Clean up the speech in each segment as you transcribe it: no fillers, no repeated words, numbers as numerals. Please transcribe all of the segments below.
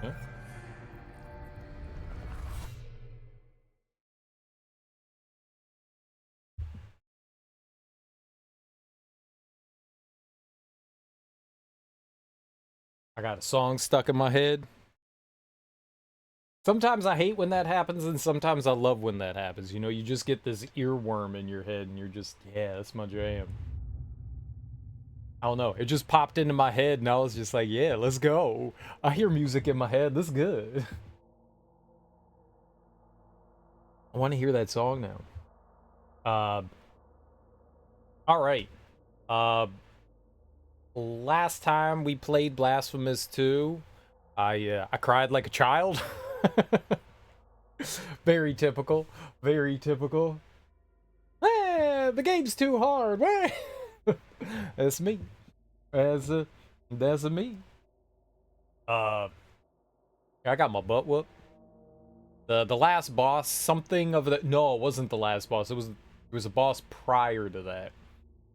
Yeah. I got a song stuck in my head. Sometimes I hate when that happens, and sometimes I love when that happens. You know, you just get this earworm in your head, and you're just, yeah, that's my jam. I don't know. It just popped into my head, and I was just like, yeah, let's go. I hear music in my head. This good. I want to hear that song now. Uh, all right. Uh, Last time we played Blasphemous 2, I cried like a child. Very typical. Very typical. The game's too hard. That's me. That's a me. Uh, I got my butt whooped. The last boss, something of the no, it wasn't the last boss. It was a boss prior to that.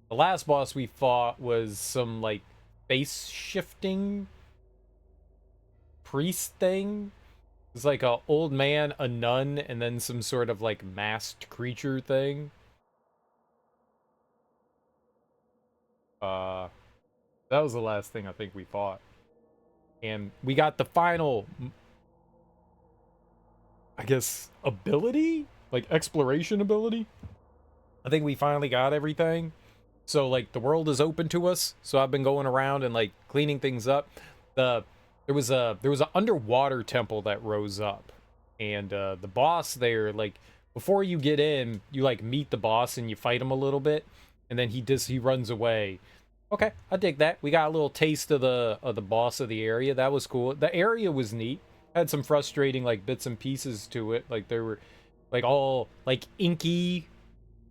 The last boss we fought was some like face shifting priest thing. It's like a old man, a nun, and then some sort of like masked creature thing. Uh, that was the last thing I think we fought, and we got the final, I guess, ability, like exploration ability. I think we finally got everything. So like the world is open to us. So I've been going around and like cleaning things up. The there was a underwater temple that rose up, and the boss there, like before you get in, you like meet the boss and you fight him a little bit, and then he runs away. Okay, I dig that. We got a little taste of the boss of the area. That was cool. The area was neat. Had some frustrating like bits and pieces to it. Like there were like all like inky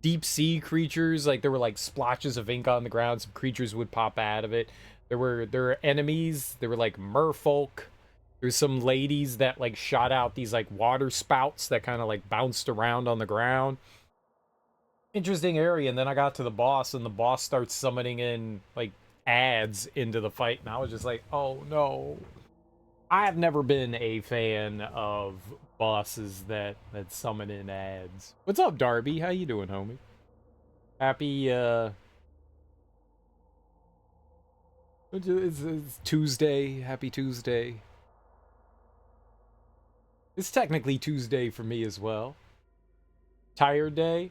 deep sea creatures. Like there were like splotches of ink on the ground. Some creatures would pop out of it. There were enemies. There were like merfolk. There's some ladies that like shot out these like water spouts that kind of like bounced around on the ground. Interesting area. And then I got to the boss, and the boss starts summoning in like ads into the fight, and I was just like, oh no. I have never been a fan of bosses that summon in ads. What's up, Darby? How you doing, homie? Happy it's Tuesday. Happy Tuesday. It's technically Tuesday for me as well. Tired day.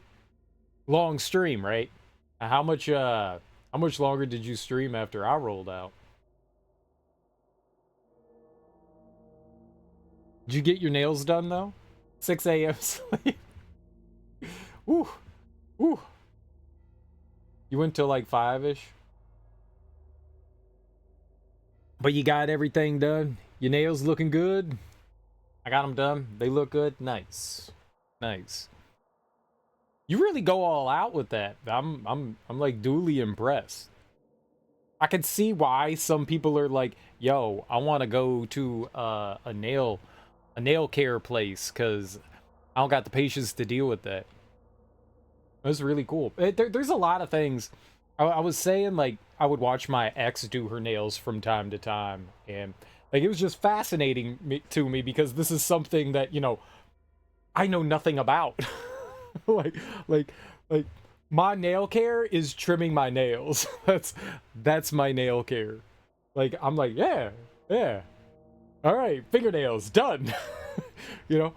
Long stream, right? How much longer did you stream after I rolled out? Did you get your nails done though? 6 a.m. sleep. Woo. Woo. You went till like 5ish. But you got everything done. Your nails looking good. I got them done. They look good. Nice. Nice. You really go all out with that. I'm like duly impressed. I can see why some people are like, "Yo, I want to go to a nail care place cuz I don't got the patience to deal with that." That's really cool. There's a lot of things. I was saying like I would watch my ex do her nails from time to time, and like it was just fascinating to me because this is something that, I know nothing about. like like like my nail care is trimming my nails. That's my nail care. Like I'm like, yeah, yeah. All right, fingernails done. you know,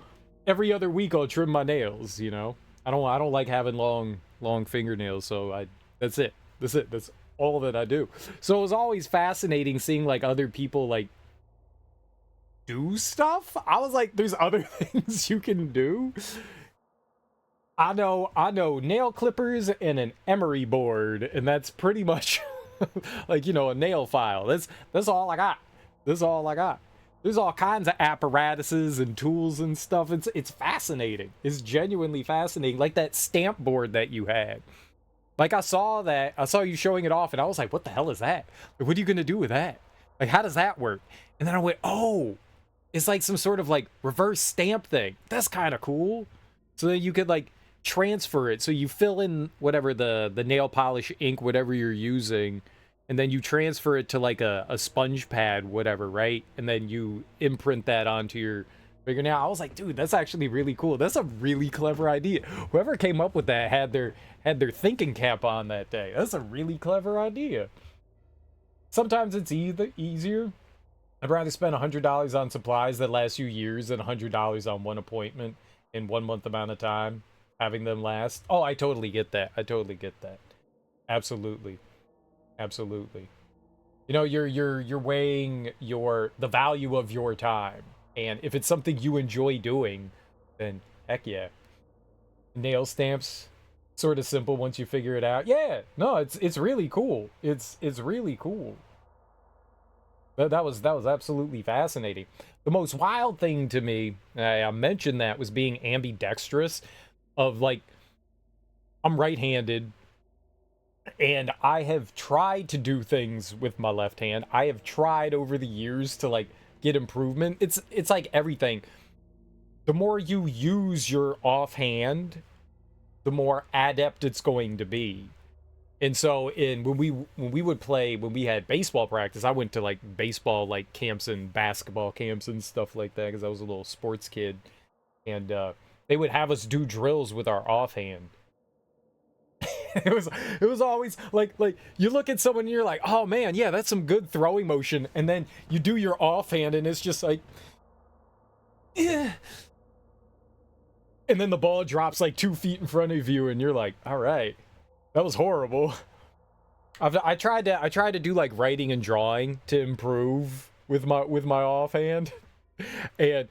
every other week I'll trim my nails, I don't like having long fingernails, so I that's it. That's it. That's all that I do. So it was always fascinating seeing like other people like do stuff. I was like, there's other things you can do. I know nail clippers and an emery board, and that's pretty much like, a nail file. That's all I got. That's all I got. There's all kinds of apparatuses and tools and stuff. It's fascinating. It's genuinely fascinating. Like that stamp board that you had. Like I saw you showing it off, and I was like, what the hell is that? Like, what are you gonna do with that? Like, how does that work? And then I went, oh, it's like some sort of like reverse stamp thing. That's kind of cool. So then you could like transfer it. So you fill in whatever the nail polish ink, whatever you're using, and then you transfer it to like a sponge pad, whatever, right? And then you imprint that onto your fingernail. I was like, dude, that's actually really cool. That's a really clever idea. Whoever came up with that had their thinking cap on that day. That's a really clever idea. Sometimes it's easier. I'd rather spend $100 on supplies that last you years than $100 on one appointment in 1 month amount of time, having them last. Oh, I totally get that. I totally get that. Absolutely. Absolutely. You know, you're weighing the value of your time. And if it's something you enjoy doing, then heck yeah. Nail stamps, sort of simple once you figure it out. Yeah, no, it's really cool. It's really cool. That was absolutely fascinating. The most wild thing to me, I mentioned that, was being ambidextrous. Of like, I'm right-handed, and I have tried to do things with my left hand. I have tried over the years to like get improvement. It's like everything. The more you use your offhand, the more adept it's going to be. And so when we had baseball practice, I went to like baseball like camps and basketball camps and stuff like that because I was a little sports kid, and they would have us do drills with our offhand. it was always like you look at someone and you're like, oh man, yeah, that's some good throwing motion, and then you do your offhand and it's just like, eh. And then the ball drops like 2 feet in front of you and you're like, all right, that was horrible. I tried to do like writing and drawing to improve with my offhand, and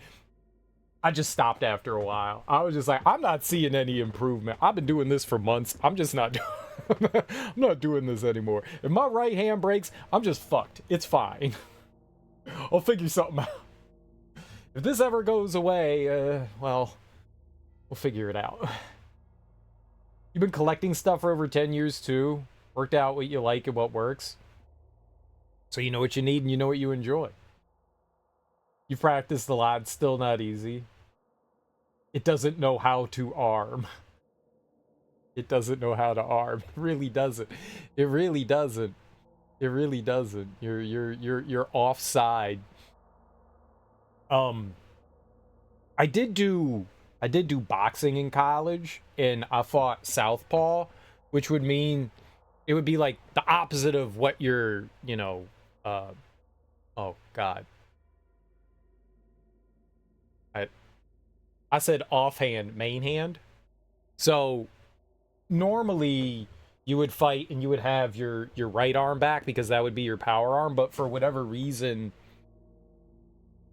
I just stopped after a while. I was just like, I'm not seeing any improvement. I've been doing this for months. I'm just not I'm not doing this anymore. If my right hand breaks, I'm just fucked. It's fine. I'll figure something out. If this ever goes away, well, we'll figure it out. You've been collecting stuff for over 10 years too. Worked out what you like and what works. So you know what you need and you know what you enjoy. You practiced a lot, it's still not easy. It doesn't know how to arm. It doesn't know how to arm. It really doesn't. It really doesn't. It really doesn't. You're offside. I did do boxing in college, and I fought southpaw, which would mean it would be like the opposite of what you're, oh god. I said offhand, main hand. So normally you would fight and you would have your right arm back because that would be your power arm, but for whatever reason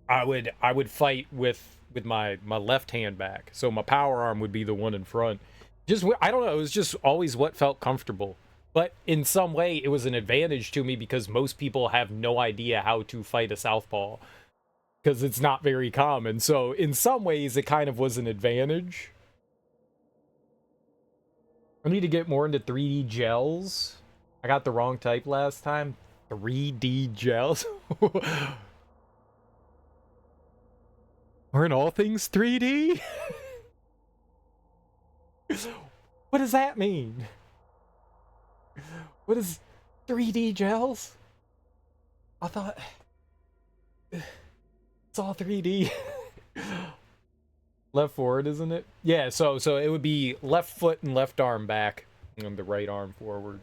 I would fight with my left hand back. So my power arm would be the one in front. Just I don't know, it was just always what felt comfortable. But in some way it was an advantage to me because most people have no idea how to fight a southpaw because it's not very common. So in some ways it kind of was an advantage. I need to get more into 3D gels. I got the wrong type last time. 3D gels. Aren't all things 3D? What does that mean? What is 3D gels? I thought it's all 3D. Left forward, isn't it? Yeah, so it would be left foot and left arm back and the right arm forward.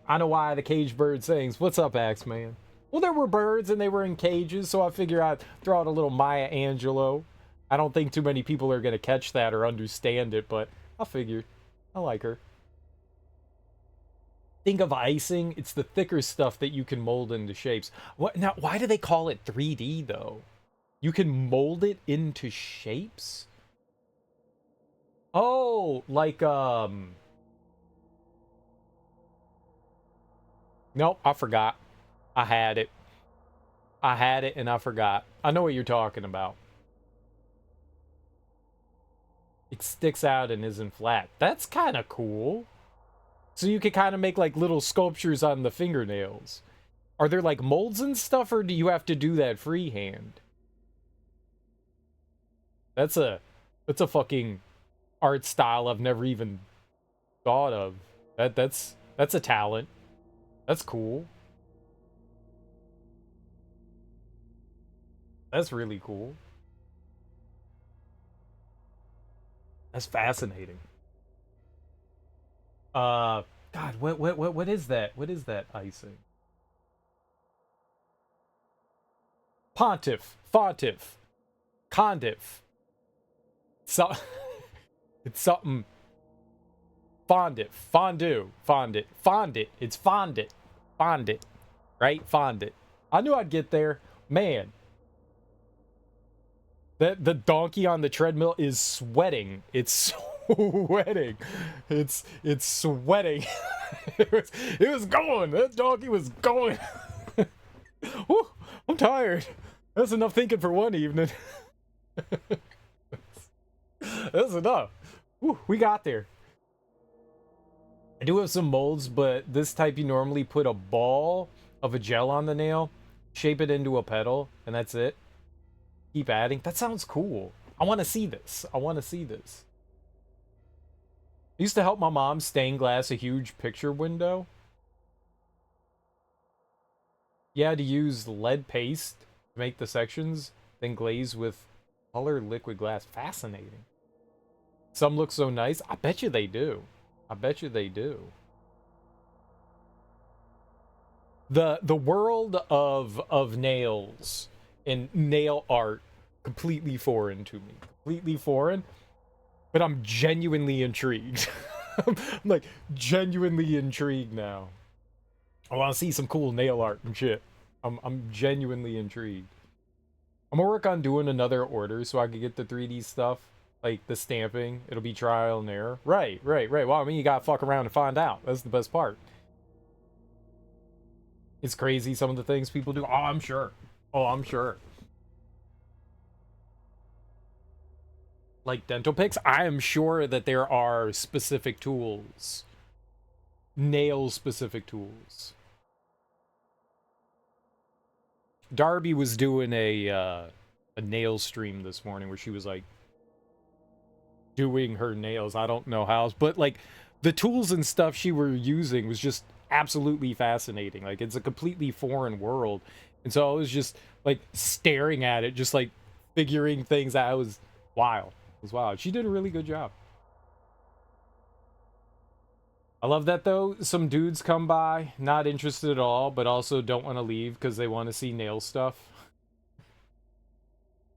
I know why the cage bird sings. What's up, Axeman? Well, there were birds and they were in cages, so I figure I'd throw out a little Maya Angelou. I don't think too many people are going to catch that or understand it, but I figured. I like her. Think of icing. It's the thicker stuff that you can mold into shapes. What now? Why do they call it 3D though? You can mold it into shapes? Oh, like nope, I forgot. I had it. I had it and I forgot. I know what you're talking about. It sticks out and isn't flat. That's kind of cool. So you could kind of make like little sculptures on the fingernails. Are there like molds and stuff, or do you have to do that freehand? That's a fucking art style I've never even thought of. That's a talent. That's cool. That's really cool. That's fascinating. God, what is that? What is that icing? Pontiff, Fontiff, Condiff. So it's something fondant, fondue, fondant, fondant. It's fondant, fondant, right? Fondant. I knew I'd get there, man. The donkey on the treadmill is sweating. It's sweating. It's sweating. it was going. That donkey was going. Whew, I'm tired. That's enough thinking for one evening. That's enough. Whew, we got there. I do have some molds, but this type you normally put a ball of a gel on the nail, shape it into a petal, and that's it. Keep adding. That sounds cool. I want to see this. I want to see this. I used to help my mom stain glass a huge picture window. You had to use lead paste to make the sections, then glaze with color liquid glass. Fascinating. Some look so nice. I bet you they do. I bet you they do. The world of nails and nail art, completely foreign to me. Completely foreign. But I'm genuinely intrigued. I'm like genuinely intrigued now. I want to see some cool nail art and shit. I'm genuinely intrigued. I'm gonna work on doing another order so I can get the 3D stuff, like the stamping. It'll be trial and error. Right. Well, I mean, you gotta fuck around and find out. That's the best part. It's crazy some of the things people do. Oh, I'm sure. Oh, I'm sure. Like dental picks, I am sure that there are specific tools. Nail specific tools. Darby was doing a nail stream this morning where she was like doing her nails. I don't know how, but like the tools and stuff she were using was just absolutely fascinating. Like it's a completely foreign world. And so I was just like staring at it, just like figuring things out. It was wild. It was wild. She did a really good job. I love that though. Some dudes come by, not interested at all, but also don't want to leave because they want to see nail stuff.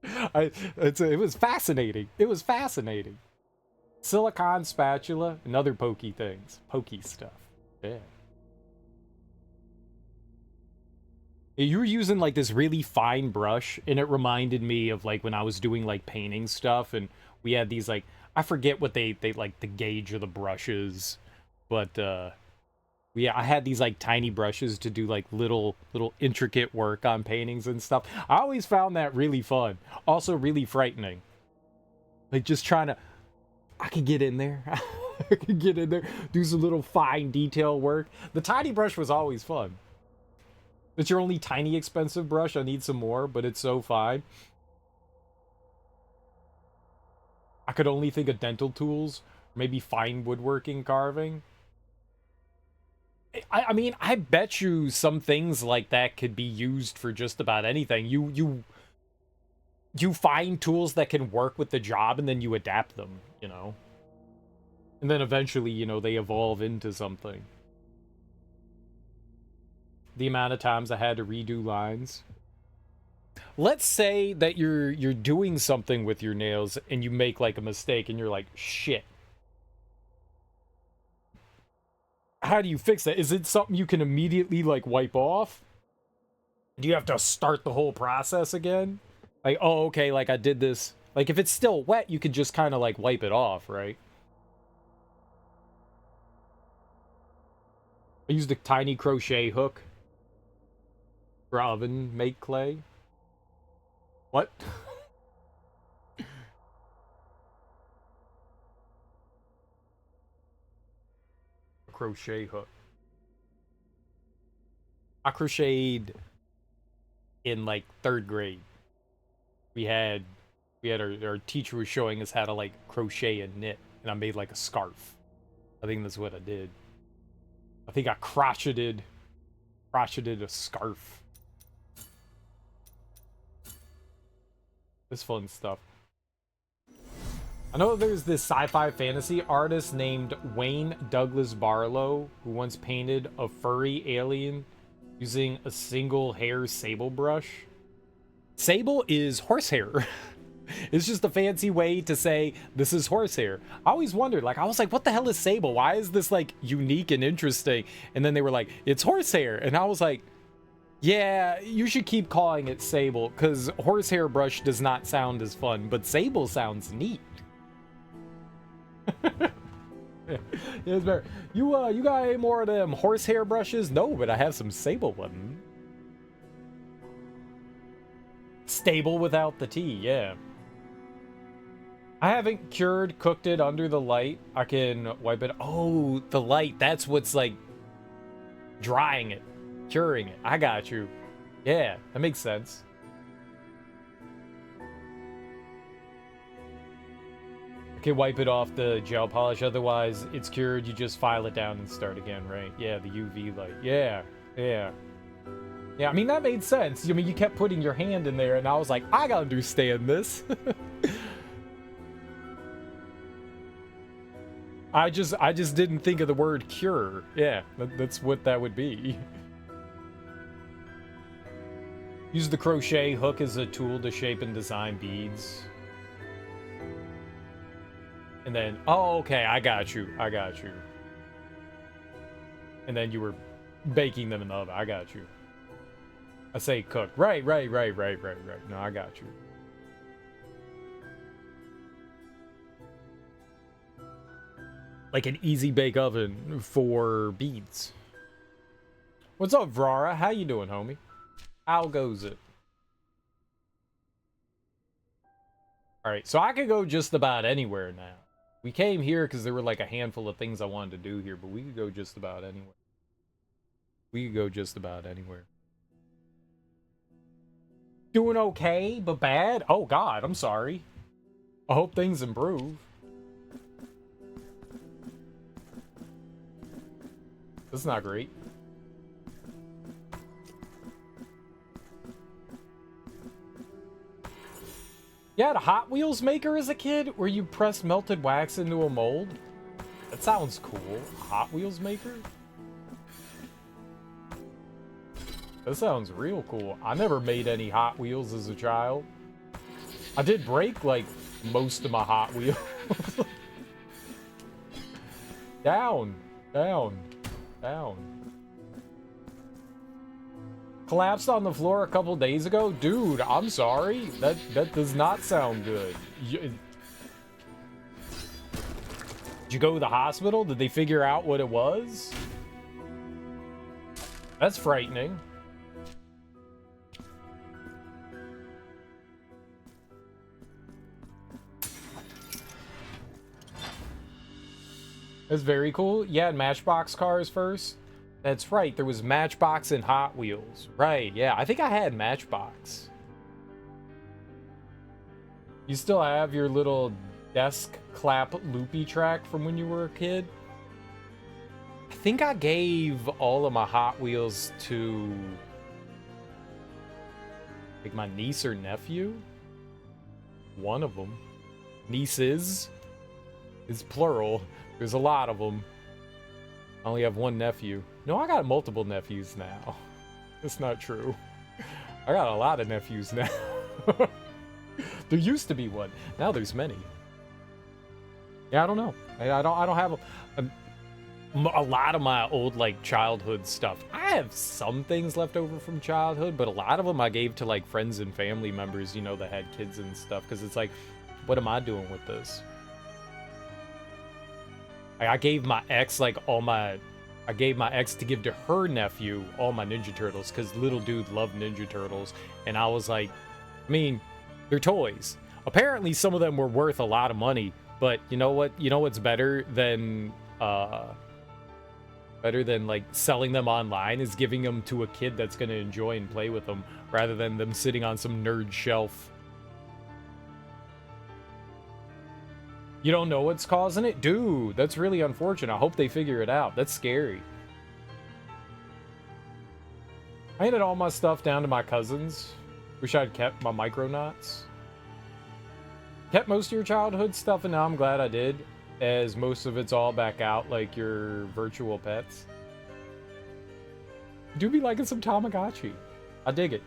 It was fascinating. It was fascinating. Silicon spatula and other pokey things. Pokey stuff. Yeah. You were using like this really fine brush, and it reminded me of like when I was doing like painting stuff, and we had these like I forget what they like the gauge of the brushes, but yeah, I had these like tiny brushes to do like little intricate work on paintings and stuff. I always found that really fun. Also really frightening. Like just trying to I could get in there. I could get in there, do some little fine detail work. The tiny brush was always fun. It's your only tiny expensive brush. I need some more, but it's so fine. I could only think of dental tools, maybe fine woodworking carving. I mean, I bet you some things like that could be used for just about anything. You find tools that can work with the job and then you adapt them, you know? And then eventually, you know, they evolve into something. The amount of times I had to redo lines. Let's say that you're doing something with your nails and you make like a mistake and you're like, shit. How do you fix that? Is it something you can immediately like wipe off? Do you have to start the whole process again? Like, oh, okay, like I did this. Like if it's still wet, you could just kind of like wipe it off, right? I used a tiny crochet hook for oven make clay. What? Crochet hook. I crocheted in like third grade. We had our teacher was showing us how to like crochet and knit, and I made like a scarf. I think that's what I did. I think I crocheted a scarf. It's fun stuff. I know there's this sci-fi fantasy artist named Wayne Douglas Barlow who once painted a furry alien using a single hair sable brush. Sable is horsehair. It's just a fancy way to say this is horsehair. I always wondered, like, I was like, what the hell is sable? Why is this like unique and interesting? And then they were like, it's horsehair. And I was like, yeah, you should keep calling it sable because horsehair brush does not sound as fun, but sable sounds neat. Yeah, it's better. You got any more of them horsehair brushes? No, but I have some sable ones. Stable without the T, yeah. I haven't cooked it under the light. I can wipe it. Oh, the light. That's what's like drying it, curing it. I got you. Yeah, that makes sense. I can wipe it off the gel polish. Otherwise, it's cured. You just file it down and start again, right? Yeah, the UV light. Yeah, yeah. Yeah, I mean, that made sense. I mean, you kept putting your hand in there, and I was like, I gotta understand this. I just didn't think of the word cure. Yeah, that's what that would be. Use the crochet hook as a tool to shape and design beads. And then, oh, okay, I got you. And then you were baking them in the oven. I got you. I say cook. Right. No, I got you. Like an easy bake oven for beads. What's up, Vrara? How you doing, homie? How goes it? Alright, so I could go just about anywhere now. We came here because there were like a handful of things I wanted to do here, but we could go just about anywhere. Doing okay, but bad? Oh god, I'm sorry. I hope things improve. That's not great. You had a Hot Wheels maker as a kid where you pressed melted wax into a mold? That sounds cool. Hot Wheels maker? That sounds real cool. I never made any Hot Wheels as a child. I did break, like, most of my Hot Wheels. Down. Collapsed on the floor a couple days ago? Dude, I'm sorry. That does not sound good. Did you go to the hospital? Did they figure out what it was? That's frightening. That's very cool. You had Matchbox cars first? That's right, there was Matchbox and Hot Wheels. Right, yeah, I think I had Matchbox. You still have your little desk clap loopy track from when you were a kid? I think I gave all of my Hot Wheels to like my niece or nephew. One of them. Nieces is plural. There's a lot of them. I only have one nephew. No, I got multiple nephews now. That's not true. I got a lot of nephews now. There used to be one. Now there's many. Yeah, I don't know. I don't have a lot of my old like childhood stuff. I have some things left over from childhood, but a lot of them I gave to like friends and family members, you know, that had kids and stuff. Because it's like, what am I doing with this? I gave my ex like I gave my ex to give to her nephew all my Ninja Turtles because little dude loved Ninja Turtles. And I was like, I mean, they're toys. Apparently some of them were worth a lot of money, but you know what? You know what's better than like selling them online is giving them to a kid that's going to enjoy and play with them rather than them sitting on some nerd shelf. You don't know what's causing it? Dude, that's really unfortunate. I hope they figure it out. That's scary. I handed all my stuff down to my cousins. Wish I'd kept my Micronauts. Kept most of your childhood stuff, and now I'm glad I did, as most of it's all back out, like your virtual pets. Do be liking some Tamagotchi. I dig it.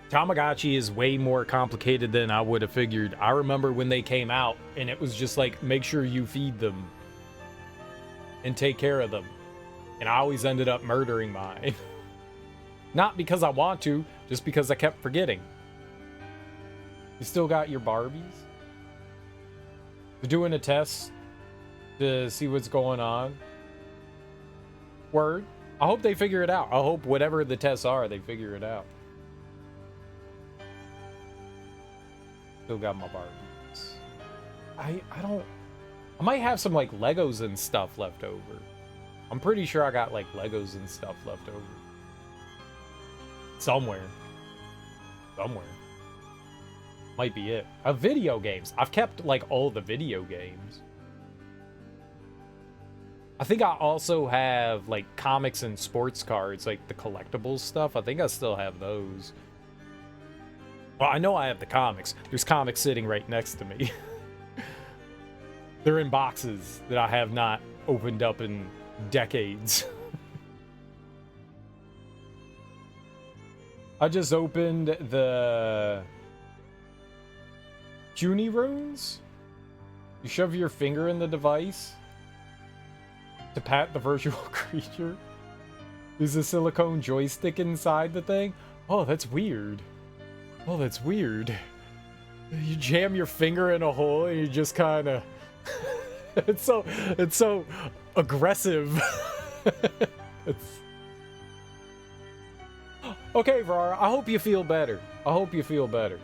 Tamagotchi is way more complicated than I would have figured. I remember when they came out, and it was just like, make sure you feed them and take care of them. And I always ended up murdering mine. Not because I want to, just because I kept forgetting. You still got your Barbies? They're doing a test to see what's going on. Word. I hope they figure it out. I hope whatever the tests are, they figure it out. Still got my Barbies. I might have some like Legos and stuff left over. I'm pretty sure I got like Legos and stuff left over. Somewhere. Might be it. Video games. I've kept like all the video games. I think I also have like comics and sports cards, like the collectibles stuff. I think I still have those. Well, I know I have the comics. There's comics sitting right next to me. They're in boxes that I have not opened up in decades. I just opened the Junie runes. You shove your finger in the device to pat the virtual creature. There's a silicone joystick inside the thing. Oh, that's weird. Oh, that's weird. You jam your finger in a hole and you just kind of... it's so aggressive. Okay, Varara, I hope you feel better. I hope you feel better.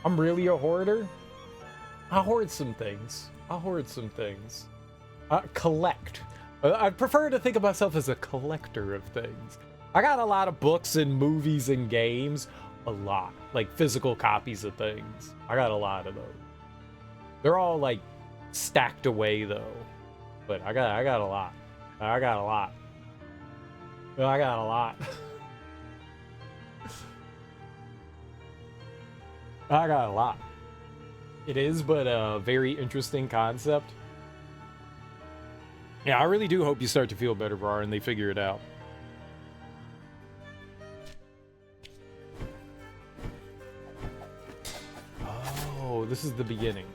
I'm really a hoarder. I hoard some things. Collect. I prefer to think of myself as a collector of things. I got a lot of books and movies and games. A lot. Like physical copies of things. I got a lot of those. They're all like stacked away though. But I got a lot. I got a lot. It is, but a very interesting concept. Yeah, I really do hope you start to feel better, Brar, and they figure it out. Oh, this is the beginning.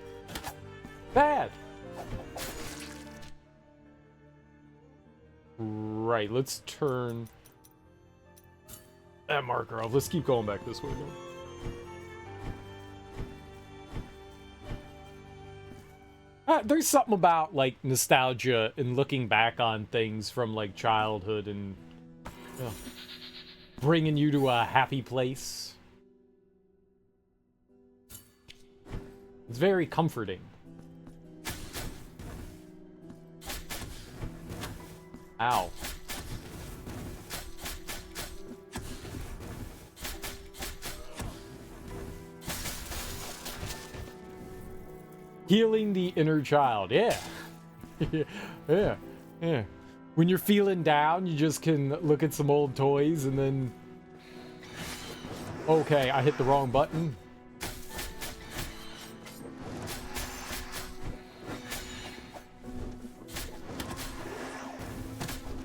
Bad! Right, let's turn that marker off. Let's keep going back this way, though. There's something about, like, nostalgia and looking back on things from, like, childhood and bringing you to a happy place. It's very comforting. Ow. Healing the inner child. Yeah. Yeah. When you're feeling down, you just can look at some old toys and then... Okay, I hit the wrong button.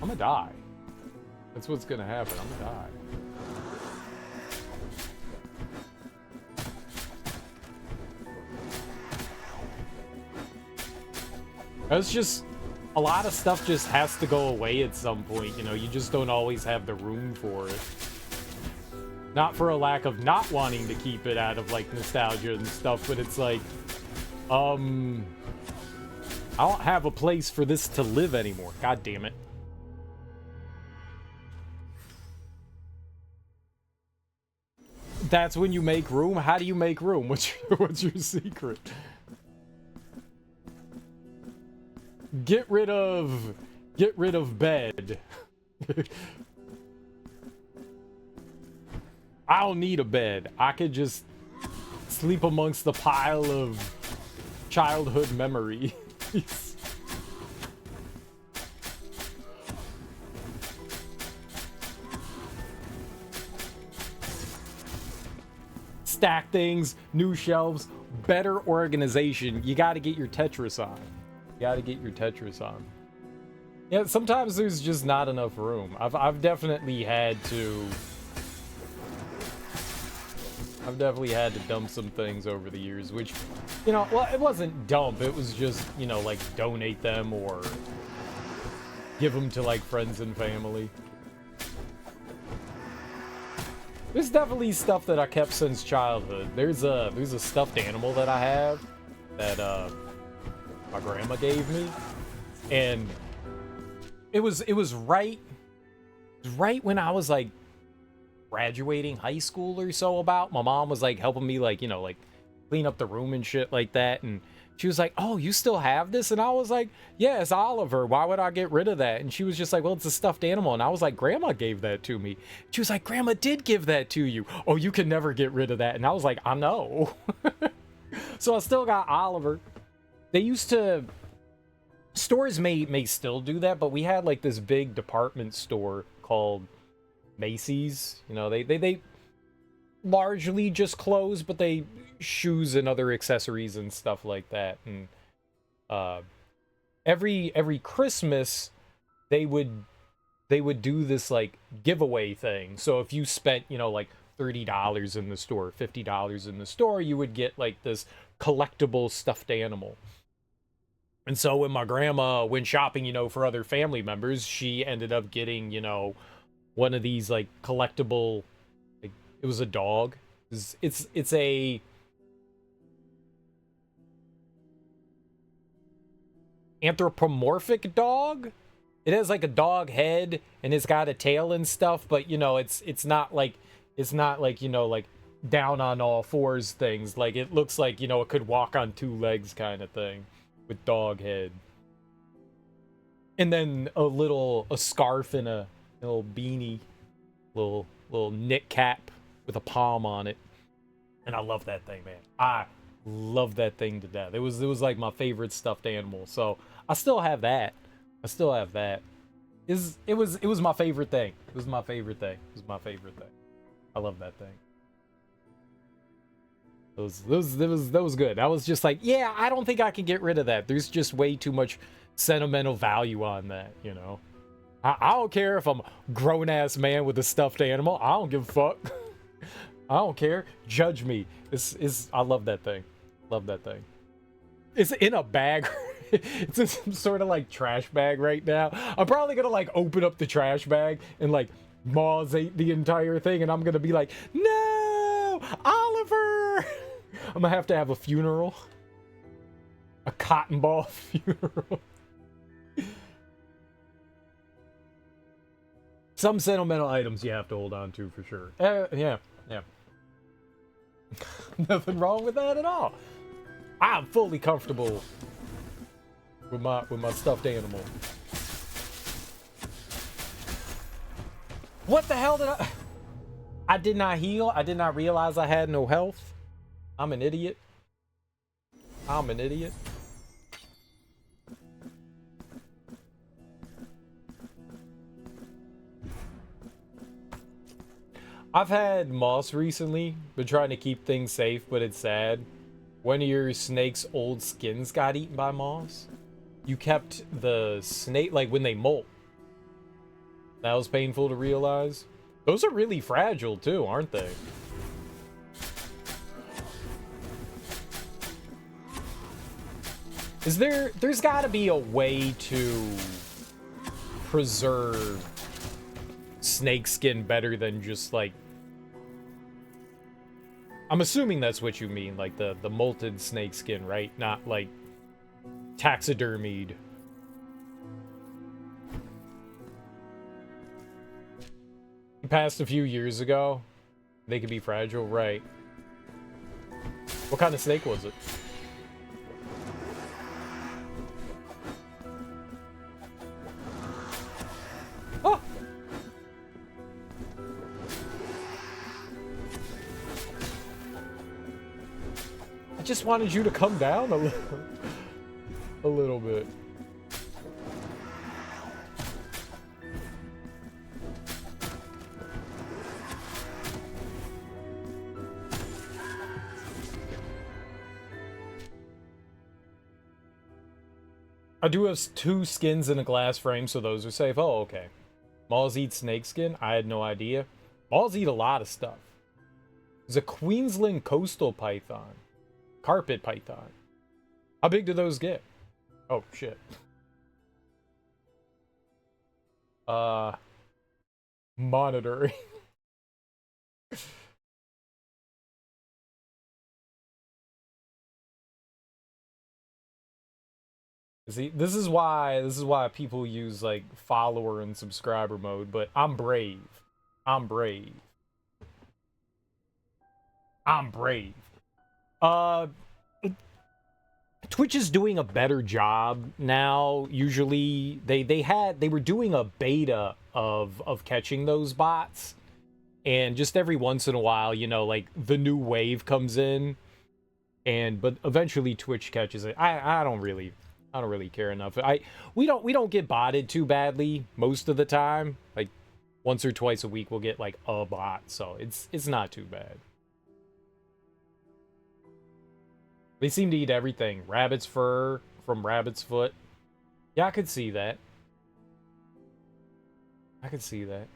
I'm gonna die. That's what's gonna happen. I'm gonna die. It's just, a lot of stuff just has to go away at some point, you know, you just don't always have the room for it. Not for a lack of not wanting to keep it out of, like, nostalgia and stuff, but it's like, I don't have a place for this to live anymore. God damn it. That's when you make room? How do you make room? What's your secret? Get rid of bed. I don't need a bed. I could just sleep amongst the pile of childhood memories. stack things, new shelves, better organization. You got to get your Tetris on. You got to get your Tetris on. Yeah, sometimes there's just not enough room. I've definitely had to dump some things over the years, which, you know, well, it wasn't dump. It was just, you know, like donate them or give them to like friends and family. There's definitely stuff that I kept since childhood. There's a stuffed animal that I have that my grandma gave me, and it was right when I was like graduating high school or so. About my mom was like helping me, like, you know, like clean up the room and shit like that, and she was like, "Oh, you still have this?" And I was like, "Yeah, it's Oliver. Why would I get rid of that?" And she was just like, "Well, it's a stuffed animal." And I was like, "Grandma gave that to me." She was like, "Grandma did give that to you. Oh, you can never get rid of that." And I was like, "I know." So I still got Oliver. They used to, stores may still do that, but we had like this big department store called Macy's. You know, they largely just clothes, but they shoes and other accessories and stuff like that. And every Christmas they would do this like giveaway thing. So if you spent, you know, like $30 in the store, $50 in the store, you would get like this collectible stuffed animal. And so when my grandma went shopping, you know, for other family members, she ended up getting, you know, one of these like collectible, like, it was a dog. It's a anthropomorphic dog. It has like a dog head and it's got a tail and stuff, but you know, it's not like, you know, like down on all fours things. Like it looks like, you know, it could walk on two legs kind of thing with dog head. And then a scarf and a little beanie, little knit cap with a palm on it. And I love that thing, man. I love that thing to death. It was like my favorite stuffed animal. So I still have that. It was my favorite thing. It was my favorite thing. I love that thing. That was good. I was just like, yeah, I don't think I can get rid of that. There's just way too much sentimental value on that, you know. I don't care if I'm a grown-ass man with a stuffed animal. I don't give a fuck. I don't care. Judge me. I love that thing. It's in a bag. It's in some sort of like trash bag right now. I'm probably gonna like open up the trash bag and like nauseate the entire thing, and I'm gonna be like, no, Oliver. I'm gonna have to have a funeral. A cotton ball funeral. Some sentimental items you have to hold on to for sure. Yeah. Nothing wrong with that at all. I'm fully comfortable with my stuffed animal. What the hell did I did not heal. I did not realize I had no health. I'm an idiot. I've had moss recently. Been trying to keep things safe, but it's sad. One of your snake's old skins got eaten by moss. You kept the snake, like when they molt. That was painful to realize. Those are really fragile too, aren't they? There's gotta be a way to preserve snake skin better than just like, I'm assuming that's what you mean, like the molted snake skin, right? Not like taxidermied. Passed a few years ago. They could be fragile, right? What kind of snake was it? Oh! I just wanted you to come down a little bit. I do have two skins in a glass frame, so those are safe. Oh, okay. Malls eat snake skin? I had no idea. Malls eat a lot of stuff. There's a Queensland coastal python. Carpet python. How big do those get? Oh, shit. Monitoring. See, this is why people use like follower and subscriber mode, but I'm brave. I'm brave. I'm brave. Uh Twitch is doing a better job now. Usually they were doing a beta of catching those bots, and just every once in a while, you know, like the new wave comes in, and but eventually Twitch catches it. I don't really care enough. We don't get botted too badly most of the time. Like once or twice a week we'll get like a bot, so it's not too bad. They seem to eat everything. Rabbit's fur from rabbit's foot. Yeah, I could see that. I could see that.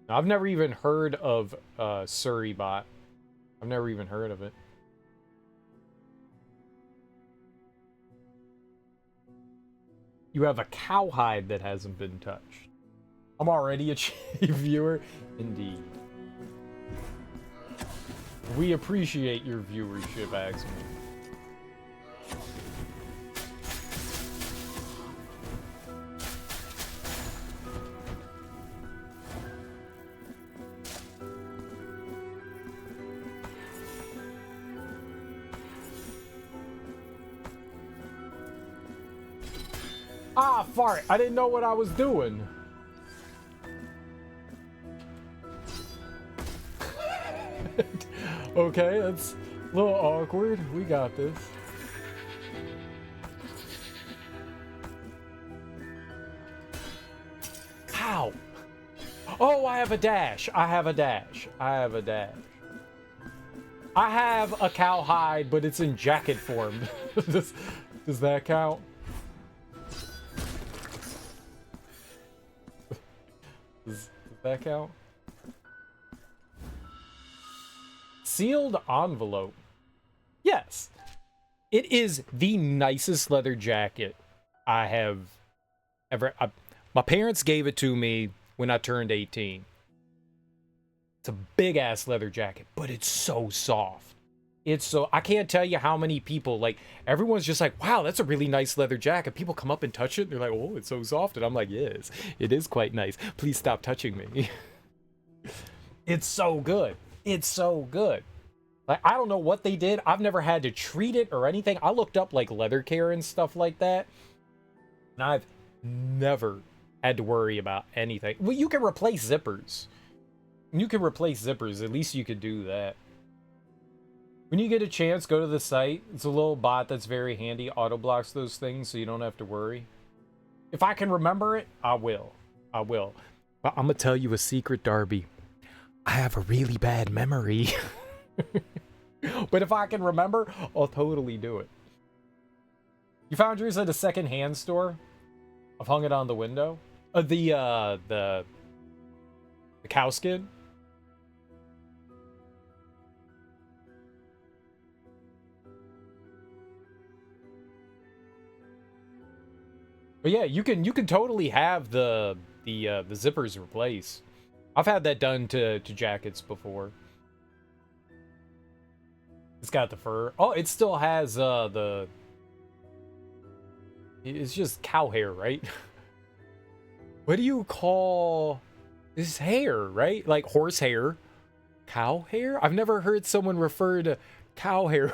Now, I've never even heard of Surrey bot. I've never even heard of it. You have a cowhide that hasn't been touched. I'm already a chief viewer. Indeed. We appreciate your viewership, Axel. Ah, fart! I didn't know what I was doing. Okay, that's a little awkward. We got this. Ow! Oh, I have a dash. I have a dash. I have a dash. I have a cowhide, but it's in jacket form. does that count? Does that count? Sealed envelope. Yes. It is the nicest leather jacket I have ever... my parents gave it to me when I turned 18. It's a big-ass leather jacket, but it's so soft. It's so... I can't tell you how many people, like, everyone's just like, wow, that's a really nice leather jacket. People come up and touch it, and they're like, oh, it's so soft. And I'm like, yes, it is quite nice. Please stop touching me. It's so good. It's so good. Like, I don't know what they did. I've never had to treat it or anything. I looked up, like, leather care and stuff like that. And I've never had to worry about anything. Well, you can replace zippers. You can replace zippers. At least you could do that. When you get a chance, go to the site. It's a little bot that's very handy. Auto blocks those things so you don't have to worry. If I can remember it, I will. I will. But I'm going to tell you a secret, Darby. I have a really bad memory. But if I can remember, I'll totally do it. You found yours at a second-hand store? I've hung it on the window. The cow skin? But yeah, you can totally have the zippers replaced. I've had that done to jackets before. It's got the fur. Oh, it still has it's just cow hair, right? What do you call this hair, right? Like horse hair. Cow hair? I've never heard someone refer to cow hair.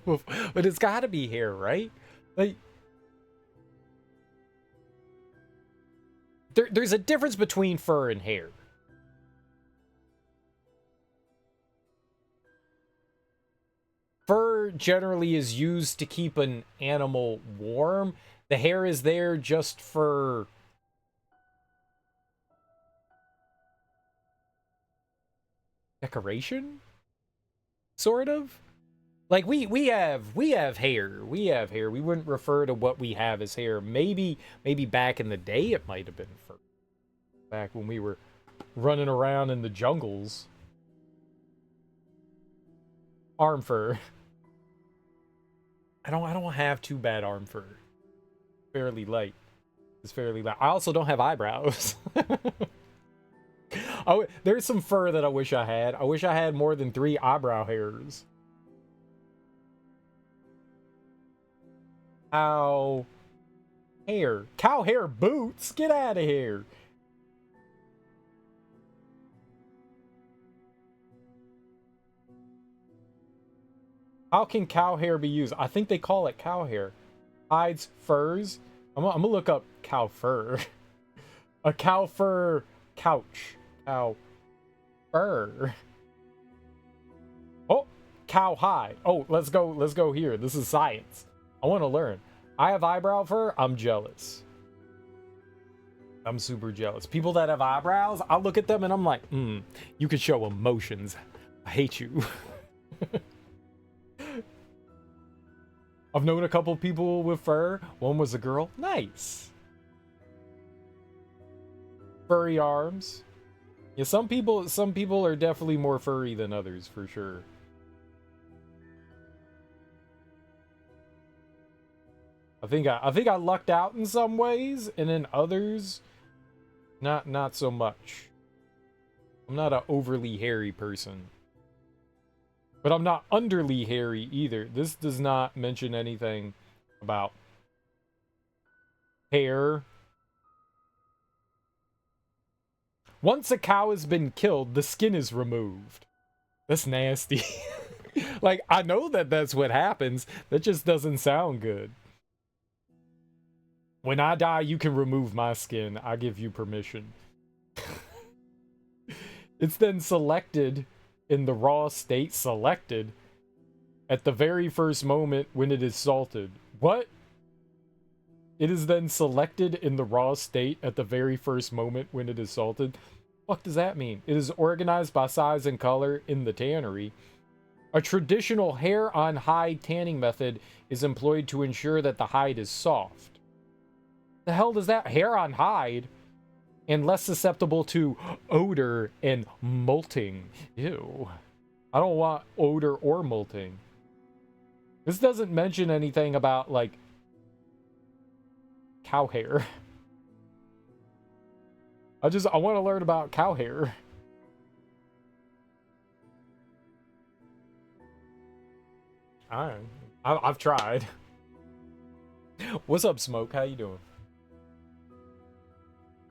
But it's got to be hair, right? Like there's a difference between fur and hair. Fur generally is used to keep an animal warm. The hair is there just for decoration? Sort of? Like we have hair. We have hair. We wouldn't refer to what we have as hair. Maybe back in the day it might have been fur. Back when we were running around in the jungles. Arm fur. I don't have too bad arm fur. Fairly light. It's fairly light. I also don't have eyebrows. Oh, there's some fur that I wish I had. I wish I had more than 3 eyebrow hairs. Cow hair. Cow hair boots? Get out of here. How can cow hair be used? I think they call it cow hair. Hides, furs. I'm gonna look up cow fur. A cow fur couch. Cow fur. Oh, cow hide. Oh, let's go here. This is science. I want to learn. I have eyebrow fur. I'm jealous. I'm super jealous. People that have eyebrows, I look at them and I'm like, you can show emotions. I hate you. I've known a couple people with fur. One was a girl. Nice. Furry arms. Yeah, some people are definitely more furry than others, for sure. I think I lucked out in some ways, and in others, not so much. I'm not an overly hairy person. But I'm not underly hairy either. This does not mention anything about hair. Once a cow has been killed, the skin is removed. That's nasty. Like, I know that that's what happens. That just doesn't sound good. When I die, you can remove my skin. I give you permission. It's then selected in the raw state, selected at the very first moment when it is salted. What? It is then selected in the raw state at the very first moment when it is salted. What does that mean? It is organized by size and color in the tannery. A traditional hair on hide tanning method is employed to ensure that the hide is soft. The hell does that? Hair on hide? And less susceptible to odor and molting. Ew. I don't want odor or molting. This doesn't mention anything about, like, cow hair. I want to learn about cow hair. I've tried. What's up, Smoke? How you doing?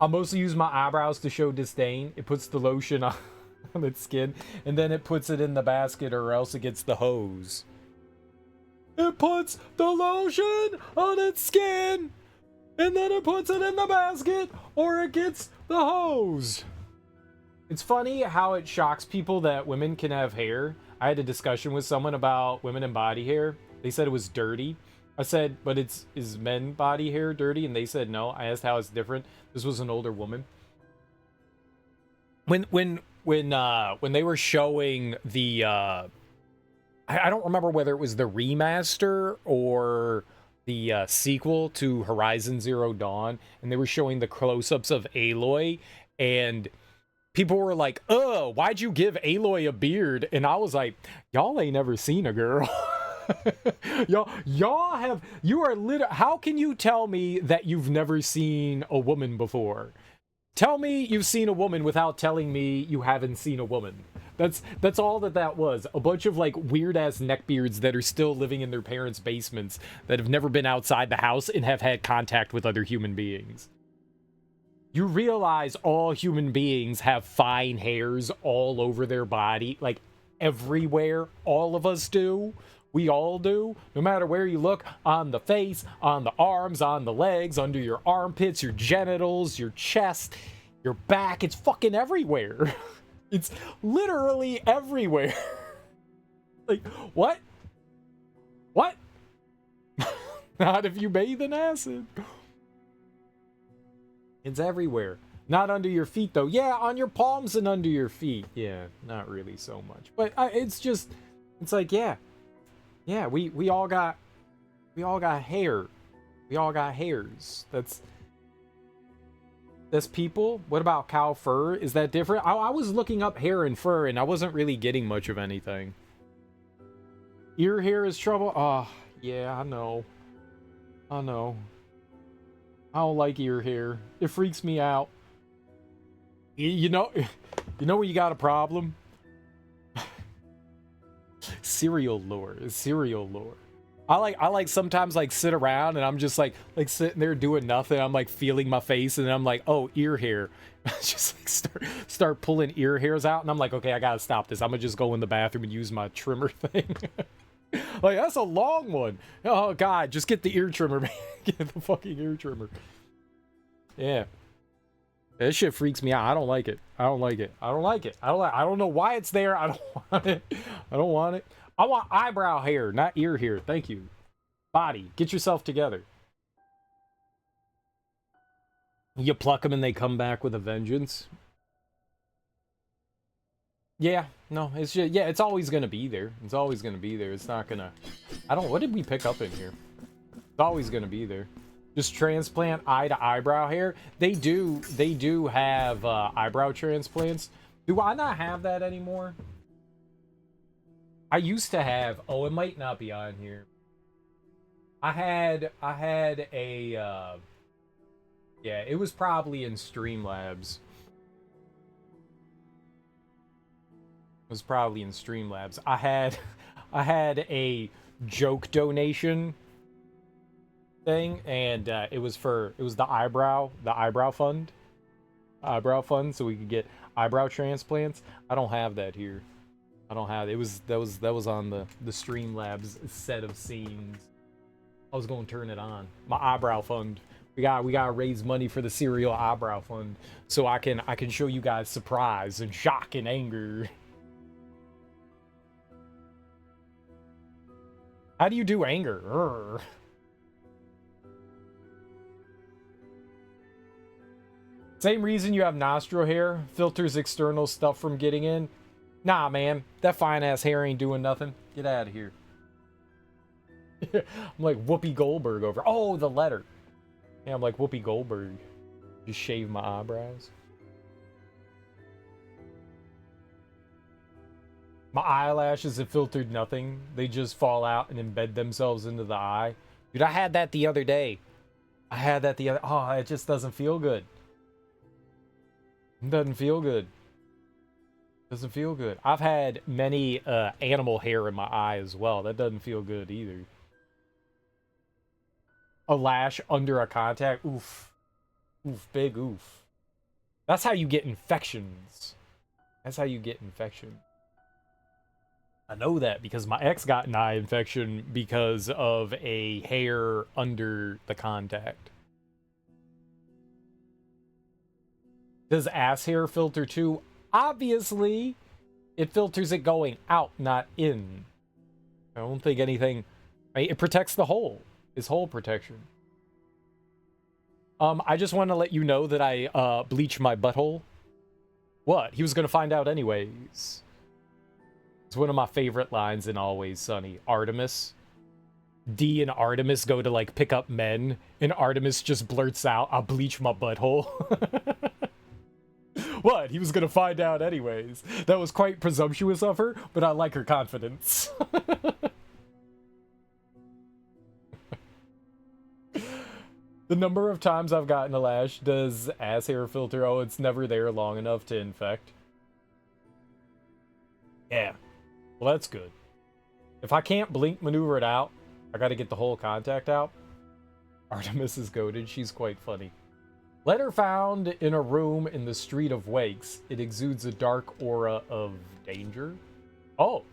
I mostly use my eyebrows to show disdain. It puts the lotion on its skin, and then it puts it in the basket, or else it gets the hose. It puts the lotion on its skin, and then it puts it in the basket, or it gets the hose. It's funny how it shocks people that women can have hair. I had a discussion with someone about women and body hair. They said it was dirty. I said, but is men body hair dirty? And they said no. I asked how it's different. This was an older woman. When they were showing the I don't remember whether it was the remaster or the sequel to Horizon Zero Dawn, and they were showing the close-ups of Aloy, and people were like, "Oh, why'd you give Aloy a beard?" And I was like, "Y'all ain't never seen a girl." You are literally, how can you tell me that you've never seen a woman before? Tell me you've seen a woman without telling me you haven't seen a woman. That's all that was. A bunch of, like, weird-ass neckbeards that are still living in their parents' basements that have never been outside the house and have had contact with other human beings. You realize all human beings have fine hairs all over their body, like, everywhere. All of us do. We all do. No matter where you look, on the face, on the arms, on the legs, under your armpits, your genitals, your chest, your back. It's fucking everywhere. It's literally everywhere. Like, what? What? Not if you bathe in acid. It's everywhere. Not under your feet, though. Yeah, on your palms and under your feet. Yeah, not really so much. But it's just, it's like, yeah. Yeah, we all got hair. We all got hairs. That's people. What about cow fur? Is that different? I was looking up hair and fur, and I wasn't really getting much of anything. Ear hair is trouble. Oh, yeah, I know. I know. I don't like ear hair. It freaks me out. You know, you know where you got a problem? Cereal lore. Cereal lore. I like sometimes like sit around and I'm just like sitting there doing nothing. I'm like feeling my face and I'm like, oh, ear hair. Just like start pulling ear hairs out and I'm like, okay, I gotta stop this. I'm gonna just go in the bathroom and use my trimmer thing. Like, that's a long one. Oh god, just get the ear trimmer, man. Get the fucking ear trimmer. Yeah. That shit freaks me out. I don't like it. I don't like it. I don't like it. I don't know why it's there. I don't want it. I don't want it. I want eyebrow hair, not ear hair. Thank you. Body, get yourself together. You pluck them and they come back with a vengeance. Yeah, no, it's just, yeah, it's always gonna be there. It's always gonna be there. It's not gonna, what did we pick up in here? It's always gonna be there. Just transplant eye to eyebrow hair. They do have eyebrow transplants. Do I not have that anymore? I used to have, oh, it might not be on here. I had a, yeah, it was probably in Streamlabs. It was probably in Streamlabs. I had a joke donation thing, and it was the eyebrow fund. Eyebrow fund, so we could get eyebrow transplants. I don't have that here. I don't have it. That was on the Streamlabs set of scenes. I was gonna turn it on. My eyebrow fund. We gotta raise money for the cereal eyebrow fund, so I can show you guys surprise and shock and anger. How do you do anger? Urgh. Same reason you have nostril hair. Filters external stuff from getting in. Nah, man. That fine-ass hair ain't doing nothing. Get out of here. I'm like Whoopi Goldberg over. Oh, the letter. Yeah, I'm like Whoopi Goldberg. Just shave my eyebrows. My eyelashes have filtered nothing. They just fall out and embed themselves into the eye. Dude, I had that the other day. Oh, it just doesn't feel good. It doesn't feel good. Doesn't feel good. I've had many animal hair in my eye as well. That doesn't feel good either. A lash under a contact. Oof. Oof. Big oof. That's how you get infections. That's how you get infections. I know that because my ex got an eye infection because of a hair under the contact. Does ass hair filter too? Obviously, it filters it going out, not in. I don't think anything... It protects the hole. It's hole protection. I just want to let you know that I bleached my butthole. What? He was going to find out anyways. It's one of my favorite lines in Always Sunny. Artemis. D and Artemis go to, like, pick up men, and Artemis just blurts out, I'll bleach my butthole. What? He was gonna find out anyways. That was quite presumptuous of her, but I like her confidence. The number of times I've gotten a lash, does ass hair filter, oh, it's never there long enough to infect. Yeah. Well, that's good. If I can't blink maneuver it out, I gotta get the whole contact out. Artemis is goated. She's quite funny. Letter found in a room in the Street of Wakes. It exudes a dark aura of danger. Oh.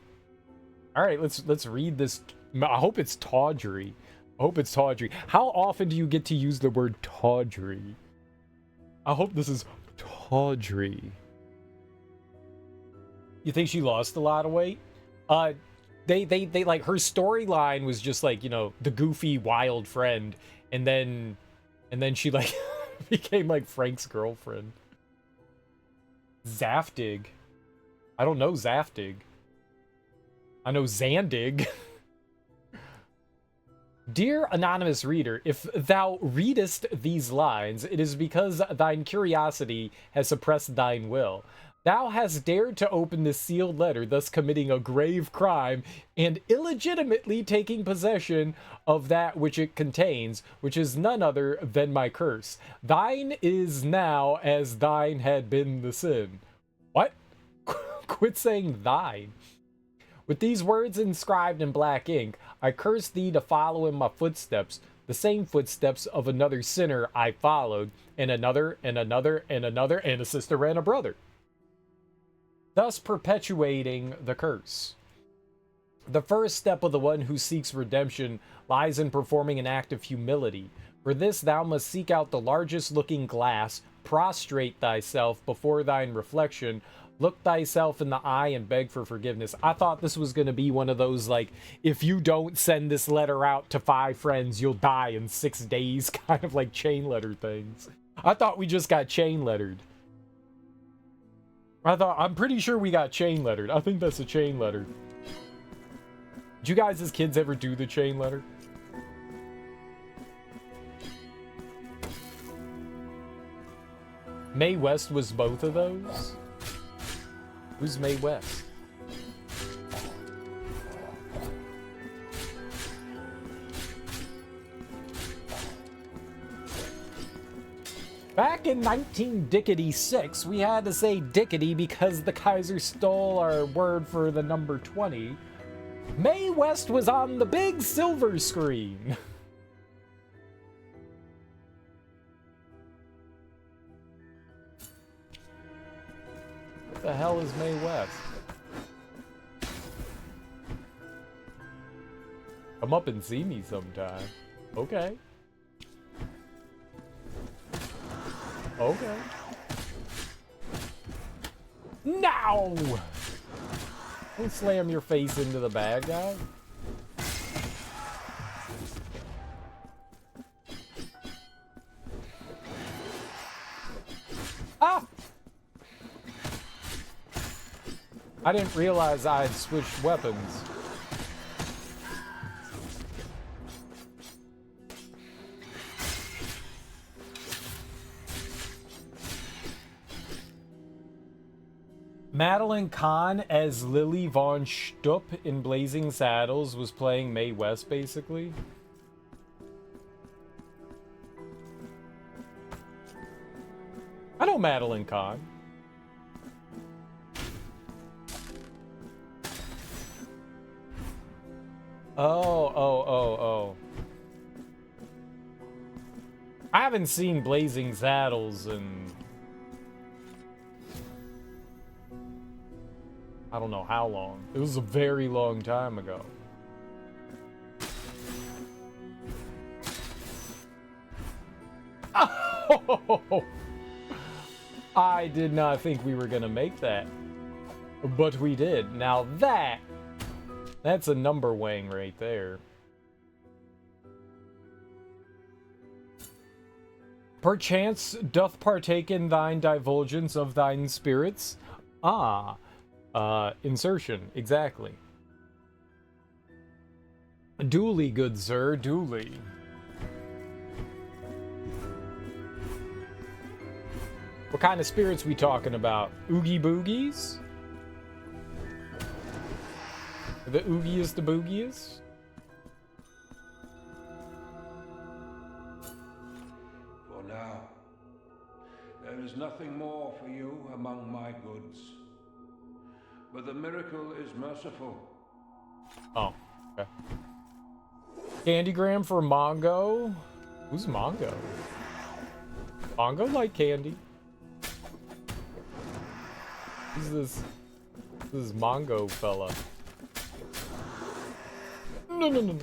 Alright, let's read this. I hope it's tawdry. I hope it's tawdry. How often do you get to use the word tawdry? I hope this is tawdry. You think she lost a lot of weight? They like, her storyline was just like, you know, the goofy wild friend, and then she like became like Frank's girlfriend. Zaftig. I don't know Zaftig. I know Zandig. Dear anonymous reader, if thou readest these lines, it is because thine curiosity has suppressed thine will. Thou hast dared to open this sealed letter, thus committing a grave crime and illegitimately taking possession of that which it contains, which is none other than my curse. Thine is now as thine had been the sin. What? Quit saying thine. With these words inscribed in black ink, I curse thee to follow in my footsteps, the same footsteps of another sinner I followed, and another, and another, and another, and a sister and a brother, thus perpetuating the curse. The first step of the one who seeks redemption lies in performing an act of humility. For this thou must seek out the largest looking glass, prostrate thyself before thine reflection, look thyself in the eye and beg for forgiveness. I thought this was going to be one of those, like, if you don't send this letter out to 5 friends, you'll die in 6 days, kind of like chain letter things. I thought we just got chain lettered. I'm pretty sure we got chain lettered. I think that's a chain letter. Did you guys as kids ever do the chain letter? Mae West was both of those? Who's Mae West? Back in 1966, we had to say dickety because the Kaiser stole our word for the number 20. Mae West was on the big silver screen. What the hell is Mae West? Come up and see me sometime. Okay. Okay. Now! Don't slam your face into the bad guy. Ah! I didn't realize I had switched weapons. Madeline Kahn as Lily Von Stupp in Blazing Saddles was playing Mae West, basically. I know Madeline Kahn. Oh. I haven't seen Blazing Saddles in I don't know how long. It was a very long time ago. Oh! I did not think we were gonna make that. But we did. Now that's a number wang right there. Perchance doth partake in thine divulgence of thine spirits? Ah. Insertion, exactly. Duly, good sir, duly. What kind of spirits we talking about? Oogie boogies? The oogiest, the boogiest? For now, there is nothing more for you among my goods. But the miracle is merciful. Oh, okay. Candygram for Mongo? Who's Mongo? Mongo like candy. Who's this? This is Mongo fella. No.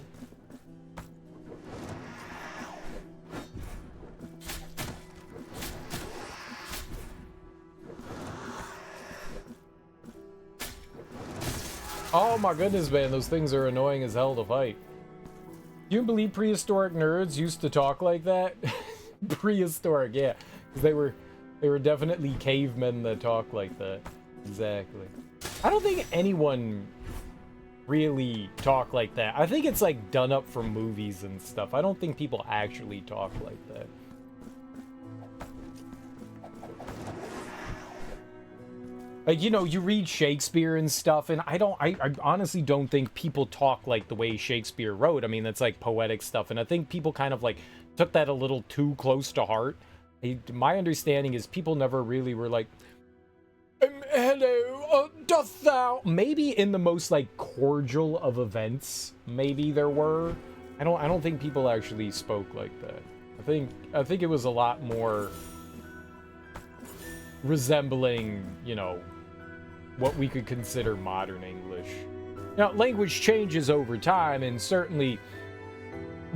Oh my goodness, man, those things are annoying as hell to fight. Do you believe prehistoric nerds used to talk like that? Prehistoric, yeah. Because they were definitely cavemen that talk like that. Exactly. I don't think anyone really talk like that. I think it's like done up for movies and stuff. I don't think people actually talk like that. Like, you know, you read Shakespeare and stuff, and I honestly don't think people talk like the way Shakespeare wrote. I mean, that's like poetic stuff, and I think people kind of like took that a little too close to heart. My understanding is people never really were like, hello, doth thou? Maybe in the most like cordial of events, maybe there were. I don't think people actually spoke like that. I think it was a lot more resembling, you know, what we could consider modern English. Now, language changes over time, and certainly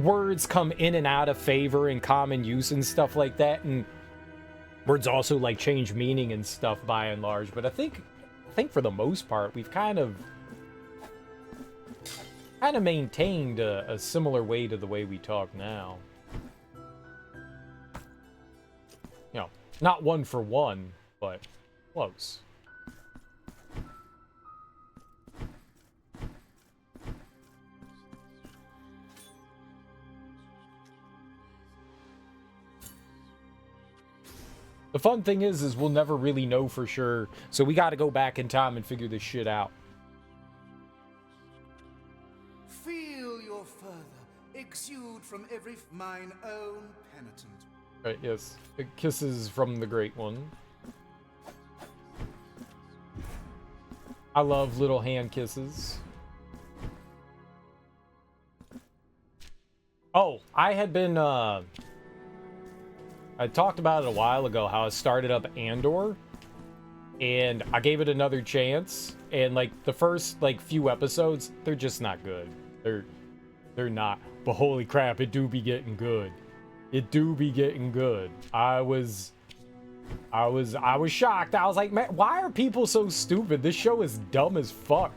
words come in and out of favor in common use and stuff like that, and words also like change meaning and stuff by and large. But I think for the most part, we've kind of maintained a similar way to the way we talk now. You know, not one for one, but close. The fun thing is we'll never really know for sure, so we got to go back in time and figure this shit out. Feel your fervor exude from every mine own penitent. Right, yes. Kisses from the Great One. I love little hand kisses. Oh, I had been, I talked about it a while ago, how I started up Andor, and I gave it another chance, and like the first like few episodes, they're just not good. They're not. But holy crap, it do be getting good. It do be getting good. I was shocked. I was like, man, why are people so stupid? This show is dumb as fuck.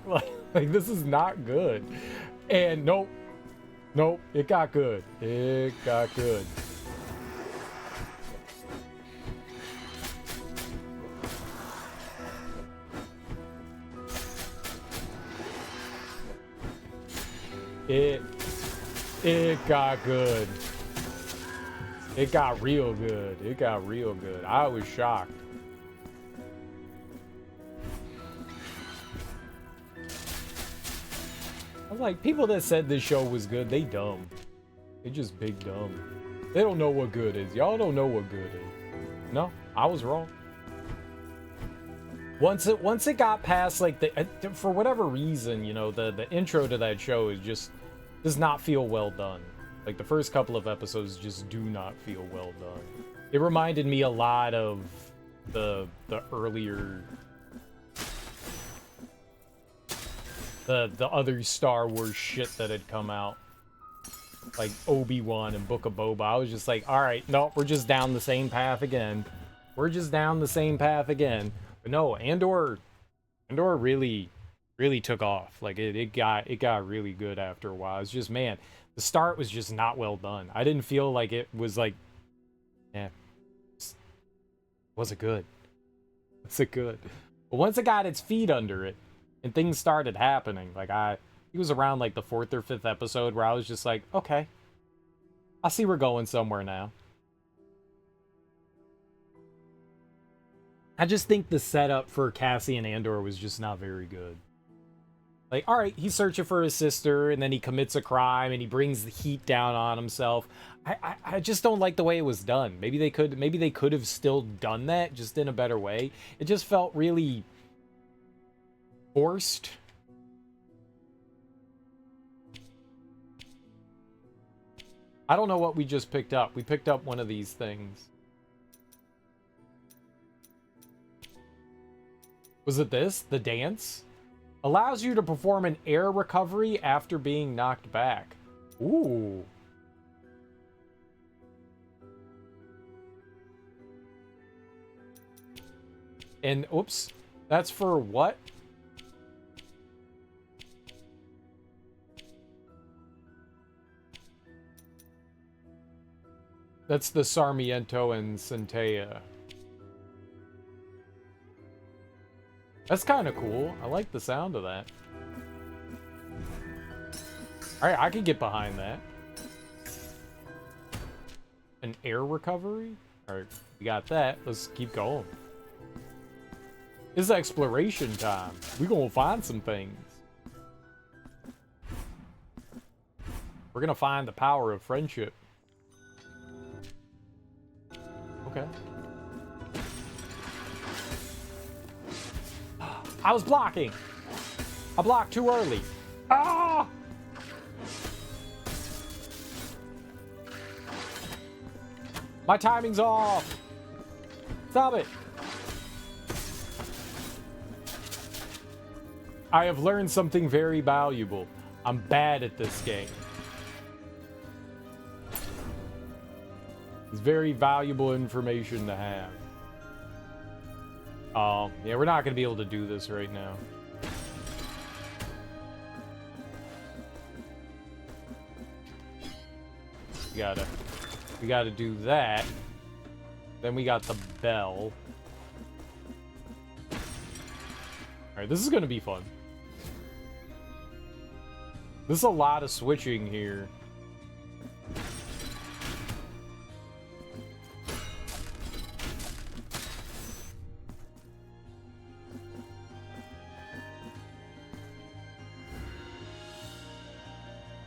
Like this is not good. And nope, it got good. It got good. It got good. It got real good. It got real good. I was shocked. I was like, people that said this show was good, they dumb. They just big dumb. They don't know what good is. Y'all don't know what good is. No, I was wrong. Once it got past like for whatever reason, you know, the intro to that show is just does not feel well done. Like the first couple of episodes just do not feel well done. It reminded me a lot of the earlier the other Star Wars shit that had come out, like Obi-Wan and Book of Boba. I was just like, all right, no, we're just down the same path again. We're just down the same path again. But no, Andor really took off. Like it got really good after a while. It's just, man, the start was just not well done. I didn't feel like it was like, was it good? Was it good? But once it got its feet under it and things started happening, like it was around like the 4th or 5th episode where I was just like, okay, I see we're going somewhere now. I just think the setup for Cassian Andor was just not very good. Like, all right, he's searching for his sister, and then he commits a crime, and he brings the heat down on himself. I just don't like the way it was done. Maybe they could have still done that, just in a better way. It just felt really forced. I don't know what we just picked up. We picked up one of these things. Was it this? The dance? Allows you to perform an air recovery after being knocked back. Ooh. And, oops. That's for what? That's the Sarmiento and Centella. That's kind of cool. I like the sound of that. Alright, I can get behind that. An air recovery? Alright, we got that. Let's keep going. It's exploration time. We gonna find some things. We're gonna find the power of friendship. Okay. I was blocking. I blocked too early. Ah! My timing's off. Stop it. I have learned something very valuable. I'm bad at this game. It's very valuable information to have. Yeah, we're not going to be able to do this right now. We gotta do that. Then we got the bell. Alright, this is gonna be fun. There's a lot of switching here.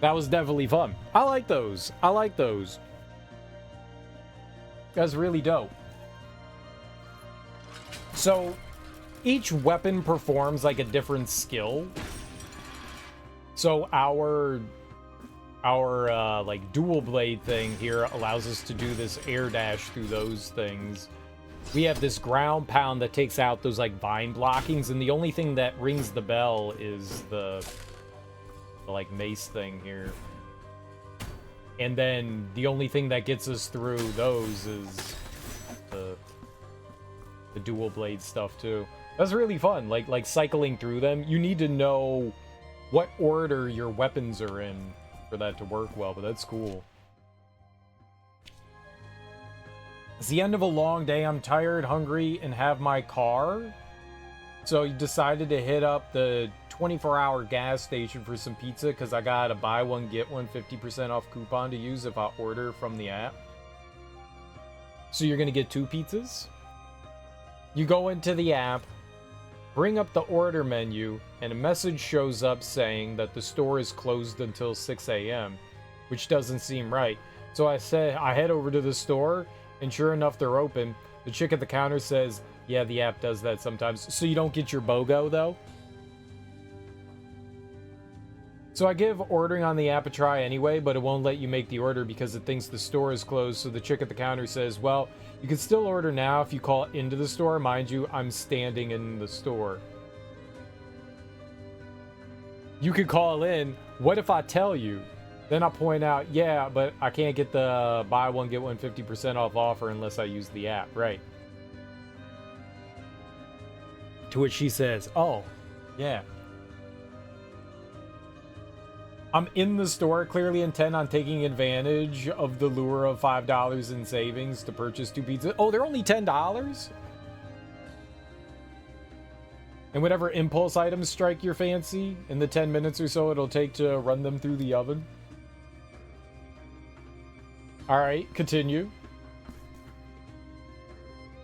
That was definitely fun. I like those. I like those. That's really dope. So, each weapon performs like a different skill. So our like dual blade thing here allows us to do this air dash through those things. We have this ground pound that takes out those like vine blockings, and the only thing that rings the bell is the like mace thing here. And then the only thing that gets us through those is the dual blade stuff too. That's really fun. Like cycling through them. You need to know what order your weapons are in for that to work well, but that's cool. It's the end of a long day. I'm tired, hungry, and have my car. So you decided to hit up the 24-hour gas station for some pizza because I got a buy one, get one 50% off coupon to use if I order from the app. So you're going to get 2 pizzas. You go into the app, bring up the order menu, and a message shows up saying that the store is closed until 6 a.m., which doesn't seem right. So I head over to the store, and sure enough, they're open. The chick at the counter says, yeah, the app does that sometimes. So you don't get your BOGO, though. So I give ordering on the app a try anyway, but it won't let you make the order because it thinks the store is closed. So the chick at the counter says, well, you can still order now if you call into the store. Mind you, I'm standing in the store. You could call in. What if I tell you? Then I point out, yeah, but I can't get the buy one, get one 50% off offer unless I use the app. Right. To which she says, oh, yeah. I'm in the store, clearly intent on taking advantage of the lure of $5 in savings to purchase 2 pizzas. Oh, they're only $10? And whatever impulse items strike your fancy in the 10 minutes or so it'll take to run them through the oven. Alright, continue.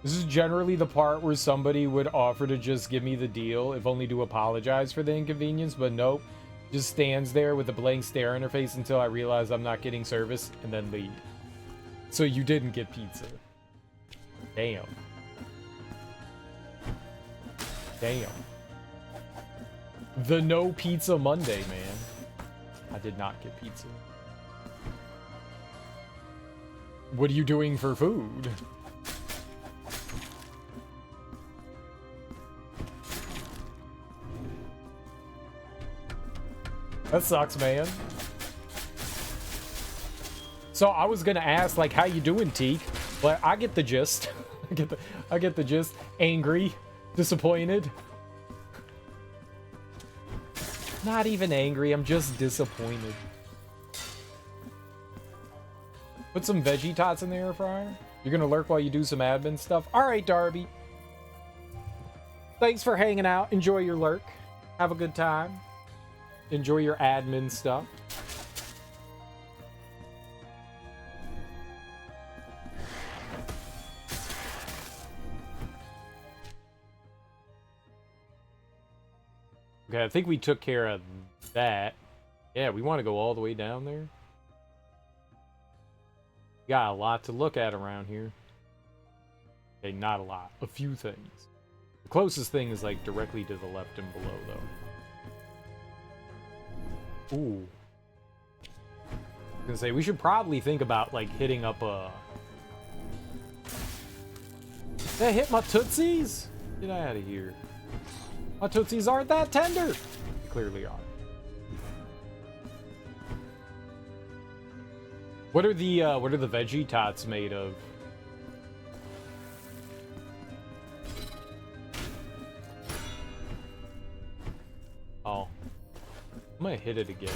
This is generally the part where somebody would offer to just give me the deal, if only to apologize for the inconvenience, but nope. Just stands there with a blank stare on her face until I realize I'm not getting service, and then leave. So you didn't get pizza. Damn. Damn. The no pizza Monday, man. I did not get pizza. What are you doing for food? That sucks, man. So I was gonna ask, like, how you doing, Teak? But I get the gist. I get the gist. Angry, disappointed. Not even angry. I'm just disappointed. Put some veggie tots in the air fryer. You're gonna lurk while you do some admin stuff. All right, Darby. Thanks for hanging out. Enjoy your lurk. Have a good time. Enjoy your admin stuff. Okay, I think we took care of that. Yeah, we want to go all the way down there. Got a lot to look at around here. Okay, not a lot. A few things. The closest thing is like directly to the left and below, though. Ooh. I was gonna say, we should probably think about like hitting up a... Did I hit my Tootsies? Get out of here. My Tootsies aren't that tender. They clearly are. What are the veggie tots made of? Oh. I'm gonna hit it again.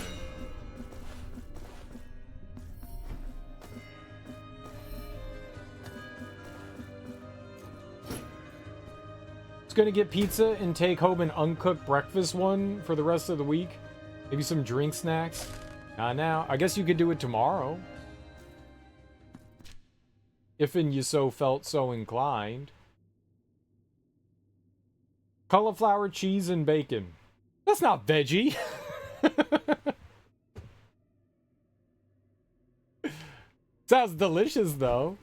It's gonna get pizza and take home an uncooked breakfast one for the rest of the week. Maybe some drink snacks. Not now. I guess you could do it tomorrow. If and you so felt so inclined. Cauliflower, cheese, and bacon. That's not veggie. Sounds delicious though.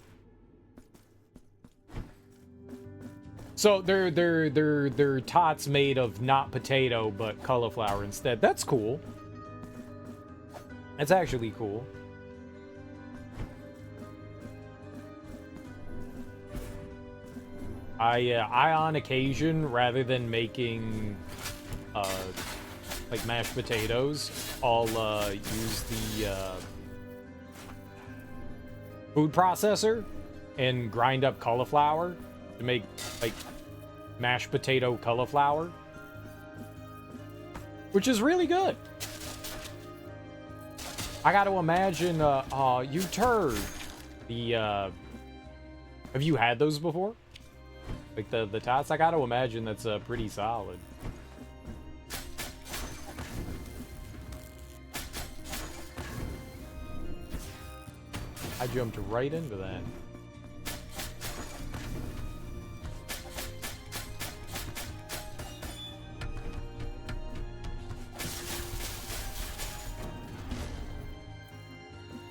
So they're tots made of not potato but cauliflower instead. That's cool. That's actually cool. I on occasion, rather than making like mashed potatoes, I'll use the food processor and grind up cauliflower to make like mashed potato cauliflower, which is really good. I got to imagine, you turd. Have you had those before? Like the tots? I got to imagine that's pretty solid. I jumped right into that.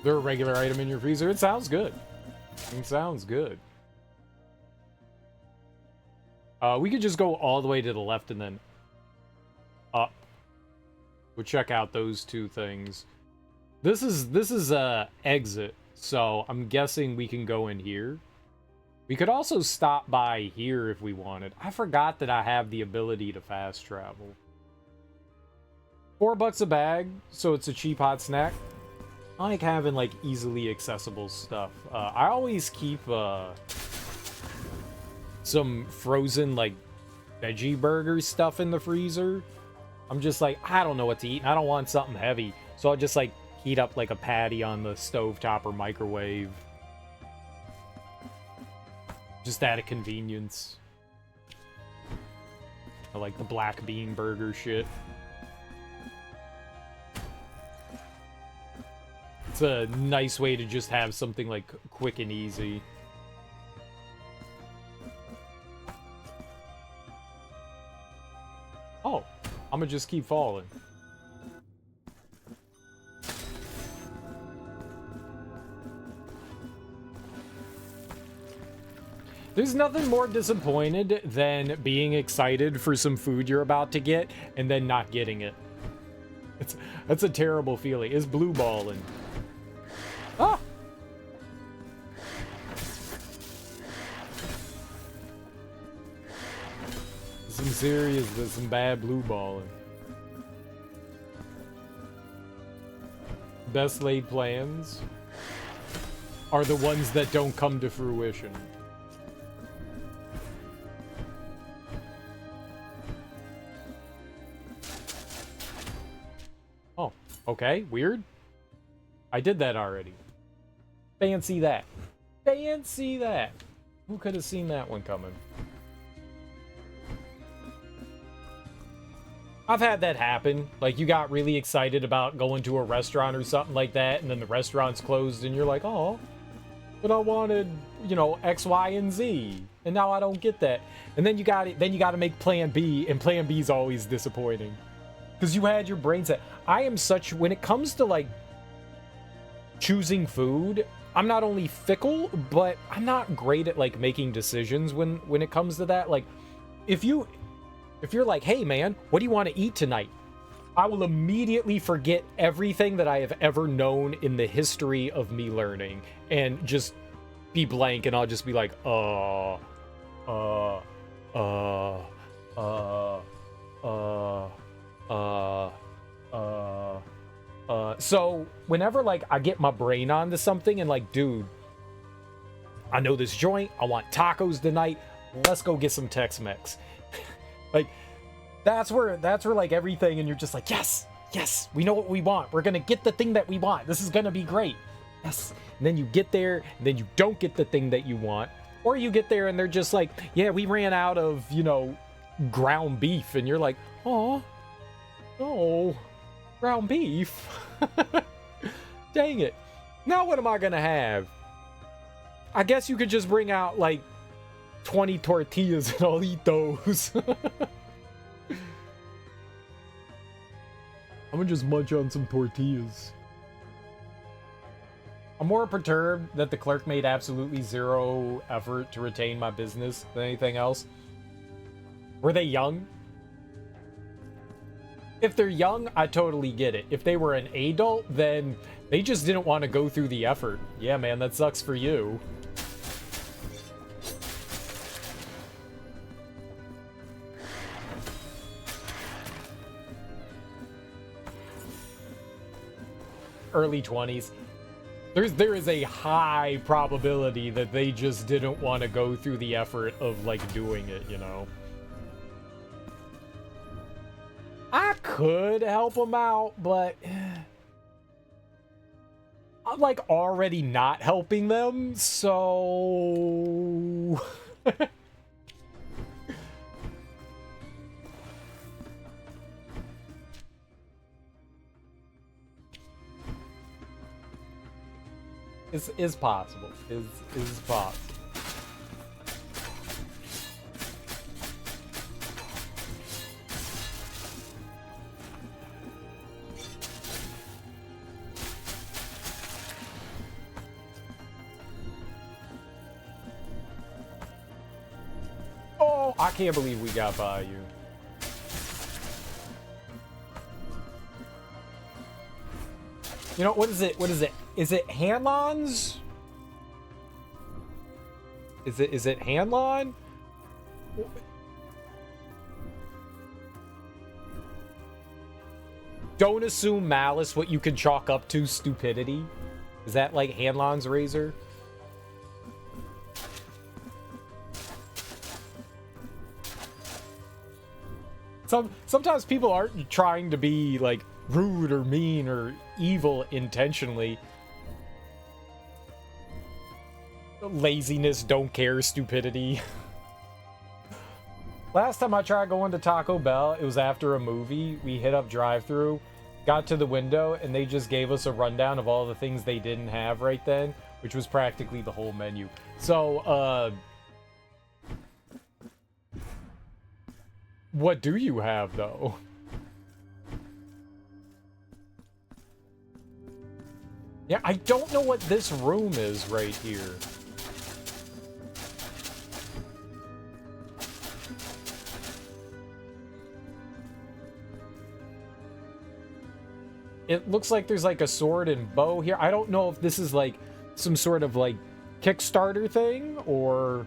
They're a regular item in your freezer. It sounds good. It sounds good. We could just go all the way to the left and then up. We'll check out those two things. This is exit, so I'm guessing we can go in here. We could also stop by here if we wanted. I forgot that I have the ability to fast travel. $4 a bag, so it's a cheap hot snack. I like having like easily accessible stuff. I always keep some frozen like veggie burger stuff in the freezer. I'm just like, I don't know what to eat and I don't want something heavy, so I'll just like heat up like a patty on the stovetop or microwave, just out of convenience. I like the black bean burger shit. It's a nice way to just have something like quick and easy. Oh, I'm gonna just keep falling. There's nothing more disappointed than being excited for some food you're about to get and then not getting it. That's a terrible feeling. It's blue balling. Ah! There's some bad blue balling. Best laid plans are the ones that don't come to fruition. Oh, okay, weird. I did that already. Fancy that. Fancy that. Who could have seen that one coming? I've had that happen. Like, you got really excited about going to a restaurant or something like that, and then the restaurant's closed, and you're like, oh, but I wanted, you know, X, Y, and Z, and now I don't get that. And then you got to make Plan B, and Plan B is always disappointing. Because you had your brain set. I am such, when it comes to like choosing food, I'm not only fickle, but I'm not great at like making decisions when it comes to that. Like if you're like, hey man, what do you want to eat tonight? I will immediately forget everything that I have ever known in the history of me learning and just be blank, and I'll just be like, uh, uh, uh, so whenever like I get my brain onto something and like, dude, I know this joint, I want tacos tonight, let's go get some Tex-Mex. Like that's where like everything, and you're just like, yes, we know what we want, we're gonna get the thing that we want, this is gonna be great, yes. And then you get there, and then you don't get the thing that you want, or you get there and they're just like, yeah, we ran out of, you know, ground beef, and you're like, oh no, ground beef. Dang it. Now what am I gonna have? I guess you could just bring out like 20 tortillas and I'll eat those. I'm gonna just munch on some tortillas. I'm more perturbed that the clerk made absolutely zero effort to retain my business than anything else. Were they young? If they're young, I totally get it. If they were an adult, then they just didn't want to go through the effort. Yeah, man, that sucks for you. Early 20s. There is a high probability that they just didn't want to go through the effort of, like, doing it, you know? I could help them out, but I'm, like, already not helping them, so... is possible. Is possible. Oh, I can't believe we got by you. You know, what is it? What is it? Is it Hanlon's? Is it Hanlon? Don't assume malice what you can chalk up to stupidity. Is that like Hanlon's razor? Sometimes people aren't trying to be like rude or mean or evil intentionally. Laziness, don't care, stupidity. Last time I tried going to Taco Bell, it was after a movie. We hit up drive-thru, got to the window, and they just gave us a rundown of all the things they didn't have right then, which was practically the whole menu. So, what do you have, though? Yeah, I don't know what this room is right here. It looks like there's like a sword and bow here. I don't know if this is like some sort of like Kickstarter thing, or...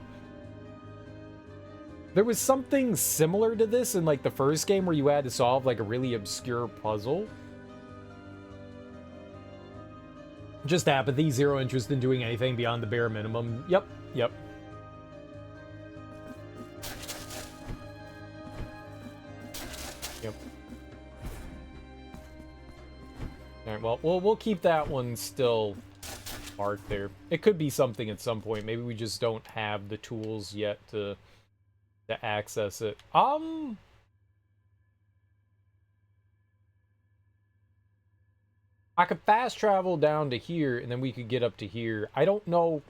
There was something similar to this in like the first game where you had to solve like a really obscure puzzle. Just apathy, zero interest in doing anything beyond the bare minimum. Yep. Yep. Alright, well, we'll keep that one still marked there. It could be something at some point. Maybe we just don't have the tools yet to access it. I could fast travel down to here, and then we could get up to here. I don't know.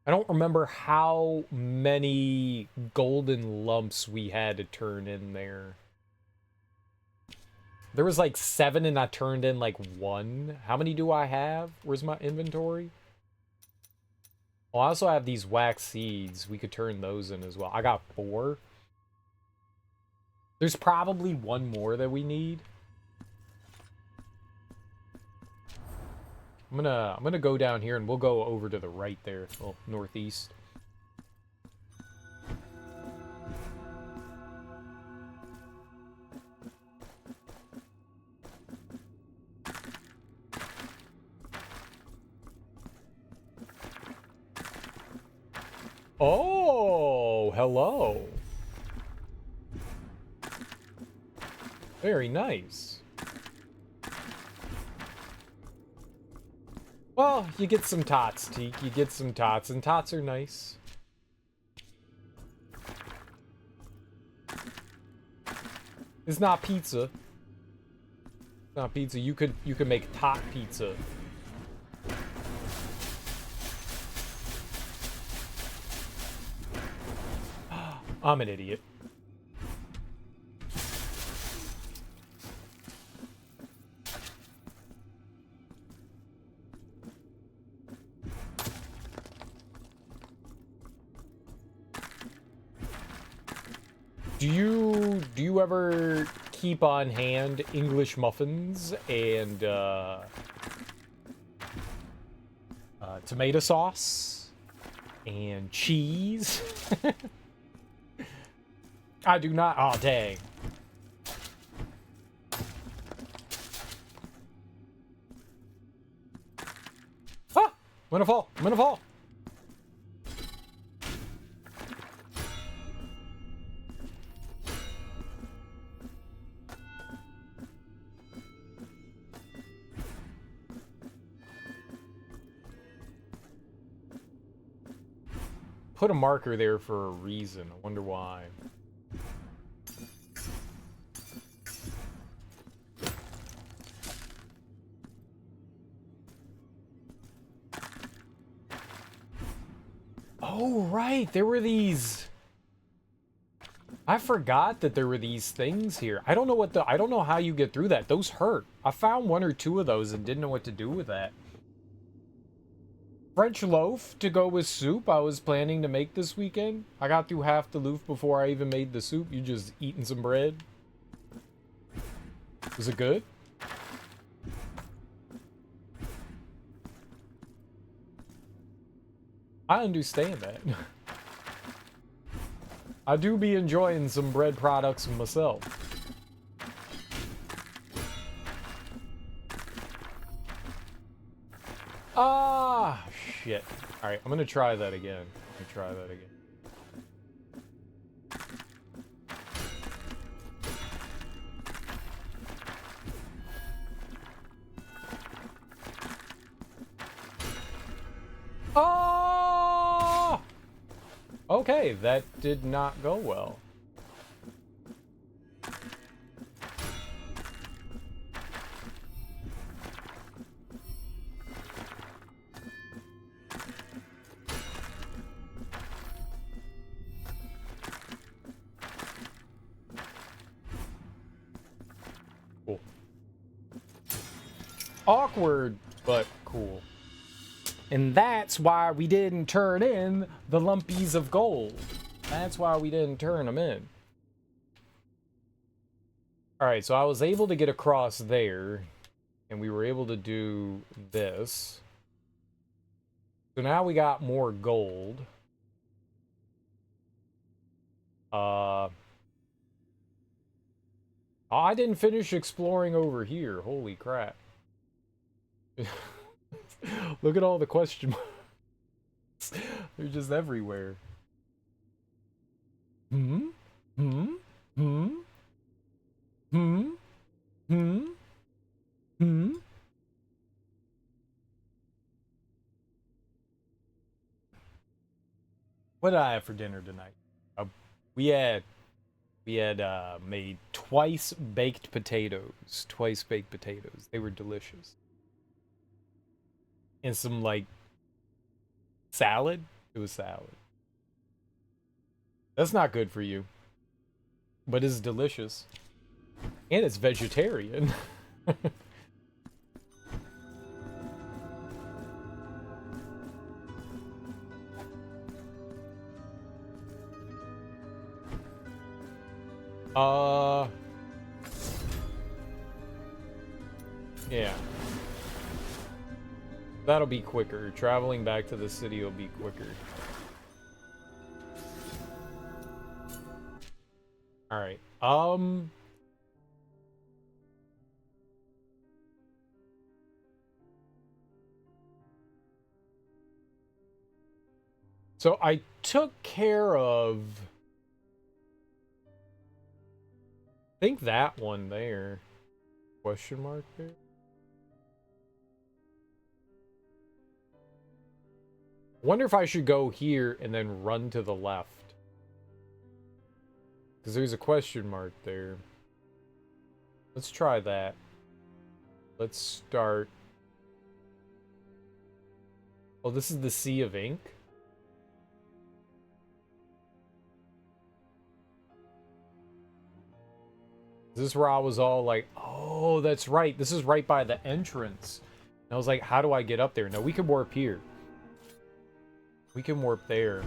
I don't remember how many golden lumps we had to turn in there. There was like 7 and I turned in like 1. How many do I have? Where's my inventory? Well, I also have these wax seeds. We could turn those in as well. I got 4. There's probably 1 more that we need. I'm gonna go down here and we'll go over to the right there, well, northeast. Oh, hello. Very nice. Well, you get some tots, Teak. You get some tots, and tots are nice. It's not pizza. It's not pizza. You could make tot pizza. I'm an idiot. Do you ever keep on hand English muffins and tomato sauce and cheese? I do not. Oh, dang. Ah! I'm gonna fall. I'm gonna fall. Put a marker there for a reason. I wonder why. Oh, right. There were these. I forgot that there were these things here. I don't know how you get through that. Those hurt. I found 1 or 2 of those and didn't know what to do with that. French loaf to go with soup I was planning to make this weekend. I got through half the loaf before I even made the soup. You just eating some bread. Was it good? I understand that. I do be enjoying some bread products myself. Ah, shit. Alright, I'm gonna try that again. Oh! Okay, that did not go well. Cool. Awkward, but cool. And that's why we didn't turn in the lumpies of gold. That's why we didn't turn them in. Alright, so I was able to get across there. And we were able to do this. So now we got more gold. Oh, I didn't finish exploring over here. Holy crap. Look at all the question marks. They're just everywhere. Hmm? Hmm? Hmm? Hmm? Hmm? Hmm? What did I have for dinner tonight? We had made twice baked potatoes. Twice baked potatoes. They were delicious. And some like salad. It was salad. That's not good for you, but it's delicious. And it's vegetarian. Yeah. That'll be quicker. Traveling back to the city will be quicker. Alright. So I took care of... I think that one there. Question mark there? Wonder if I should go here and then run to the left. Because there's a question mark there. Let's try that. Let's start. Oh, this is the Sea of Ink. Is this where I was all like, oh, that's right. This is right by the entrance. And I was like, how do I get up there? No, we can warp here. We can warp there.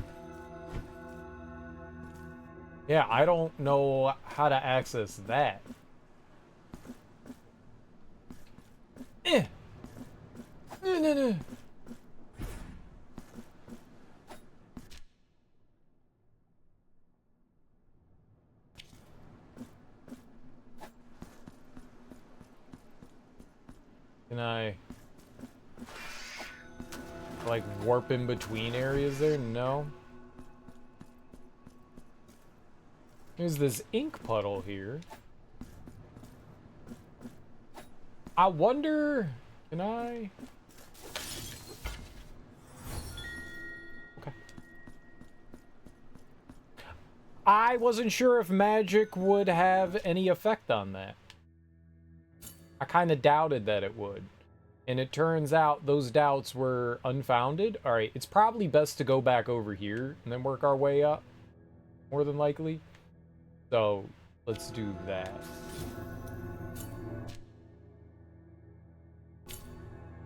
Yeah, I don't know how to access that. No. Can I like warp in between areas there? No. There's this ink puddle here. I wonder, can I? Okay. I wasn't sure if magic would have any effect on that. I kind of doubted that it would. And it turns out those doubts were unfounded. Alright, it's probably best to go back over here and then work our way up. More than likely. So, let's do that.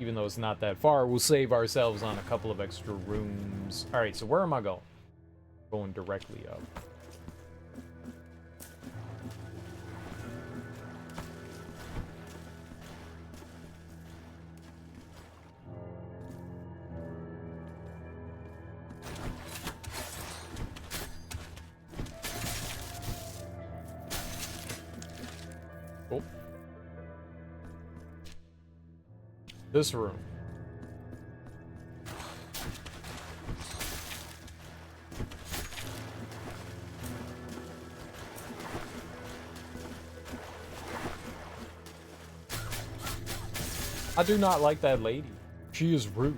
Even though it's not that far, we'll save ourselves on a couple of extra rooms. Alright, so where am I going? Going directly up. Oh. This room. I do not like that lady. She is rude.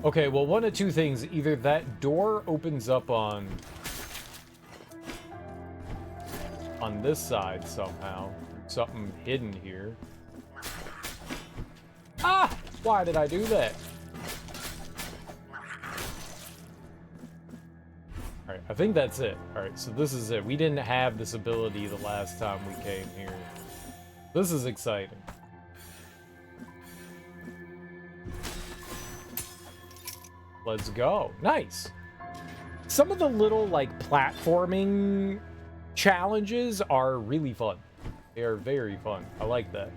Okay, well, one of two things. Either that door opens up on this side somehow. Something hidden here. Ah! Why did I do that? Alright, I think that's it. Alright, so this is it. We didn't have this ability the last time we came here. This is exciting. Let's go. Nice. Some of the little, like, platforming challenges are really fun. They are very fun. I like that.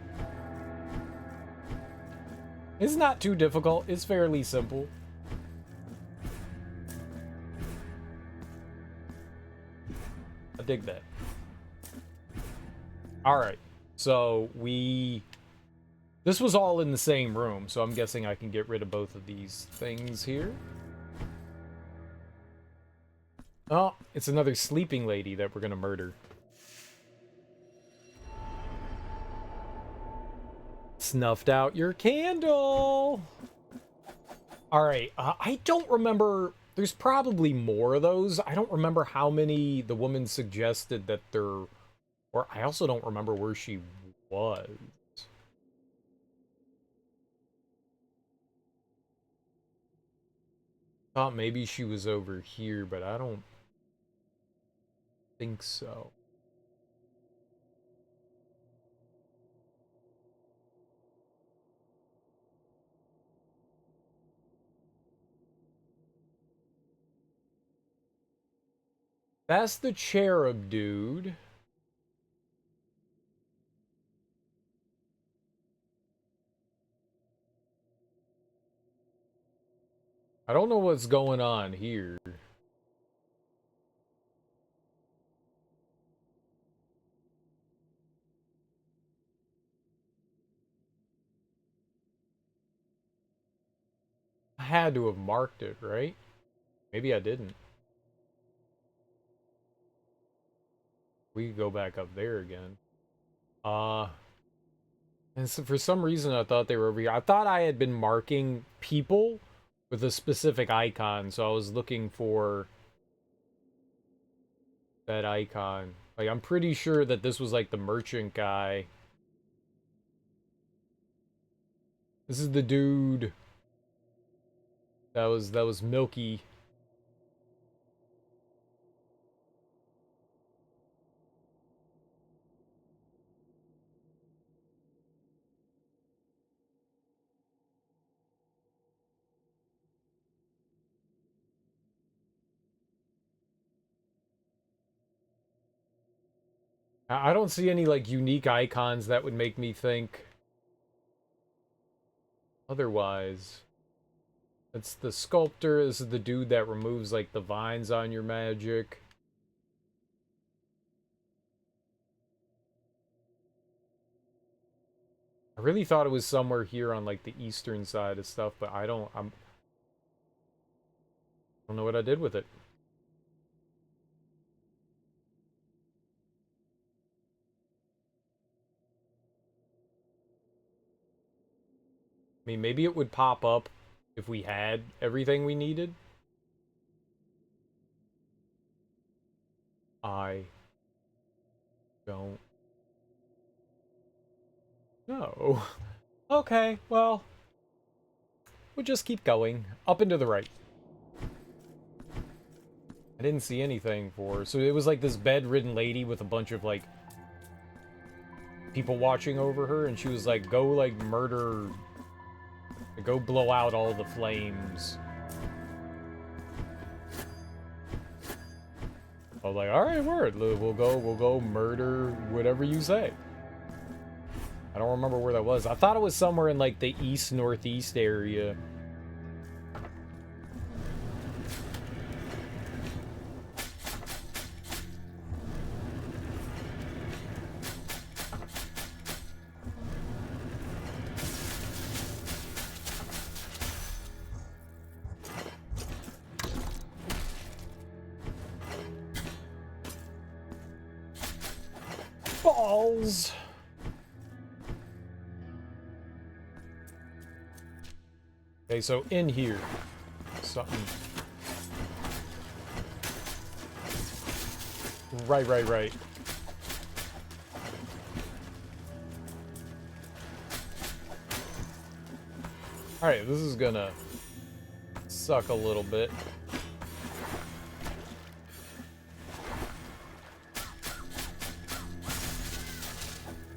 It's not too difficult. It's fairly simple. I dig that. Alright. So, this was all in the same room, so I'm guessing I can get rid of both of these things here. Oh, it's another sleeping lady that we're gonna murder. Snuffed out your candle! Alright, I don't remember... There's probably more of those. I don't remember how many the woman suggested that there... Or I also don't remember where she was. Thought maybe she was over here, but I don't think so. That's the cherub dude. I don't know what's going on here. I had to have marked it, right? Maybe I didn't. We could go back up there again. And so for some reason I thought they were over here. I thought I had been marking people with a specific icon, so I was looking for that icon. Like, I'm pretty sure that this was like the merchant guy. This is the dude that was Milky. I don't see any like unique icons that would make me think otherwise. That's the sculptor. This is the dude that removes like the vines on your magic. I really thought it was somewhere here on like the eastern side of stuff, but I don't know what I did with it. I mean, maybe it would pop up if we had everything we needed. I don't know. Okay, well, we'll just keep going. Up and to the right. I didn't see anything for... So it was like this bedridden lady with a bunch of, like, people watching over her, and she was like, go, like, murder... Go blow out all the flames. I was like, alright, word. We'll go murder whatever you say. I don't remember where that was. I thought it was somewhere in, like, the east-northeast area. Balls! Okay, so in here, something. Right. Alright, this is gonna suck a little bit.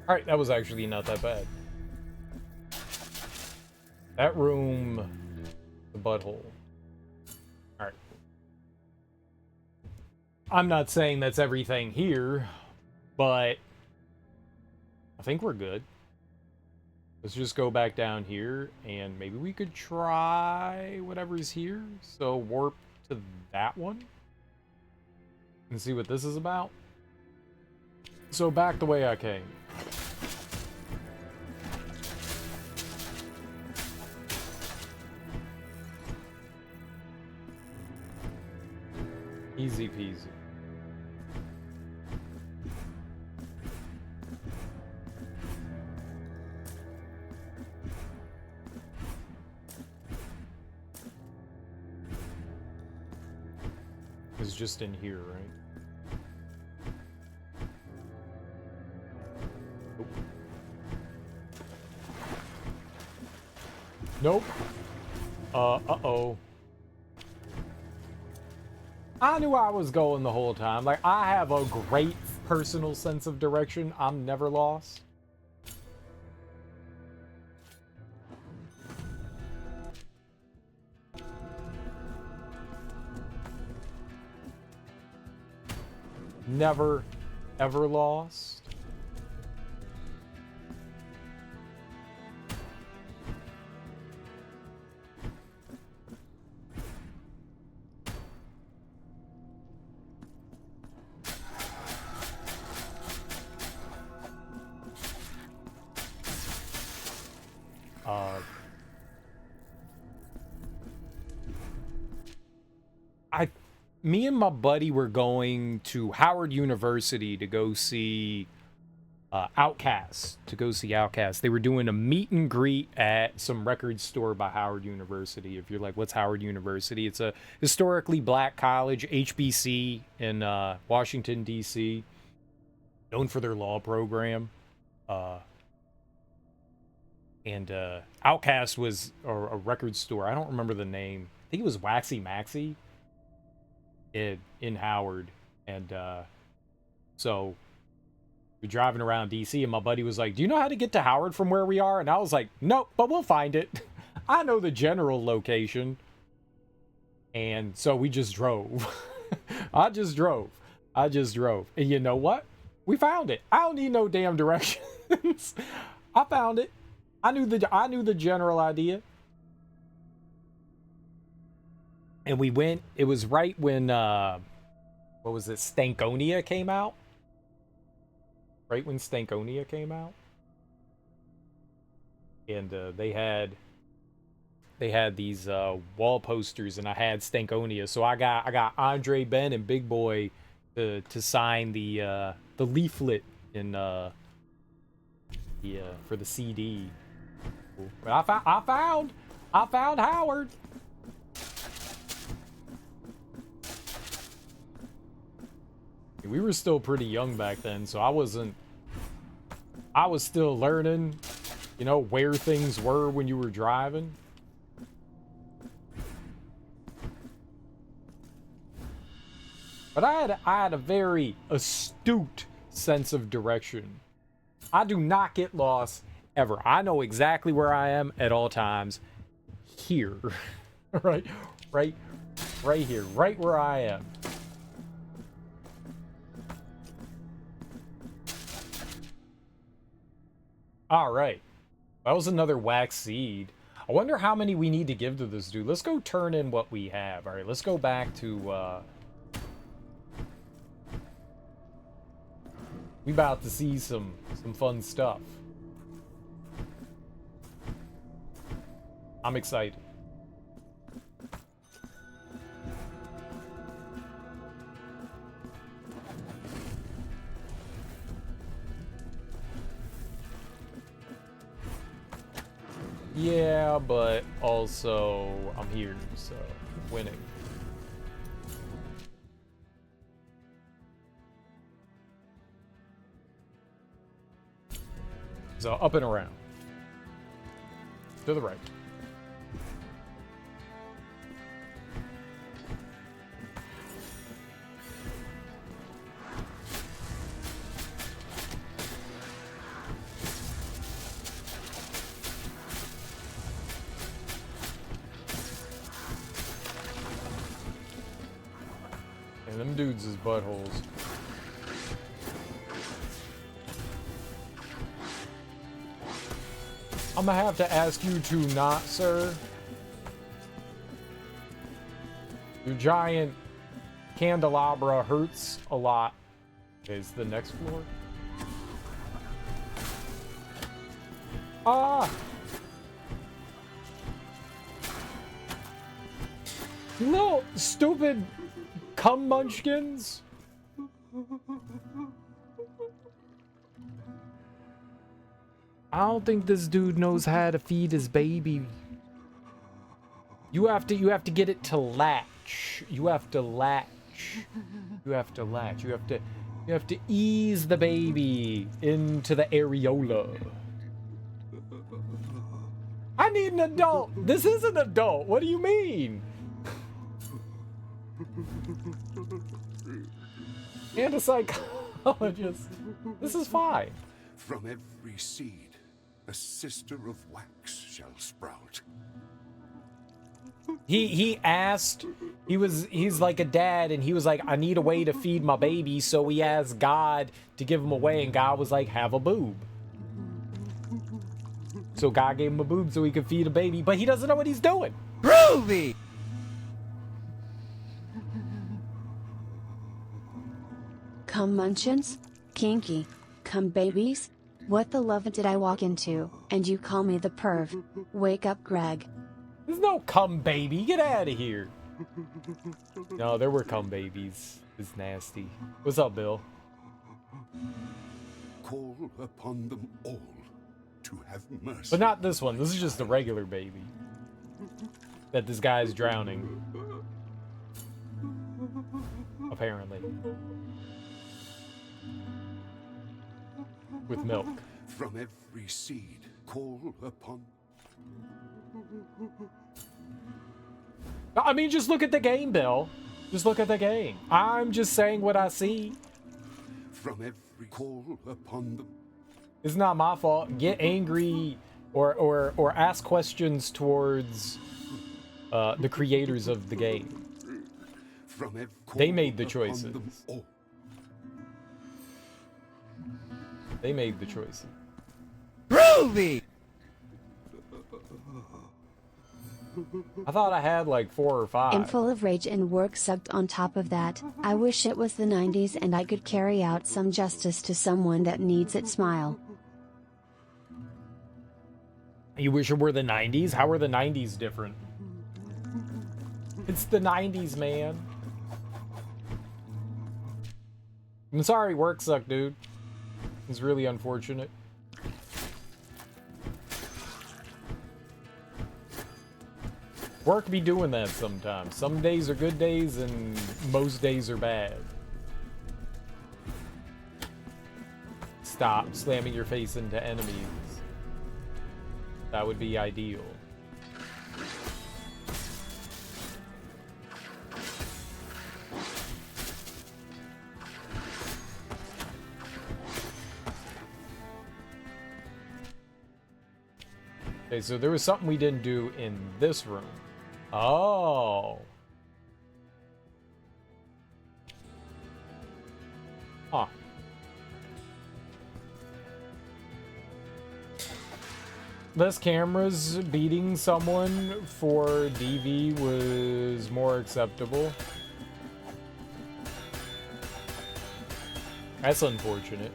Alright, that was actually not that bad. That room, the butthole. Alright. I'm not saying that's everything here, but I think we're good. Let's just go back down here, and maybe we could try whatever's here. So warp to that one and see what this is about. So back the way I came. Easy peasy. It's just in here, right? Nope. Uh-oh. I knew I was going the whole time. Like, I have a great personal sense of direction. I'm never lost. Never, ever lost. Me and my buddy were going to Howard University to go see Outcast. They were doing a meet and greet at some record store by Howard University. If you're like, what's Howard University? It's a historically black college, HBC in Washington, D.C., known for their law program. And Outcast was a record store. I don't remember the name. I think it was Waxy Maxy in Howard. And so we're driving around DC, and my buddy was like, do you know how to get to Howard from where we are? And I was like, nope, but we'll find it. I know the general location. And so we just drove. I just drove. And you know what? We found it. I don't need no damn directions. I found it. I knew the general idea. And we went, it was right when what was it, Stankonia came out? Right when Stankonia came out. And they had these wall posters, and I had Stankonia. So I got Andre, Ben, and Big Boy to sign the leaflet in for the CD. But I found Howard. We were still pretty young back then, so I was still learning, you know, where things were when you were driving. But I had a very astute sense of direction. I do not get lost ever. I know exactly where I am at all times. Here. right here. Right where I am. Alright. That was another wax seed. I wonder how many we need to give to this dude. Let's go turn in what we have. Alright, let's go back to we about to see some fun stuff. I'm excited. Yeah, but also I'm here, so winning. So up and around. To the right. And them dudes is buttholes. I'm gonna have to ask you to not, sir. Your giant candelabra hurts a lot. Is the next floor? Ah! No, stupid cum munchkins. I don't think this dude knows how to feed his baby. You have to get it to latch. You have to ease the baby into the areola. I need an adult. This is an adult. What do you mean? And a psychologist. This is fine. From every seed, a sister of wax shall sprout. He asked, he's like a dad, and he was like, I need a way to feed my baby, so he asked God to give him a way, and God was like, have a boob. So God gave him a boob so he could feed a baby, but he doesn't know what he's doing. Groovy! Come munchins, kinky, come babies. What the love did I walk into, and you call me the perv? Wake up, Greg. There's no cum baby. Get out of here. No, there were cum babies. It's nasty. What's up, Bill? Call upon them all to have mercy. But not this one. This is just a regular baby that this guy's drowning. Apparently. With milk. From every seed, call upon. I mean, just look at the game, Bill. Just look at the game. I'm just saying what I see. From every call upon them. It's not my fault. Get angry or ask questions towards the creators of the game. From every They made the upon choices. them all. They made the choices. Groovy! I thought I had like 4 or 5. And full of rage and work sucked on top of that. I wish it was the 90s and I could carry out some justice to someone that needs it. Smile. You wish it were the 90s? How are the 90s different? It's the 90s, man. I'm sorry, work sucked, dude. It's really unfortunate. Work be doing that sometimes. Some days are good days and most days are bad. Stop slamming your face into enemies. That would be ideal. Okay, so there was something we didn't do in this room. Oh. Huh. Less cameras beating someone for DV was more acceptable. That's unfortunate.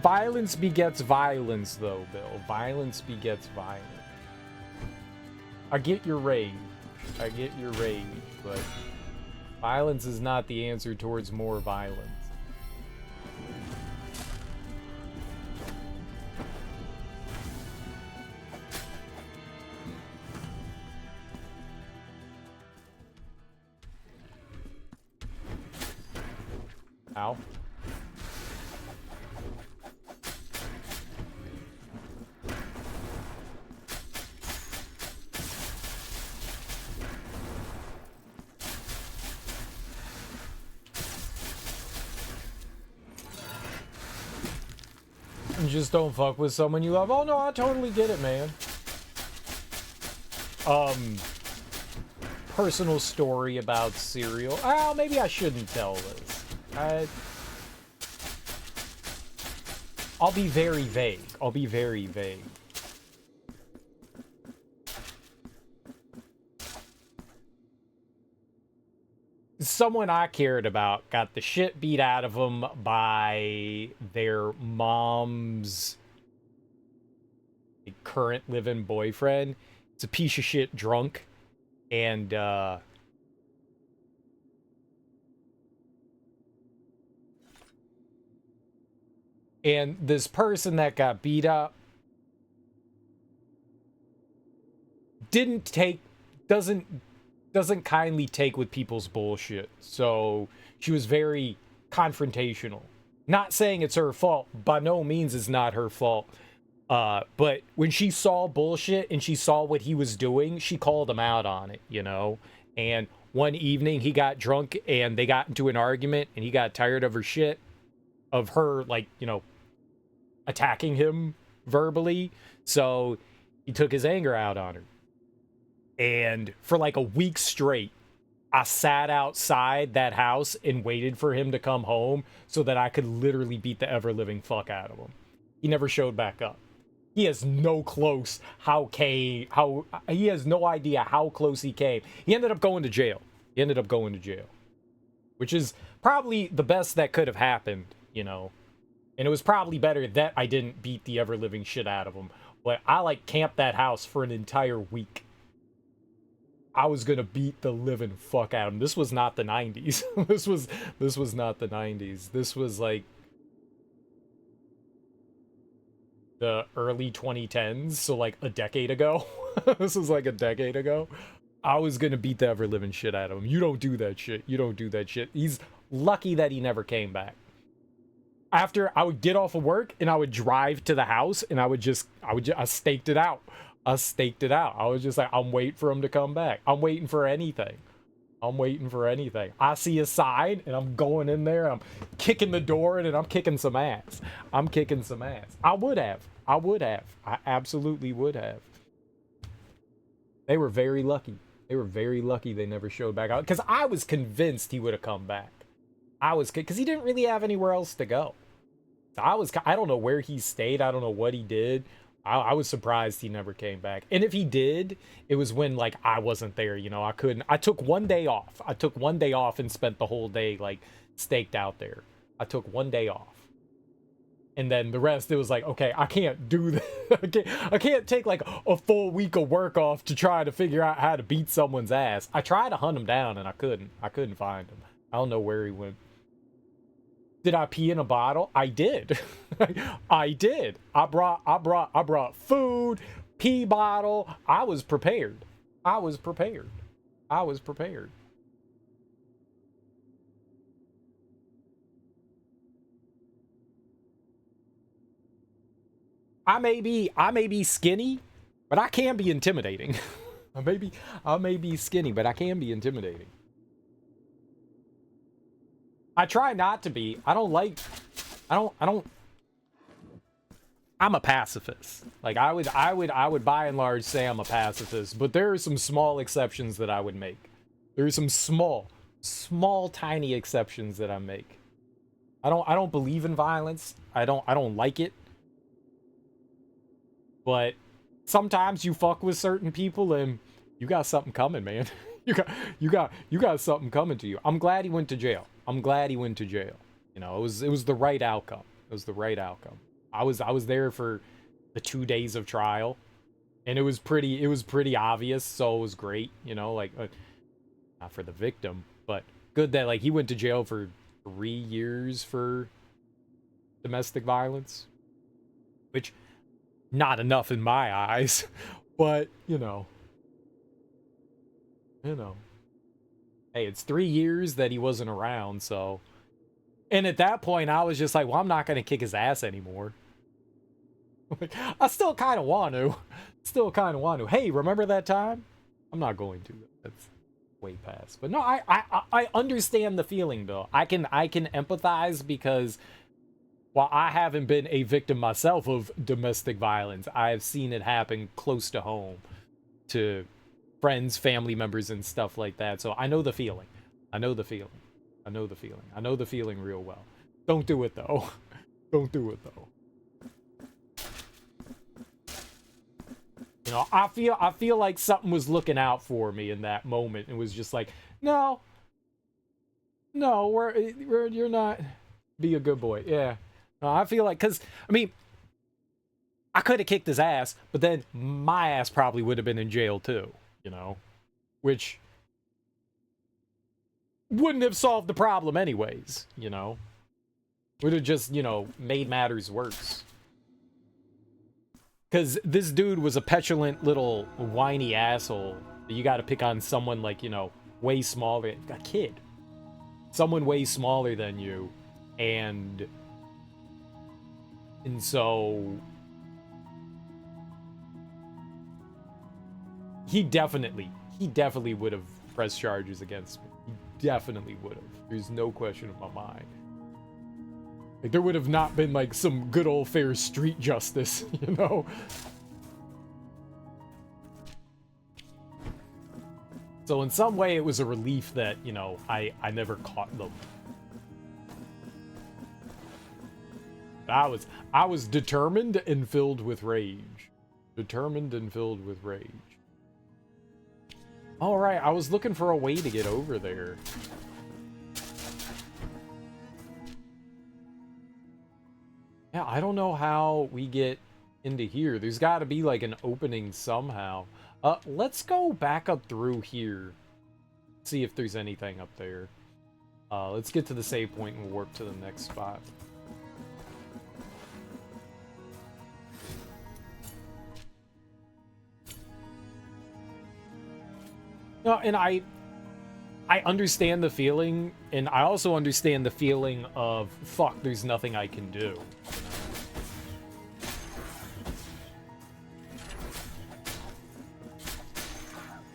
Violence begets violence, though, Bill. Violence begets violence. I get your rage. I get your rage, but violence is not the answer towards more violence. Ow. Just don't fuck with someone you love. Oh no, I totally get it, man. Personal story about cereal. Oh, maybe I shouldn't tell this. I'll be very vague. I'll be very vague. Someone I cared about got the shit beat out of them by their mom's current living boyfriend. It's a piece of shit drunk. And, and this person that got beat up doesn't kindly take with people's bullshit. So she was very confrontational. Not saying it's her fault. By no means it's not her fault. But when she saw bullshit and she saw what he was doing, she called him out on it, you know? And one evening he got drunk and they got into an argument and he got tired of her shit, of her, like, you know, attacking him verbally. So he took his anger out on her. And for like a week straight, I sat outside that house and waited for him to come home so that I could literally beat the ever-living fuck out of him. He never showed back up. He has no he has no idea how close he came. He ended up going to jail. Which is probably the best that could have happened, you know. And it was probably better that I didn't beat the ever-living shit out of him. But I, like, camped that house for an entire week. I was gonna beat the living fuck out of him. This was not the 90s. This was not the 90s. This was like the early 2010s, so like a decade ago. This was like a decade ago. I was gonna beat the ever living shit out of him. You don't do that shit. You don't do that shit. He's lucky that he never came back. After I would get off of work and I would drive to the house and I staked it out. I staked it out. I was just like, I'm waiting for him to come back. I'm waiting for anything. I see a sign and I'm going in there. I'm kicking the door in and I'm kicking some ass. I would have. I absolutely would have. They were very lucky. They never showed back out. Because I was convinced he would have come back. Because he didn't really have anywhere else to go. I don't know where he stayed. I don't know what he did. I was surprised he never came back. And if he did, it was when, like, I wasn't there, you know. I took one day off. And spent the whole day, like, staked out there. I took one day off. And then the rest, it was like, okay, I can't do that. I can't take, like, a full week of work off to try to figure out how to beat someone's ass. I tried to hunt him down, and I couldn't. I couldn't find him. I don't know where he went. Did I pee in a bottle? I did. I did. I brought food, pee bottle. I was prepared. I may be skinny, but I can be intimidating. I may be skinny, but I can be intimidating. I try not to be. I'm a pacifist. Like, I would by and large say I'm a pacifist, but there are some small exceptions that I would make. There are some small tiny exceptions that I make. I don't believe in violence. I don't like it. But sometimes you fuck with certain people and you got something coming, man. you got something coming to you. I'm glad he went to jail. You know, it was the right outcome. I was there for the 2 days of trial, and it was pretty obvious, so it was great, you know, like, not for the victim, but good that, like, he went to jail for 3 years for domestic violence, which, not enough in my eyes, but, you know. Hey, it's 3 years that he wasn't around, so. And at that point, I was just like, well, I'm not going to kick his ass anymore. Like, I still kind of want to. Hey, remember that time? I'm not going to. That's way past. But no, I understand the feeling, though. I can empathize because while I haven't been a victim myself of domestic violence, I have seen it happen close to home to friends, family members, and stuff like that. So I know the feeling. I know the feeling real well. Don't do it, though. You know, I feel like something was looking out for me in that moment. It was just like, no, you're not. Be a good boy. Yeah. No, I feel like, because, I mean, I could have kicked his ass, but then my ass probably would have been in jail too, you know, which wouldn't have solved the problem anyways, you know. Would have just, you know, made matters worse. Because this dude was a petulant little whiny asshole. You got to pick on someone like, you know, way smaller. A kid. Someone way smaller than you. And so he definitely would have press charges against me. He definitely would have. There's no question in my mind. Like, there would have not been, like, some good old fair street justice, you know? So in some way, it was a relief that, you know, I never caught them. I was determined and filled with rage. Determined and filled with rage. All right, I was looking for a way to get over there. Yeah, I don't know how we get into here. There's got to be like an opening somehow. Let's go back up through here. See if there's anything up there. Let's get to the save point and warp to the next spot. No, and I understand the feeling, and I also understand the feeling of, fuck, there's nothing I can do.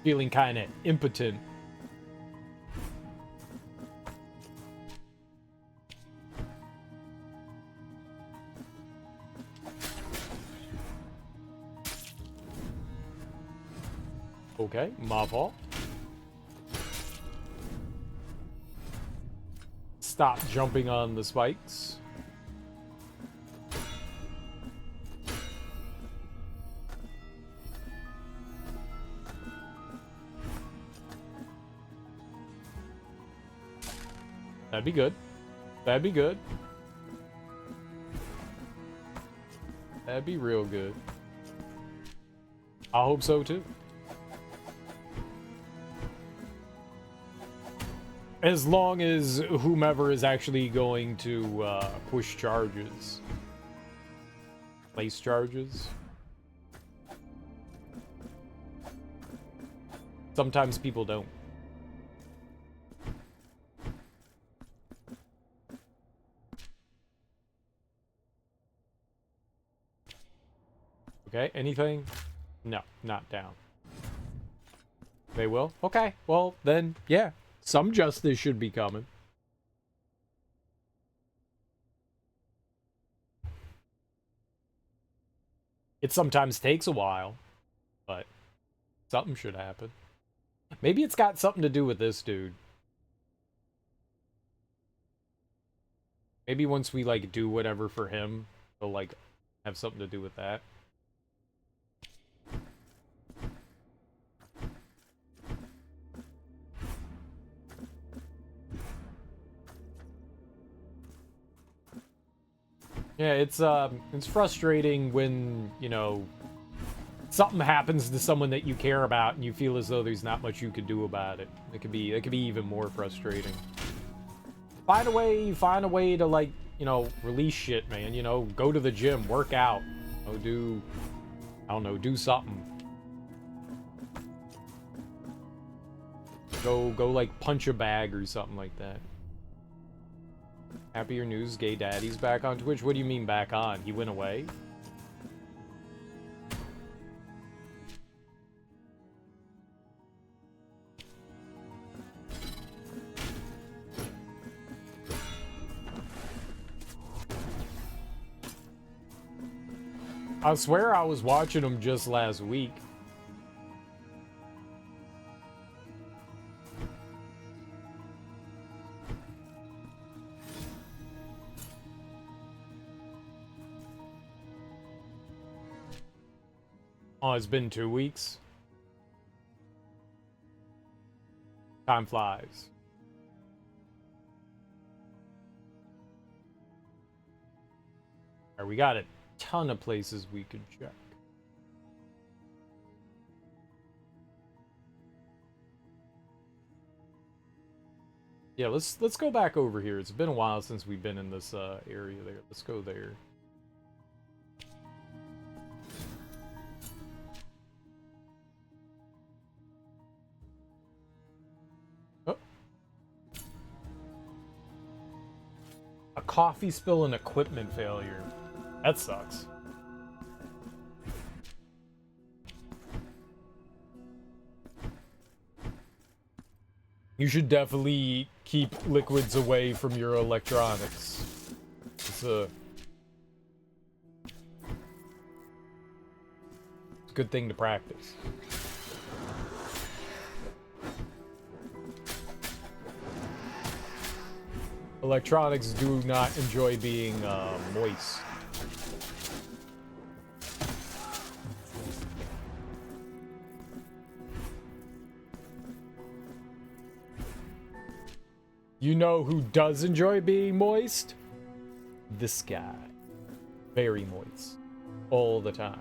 Feeling kind of impotent. Okay, my fault. Stop jumping on the spikes. That'd be good. That'd be good. That'd be real good. I hope so too. As long as whomever is actually going to push charges. Place charges. Sometimes people don't. Okay, anything? No, not down. They will? Okay, well then, yeah. Some justice should be coming. It sometimes takes a while, but something should happen. Maybe it's got something to do with this dude. Maybe once we, like, do whatever for him, it'll, like, have something to do with that. Yeah, it's frustrating when, you know, something happens to someone that you care about and you feel as though there's not much you can do about it. It could be even more frustrating. Find a way to, like, you know, release shit, man. You know, go to the gym, work out. You know, do something. Go like punch a bag or something like that. Happier news, Gay Daddy's back on Twitch. What do you mean back on? He went away? I swear I was watching him just last week. Oh, it's been 2 weeks. Time flies. Alright, we got a ton of places we could check. Yeah, let's go back over here. It's been a while since we've been in this area there. Let's go there. A coffee spill and equipment failure. That sucks. You should definitely keep liquids away from your electronics. It's a good thing to practice. Electronics do not enjoy being moist. You know who does enjoy being moist? This guy. Very moist. All the time.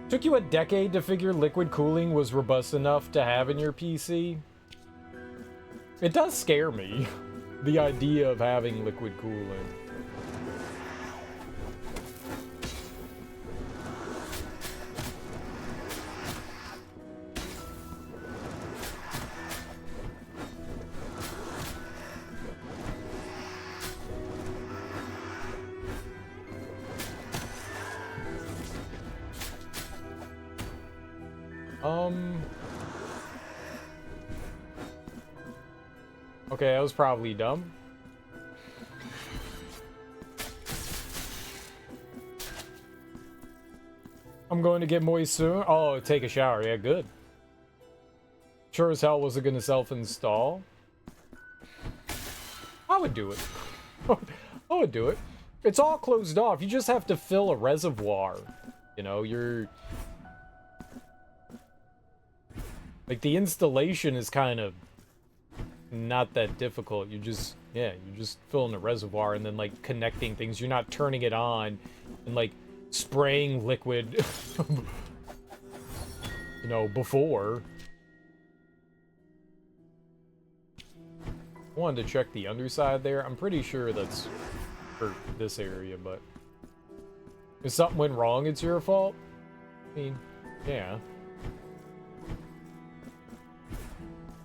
Took you a decade to figure liquid cooling was robust enough to have in your PC? It does scare me, the idea of having liquid cooling. Okay, that was probably dumb. I'm going to get moist soon. Oh, take a shower. Yeah, good. Sure as hell wasn't gonna self-install. I would do it. I would do it. It's all closed off. You just have to fill a reservoir. You know, you're... Like, the installation is kind of not that difficult. You just, yeah, you're just filling a reservoir and then, like, connecting things. You're not turning it on and, like, spraying liquid, you know, before. I wanted to check the underside there. I'm pretty sure that's for this area, but if something went wrong, it's your fault. I mean, yeah.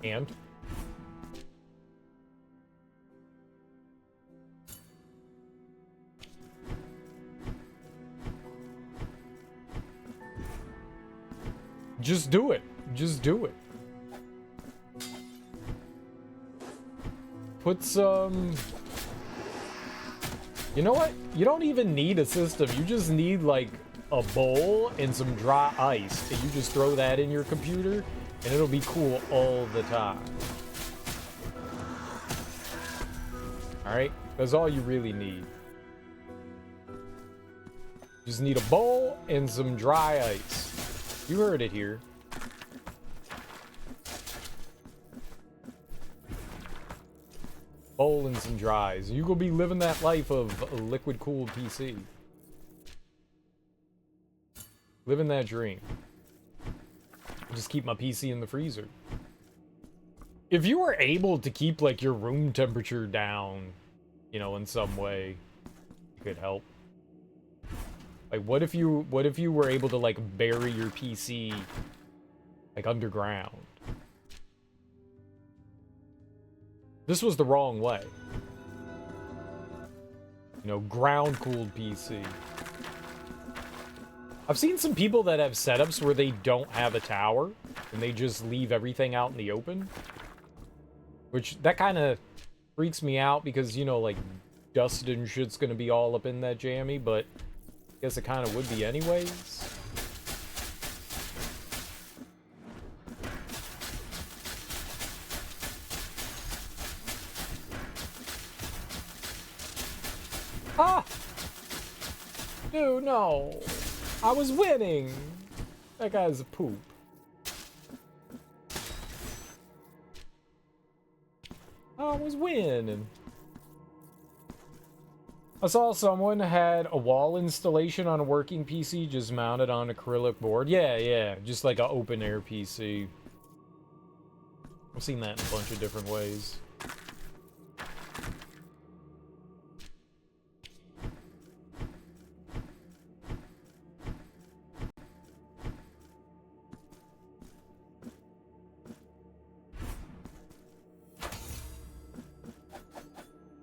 And? Just do it. Just do it. Put some... You know what? You don't even need a system. You just need, like, a bowl and some dry ice. And you just throw that in your computer, and it'll be cool all the time. Alright? That's all you really need. Just need a bowl and some dry ice. You heard it here. Bowl and some dries. You gonna be living that life of a liquid-cooled PC. Living that dream. Just keep my PC in the freezer. If you were able to keep, like, your room temperature down, you know, in some way, it could help. Like, what if you were able to, like, bury your PC, like, underground? This was the wrong way. You know, ground-cooled PC. I've seen some people that have setups where they don't have a tower, and they just leave everything out in the open. Which, that kind of freaks me out, because, you know, like, dust and shit's gonna be all up in that jammy, but... guess it kind of would be anyways. Ah! Dude, no. I was winning. That guy's a poop. I was winning. I saw someone had a wall installation on a working PC just mounted on an acrylic board. Yeah, just like an open-air PC. I've seen that in a bunch of different ways.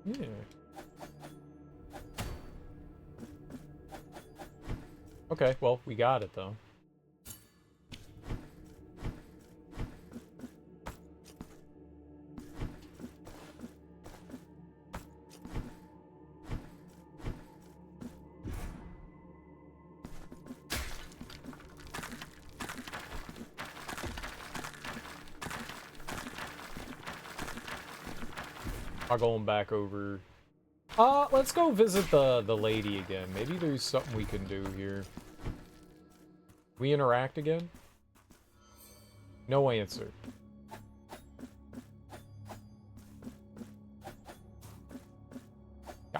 Yeah. Okay, well, we got it, though. I'm going back over. Let's go visit the lady again. Maybe there's something we can do here. We interact again? No answer.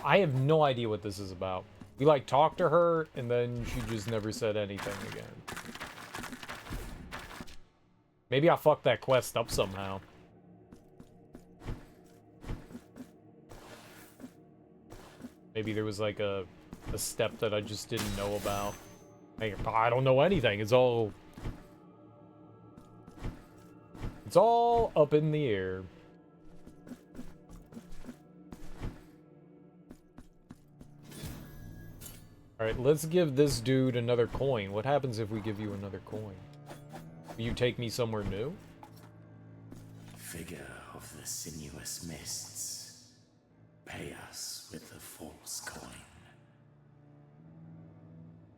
I have no idea what this is about. We, like, talked to her, and then she just never said anything again. Maybe I fucked that quest up somehow. Maybe there was, like, a step that I just didn't know about. I don't know anything. It's all up in the air. Alright, let's give this dude another coin. What happens if we give you another coin? Will you take me somewhere new? Figure of the sinuous mists. Pay us with the false coin.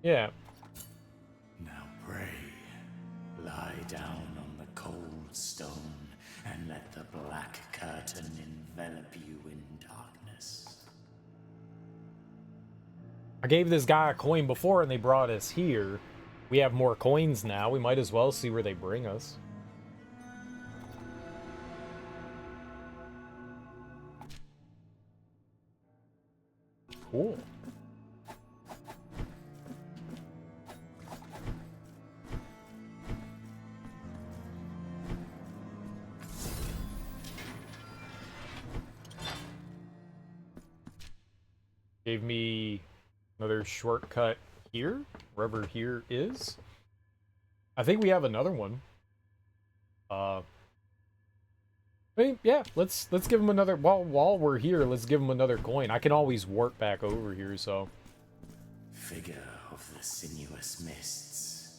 Yeah. Now pray. Lie down on the cold stone and let the black curtain envelop you in darkness. I gave this guy a coin before and they brought us here. We have more coins now. We might as well see where they bring us. Cool. Gave me another shortcut here, wherever here is. I think we have another one. I mean, yeah, let's give him another. While we're here, let's give him another coin. I can always warp back over here, so. Figure of the sinuous mists.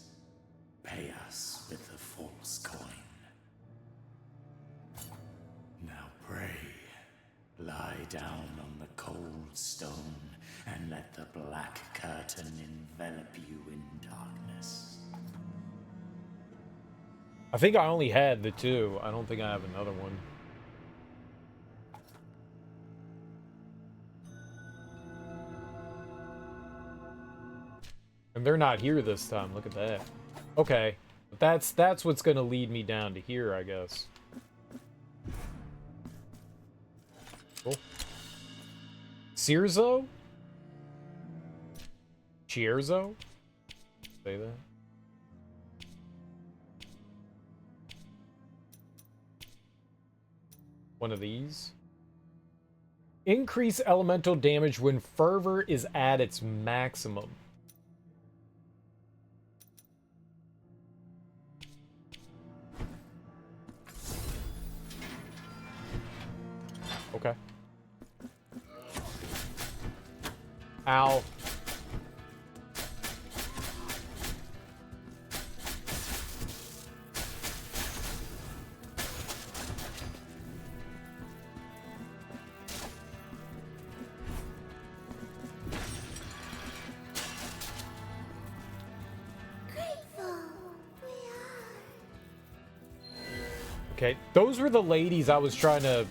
Pay us with the false coin. Now pray. Lie down on the cold stone and let the black curtain envelop you in darkness. I think I only had the two. I don't think I have another one. And they're not here this time. Look at that. Okay. But that's what's going to lead me down to here, I guess. Cool. Cirzo? Chierzo? Say that. One of these. Increase elemental damage when fervor is at its maximum. Okay. Ow. Okay, those were the ladies I was trying to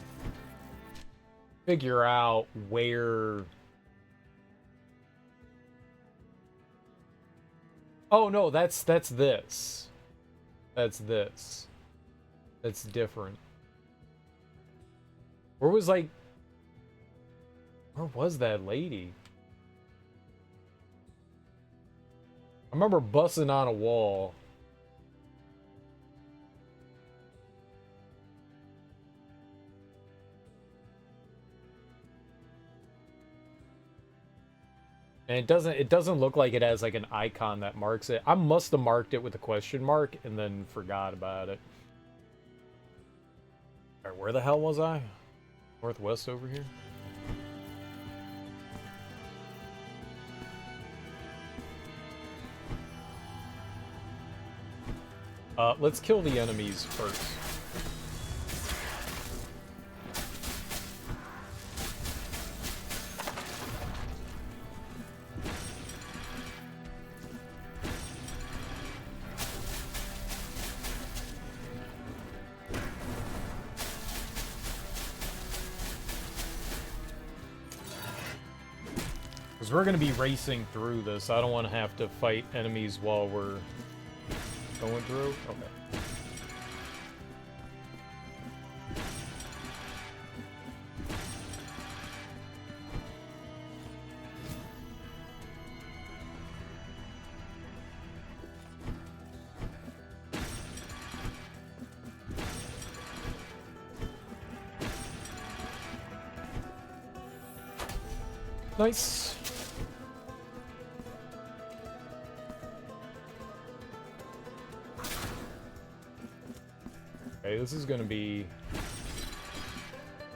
figure out where. Oh no, that's this. That's this. That's different. Where was like where was that lady? I remember busting on a wall. And it doesn't look like it has like an icon that marks it. I must have marked it with a question mark and then forgot about it. Alright, where the hell was I? Northwest over here? Let's kill the enemies first. Because we're going to be racing through this. I don't want to have to fight enemies while we're going through. Okay. Nice. Okay, this is gonna be...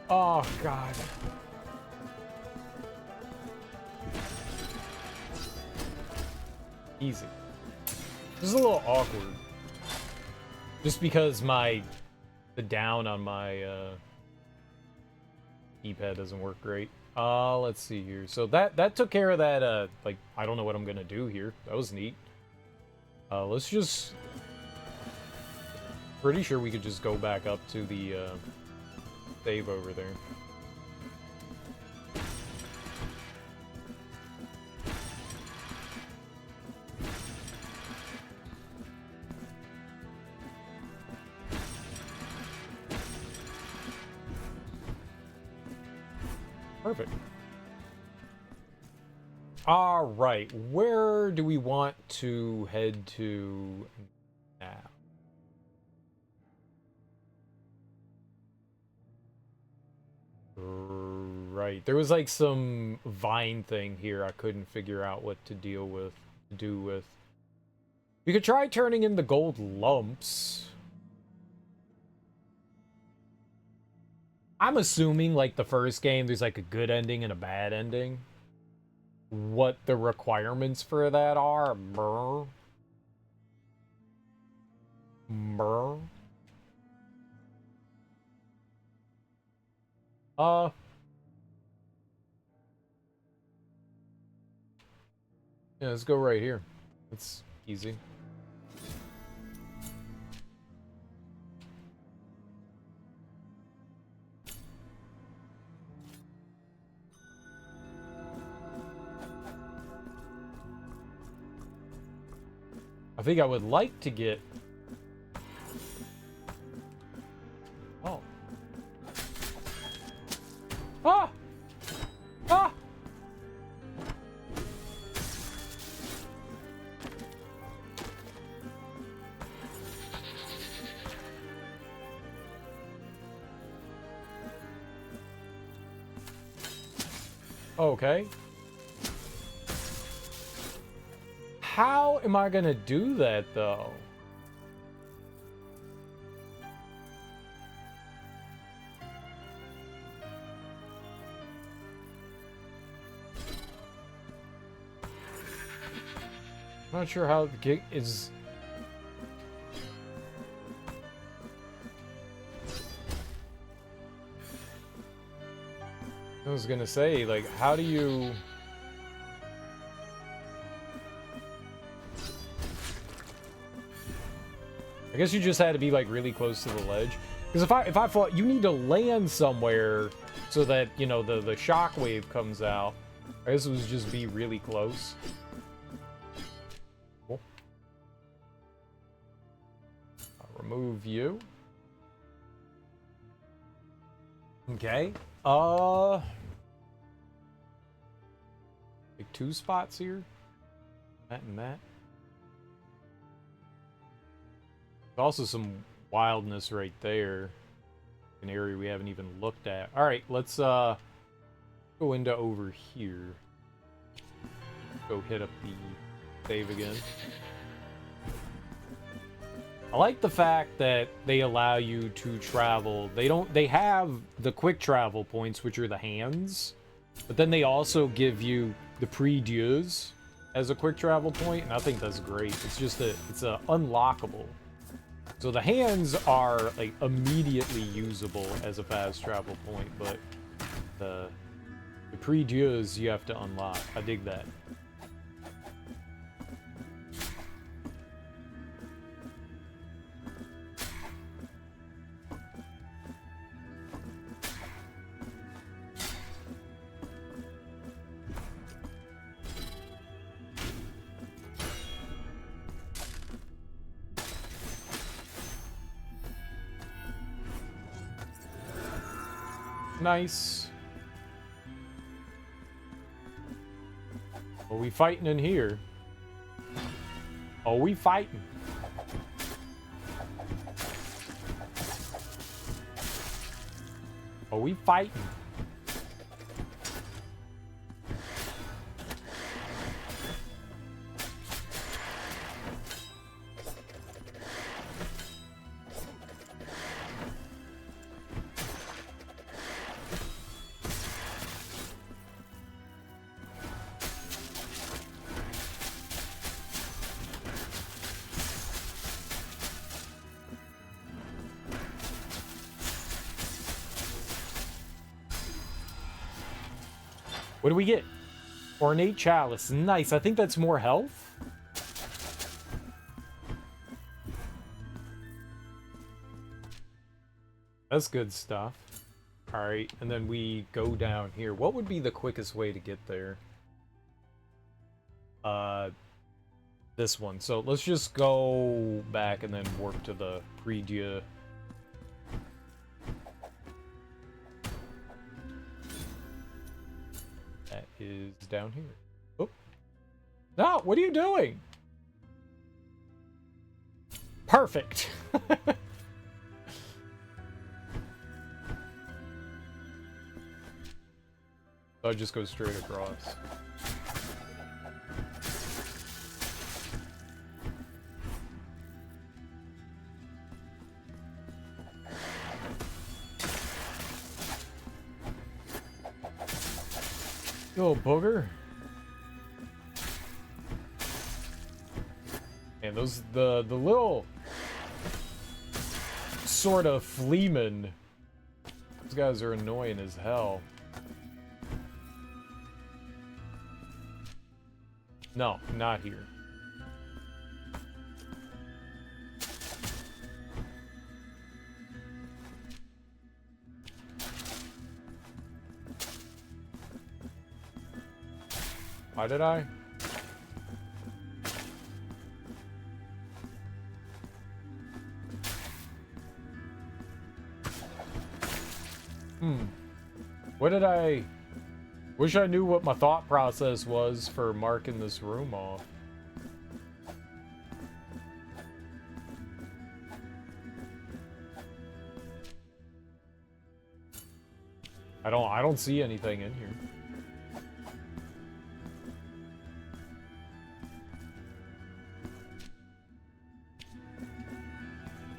Oh, God. Easy. This is a little awkward. Just because the down on my, keypad doesn't work great. Let's see here. So that took care of that, like, I don't know what I'm gonna do here. That was neat. Let's just... Pretty sure we could just go back up to the, save over there. Perfect. All right, where do we want to head to now? Right, there was like some vine thing here I couldn't figure out what to do with. We could try turning in the gold lumps. I'm assuming, like the first game, there's like a good ending and a bad ending. What the requirements for that are? Brr. Brr. Yeah, let's go right here. It's easy. I think I would like to get... Oh. Ah! Ah! Okay. How am I gonna do that, though? I'm not sure how the gig is... I was gonna say, like, how do you... I guess you just had to be, like, really close to the ledge. Because if I thought you need to land somewhere so that, you know, the shockwave comes out. I guess it was just be really close. Cool. I'll remove you. Okay. Like 2 spots here. That and that. There's also some wildness right there. An area we haven't even looked at. Alright, let's go into over here. Go hit up the save again. I like the fact that they allow you to travel. They have the quick travel points, which are the hands, but then they also give you the prie-dieus as a quick travel point, and I think that's great. It's just it's a unlockable. So the hands are like immediately usable as a fast travel point, but the prie-dieus you have to unlock. I dig that. Nice. Are we fighting in here? Are we fighting? Are we fighting? What do we get? Ornate Chalice. Nice. I think that's more health. That's good stuff. Alright, and then we go down here. What would be the quickest way to get there? This one. So let's just go back and then warp to the prie-dieu. That is down here. Oh. No, what are you doing? Perfect. So I just go straight across. You little booger. And those the little sort of fleamen. Those guys are annoying as hell. No, not here. Why did I? What did I... Wish I knew what my thought process was for marking this room off. I don't see anything in here.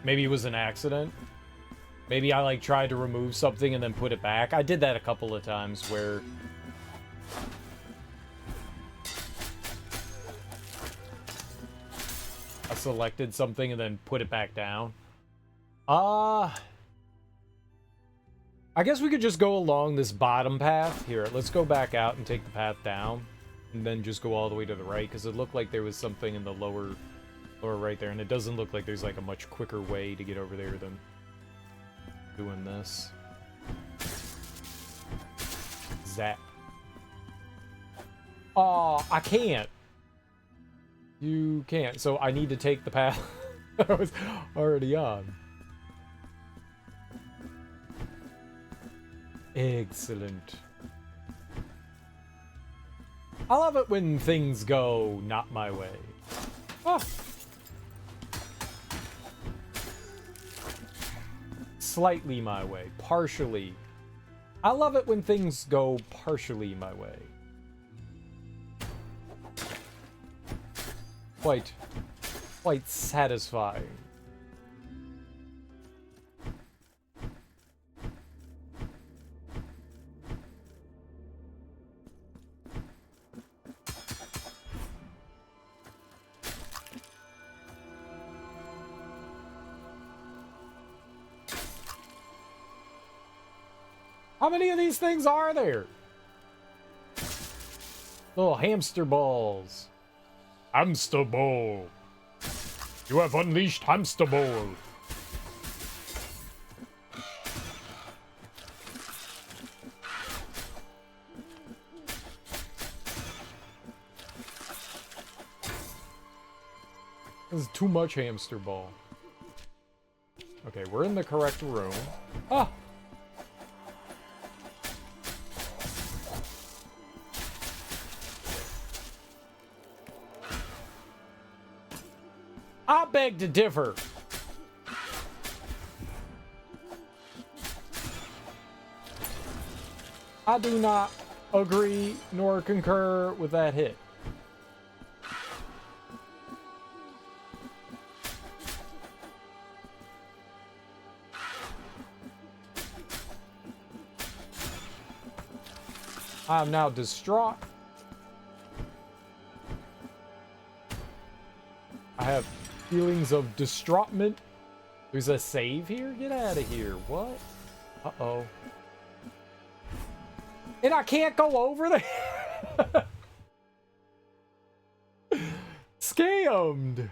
Maybe it was an accident. Maybe I like tried to remove something and then put it back. I did that a couple of times where I selected something and then put it back down. I guess we could just go along this bottom path. Here, let's go back out and take the path down. And then just go all the way to the right, because it looked like there was something in the lower right there. And it doesn't look like there's like a much quicker way to get over there than doing this. Zap. Oh, I can't. You can't. So I need to take the path I was already on. Excellent. I love it when things go not my way. Oh. Slightly my way. Partially. I love it when things go partially my way. Quite satisfying. How many of these things are there? Little hamster balls. Hamster ball. You have unleashed hamster ball. This is too much hamster ball. Okay, we're in the correct room. Ah! I beg to differ. I do not agree nor concur with that hit. I am now distraught. I have feelings of distraughtment. There's a save here? Get out of here. What? Uh-oh. And I can't go over there? Scammed.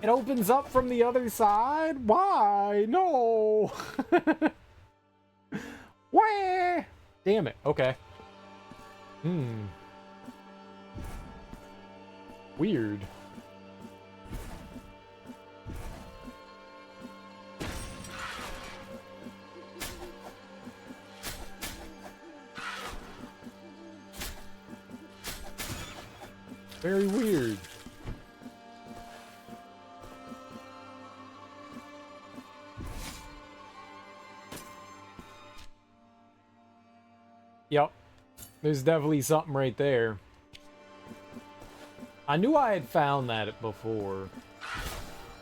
It opens up from the other side? Why? No. Where? Damn it. Okay. Weird. Very weird. Yep. There's definitely something right there. I knew I had found that before.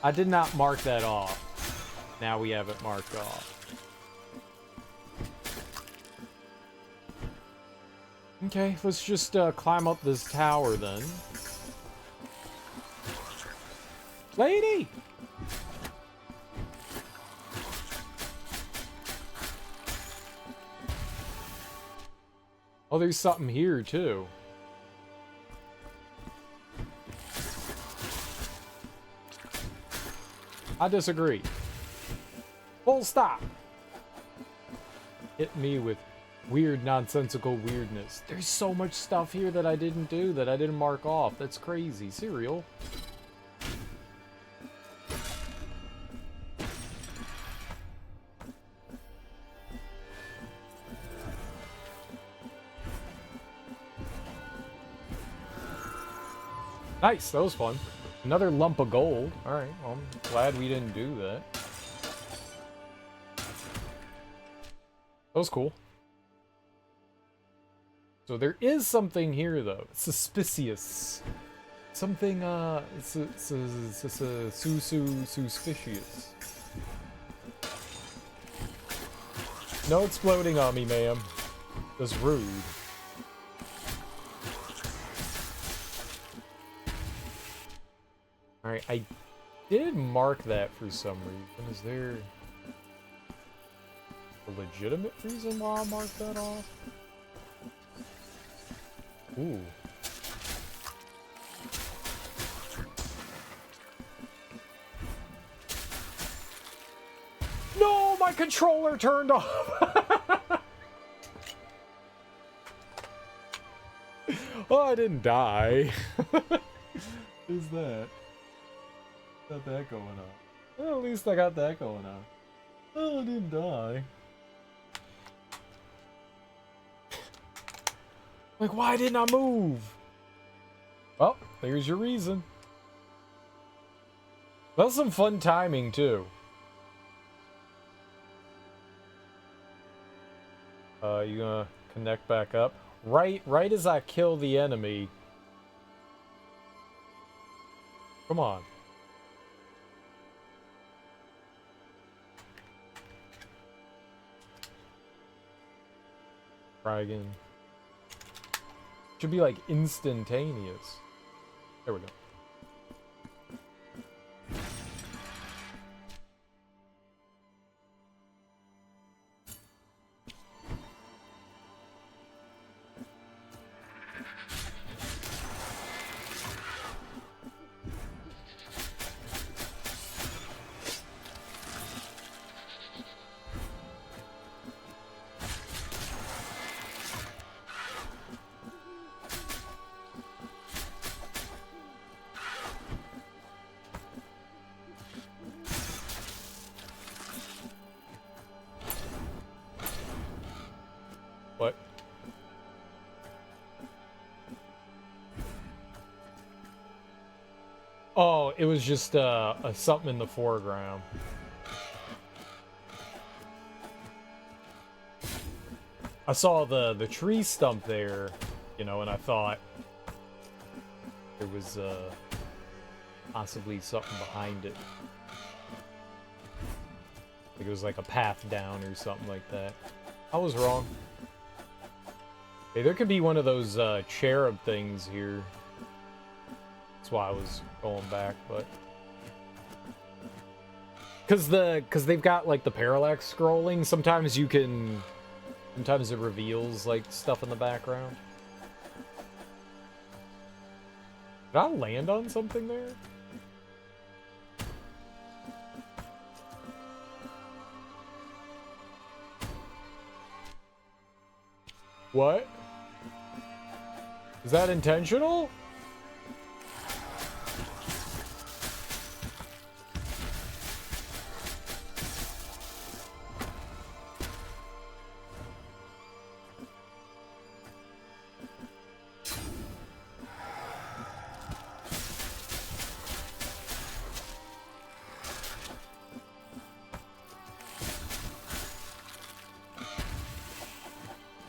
I did not mark that off. Now we have it marked off. Okay, let's just climb up this tower then. Lady! Oh, there's something here too. I disagree. Full stop. Hit me with weird, nonsensical weirdness. There's so much stuff here that I didn't do, that I didn't mark off. That's crazy. Cereal. Nice, that was fun. Another lump of gold. Alright, well, I'm glad we didn't do that. That was cool. So there is something here, though. Suspicious. Something, suspicious. No exploding on me, ma'am. That's rude. Alright, I did mark that for some reason. Is there a legitimate reason why I marked that off? Ooh. No, my controller turned off. Oh, I didn't die. Who's that? Got that going on. Well, at least I got that going on. Oh, I didn't die. Like, why didn't I move? Well, there's your reason. That's some fun timing, too. You gonna connect back up? Right as I kill the enemy. Come on. Try again. Should be like instantaneous. There we go. What? Oh, it was just something in the foreground. I saw the tree stump there, you know, and I thought there was possibly something behind it. Like it was like a path down or something like that. I was wrong. Hey, there could be one of those cherub things here. That's why I was going back, but because they've got like the parallax scrolling. Sometimes you can. Sometimes it reveals like stuff in the background. Did I land on something there? What? Is that intentional?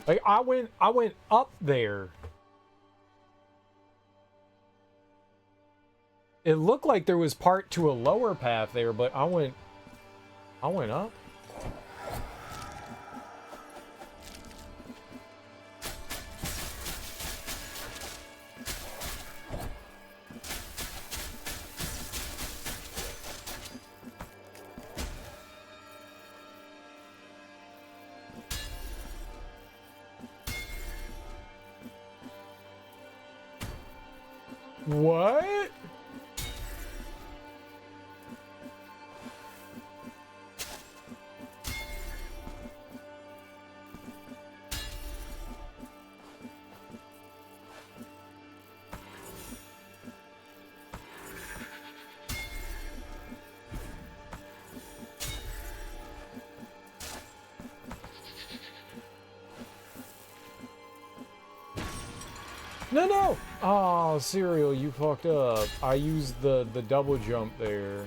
Like I went up there. It looked like there was part to a lower path there, but I went up. What? No! Oh, Serial, you fucked up. I used the double jump there.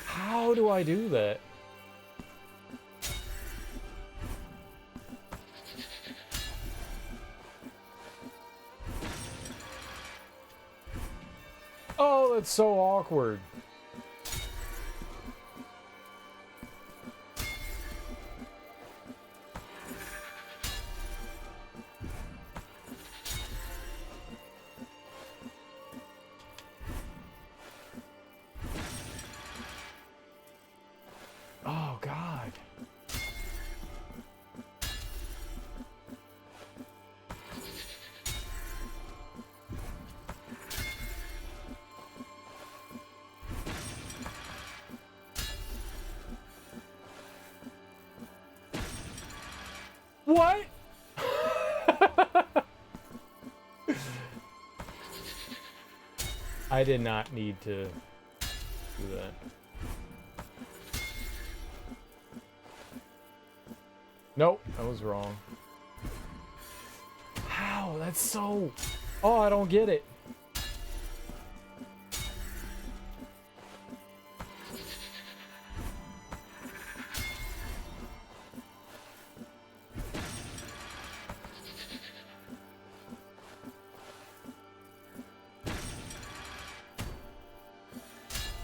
How do I do that? Oh, that's so awkward. Oh, God. What? I did not need to do that. Nope, I was wrong. How? That's so... Oh, I don't get it.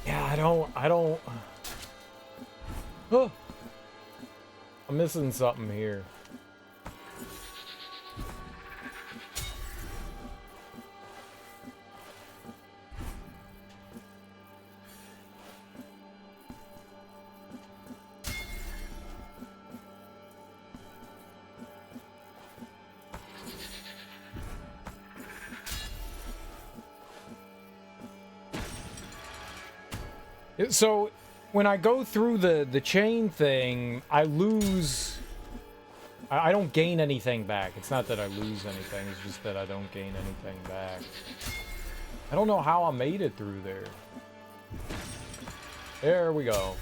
Yeah, I don't... Huh. I'm missing something here. So, when I go through the chain thing, I lose... I don't gain anything back. It's not that I lose anything, it's just that I don't gain anything back. I don't know how I made it through there. There we go.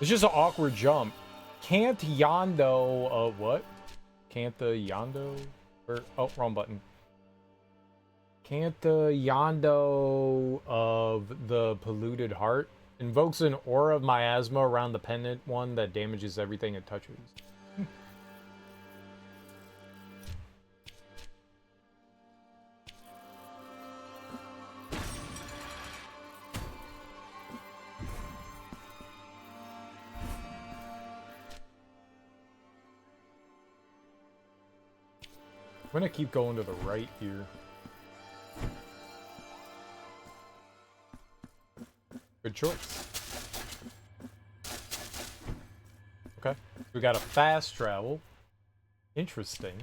It's just an awkward jump. Can't Yondo, what? Can't the Yondo? Or, oh, wrong button. Can't the Yondo of the polluted heart invokes an aura of miasma around the pendant one that damages everything it touches. I'm gonna keep going to the right here. Good choice. Okay. We got a fast travel. Interesting.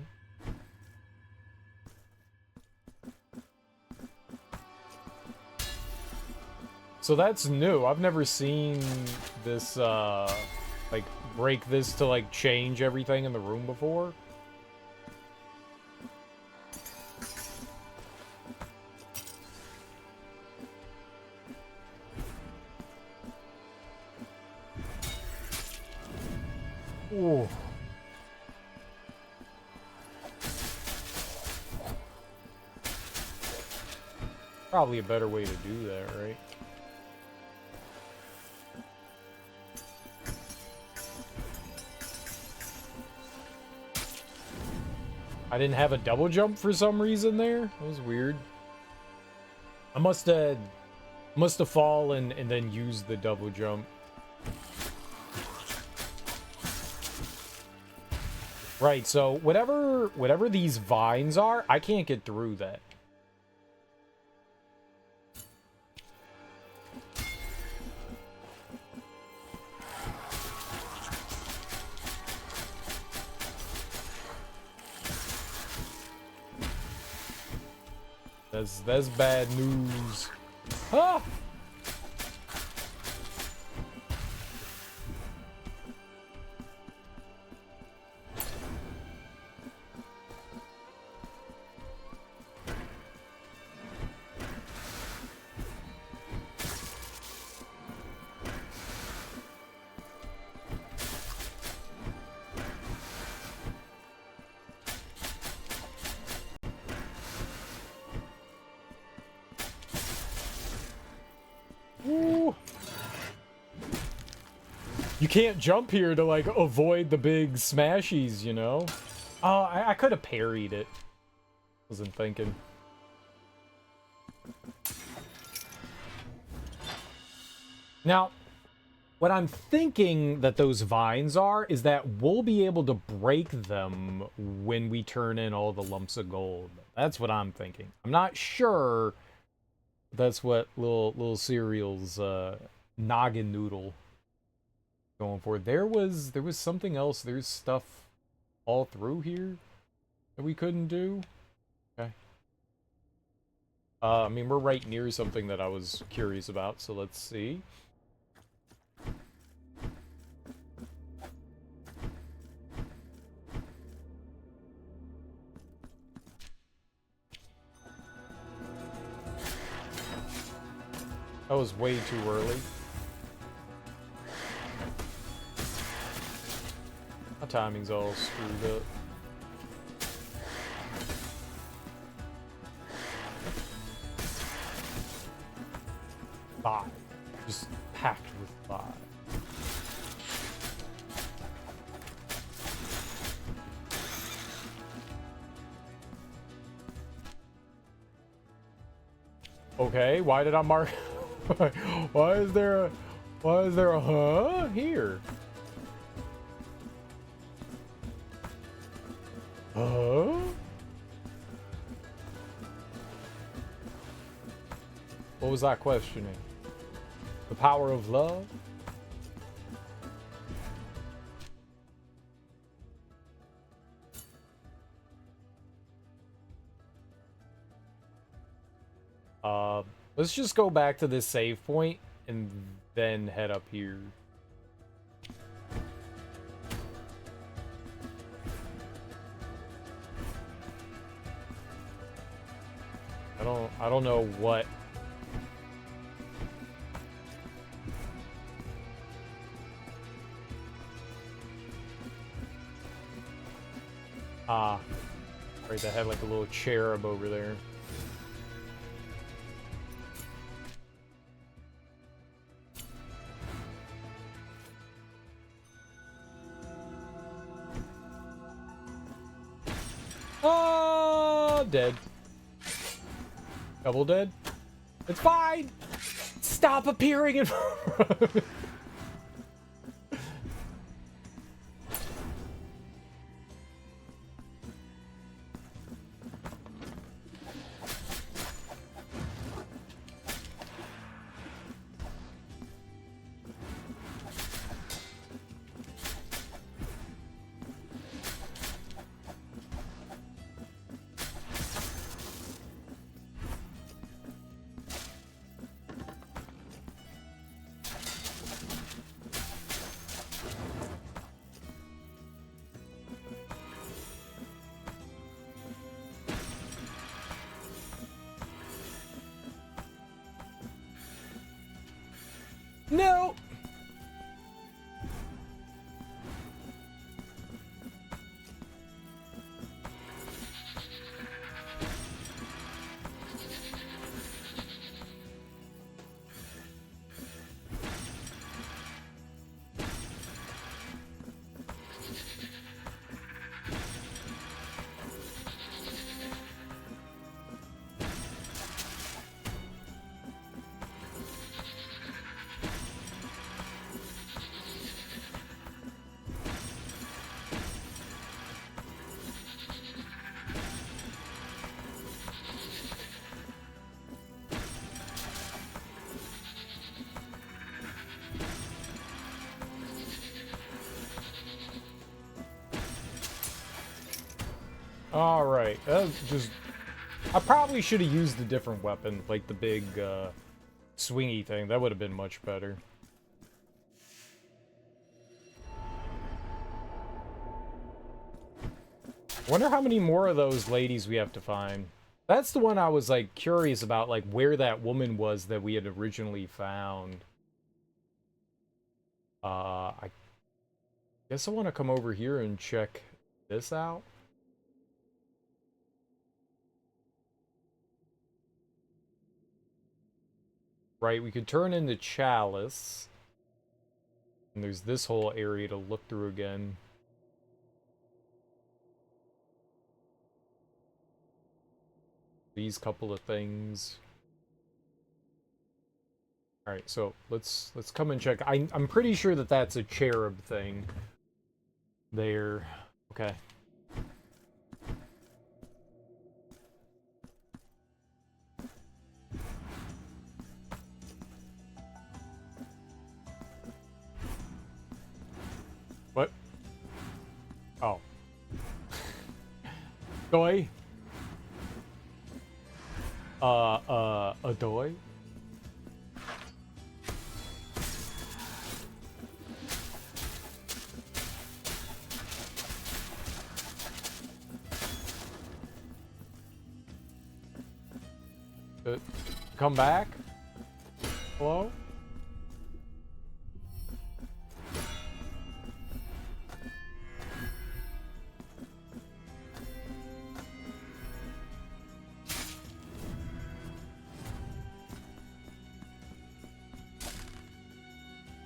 So that's new. I've never seen this, like, break this to, like, change everything in the room before. Ooh. Probably a better way to do that, right? I didn't have a double jump for some reason there. That was weird. I must have fallen and then used the double jump. Right, so whatever these vines are, I can't get through that. That's bad news. Ah! You can't jump here to, like, avoid the big smashies, you know? Oh, I could have parried it. Wasn't thinking. Now, what I'm thinking that those vines are is that we'll be able to break them when we turn in all the lumps of gold. That's what I'm thinking. I'm not sure that's what little cereal's noggin noodle going for. There was something else. There's stuff all through here that we couldn't do. Okay. I mean, we're right near something that I was curious about, so let's see. That was way too early. My timing's all screwed up. Five. Just packed with five. Okay, why did I mark? Why is there a huh here? Huh? What was I questioning? The power of love? Let's just go back to this save point and then head up here. I don't know what. Ah. Right, they had like a little cherub over there. Oh, dead. Double dead. It's fine. Stop appearing in front of me. No. All right, just I probably should have used a different weapon, like the big swingy thing. That would have been much better. Wonder how many more of those ladies we have to find. That's the one I was like curious about, like where that woman was that we had originally found. I guess I want to come over here and check this out. Right, we could turn into Chalice. And there's this whole area to look through again. These couple of things. All right, so let's come and check. I'm pretty sure that that's a cherub thing. There. Okay. What? Oh. Doy? A doy? Come back? Hello?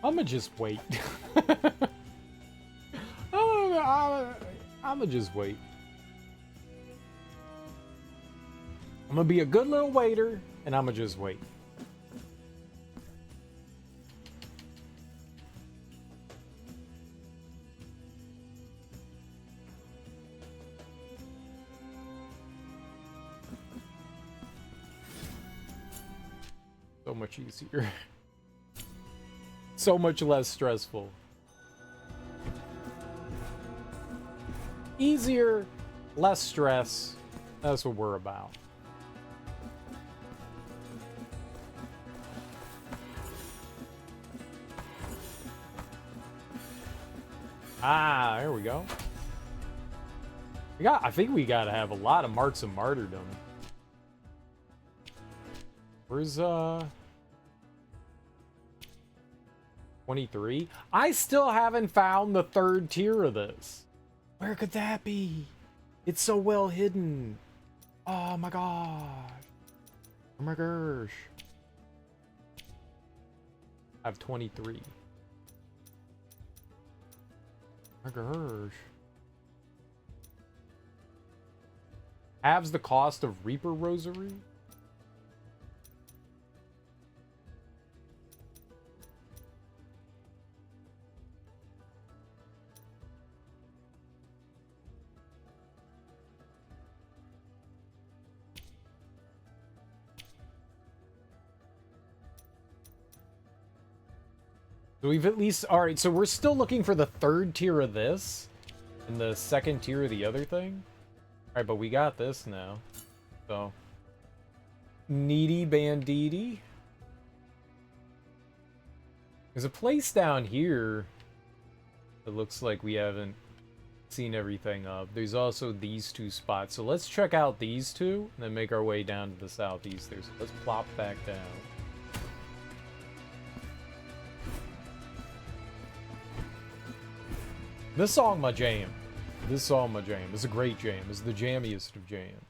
I'ma just wait. I'ma just wait. I'm gonna be a good little waiter, and I'ma just wait. So much easier. So much less stressful. Easier, less stress. That's what we're about. Ah, there we go. I think we gotta have a lot of marks of martyrdom. Where's 23? I still haven't found the third tier of this. Where could that be? It's so well hidden. Oh my god. Oh my gosh. I have 23. Oh my gosh. Halves the cost of Reaper Rosary? So we've at least... Alright, so we're still looking for the third tier of this. And the second tier of the other thing. Alright, but we got this now. So. Needy Banditi. There's a place down here that looks like we haven't seen everything of. There's also these two spots. So let's check out these two and then make our way down to the southeast there. So let's plop back down. This song, my jam. This song, my jam. It's a great jam. It's the jammiest of jams.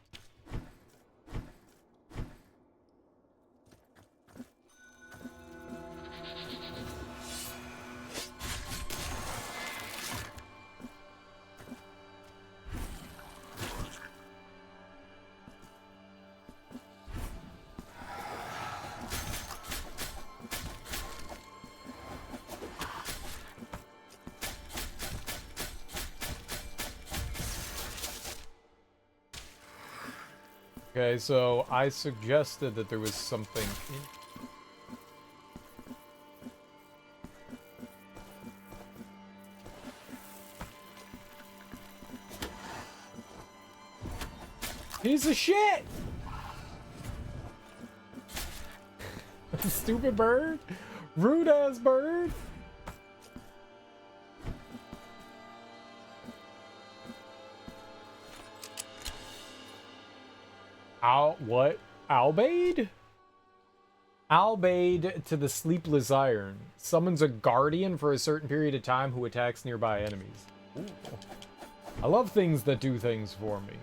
Okay, so I suggested that there was something in... Piece of shit! Stupid bird! Rude ass bird! What? Albade? Albade to the Sleepless Iron. Summons a guardian for a certain period of time who attacks nearby enemies. Ooh. I love things that do things for me.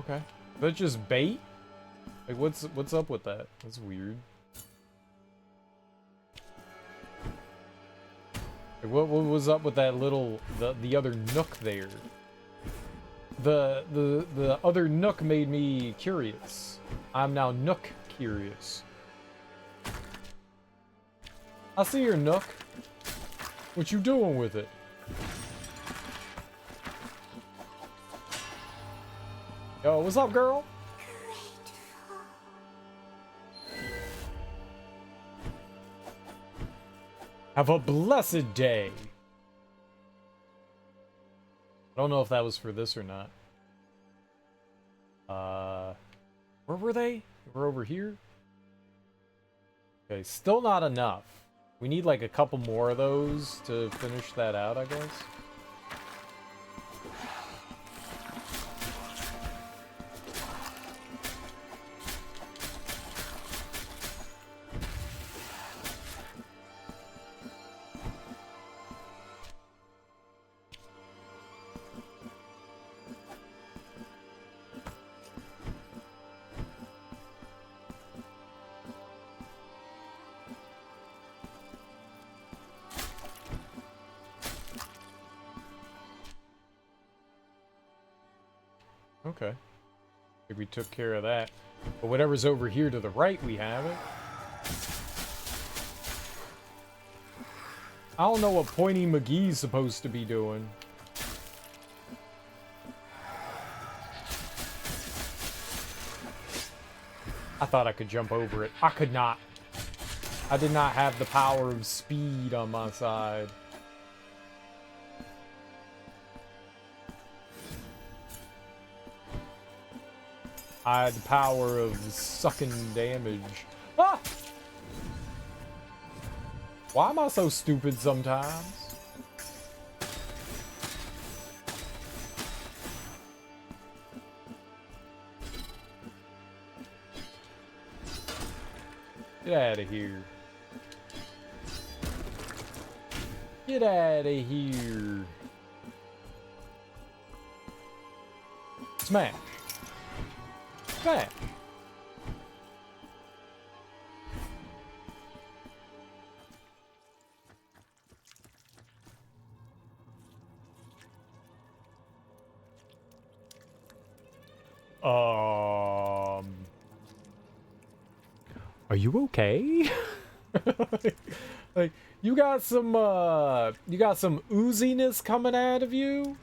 Okay. That's just bait? Like, what's up with that? That's weird. Like, what was up with that little... the other nook there? The other nook made me curious. I'm now nook curious. I see your nook. What you doing with it? Yo, what's up, girl? Have a blessed day. I don't know if that was for this or not. Where were they? We're over here? Okay, still not enough. We need like a couple more of those to finish that out, I guess. Okay. I think we took care of that. But whatever's over here to the right, we have it. I don't know what Pointy McGee's supposed to be doing. I thought I could jump over it. I could not. I did not have the power of speed on my side. I had the power of sucking damage. Ah! Why am I so stupid sometimes? Get out of here. Get out of here. Smash. Smash. Are you okay? like you got some ooziness coming out of you?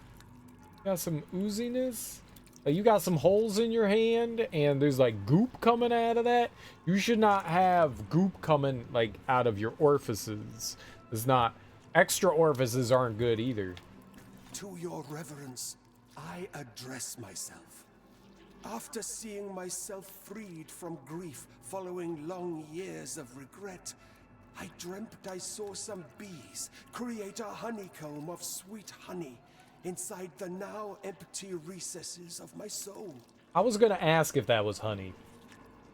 Got some ooziness? Like you got some holes in your hand and there's like goop coming out of that? You should not have goop coming like out of your orifices. It's not extra orifices aren't good either. To your reverence, I address myself. After seeing myself freed from grief following long years of regret, I dreamt I saw some bees create a honeycomb of sweet honey inside the now empty recesses of my soul. I was gonna ask if that was honey.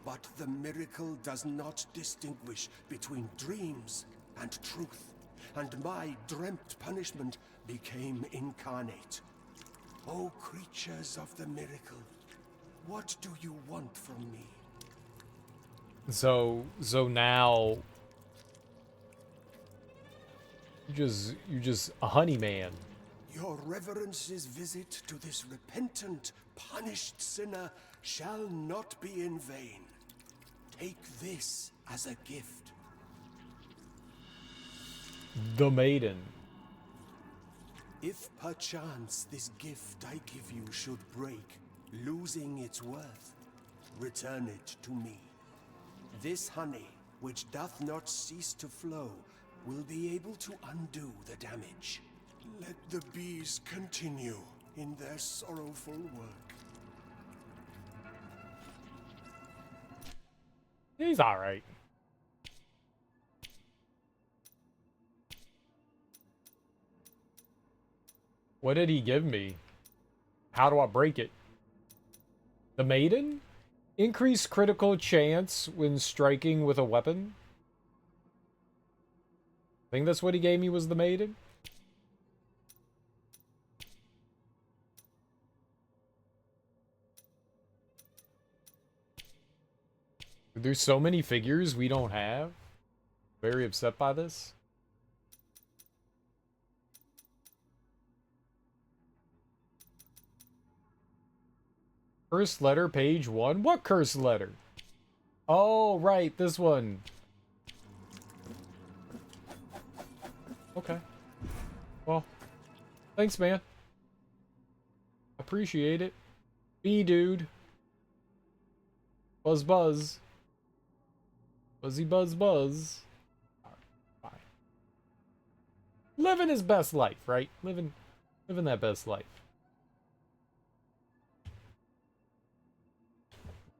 But the miracle does not distinguish between dreams and truth, and my dreamt punishment became incarnate. O creatures of the miracle, what do you want from me? So now you just a honey man. Your reverence's visit to this repentant, punished sinner shall not be in vain. Take this as a gift. The maiden. If perchance this gift I give you should break, losing its worth, return it to me. This honey, which doth not cease to flow, will be able to undo the damage. Let the bees continue in their sorrowful work. He's alright. What did he give me? How do I break it? The maiden? Increase critical chance when striking with a weapon? I think that's what he gave me was the maiden. There's so many figures we don't have. Very upset by this. Cursed letter, page 1. What cursed letter? Oh, right, this one. Okay. Well, thanks, man. Appreciate it. B dude. Buzz buzz. Buzzy buzz buzz. Fine. Living his best life, right? Living that best life.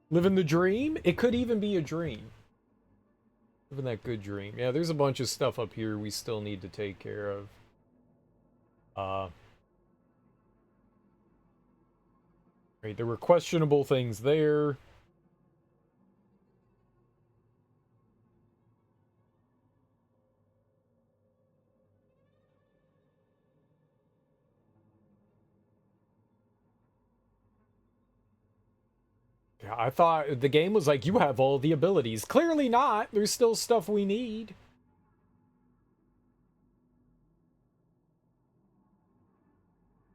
Living the dream? It could even be a dream. Living that good dream. Yeah, there's a bunch of stuff up here we still need to take care of. Right, there were questionable things there. Yeah, I thought the game was like, you have all the abilities. Clearly not. There's still stuff we need.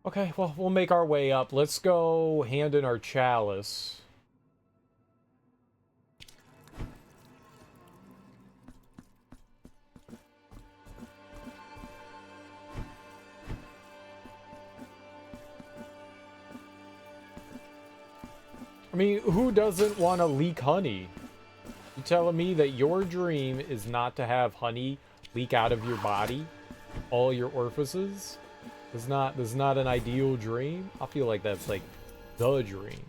Okay, well, we'll make our way up. Let's go hand in our chalice. I mean, who doesn't want to leak honey? You telling me that your dream is not to have honey leak out of your body? All your orifices? That's not an ideal dream? I feel like that's like the dream.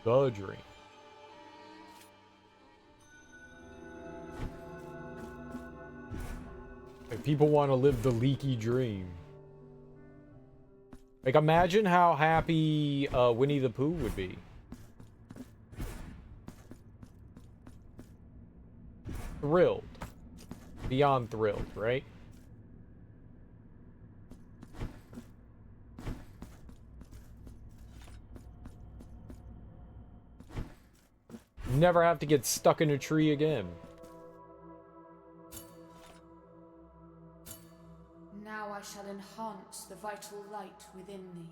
The dream. Like, people want to live the leaky dream. Like, imagine how happy Winnie the Pooh would be. Thrilled. beyond thrilled, right? Never have to get stuck in a tree again. Now I shall enhance the vital light within thee.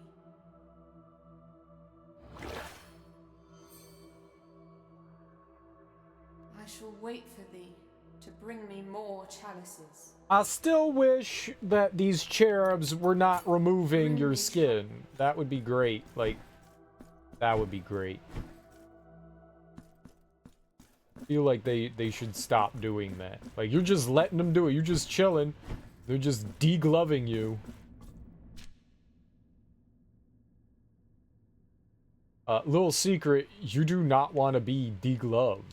I shall wait for thee to bring me more chalices. I still wish that these cherubs were not removing your skin. That would be great. Like, that would be great. I feel like they should stop doing that. Like, you're just letting them do it. You're just chilling. They're just degloving you. Little secret, you do not want to be degloved.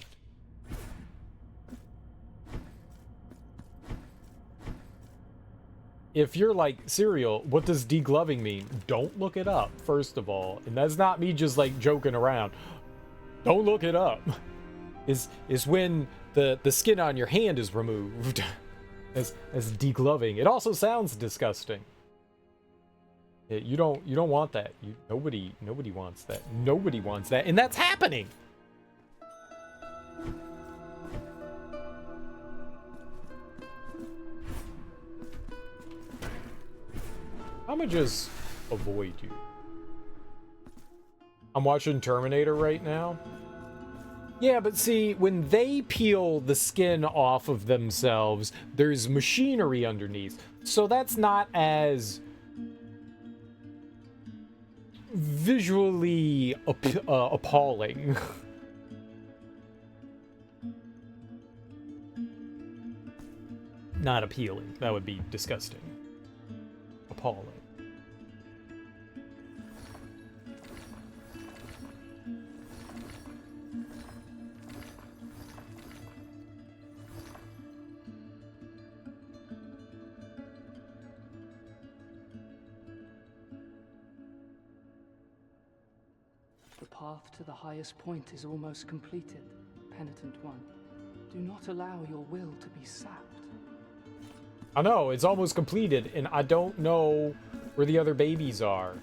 If you're like, Serial, what does degloving mean? Don't look it up, first of all. And that's not me just like joking around. Don't look it up. Is when the skin on your hand is removed as degloving. It also sounds disgusting. You don't want that. Nobody wants that. Nobody wants that, and that's happening. I'm gonna just avoid you. I'm watching Terminator right now. Yeah, but see, when they peel the skin off of themselves, there's machinery underneath. So that's not as visually appalling. Not appealing. That would be disgusting. Appalling. The path to the highest point is almost completed, Penitent One. Do not allow your will to be sapped. I know, it's almost completed, and I don't know where the other babies are.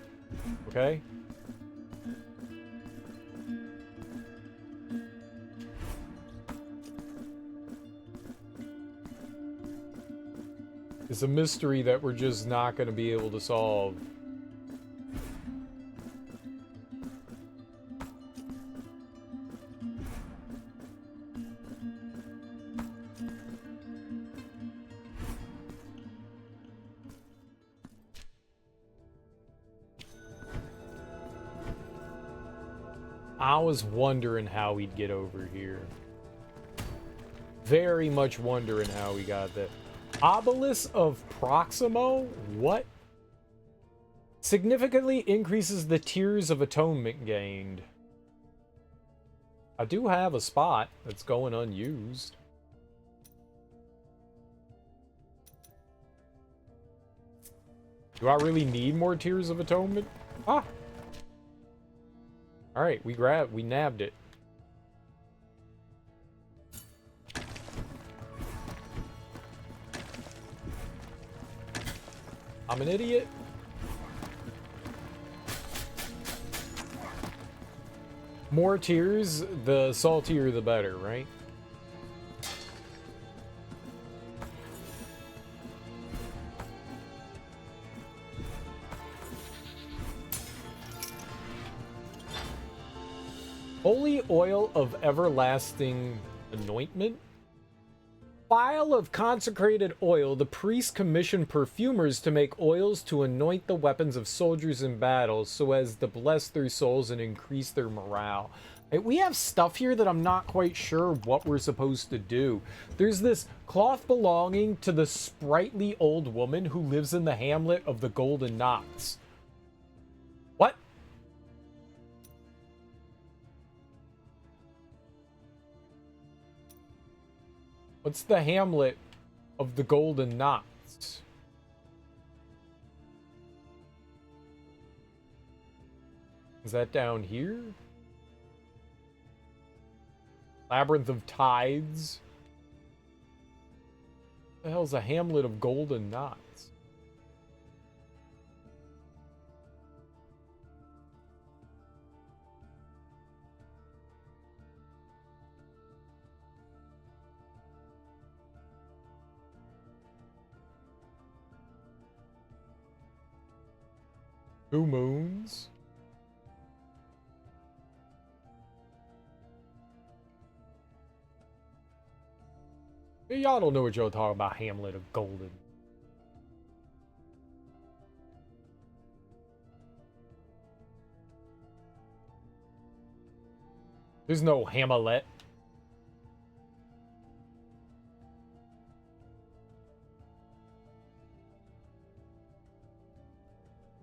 Okay? It's a mystery that we're just not going to be able to solve. I was wondering how we'd get over here. Very much wondering how we got there. Obelisk of Proximo? What? Significantly increases the Tears of Atonement gained. I do have a spot that's going unused. Do I really need more Tears of Atonement? Ah! Alright, we nabbed it. I'm an idiot. More tears, the saltier the better, right? Holy oil of everlasting anointment? Vial of consecrated oil, the priest commissioned perfumers to make oils to anoint the weapons of soldiers in battle so as to bless their souls and increase their morale. We have stuff here that I'm not quite sure what we're supposed to do. There's this cloth belonging to the sprightly old woman who lives in the hamlet of the Golden Knots. What? What's the hamlet of the Golden Knots? Is that down here? Labyrinth of Tides. The hell's a hamlet of golden knots? Two moons? Y'all don't know what y'all talking about, Hamlet of Golden. There's no Hamlet.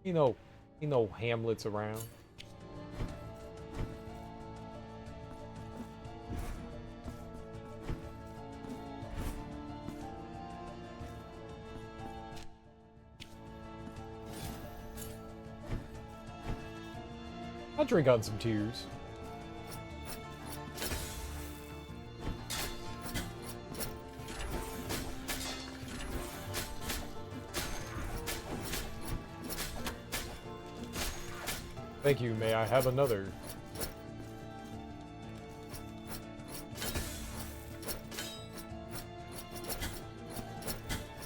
You know Hamlet's around. I'll drink on some tears. Thank you, may I have another?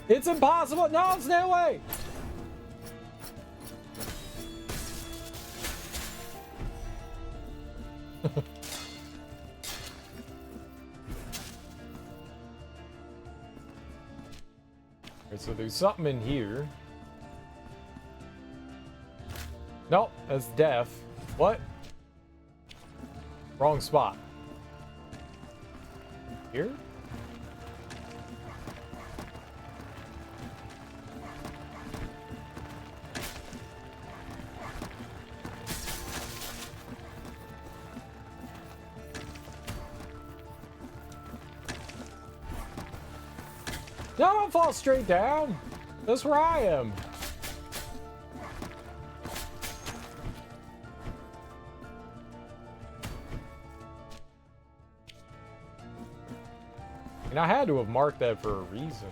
It's impossible! No, stay away! Alright, so there's something in here. Nope, that's death. What? Wrong spot. Here? No, don't fall straight down. That's where I am. And I had to have marked that for a reason.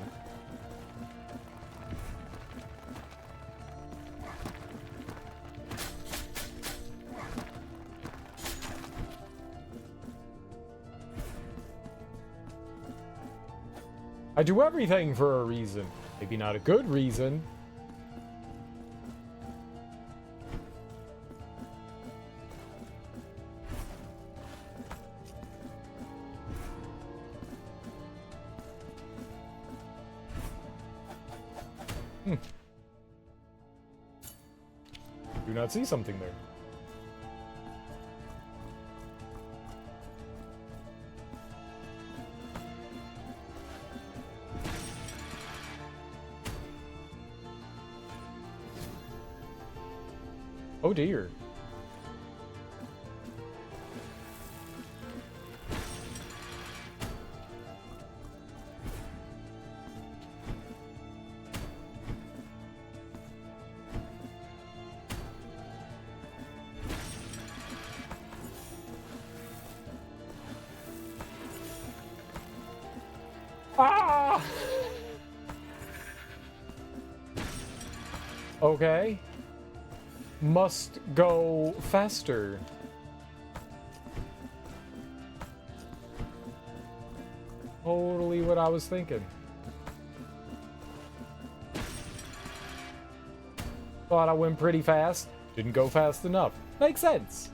I do everything for a reason. Maybe not a good reason. Do not see something there. Oh dear. Ah! Okay. Must go faster. Totally what I was thinking. Thought I went pretty fast. Didn't go fast enough. Makes sense.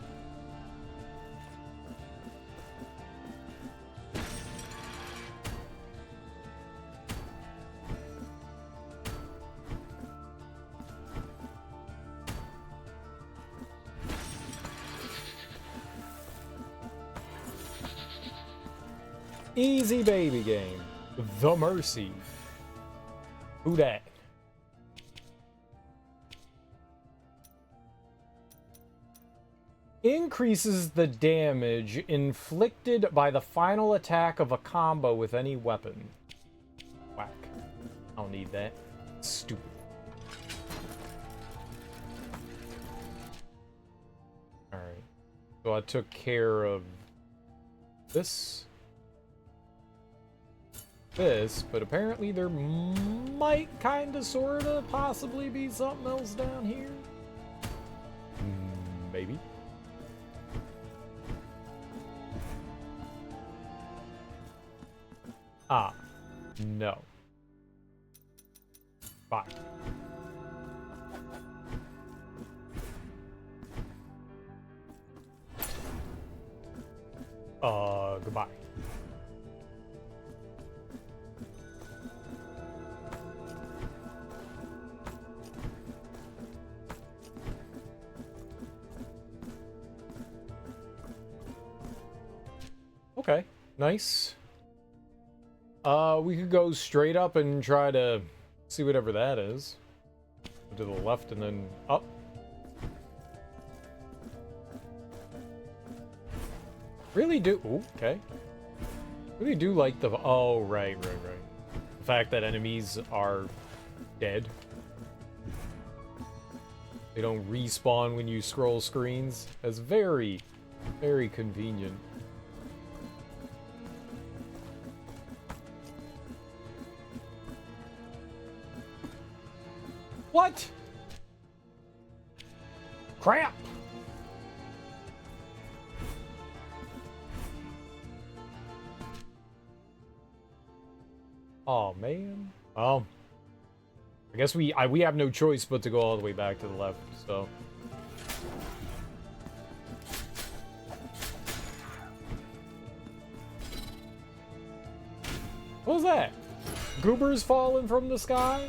Easy baby game. The Mercy. Who dat? Increases the damage inflicted by the final attack of a combo with any weapon. Whack. I don't need that. Stupid. Alright. So I took care of this. this, but apparently there might kinda, sorta, possibly be something else down here. Maybe. Ah, no. Bye. Goodbye. Okay, nice. We could go straight up and try to see whatever that is. To the left and then up. Really do... Ooh, okay. Really do like the... Oh, right. The fact that enemies are dead. They don't respawn when you scroll screens. That's very, very convenient. What? Crap! Oh man. Well, I guess we have no choice but to go all the way back to the left. So. What was that? Goobers falling from the sky?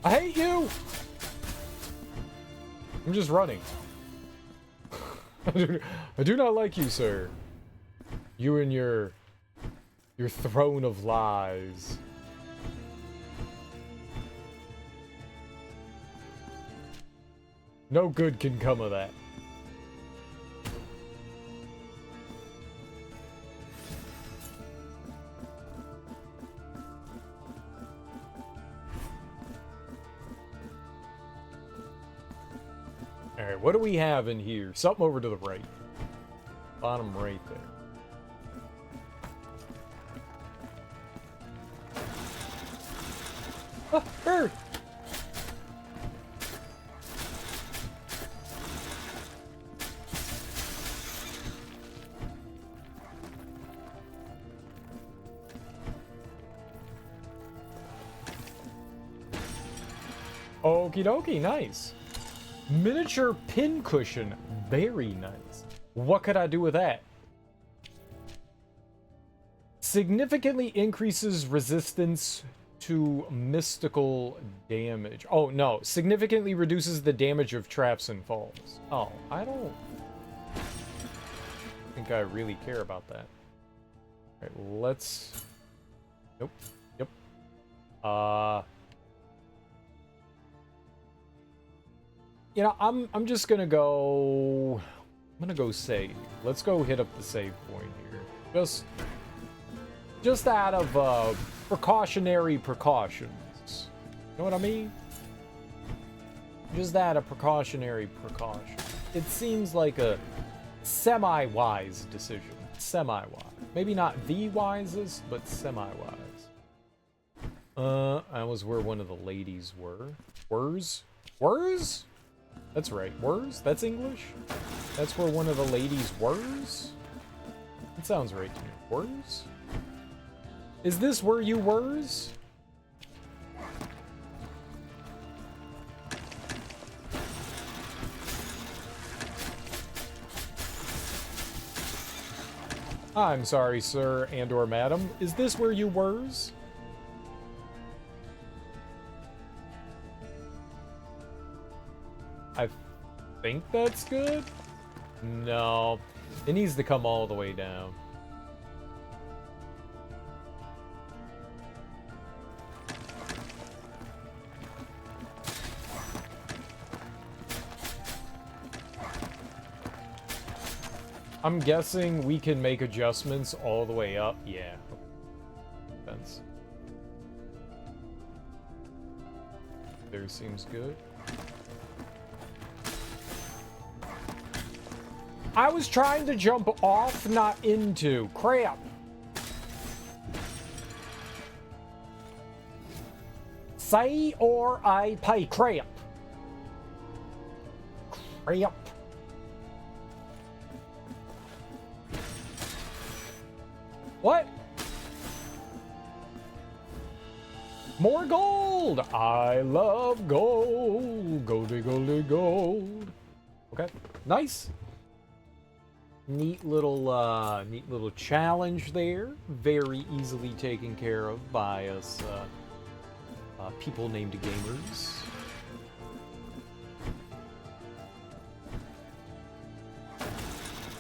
I hate you! I'm just running. I do not like you, sir. You and your throne of lies. No good can come of that. Alright, what do we have in here? Something over to the right. Bottom right there. Ah, bird! Okie dokie, nice. Miniature pincushion, very nice. What could I do with that? Significantly increases resistance to mystical damage. Oh, no. Significantly reduces the damage of traps and falls. Oh, I don't think I really care about that. Alright, let's... Nope. Yep. You know, I'm just gonna go... I'm gonna go save. Let's go hit up the save point here. Just out of precautionary precautions. You know what I mean? Just out of precautionary precaution. It seems like a semi-wise decision. Semi-wise. Maybe not the wisest, but semi-wise. I was where one of the ladies were. Wers? Wers? That's right. Wers? That's English? That's where one of the ladies wers? That sounds right to me. Wers? Is this where you wers? I'm sorry, sir and or madam. Is this where you wers? I think that's good? No. It needs to come all the way down. I'm guessing we can make adjustments all the way up. Yeah. Sense. seems good. I was trying to jump off, not into. Crap. Say or I pay. Crap. Crap. What? More gold! I love gold. Goldy, goldy, gold. Okay, nice. Neat little challenge there. Very easily taken care of by us people named gamers.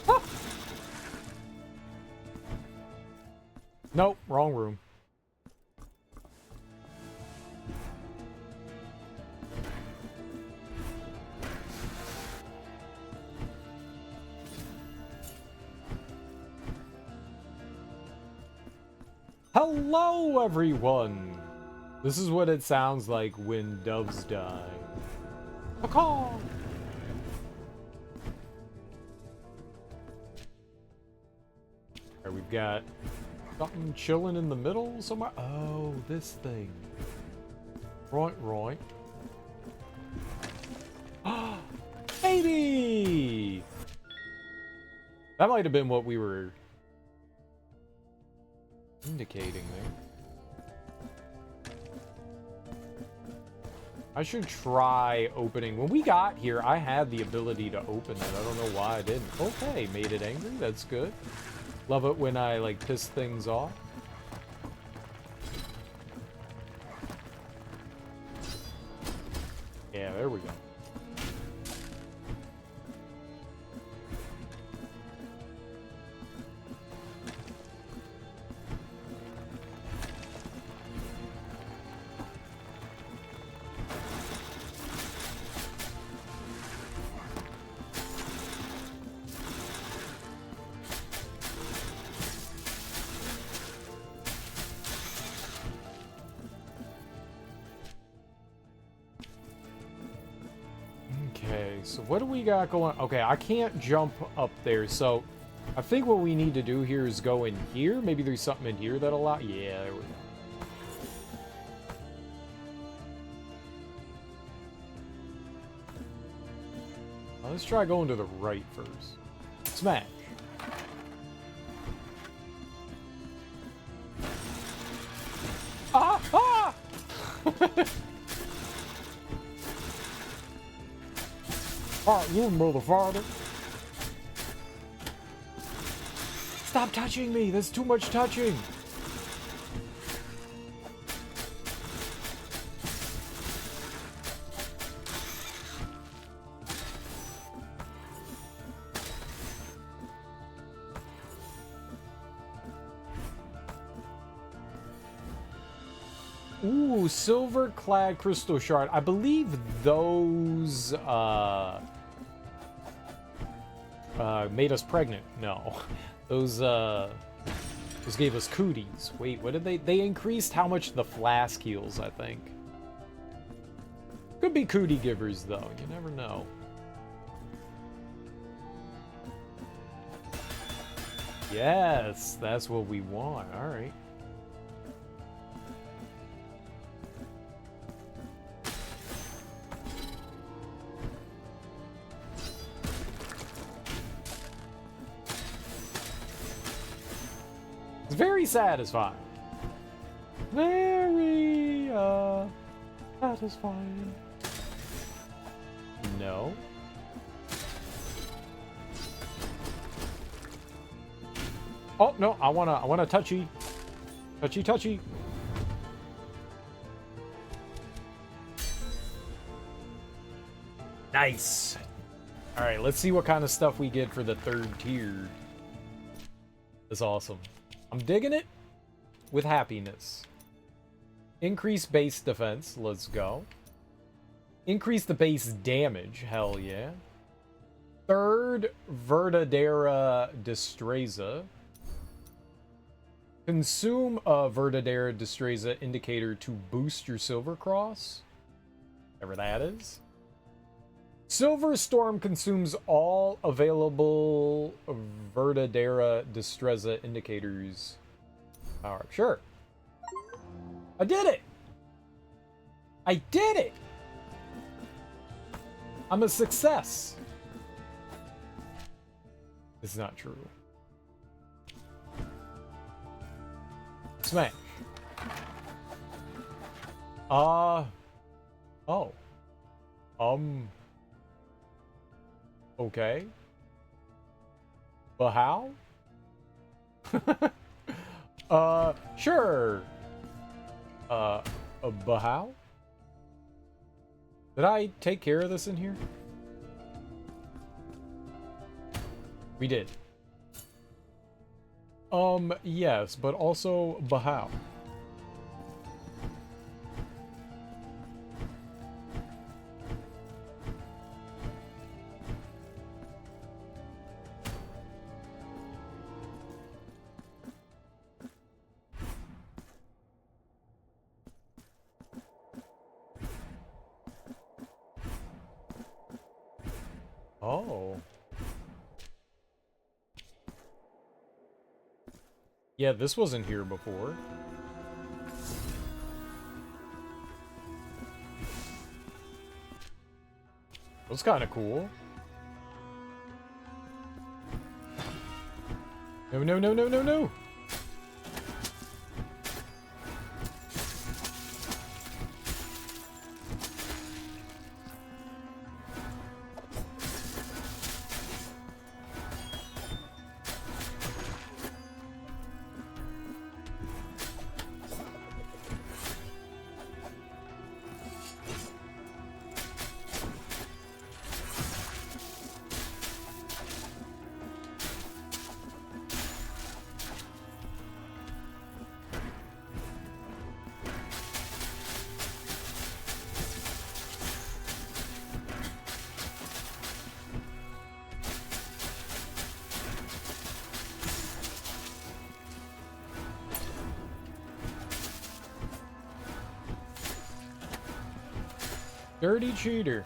Ah! Nope, wrong room. Hello, everyone! This is what it sounds like when doves die. Caw-caw! Alright, we've got something chilling in the middle somewhere. Oh, this thing. Right, right. Baby! That might have been what we were indicating there. I should try opening. When we got here, I had the ability to open it. I don't know why I didn't. Okay, made it angry. That's good. Love it when I, like, piss things off. Yeah, there we go. So what do we got going? Okay, I can't jump up there, so I think what we need to do here is go in here. Maybe there's something in here that'll allow. Yeah, there we go. Let's try going to the right first. Smash. Ah! Ah! Alright, you motherfucker. Stop touching me! That's too much touching! Ooh, silver-clad crystal shard. I believe those, made us pregnant. No. Those gave us cooties. Wait, what did they increased how much the flask heals, I think. Could be cootie givers, though. You never know. Yes, that's what we want. All right. It's very satisfying. Very, satisfying. No. Oh, no, I want a touchy. Touchy, touchy. Nice. All right, let's see what kind of stuff we get for the third tier. That's awesome. I'm digging it with happiness. Increase base defense. Let's go. Increase the base damage. Hell yeah. Third Verdadera Destreza. Consume a Verdadera Destreza indicator to boost your Silver Cross. Whatever that is. Silver Storm consumes all available Verdadera Destreza indicators. Alright, sure. I did it! I did it! I'm a success! It's not true. Smash. Oh. Okay. But how? Sure. But how? Did I take care of this in here? We did. Yes, but also, but how? Oh. Yeah, this wasn't here before. That's kind of cool. No, no, no, no, no, no! Dirty cheater.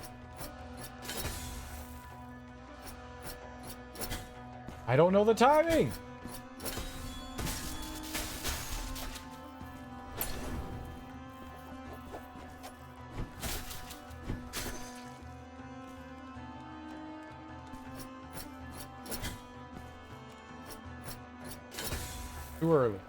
I don't know the timing. Too early.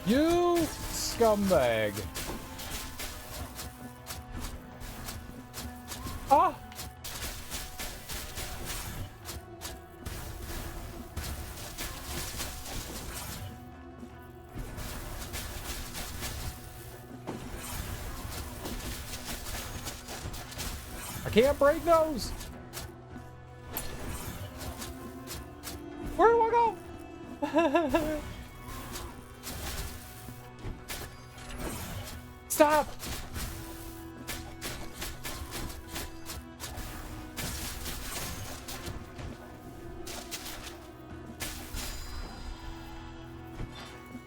You scumbag. Ah! I can't break those! Where do I go? Stop!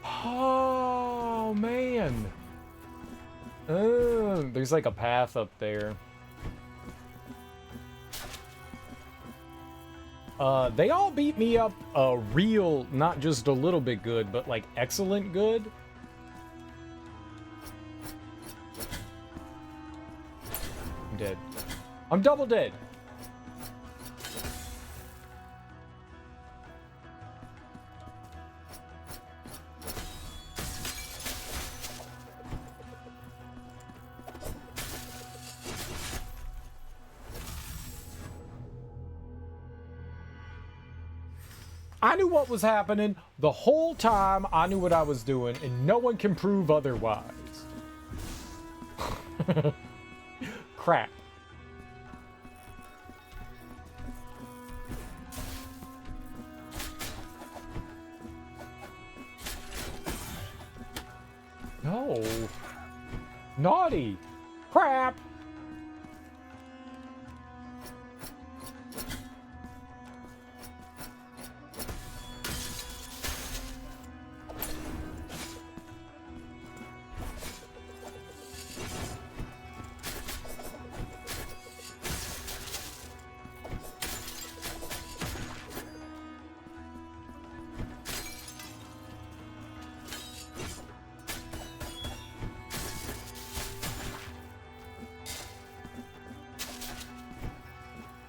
Oh, man. There's like a path up there. They all beat me up real, not just a little bit good, but like excellent good. I'm dead. I'm double dead. I knew what was happening the whole time. I knew what I was doing, and no one can prove otherwise. Crap. No. Naughty. Crap.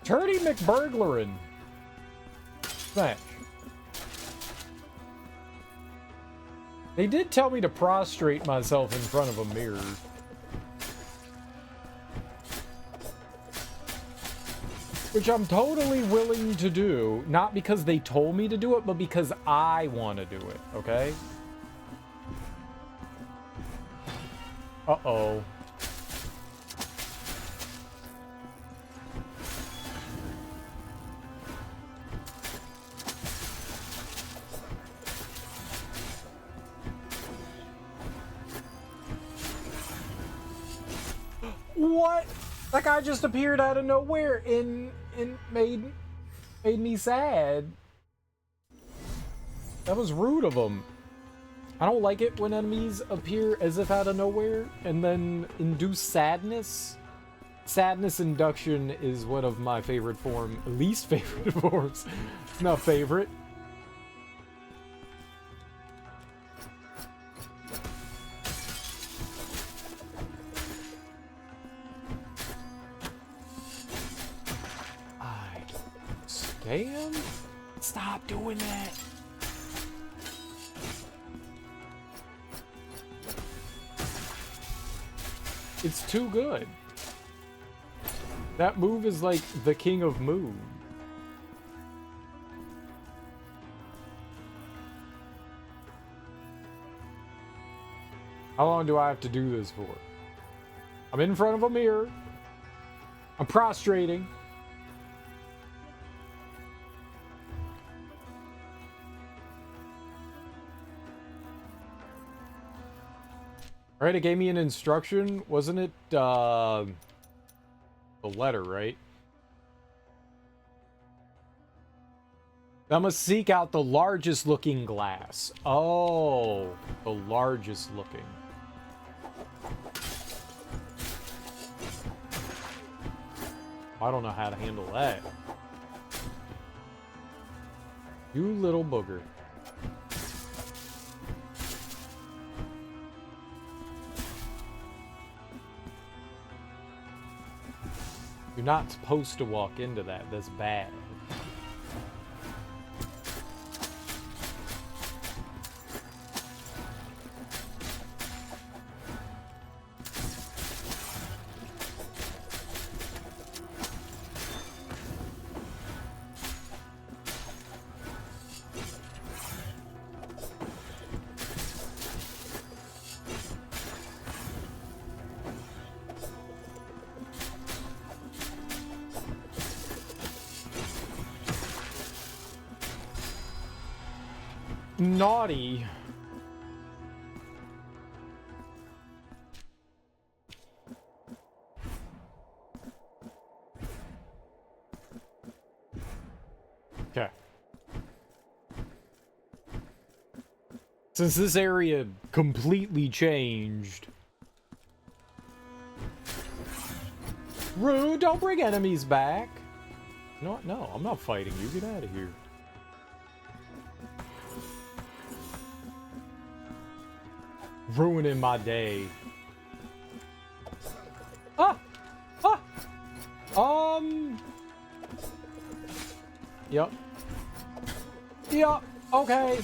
Turdy McBurglarin. Smash. They did tell me to prostrate myself in front of a mirror. Which I'm totally willing to do. Not because they told me to do it, but because I want to do it, okay? Uh-oh. What? That guy just appeared out of nowhere and made me sad. That was rude of him. I don't like it when enemies appear as if out of nowhere and then induce sadness. Sadness induction is one of my favorite least favorite forms. It's not favorite. Damn! Stop doing that! It's too good. That move is like the king of move. How long do I have to do this for? I'm in front of a mirror. I'm prostrating. Alright, it gave me an instruction. Wasn't it, the letter, right? I must seek out the largest looking glass. Oh, the largest looking. I don't know how to handle that. You little booger. You're not supposed to walk into that. That's bad. Naughty. Okay. Since this area completely changed. Rude, don't bring enemies back. You know what? No, I'm not fighting you. Get out of here. Ruining my day. Ah! Ah! Yep. Yep. Okay.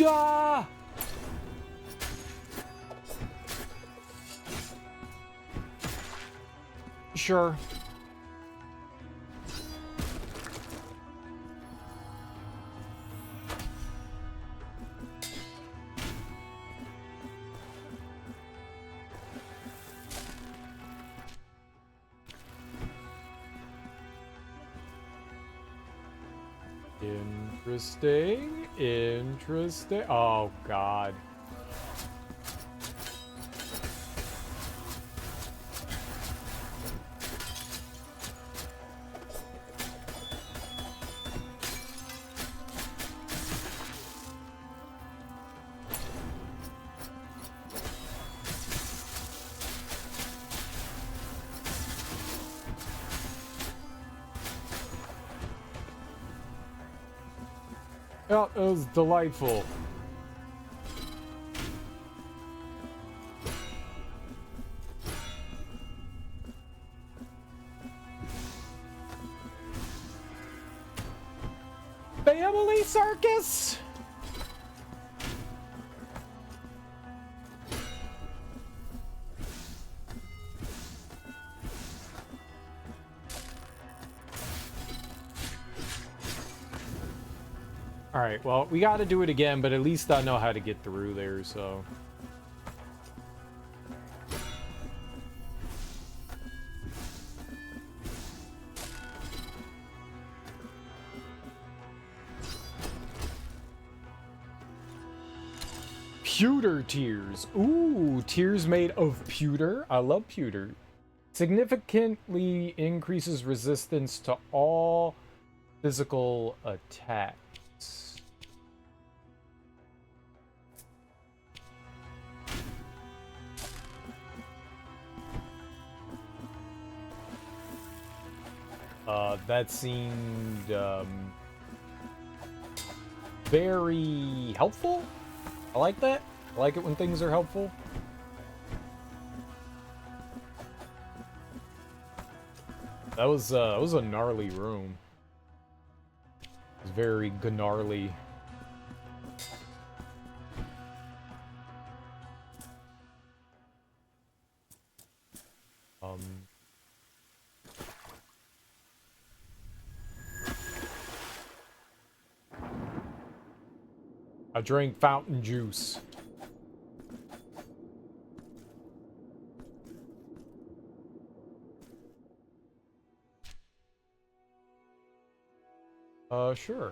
Ah! Sure. Interesting. Interesting. Oh, God. Oh, it was delightful. family circus! Alright, well, we gotta do it again, but at least I know how to get through there, so... Pewter tears. Ooh, tears made of pewter. I love pewter. Significantly increases resistance to all physical attacks. That seemed very helpful. I like that. I like it when things are helpful. That was a gnarly room. It was very gnarly. I drank fountain juice. Sure.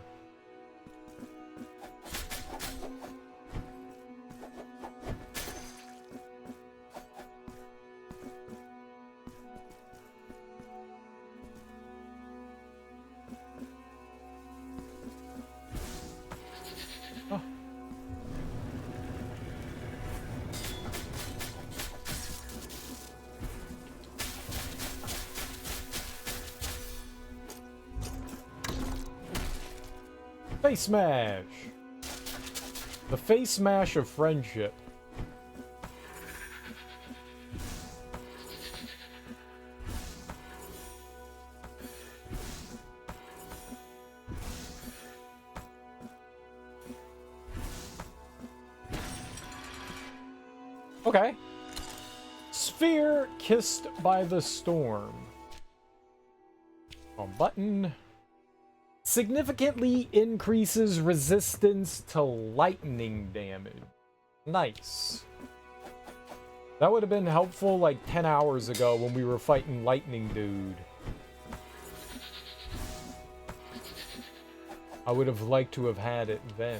Oh. Face smash. The face smash of friendship. Okay. Sphere kissed by the storm. On button. Significantly increases resistance to lightning damage. Nice. That would have been helpful like 10 hours ago when we were fighting Lightning Dude. I would have liked to have had it then.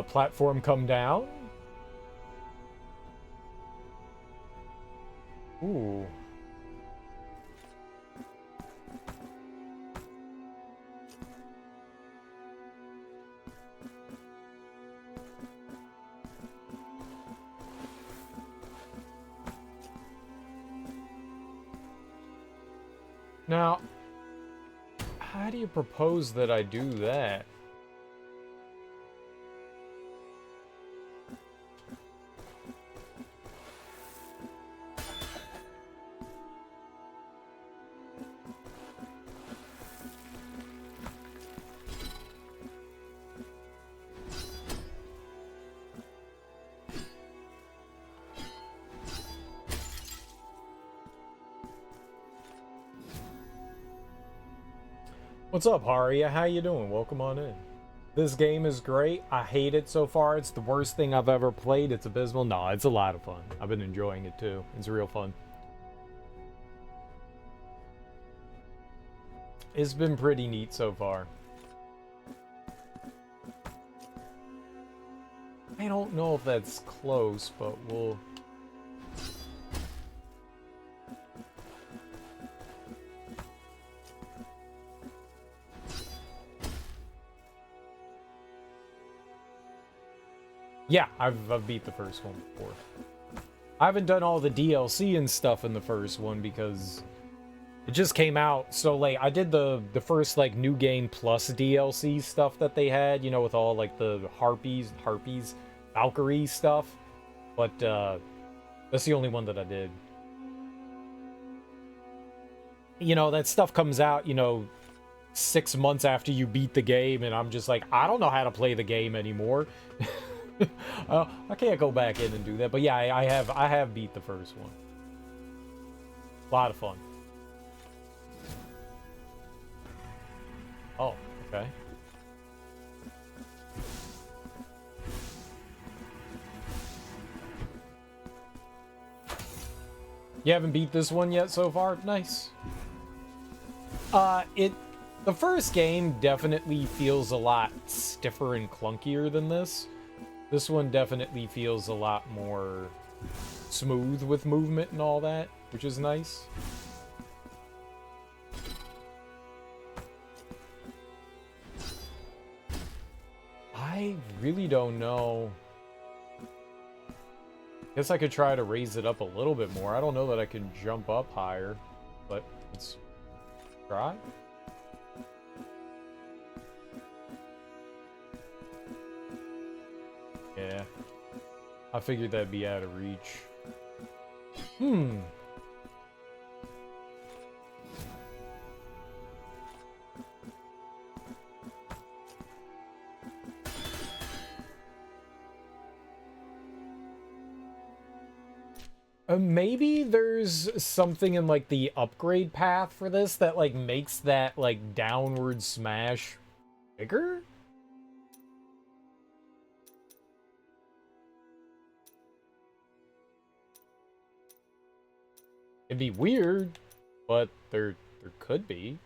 Platform come down. Ooh. Now, how do you propose that I do that? What's up, Haria? How you doing? Welcome on in. This game is great. I hate it so far. It's the worst thing I've ever played. It's abysmal. No, it's a lot of fun. I've been enjoying it too. It's real fun. It's been pretty neat so far. I don't know if that's close, but we'll... Yeah, I've beat the first one before. I haven't done all the DLC and stuff in the first one because It just came out so late. I did the first like new game plus DLC stuff that they had, you know, with all like the harpies, Valkyrie stuff. But that's the only one that I did. You know, that stuff comes out, you know, 6 months after you beat the game, and I'm just like, I don't know how to play the game anymore. I can't go back in and do that. But yeah, I have beat the first one. A lot of fun. Oh, okay. You haven't beat this one yet so far? Nice. The first game definitely feels a lot stiffer and clunkier than this. This one definitely feels a lot more smooth with movement and all that, which is nice. I really don't know. Guess I could try to raise it up a little bit more. I don't know that I can jump up higher, but let's try. Yeah. I figured that'd be out of reach. Maybe there's something in like the upgrade path for this that like makes that like downward smash bigger? It'd be weird, but there could be.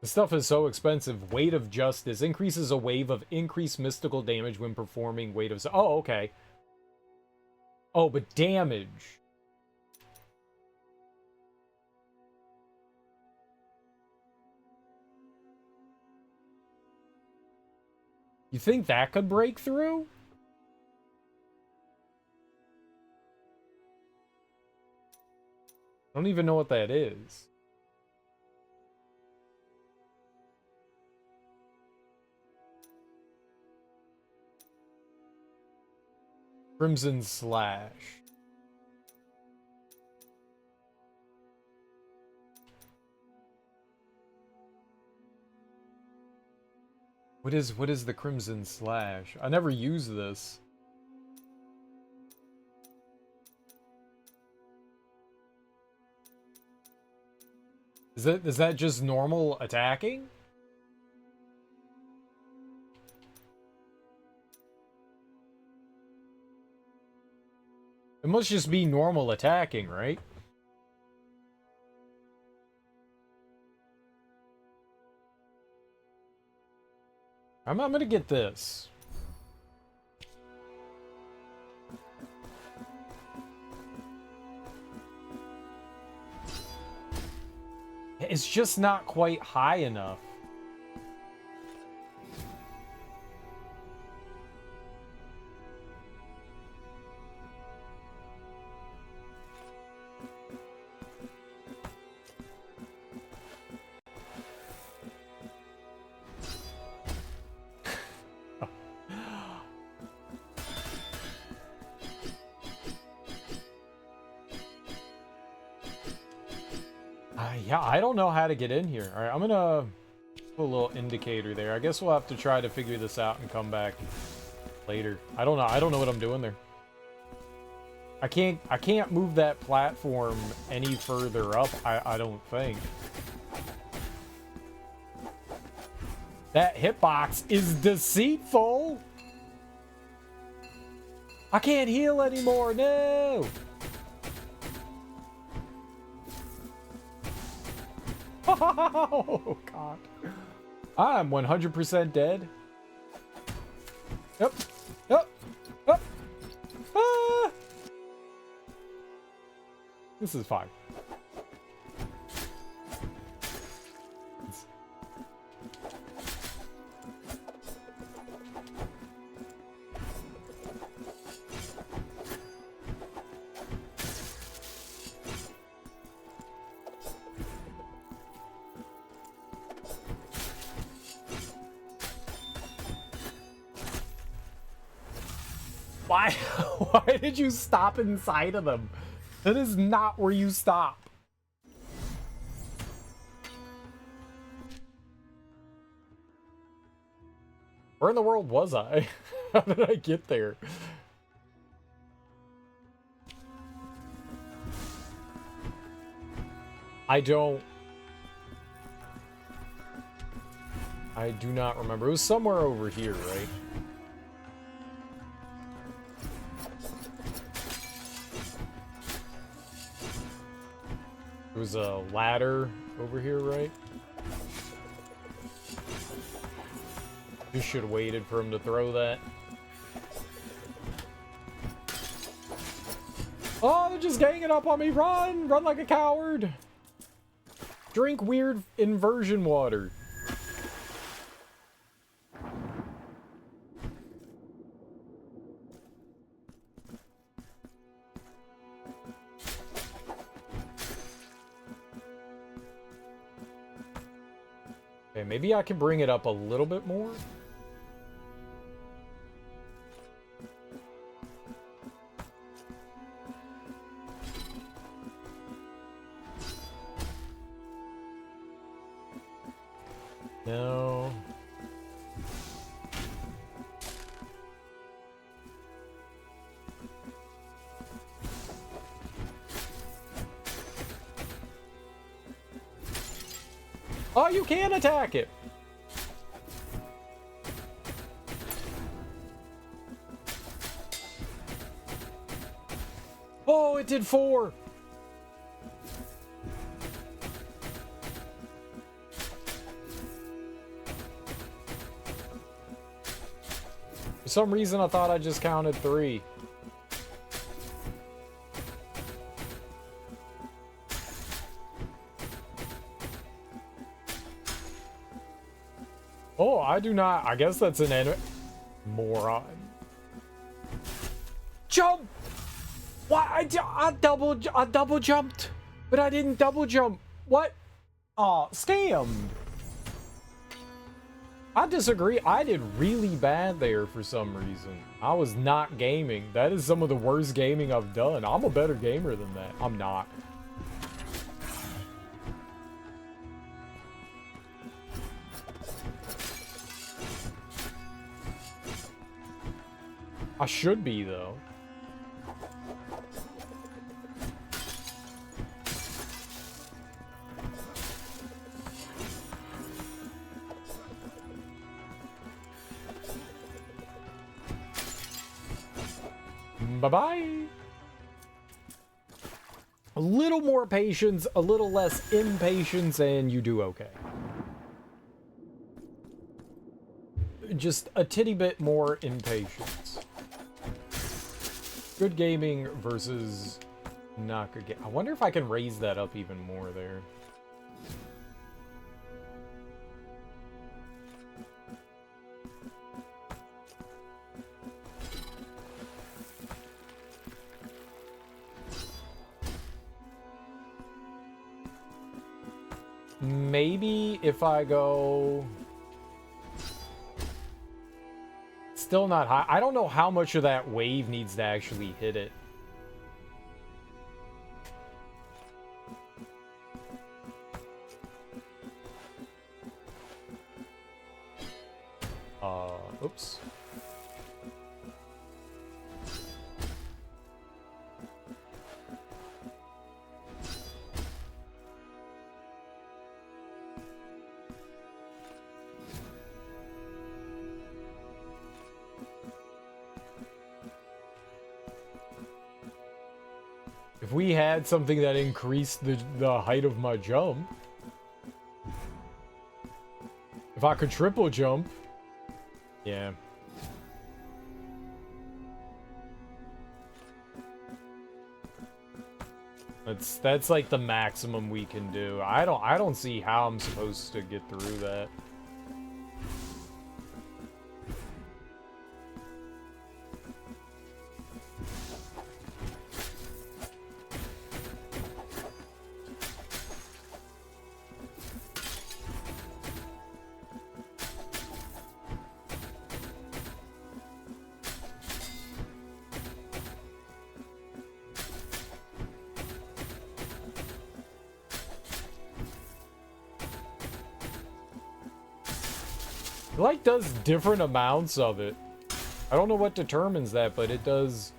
The stuff is so expensive. Weight of Justice increases a wave of increased mystical damage when performing Weight of... Oh, okay. Oh, but damage. You think that could break through? I don't even know what that is. Crimson Slash. What is the Crimson Slash? I never use this. Is that just normal attacking? It must just be normal attacking, right? I'm gonna get this. It's just not quite high enough. Yeah, I don't know how to get in here. All right, I'm gonna put a little indicator there. I guess we'll have to try to figure this out and come back later. I don't know. I don't know what I'm doing there. I can't move that platform any further up. I don't think. That hitbox is deceitful. I can't heal anymore. No. Oh, God. I'm 100% dead. Yep. Yep. Yep. Ah! This is fine. Why? Why did you stop inside of them? That is not where you stop. Where in the world was I? How did I get there? I do not remember. It was somewhere over here, right? There was a ladder over here, right? You should have waited for him to throw that. Oh, they're just ganging up on me. Run! Run like a coward! Drink weird inversion water. Okay, maybe I can bring it up a little bit more. No. Oh, you can attack it. Oh, it did 4. For some reason, I thought I just counted 3. Oh, I do not. I guess that's an enemy. Moron. Jump! Why? I double jumped, but I didn't double jump. What? Aw, scammed. I disagree. I did really bad there for some reason. I was not gaming. That is some of the worst gaming I've done. I'm a better gamer than that. I'm not. I should be, though. Bye-bye. A little more patience, a little less impatience, and you do okay. Just a titty bit more impatience. Good gaming versus not good game. I wonder if I can raise that up even more there. Maybe if I go... Still not high. I don't know how much of that wave needs to actually hit it. Oops. If we had something that increased the height of my jump. If I could triple jump. Yeah. That's like the maximum we can do. I don't see how I'm supposed to get through that. It like does different amounts of it. I don't know what determines that, but it does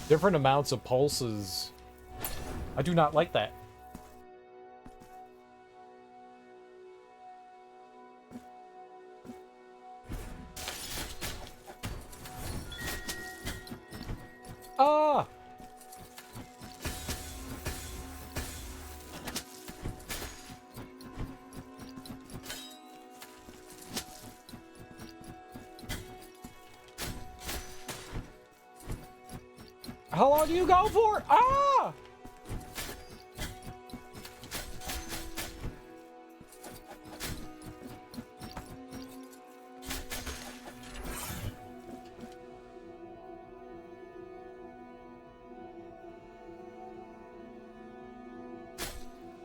different amounts of pulses. I do not like that. Ah! How long do you go for? Ah!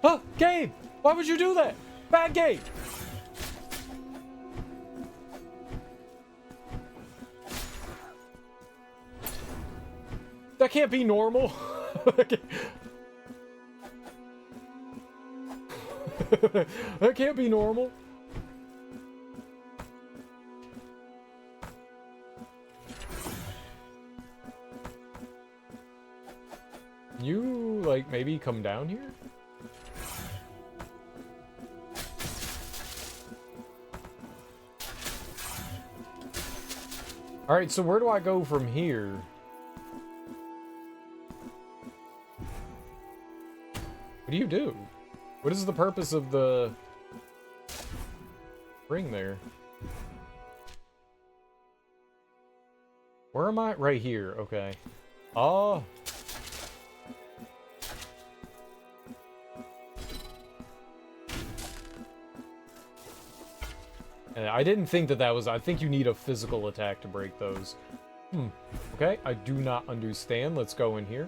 Huh, Gabe! Why would you do that? Bad Gabe! That can't be normal. That can't be normal. You, like, maybe come down here? Alright, so where do I go from here? What do you do? What is the purpose of the ring there? Where am I? Right here, okay. Oh. I didn't think that was... I think you need a physical attack to break those. Okay, I do not understand. Let's go in here.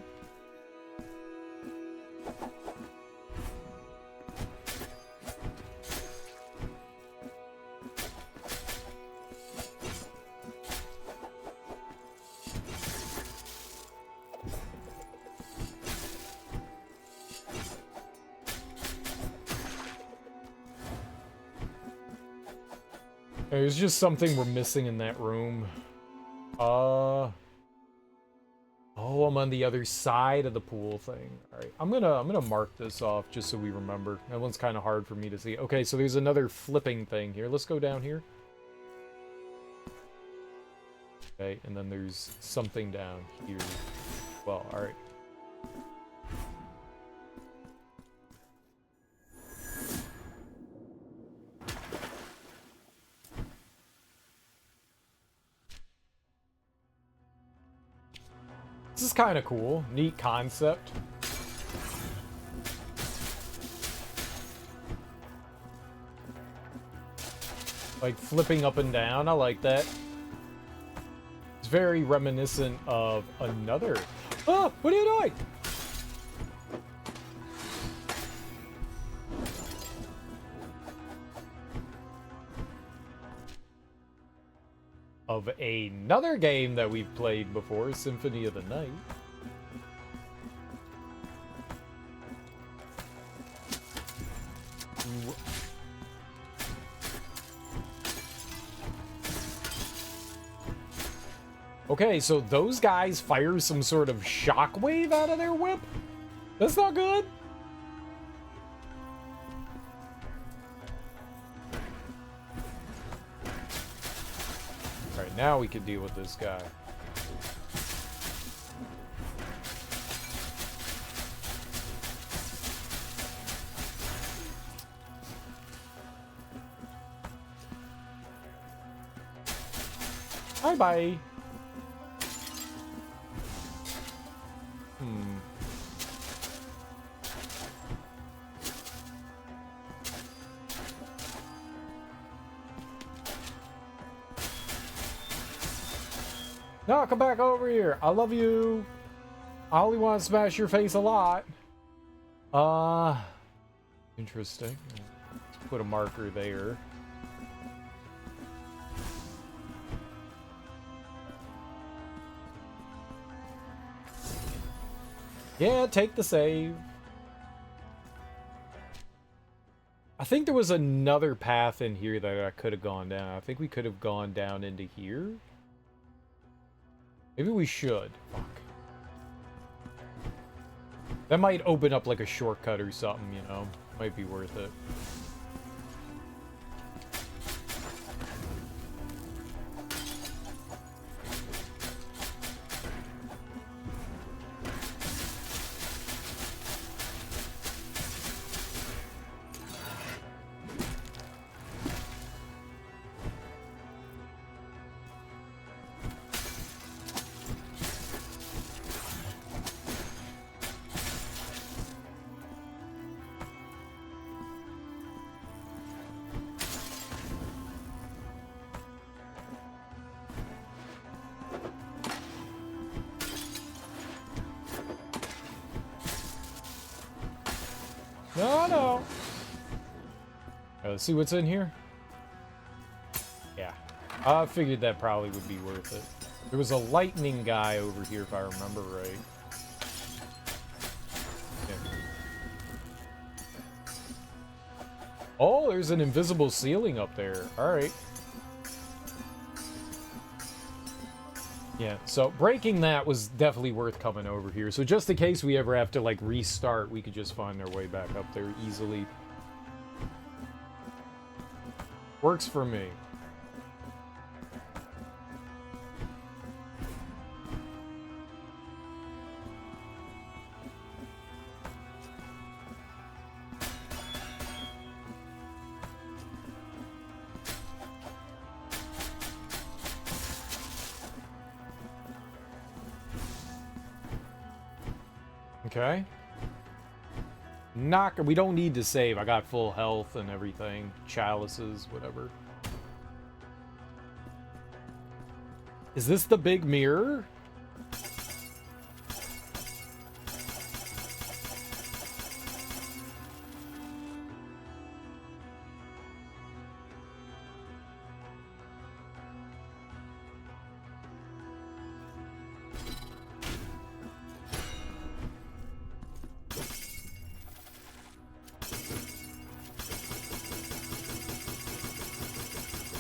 There's just something we're missing in that room. Oh, I'm on the other side of the pool thing. Alright, I'm gonna mark this off just so we remember. That one's kind of hard for me to see. Okay, so there's another flipping thing here. Let's go down here. Okay, and then there's something down here. Well, alright. This is kind of cool. Neat concept. Like flipping up and down. I like that. It's very reminiscent of another... Oh! What are you doing? Of another game that we've played before, Symphony of the Night. Okay, so those guys fire some sort of shockwave out of their whip? That's not good. Alright, now we can deal with this guy. Bye bye. No, come back over here. I love you. I only want to smash your face a lot. Interesting. Let's put a marker there. Yeah, take the save. I think there was another path in here that I could have gone down. I think we could have gone down into here. Maybe we should. Fuck. That might open up like a shortcut or something, you know? Might be worth it. No, no. All right, let's see what's in here. Yeah. I figured that probably would be worth it. There was a lightning guy over here, if I remember right. Yeah. Oh, there's an invisible ceiling up there. All right. Yeah, so breaking that was definitely worth coming over here. So just in case we ever have to, like, restart, we could just find our way back up there easily. Works for me. Okay. We don't need to save. I got full health and everything. Chalices, whatever. Is this the big mirror?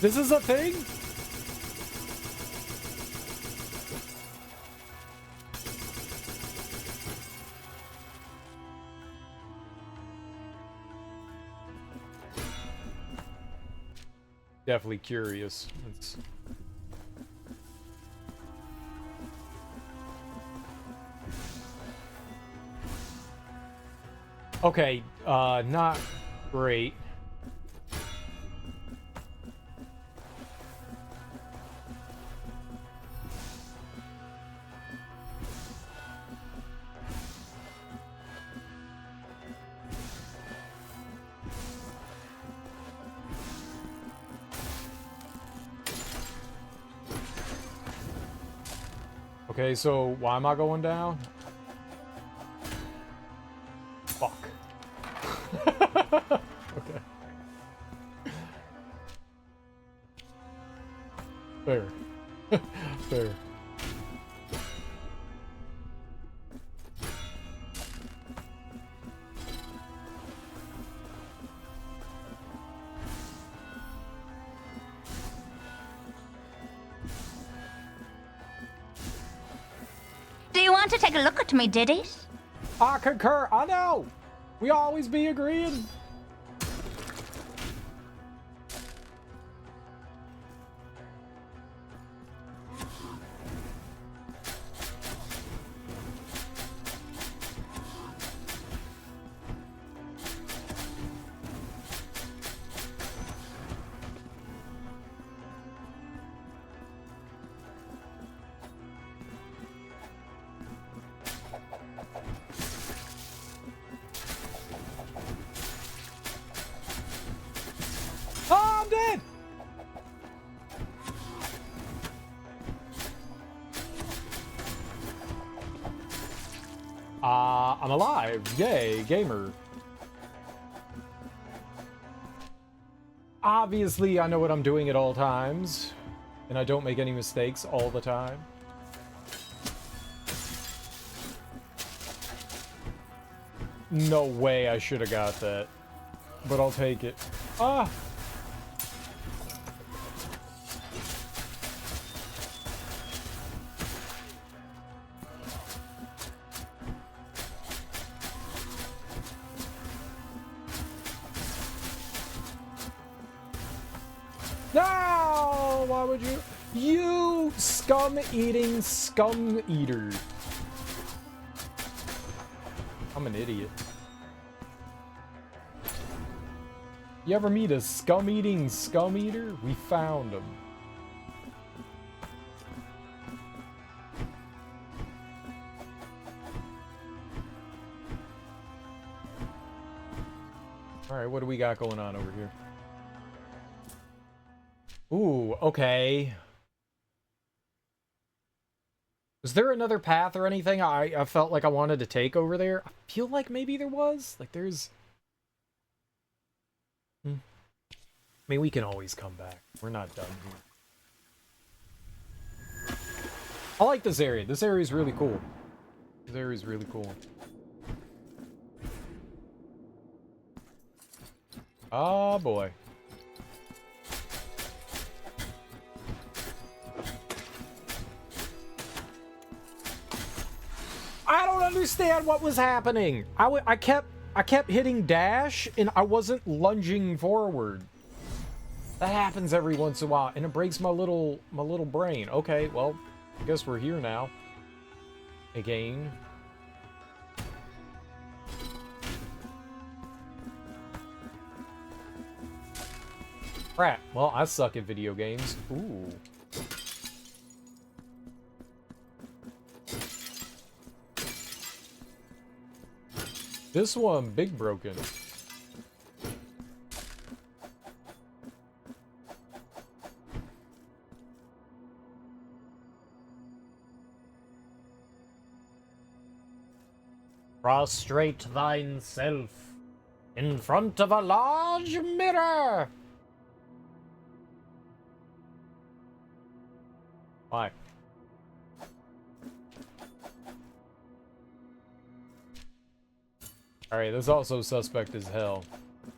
This is a thing? Definitely curious. It's... Okay, not great. Okay, so why am I going down? Fuck. Okay. Fair. Fair. Do you want to take a look at me, Diddies? I concur. I know. We always be agreeing. I'm alive. Yay, gamer. Obviously, I know what I'm doing at all times. And I don't make any mistakes all the time. No way I should have got that. But I'll take it. Ah! No! Why would you? You scum-eating scum-eater. I'm an idiot. You ever meet a scum-eating scum-eater? We found him. Alright, what do we got going on over here? Ooh, okay. Was there another path or anything I felt like I wanted to take over there? I feel like maybe there was. Like, there's... I mean, we can always come back. We're not done here. I like this area. This area is really cool. This area is really cool. Oh, boy. I don't understand what was happening. I kept hitting dash and I wasn't lunging forward. That happens every once in a while and it breaks my little brain. Okay, well, I guess we're here now. Again. Crap. Well, I suck at video games. Ooh. This one, big broken. Prostrate thyself in front of a large mirror. Why? Alright, this also suspect as hell.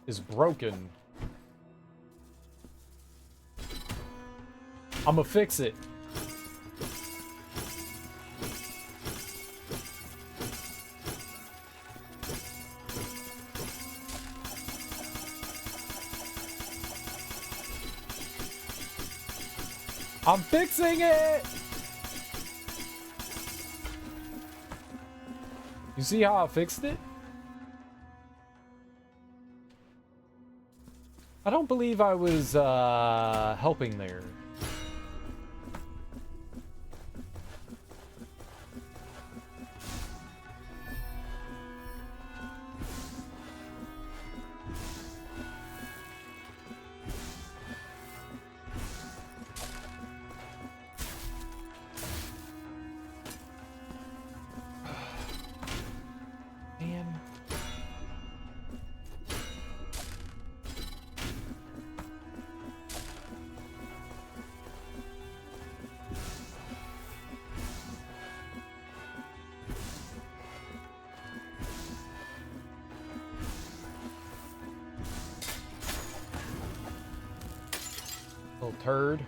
Is broken. I'ma fix it. I'm fixing it! You see how I fixed it? I don't believe I was, helping there. Man. Little turd.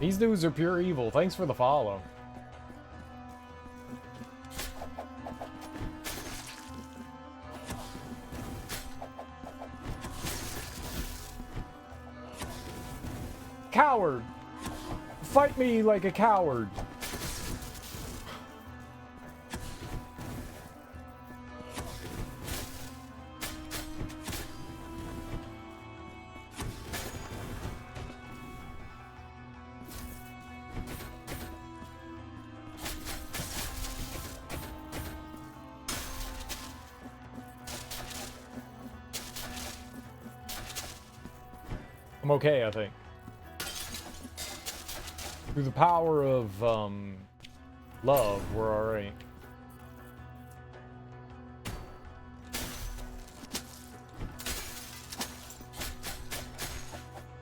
These dudes are pure evil. Thanks for the follow. Coward! Fight me like a coward. I'm okay, I think. Through the power of, love, we're alright.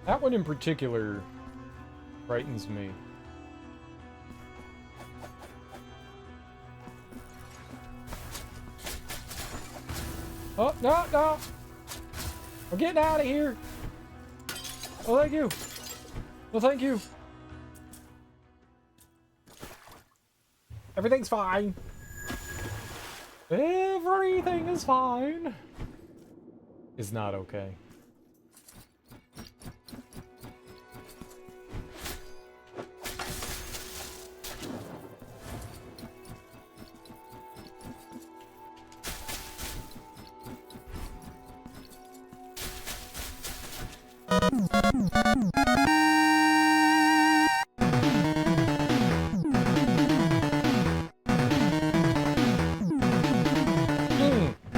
That one in particular frightens me. Oh, no, no! I'm getting out of here! Oh, thank you! Well, thank you! Everything's fine! Everything is fine! Is not okay.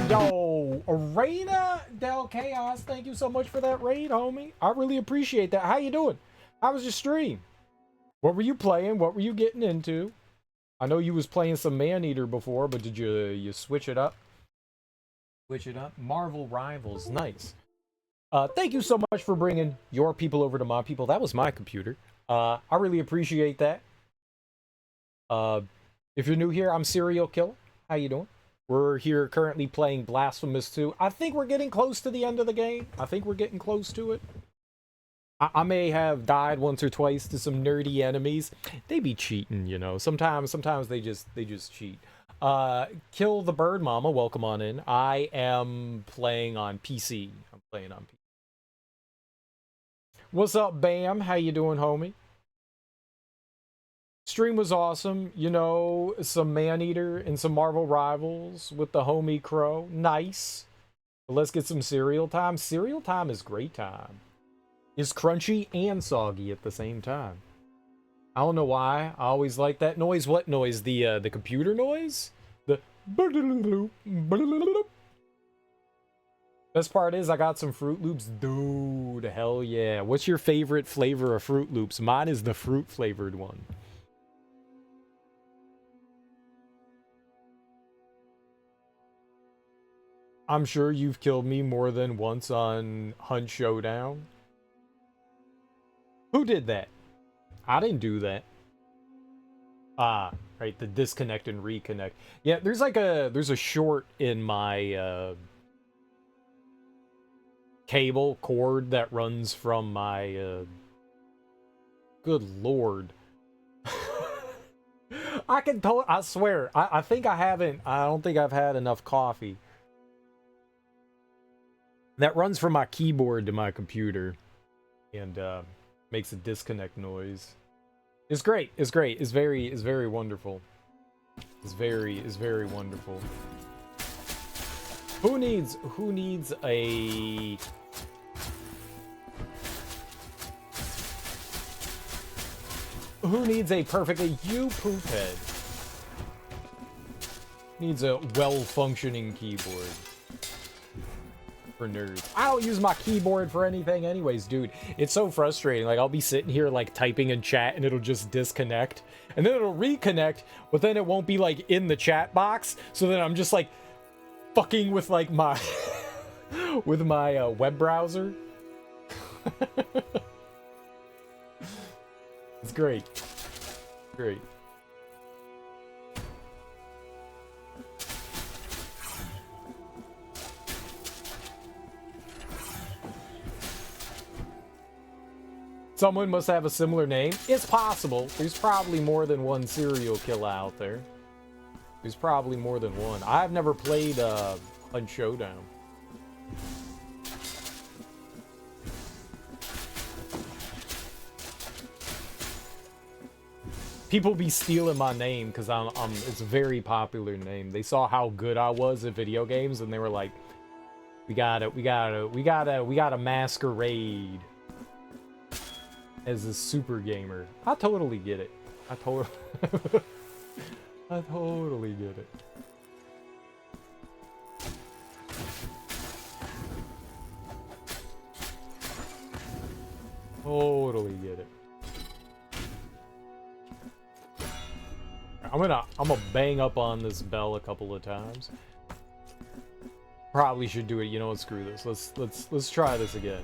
Yo, Arena Del Chaos, thank you so much for that raid, homie. I really appreciate that. How you doing? How was your stream? What were you playing? What were you getting into? I know you was playing some Maneater before, but did you switch it up? Switch it up? Marvel Rivals, nice. Thank you so much for bringing your people over to my people. That was my computer. I really appreciate that. If you're new here, I'm Serial Killer. How you doing? We're here currently playing Blasphemous 2. I think we're getting close to the end of the game. I think we're getting close to it. I may have died once or twice to some nerdy enemies. They be cheating, you know. Sometimes they just cheat. Kill the Bird Mama, welcome on in. I am playing on PC. I'm playing on PC. What's up, Bam? How you doing, homie? Stream was awesome. You know, some Maneater and some Marvel Rivals with the homie Crow. Nice. Let's get some cereal time. Cereal time is great time. It's crunchy and soggy at the same time. I don't know why. I always like that noise. What noise? The computer noise? The best part is I got some Fruit Loops. Dude, hell yeah. What's your favorite flavor of Fruit Loops? Mine is the fruit flavored one. I'm sure you've killed me more than once on Hunt Showdown. Who did that? I didn't do that. Ah, right, the disconnect and reconnect. Yeah, there's a short in my cable cord that runs from my good lord. I swear, I think I don't think I've had enough coffee. That runs from my keyboard to my computer and makes a disconnect noise. It's great. It's great. It's very wonderful. It's very wonderful. Who needs a perfectly you poop head? Needs a well-functioning keyboard. For nerds. I don't use my keyboard for anything anyways, dude. It's so frustrating. Like, I'll be sitting here, like, typing in chat, and it'll just disconnect. And then it'll reconnect, but then it won't be, like, in the chat box. So then I'm just, like, fucking with, like, my... with my, web browser. It's great. Great. Someone must have a similar name. It's possible. There's probably more than one serial killer out there. There's probably more than one. I've never played Hunt Showdown. People be stealing my name because it's a very popular name. They saw how good I was at video games and they were like, we gotta masquerade as a super gamer. I totally get it. I totally get it. I'm gonna bang up on this bell a couple of times. Probably should do it. You know what? Screw this. Let's try this again.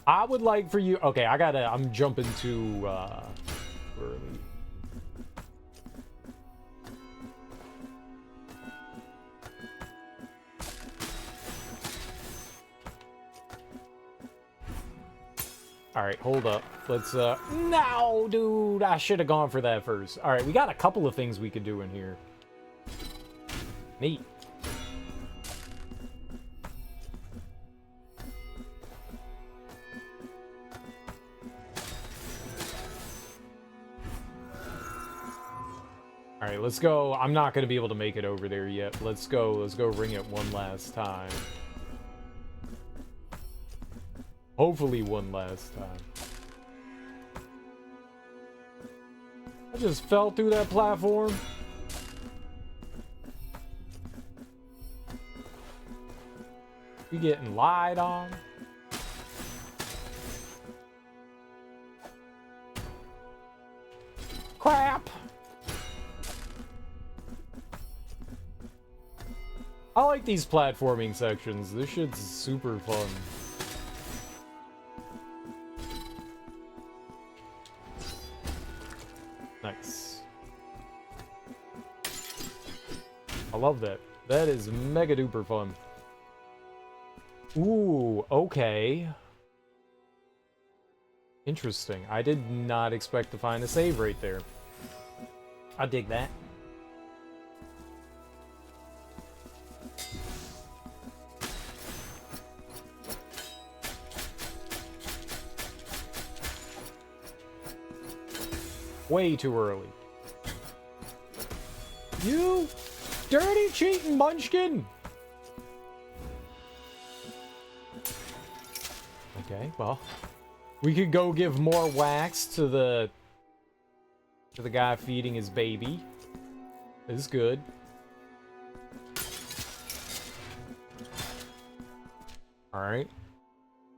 I would like for you. Okay, I'm jumping too early. All right, hold up. Let's no, dude, I should have gone for that first. All right, we got a couple of things we could do in here. Neat. All right, let's go. I'm not going to be able to make it over there yet. Let's go ring it one last time. Hopefully one last time. I just fell through that platform. We getting lied on. Crap. I like these platforming sections. This shit's super fun. Nice. I love that. That is mega duper fun. Ooh, okay. Interesting. I did not expect to find a save right there. I dig that. Way too early. You dirty cheating munchkin! Okay, well, we could go give more wax to the guy feeding his baby. This is good. All right.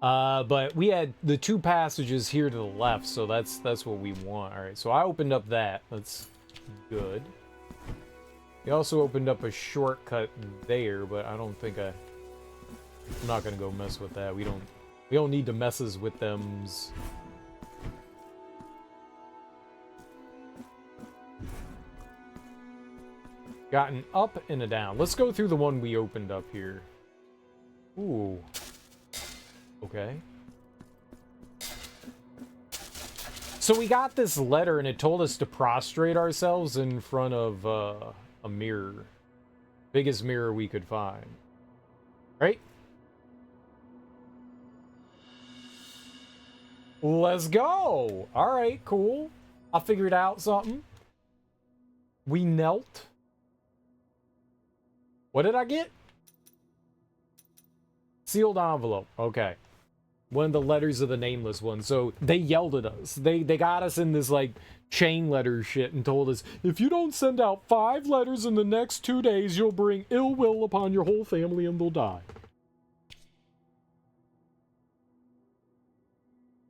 But we had the two passages here to the left, so that's what we want. All right, so I opened up that. That's good. We also opened up a shortcut there, but I don't think I'm not gonna go mess with that. We don't need to messes with thems. Got an up and a down. Let's go through the one we opened up here. Ooh. Okay. So we got this letter and it told us to prostrate ourselves in front of a mirror. Biggest mirror we could find. Right? Let's go! Alright, cool. I figured out something. We knelt. What did I get? Sealed envelope. Okay. One of the letters of the nameless one. So they yelled at us. They got us in this like chain letter shit and told us, if you don't send out 5 letters in the next 2 days, you'll bring ill will upon your whole family and they'll die.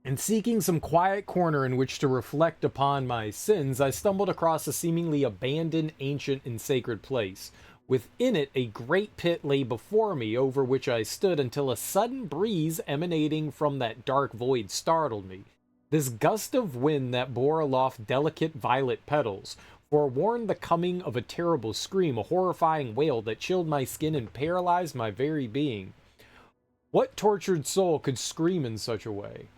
And seeking some quiet corner in which to reflect upon my sins, I stumbled across a seemingly abandoned, ancient, and sacred place. Within it, a great pit lay before me, over which I stood until a sudden breeze emanating from that dark void startled me. This gust of wind that bore aloft delicate violet petals forewarned the coming of a terrible scream, a horrifying wail that chilled my skin and paralyzed my very being. What tortured soul could scream in such a way?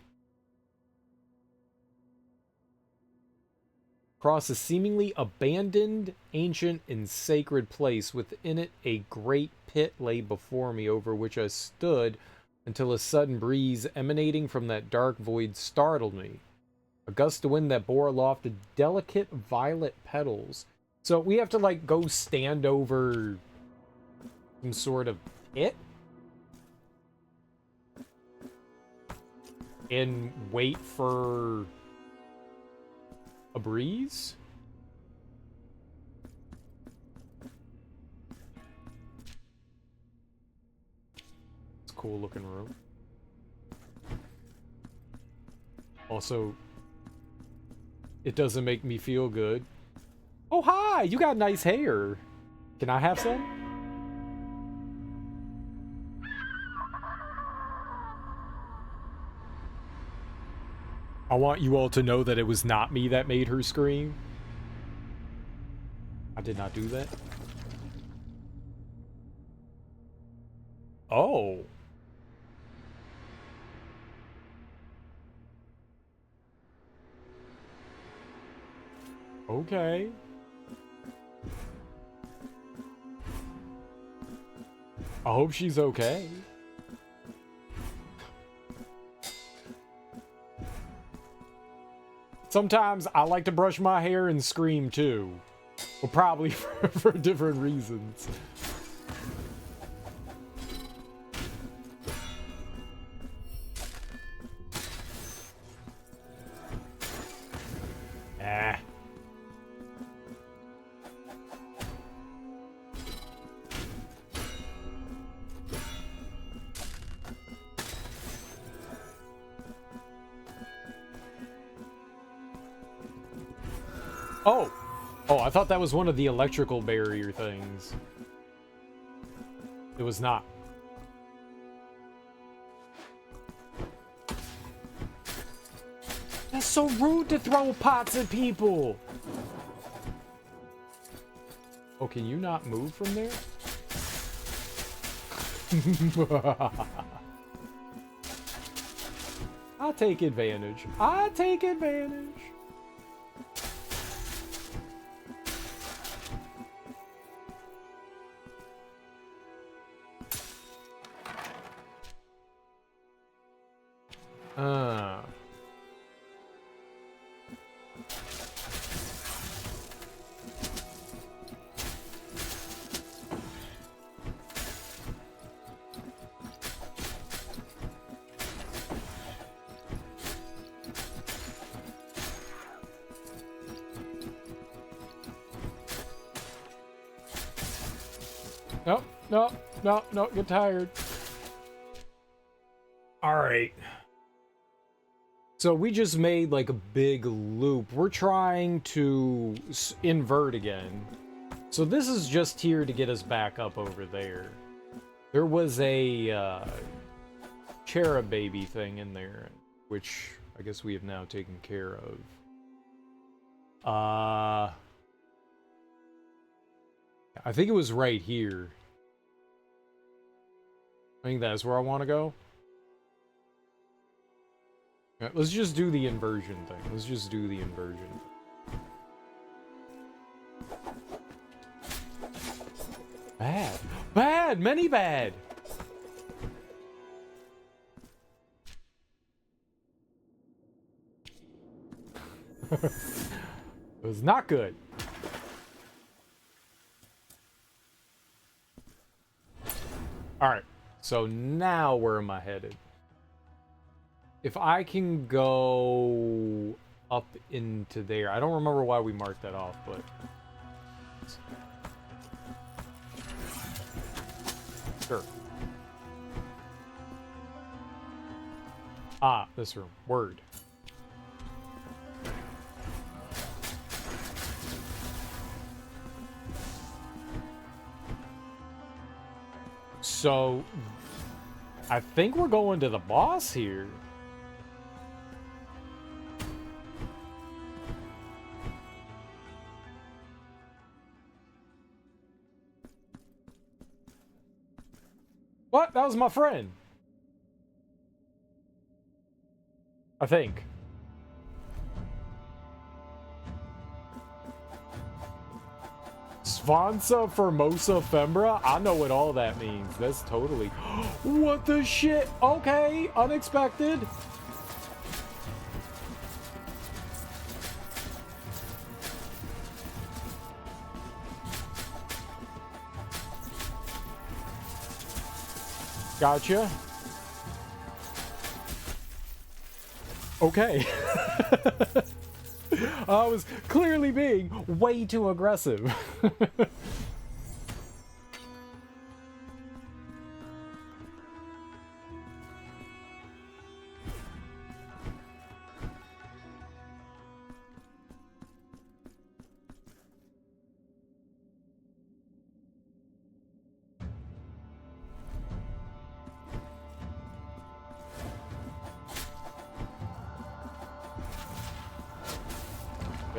Across a seemingly abandoned, ancient, and sacred place. Within it, a great pit lay before me, over which I stood until a sudden breeze emanating from that dark void startled me. A gust of wind that bore aloft delicate violet petals. So we have to, like, go stand over some sort of pit? And wait for a breeze? It's a cool looking room. Also, It doesn't make me feel good. Oh, hi! You got nice hair. Can I have some? I want you all to know that it was not me that made her scream. I did not do that. Oh. Okay. I hope she's okay. Sometimes I like to brush my hair and scream too. Well, probably for different reasons. Ah. Oh! Oh, I thought that was one of the electrical barrier things. It was not. That's so rude to throw pots at people! Oh, can you not move from there? I take advantage. I take advantage. No, get tired. Alright. So we just made like a big loop. We're trying to invert again. So this is just here to get us back up over there. There was a cherub baby thing in there, which I guess we have now taken care of. I think it was right here. I think that's where I want to go. Yeah, let's just do the inversion thing. Let's just do the inversion. Bad. Bad! Many bad! It was not good. Alright. So now where am I headed? If I can go up into there. I don't remember why we marked that off, but... Sure. Ah, this room. Word. So, I think we're going to the boss here. What? That was my friend. I think. Svansa Formosa Fembra? I know what all that means. That's totally... What the shit? Okay, unexpected. Gotcha. Okay. I was clearly being way too aggressive.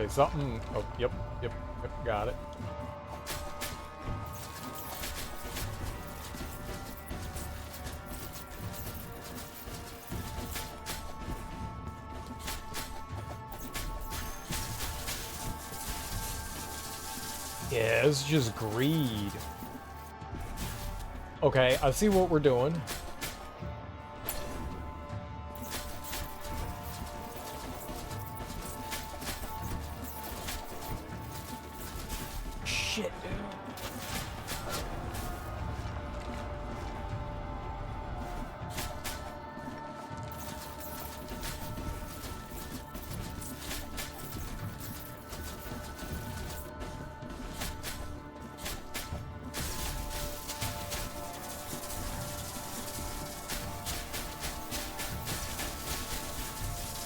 say something. Oh, yep, got it. Yeah, it's just greed. Okay, I see what we're doing. Shit, dude.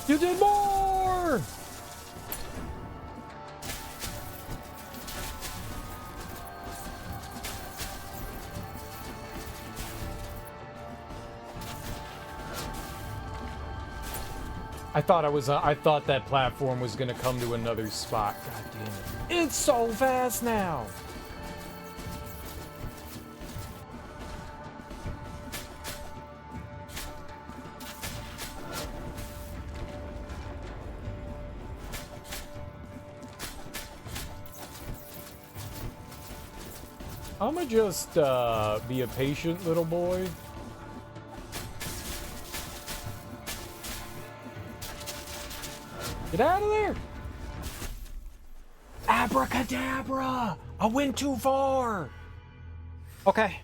You did more! I thought that platform was gonna come to another spot. God damn it. It's so fast now! I'ma just, be a patient little boy. Get out of there! Abracadabra! I went too far! Okay.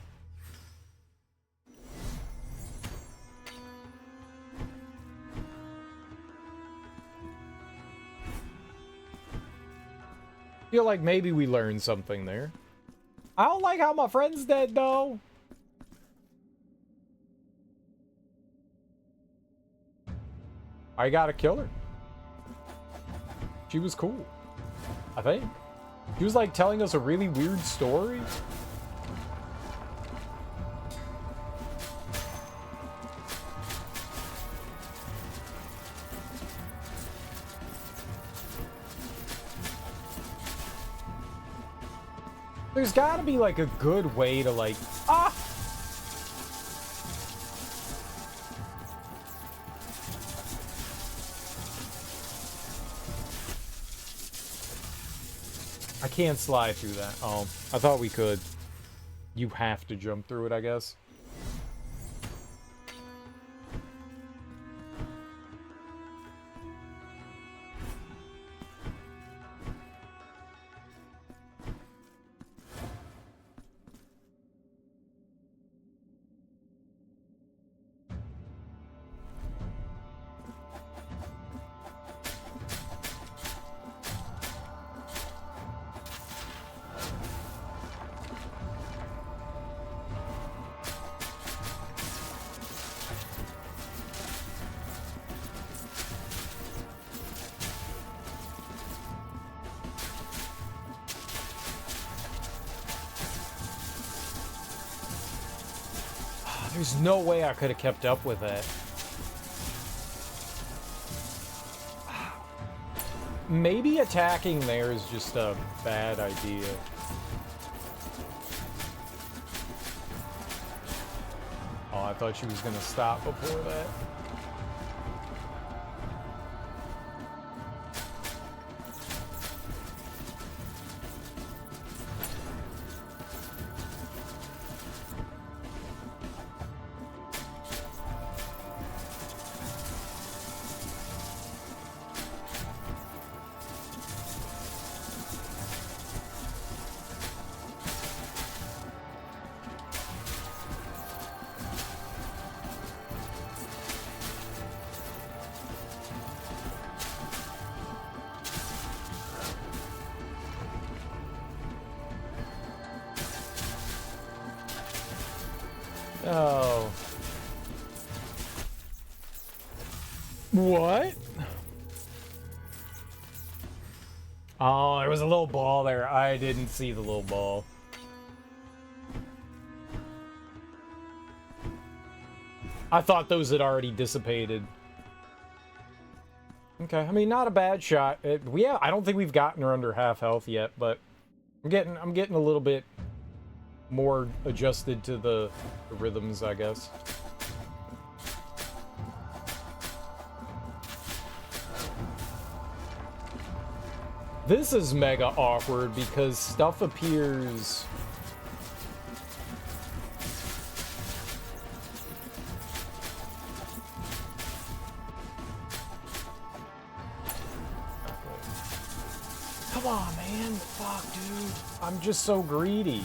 Feel like maybe we learned something there. I don't like how my friend's dead, though. I gotta kill her. She was cool, I think. She was like telling us a really weird story. There's gotta be like a good way to like, ah! I can't slide through that. Oh, I thought we could. You have to jump through it, I guess. There's no way I could have kept up with that. Maybe attacking there is just a bad idea. Oh, I thought she was gonna stop before that. Oh. What? Oh, there was a little ball there. I didn't see the little ball. I thought those had already dissipated. Okay, I mean, not a bad shot. I don't think we've gotten her under half health yet, but I'm getting a little bit more adjusted to the rhythms, I guess. This is mega awkward because stuff appears. Come on, man. Fuck, dude. I'm just so greedy.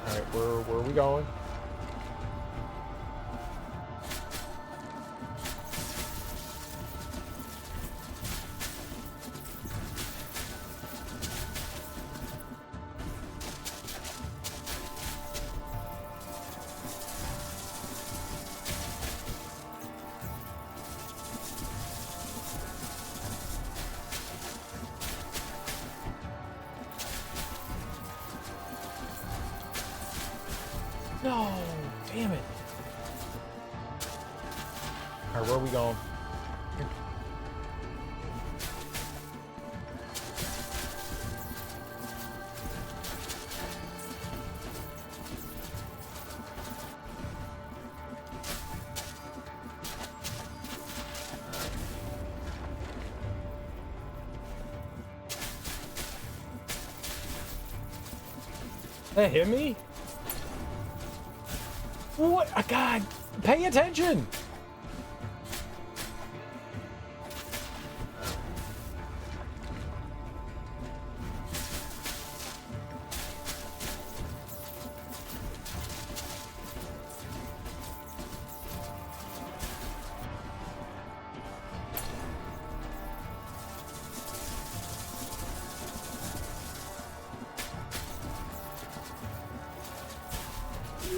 Alright, where are we going? No, damn it. Alright, where are we going? That hit me? What? God, pay attention!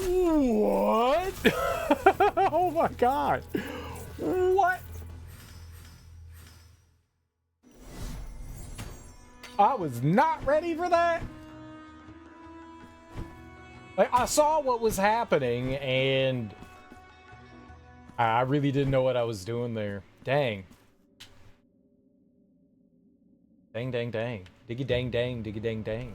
What? Oh my god. What? I was not ready for that. Like, I saw what was happening and I really didn't know what I was doing there. Dang. Dang, dang, dang. Diggy dang, dang, diggy dang, dang.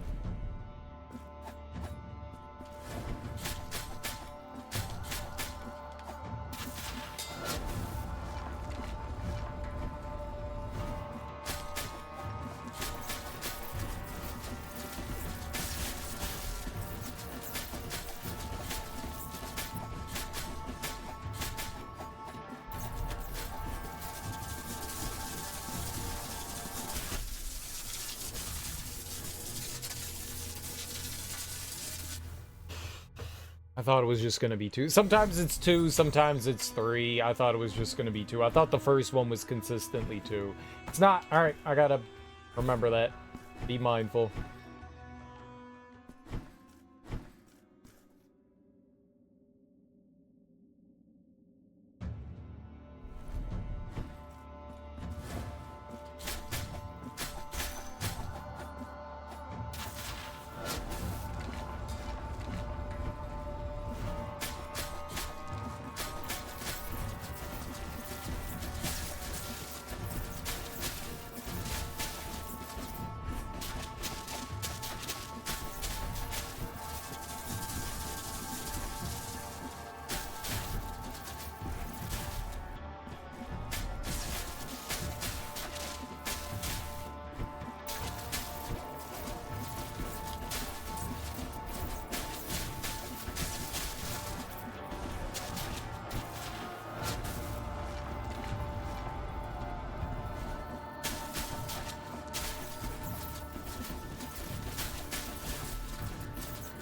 I thought it was just gonna be 2. Sometimes it's 2, sometimes it's 3. I thought it was just gonna be 2. I thought the first one was consistently 2. It's not. Alright, I gotta remember that. Be mindful.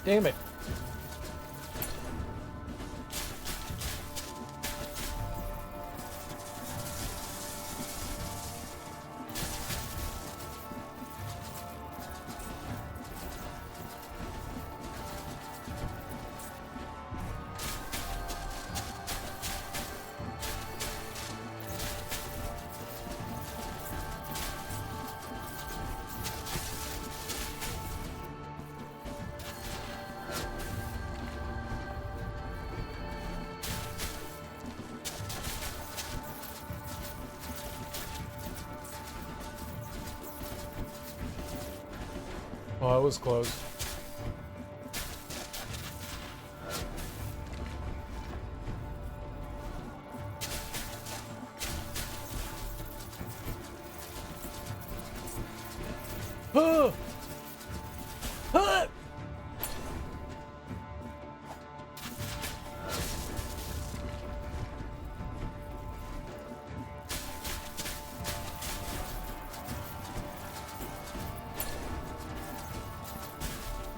Damn it. Oh, that was close. Ah! Ah!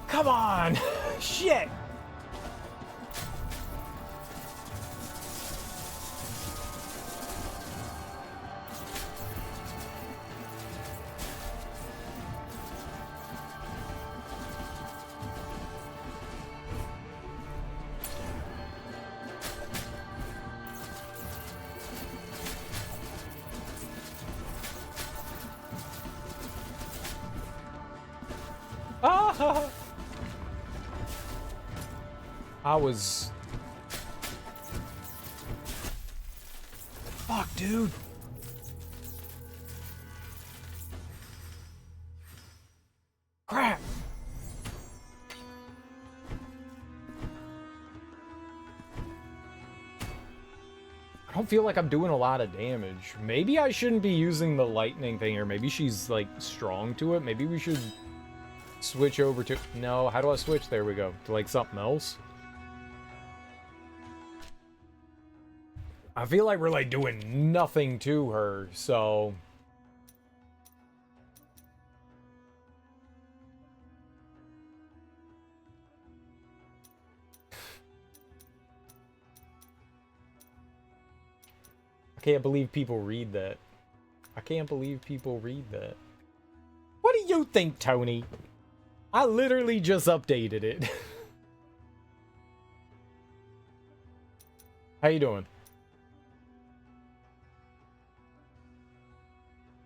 Come on! Shit! Ah! I was... Fuck, dude. Crap. I don't feel like I'm doing a lot of damage. Maybe I shouldn't be using the lightning thing, or maybe she's, like, strong to it. Maybe we should switch over to... No, how do I switch? There we go. To, like, something else? I feel like we're, like, doing nothing to her, so... I can't believe people read that. I can't believe people read that. What do you think, Tony? I literally just updated it. How you doing?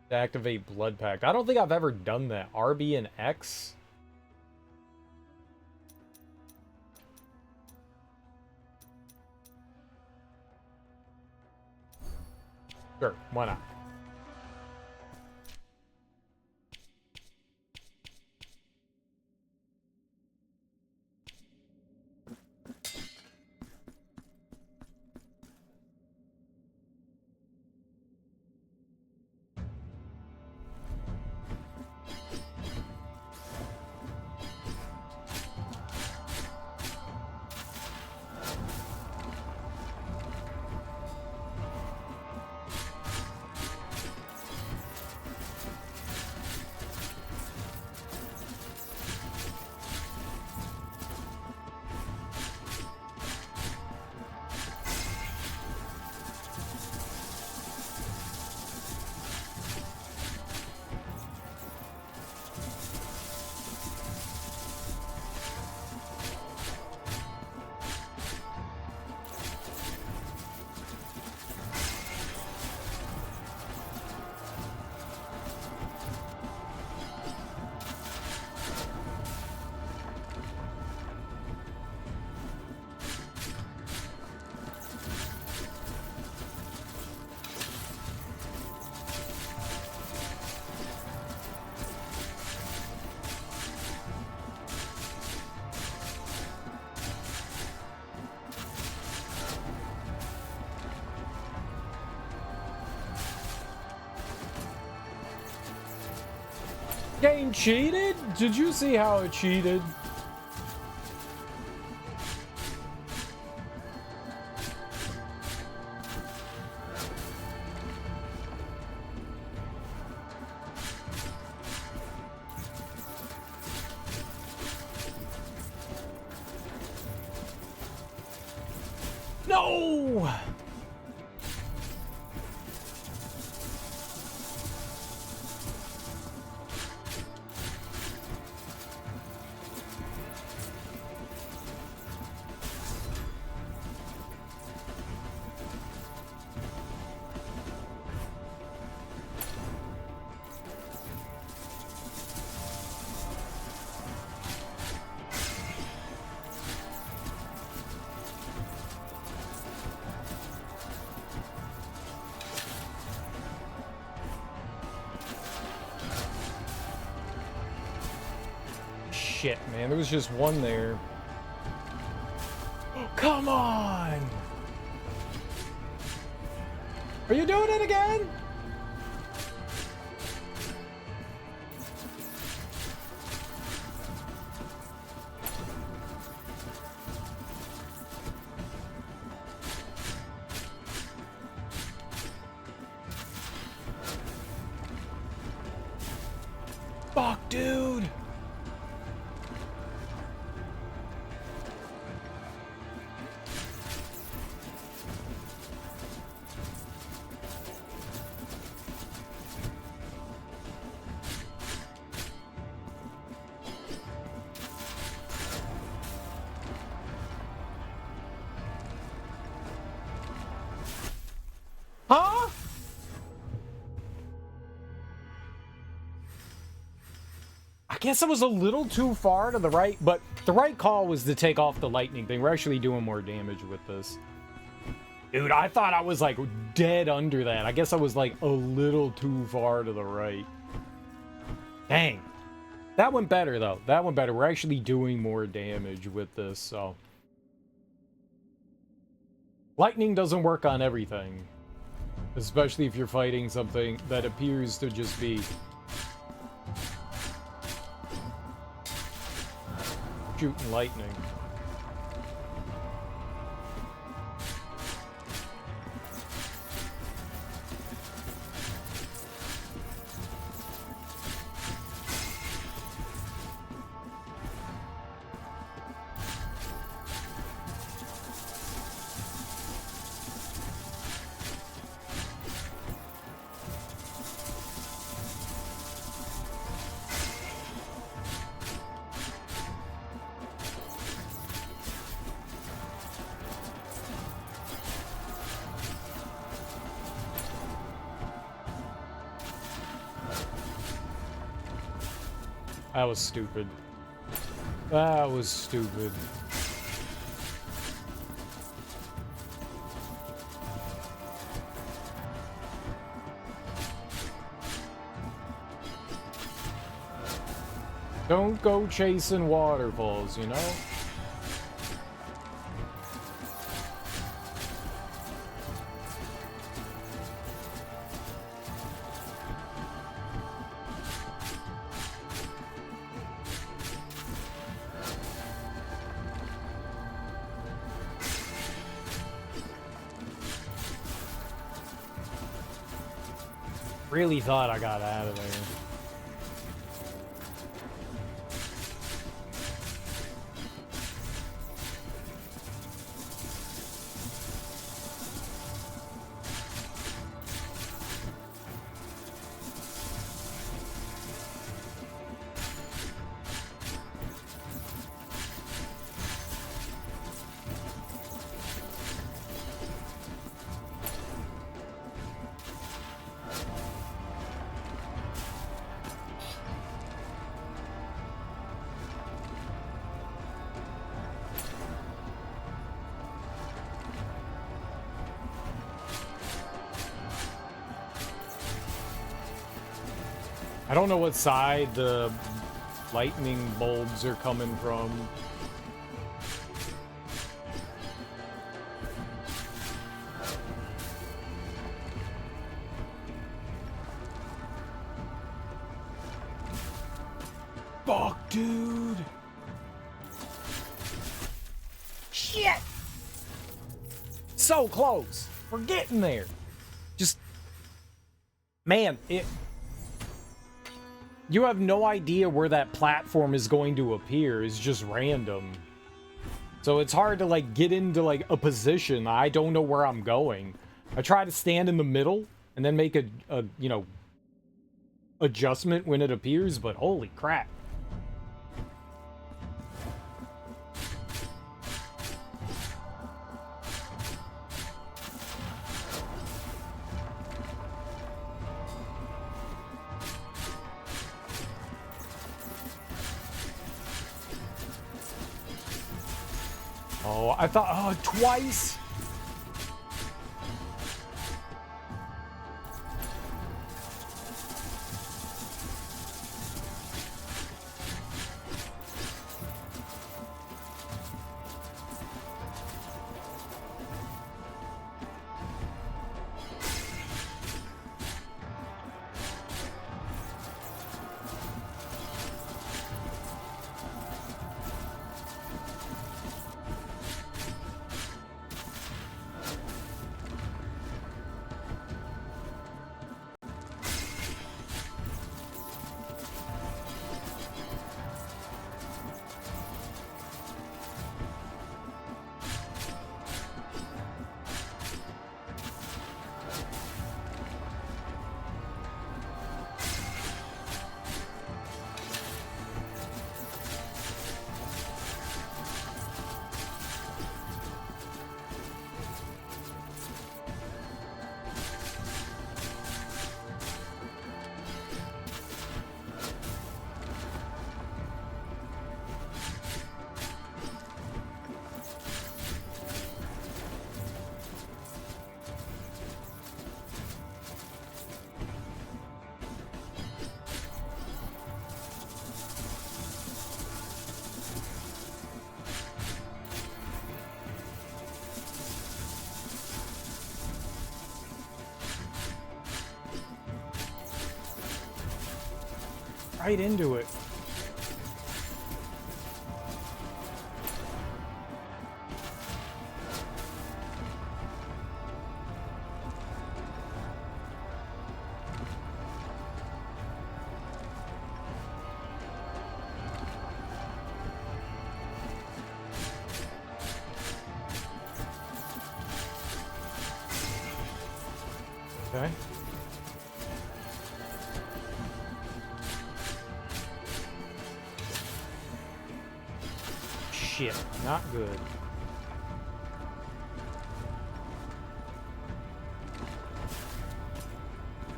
To activate Blood Pact. I don't think I've ever done that. RB and X? Sure, why not? Game cheated? Did you see how it cheated? No! shit, man. There was just one there. Come on! Are you doing it again? Fuck, dude! Huh? I guess I was a little too far to the right, but the right call was to take off the lightning thing. We're actually doing more damage with this. Dude, I thought I was like dead under that. I guess I was like a little too far to the right. Dang. That went better though. That went better. We're actually doing more damage with this, so. Lightning doesn't work on everything. Especially if you're fighting something that appears to just be shooting lightning. That was stupid. That was stupid. Don't go chasing waterfalls, you know? Really thought I got out of there. I don't know what side the lightning bulbs are coming from. Fuck, dude. Shit. So close. We're getting there. Just, man, you have no idea where that platform is going to appear. It's just random. So it's hard to, like, get into, like, a position. I don't know where I'm going. I try to stand in the middle and then make a you know, adjustment when it appears, but holy crap. Oh, I thought, oh, twice? Right into it. Okay. Shit, not good.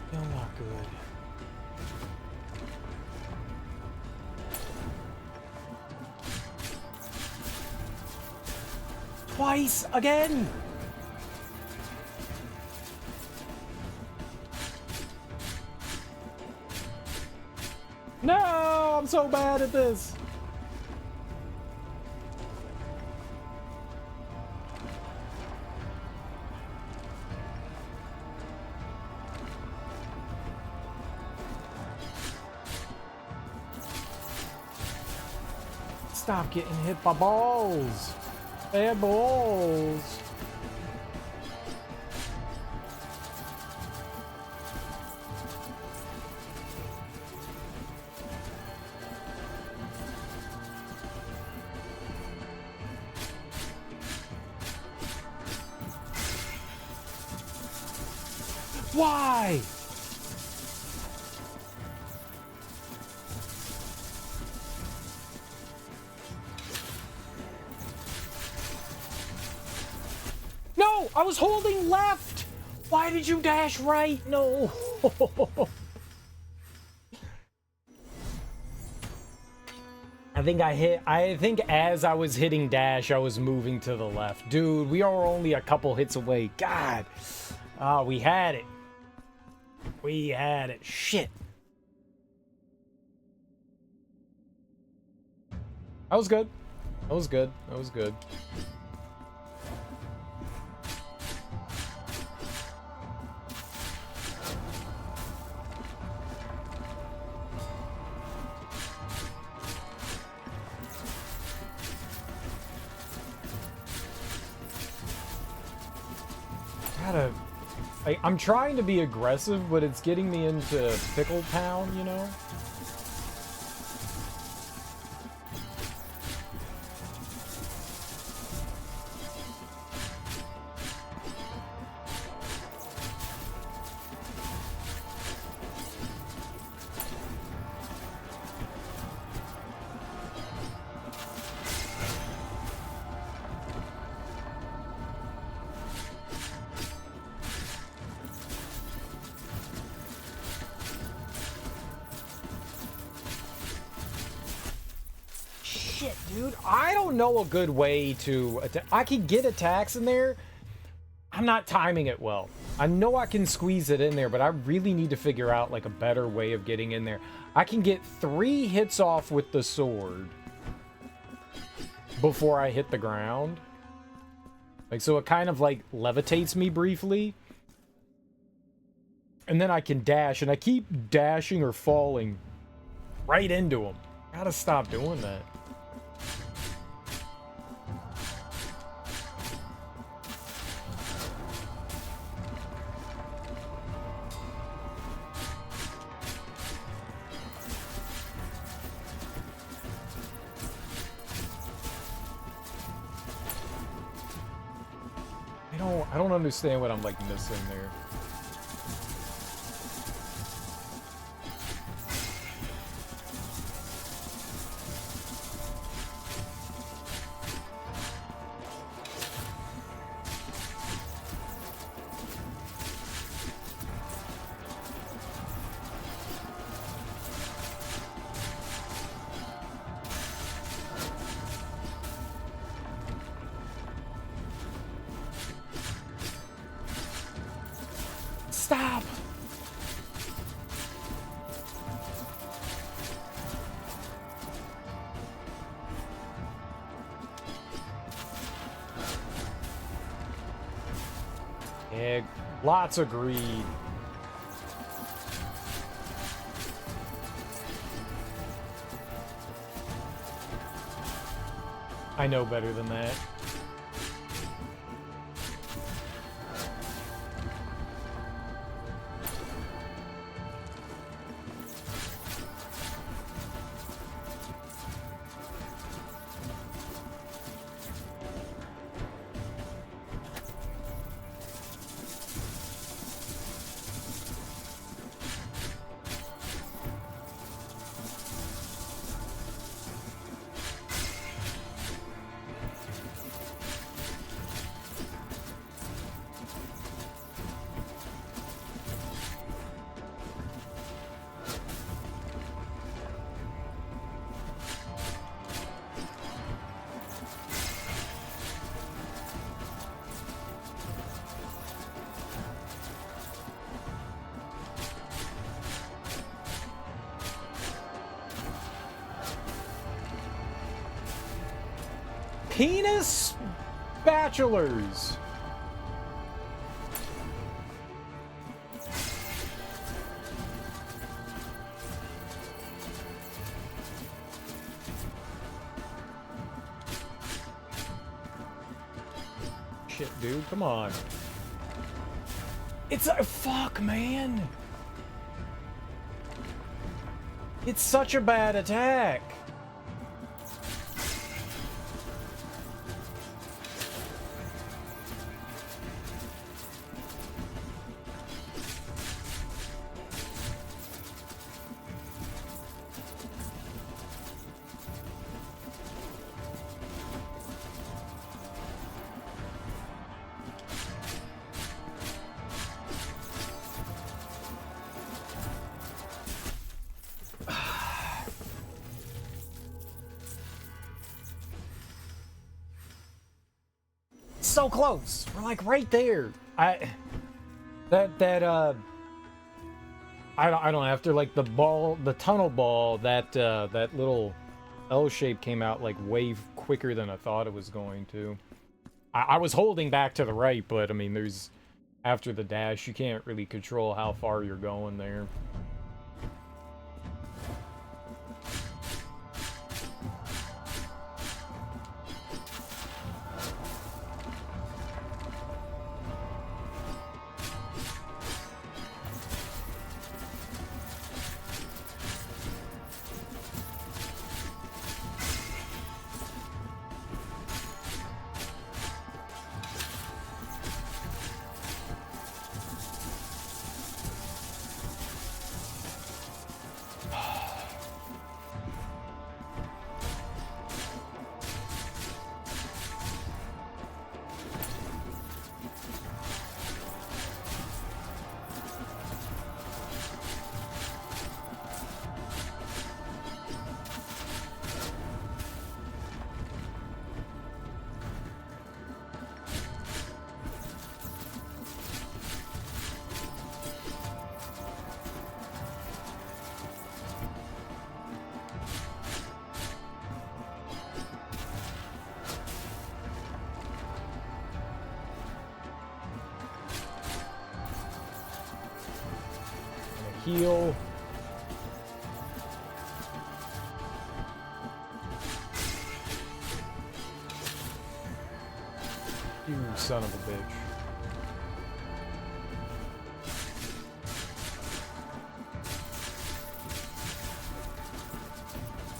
Still not good. Twice again! No, I'm so bad at this. Stop getting hit by balls. Bad balls. Why? No, I was holding left. Why did you dash right? No. I think as I was hitting dash, I was moving to the left. Dude, we are only a couple hits away. God. Oh, we had it. We had it. Shit. That was good. That was good. That was good. I'm trying to be aggressive, but it's getting me into Pickle Town, you know? Dude, I don't know a good way to attack. I can get attacks in there. I'm not timing it well. I know I can squeeze it in there, but I really need to figure out like a better way of getting in there. I can get 3 hits off with the sword before I hit the ground. Like, so it kind of like levitates me briefly. And then I can dash, and I keep dashing or falling right into him. Gotta stop doing that. I don't understand what I'm like missing there. Stop! Yeah, lots of greed. I know better than that. Penis bachelors. Shit, dude, come on. It's a fuck, man. It's such a bad attack. So close. We're like right there. I don't know, after like the tunnel ball, that little L shape came out like way quicker than I thought it was going to. I was holding back to the right, but I mean, there's after the dash, you can't really control how far you're going there. Heal. You son of a bitch.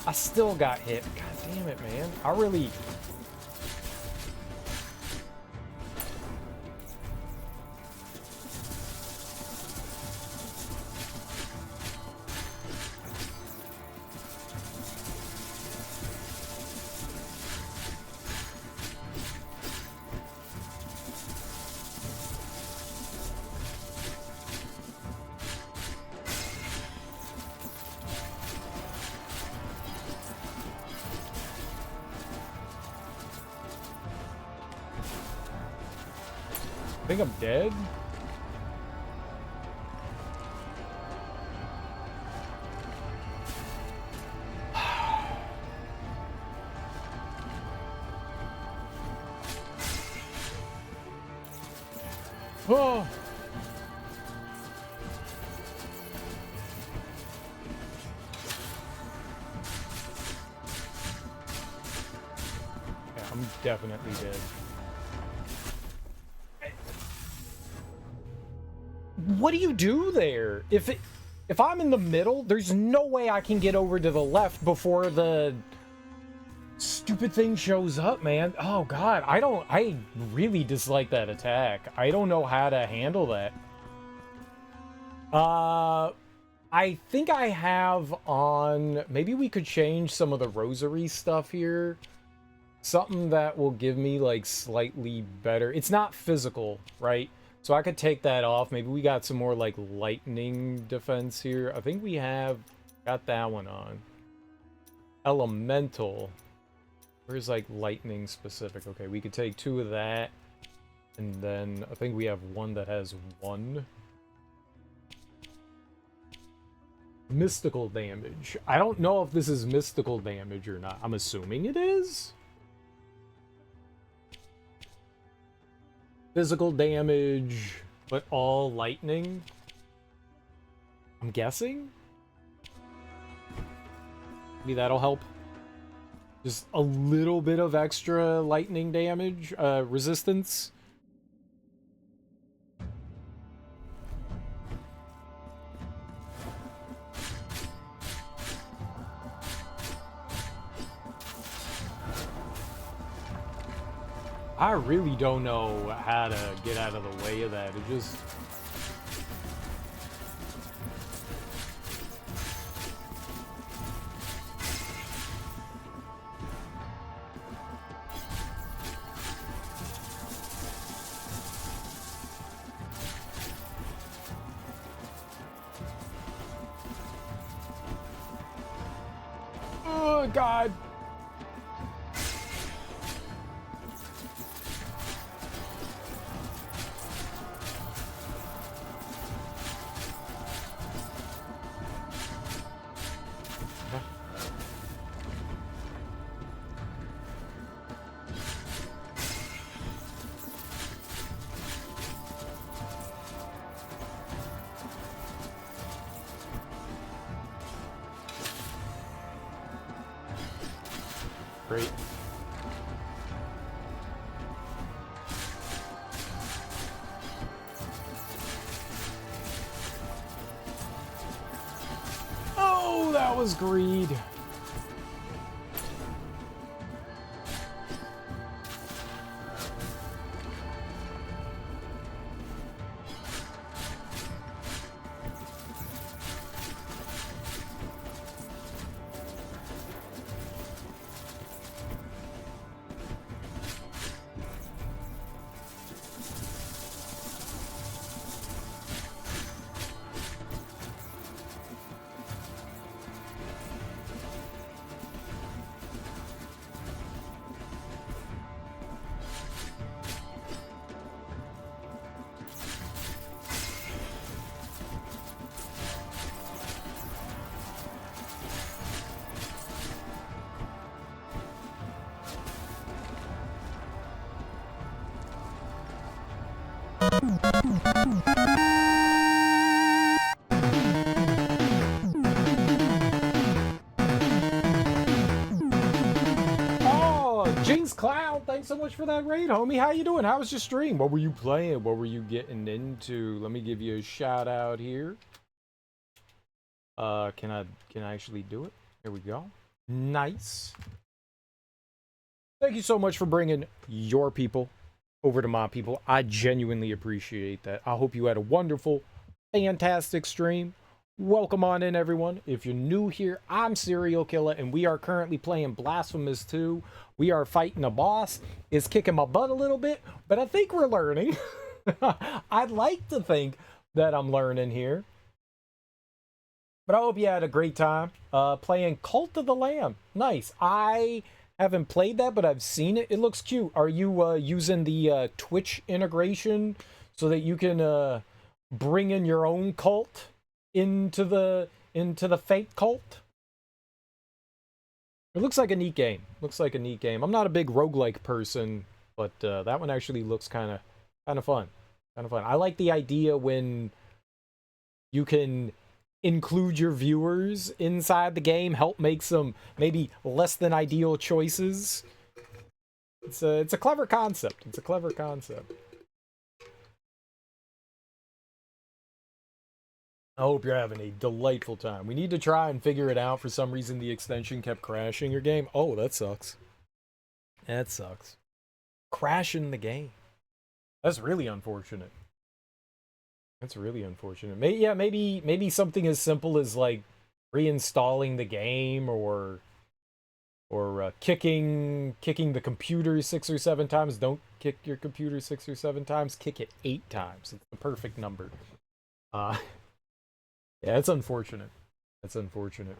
I still got hit. God damn it, man. I really... I think I'm dead. Oh. I'm definitely dead. What do you do there? If I'm in the middle, there's no way I can get over to the left before the stupid thing shows up, man. Oh god, I really dislike that attack. I don't know how to handle that. I think I have on, maybe we could change some of the rosary stuff here. Something that will give me like slightly better. It's not physical, right? So I could take that off. Maybe we got some more like lightning defense here. I think we have got that one on. Elemental. Where's like lightning specific? Okay, we could take 2 of that. And then I think we have one that has 1. Mystical damage. I don't know if this is mystical damage or not. I'm assuming it is. Physical damage, but all lightning. I'm guessing. Maybe that'll help. Just a little bit of extra lightning damage, resistance. I really don't know how to get out of the way of that. It just... Oh, God. Great. Oh, that was greed. Oh, Jinx Cloud, thanks so much for that raid, homie. How you doing? How was your stream? What were you playing? What were you getting into? Let me give you a shout out here. Can I actually do it? Here we go. Nice. Thank you so much for bringing your people over to my people. I genuinely appreciate that. I hope you had a wonderful, fantastic stream. Welcome on in, everyone. If you're new here, I'm Serial Killer, and we are currently playing Blasphemous 2. We are fighting a boss. It's kicking my butt a little bit, but I think we're learning. I'd like to think that I'm learning here. But I hope you had a great time playing Cult of the Lamb. Nice. I haven't played that, but I've seen it. It looks cute. Are you using the Twitch integration so that you can bring in your own cult into the fake cult? It looks like a neat game. Looks like a neat game. I'm not a big roguelike person, but that one actually looks kind of fun. Kind of fun. I like the idea when you can include your viewers inside the game, help make some maybe less than ideal choices. It's a clever concept. It's a clever concept. I hope you're having a delightful time. We need to try and figure it out. For some reason, the extension kept crashing your game. Oh, that sucks. That sucks. Crashing the game. That's really unfortunate. That's really unfortunate. Maybe something as simple as like reinstalling the game or kicking the computer 6 or 7 times. Don't kick your computer 6 or 7 times. Kick it 8 times. It's the perfect number. Yeah, it's unfortunate. That's unfortunate.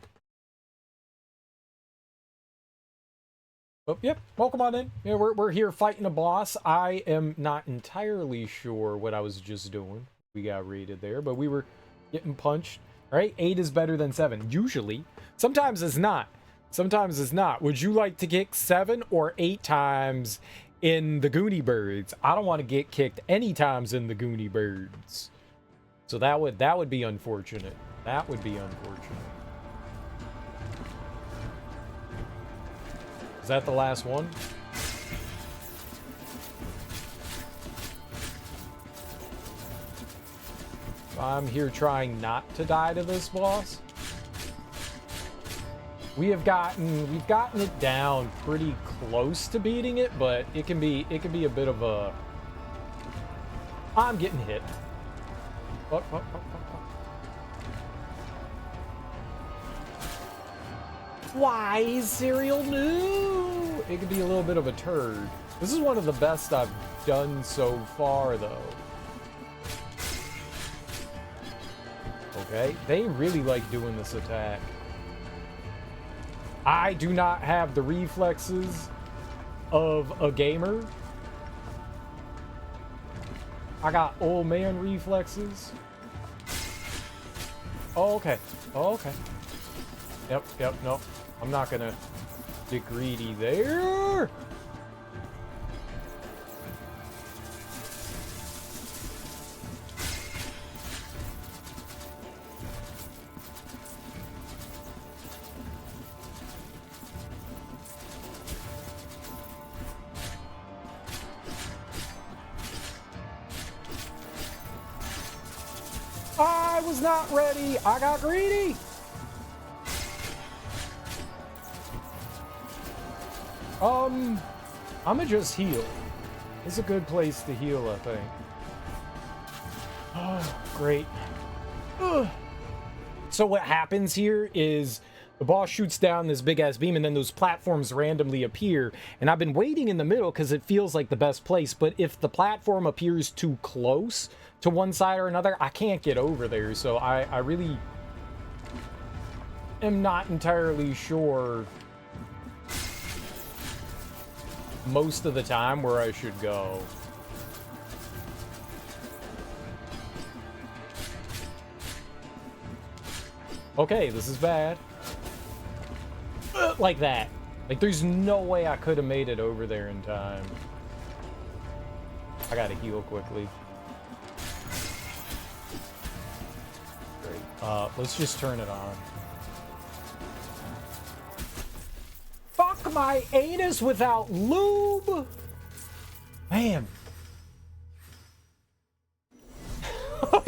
Oh, yep. Welcome on in. Yeah, we're here fighting a boss. I am not entirely sure what I was just doing. We got raided there, but we were getting punched. All right, 8 is better than 7. Usually. Sometimes it's not. Sometimes it's not. Would you like to kick 7 or 8 times in the Goonie Birds? I don't want to get kicked any times in the Goonie Birds. So that would be unfortunate. That would be unfortunate. Is that the last one? I'm here trying not to die to this boss. We've gotten it down pretty close to beating it, but it can be a bit of a. I'm getting hit. Why, cereal? No! It could be a little bit of a turd. This is one of the best I've done so far, though. Okay, they really like doing this attack. I do not have the reflexes of a gamer. I got old man reflexes. Oh, okay. Oh, okay. Yep, nope. I'm not gonna get greedy there. I was not ready. I got greedy. I'ma just heal. It's a good place to heal, I think. Oh, great. Ugh. So what happens here is the boss shoots down this big-ass beam, and then those platforms randomly appear. And I've been waiting in the middle because it feels like the best place. But if the platform appears too close to one side or another, I can't get over there. So I really am not entirely sure most of the time where I should go. Okay, this is bad. Like that. Like, there's no way I could have made it over there in time. I gotta heal quickly. Great. Let's just turn it on. Fuck my anus without lube! Man.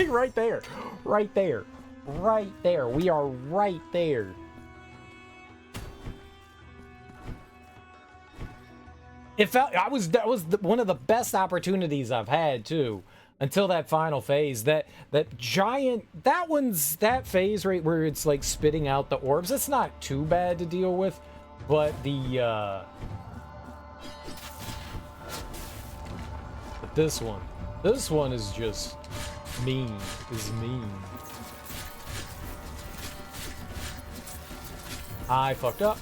Right there. Right there. Right there. We are right there. It felt that was one of the best opportunities I've had too, until that final phase. That giant that phase right where it's like spitting out the orbs. It's not too bad to deal with, but this one is just mean. Is mean. I fucked up.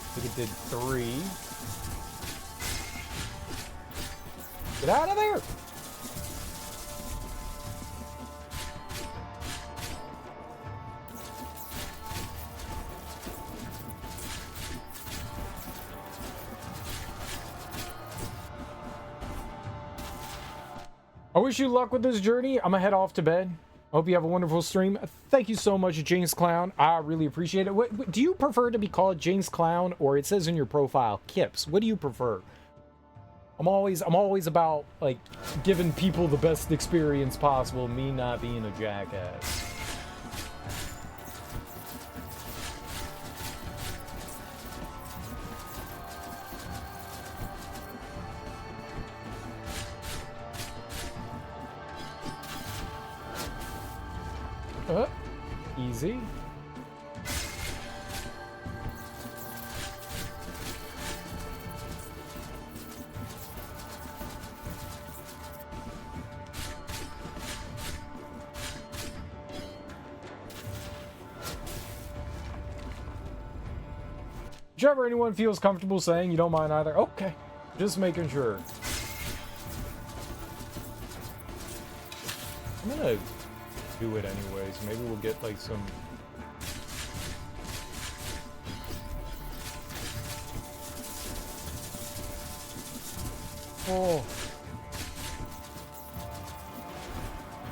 I think it did 3. Get out of there! I wish you luck with this journey. I'm gonna head off to bed. Hope you have a wonderful stream. Thank you so much, Jinx Clown. I really appreciate it. Do you prefer to be called Jinx Clown, or it says in your profile, Kips? What do you prefer? I'm always about, like, giving people the best experience possible, me not being a jackass. Easy. Whichever anyone feels comfortable saying, you don't mind either. Okay, just making sure. I'm gonna do it anyways. Maybe we'll get like some... Oh.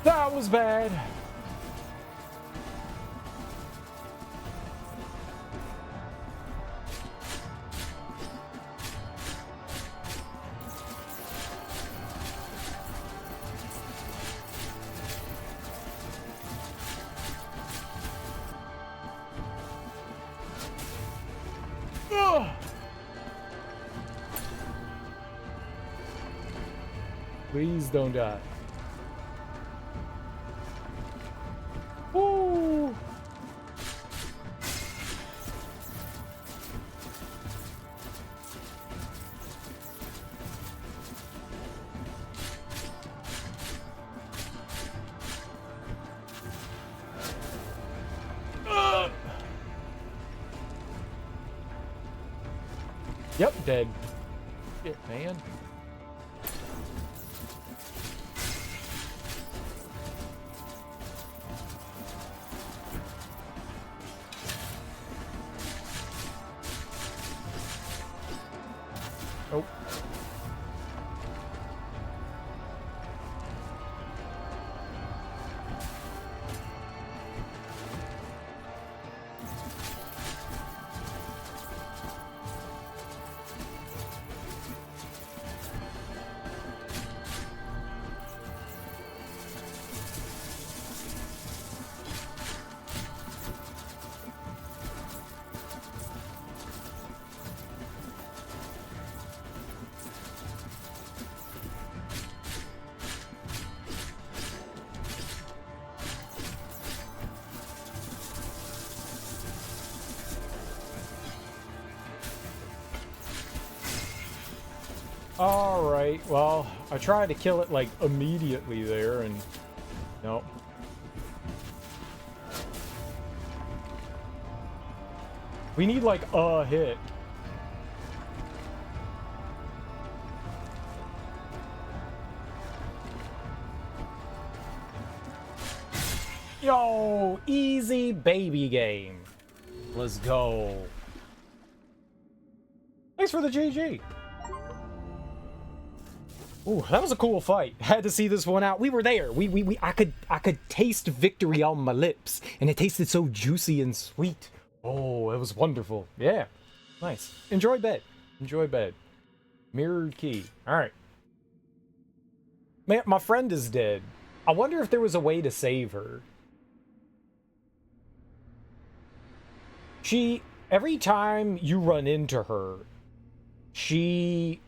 That was bad. Please don't die. Woo! Yep, dead. Shit, man. Oh. Alright, well, I tried to kill it, like, immediately there, and... Nope. We need, like, a hit. Yo, easy baby game. Let's go. Thanks for the GG. Ooh, that was a cool fight. Had to see this one out. We were there. I could taste victory on my lips, and it tasted so juicy and sweet. Oh, it was wonderful. Yeah, nice. Enjoy bed. Enjoy bed. Mirrored key. All right. Man, my friend is dead. I wonder if there was a way to save her. Every time you run into her, she's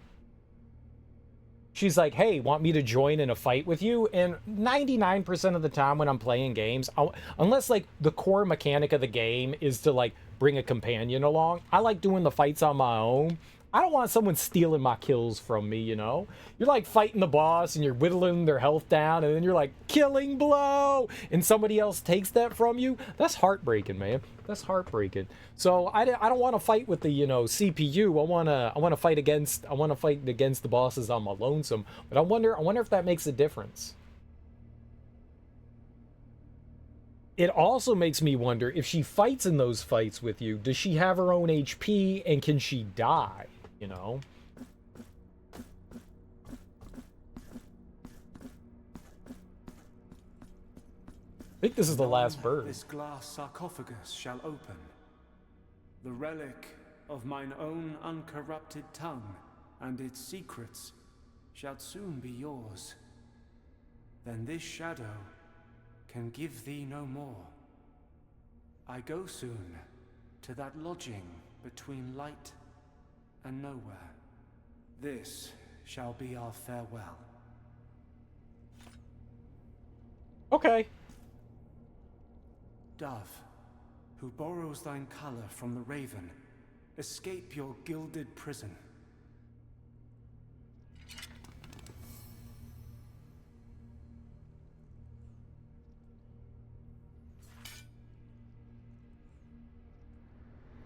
like, hey, want me to join in a fight with you? And 99% of the time when I'm playing games, unless like the core mechanic of the game is to like bring a companion along, I like doing the fights on my own. I don't want someone stealing my kills from me, you know? You're like fighting the boss and you're whittling their health down and then you're like, killing blow! And somebody else takes that from you? That's heartbreaking, man. That's heartbreaking. So I don't want to fight with the, you know, CPU. I want to fight against the bosses on my lonesome. But I wonder if that makes a difference. It also makes me wonder, if she fights in those fights with you, does she have her own HP and can she die? You know? think this is the last Anon bird. This glass sarcophagus shall open. The relic of mine own uncorrupted tongue and its secrets shall soon be yours. Then this shadow can give thee no more. I go soon to that lodging between light and nowhere. This shall be our farewell. Okay. Dove, who borrows thine color from the raven, escape your gilded prison.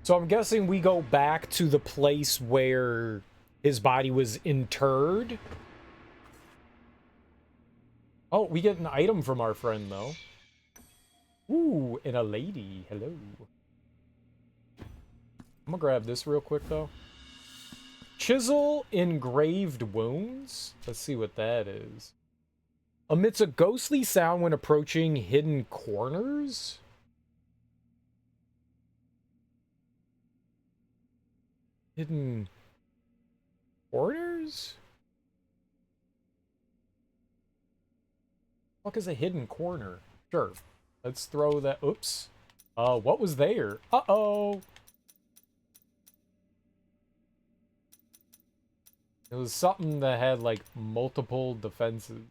So I'm guessing we go back to the place where his body was interred. Oh, we get an item from our friend, though. Ooh, and a lady. Hello. I'm gonna grab this real quick, though. Chisel engraved wounds? Let's see what that is. Emits a ghostly sound when approaching hidden corners? Hidden corners? What is a hidden corner? Sure. Let's throw that. Oops. What was there? Uh-oh. It was something that had, like, multiple defenses.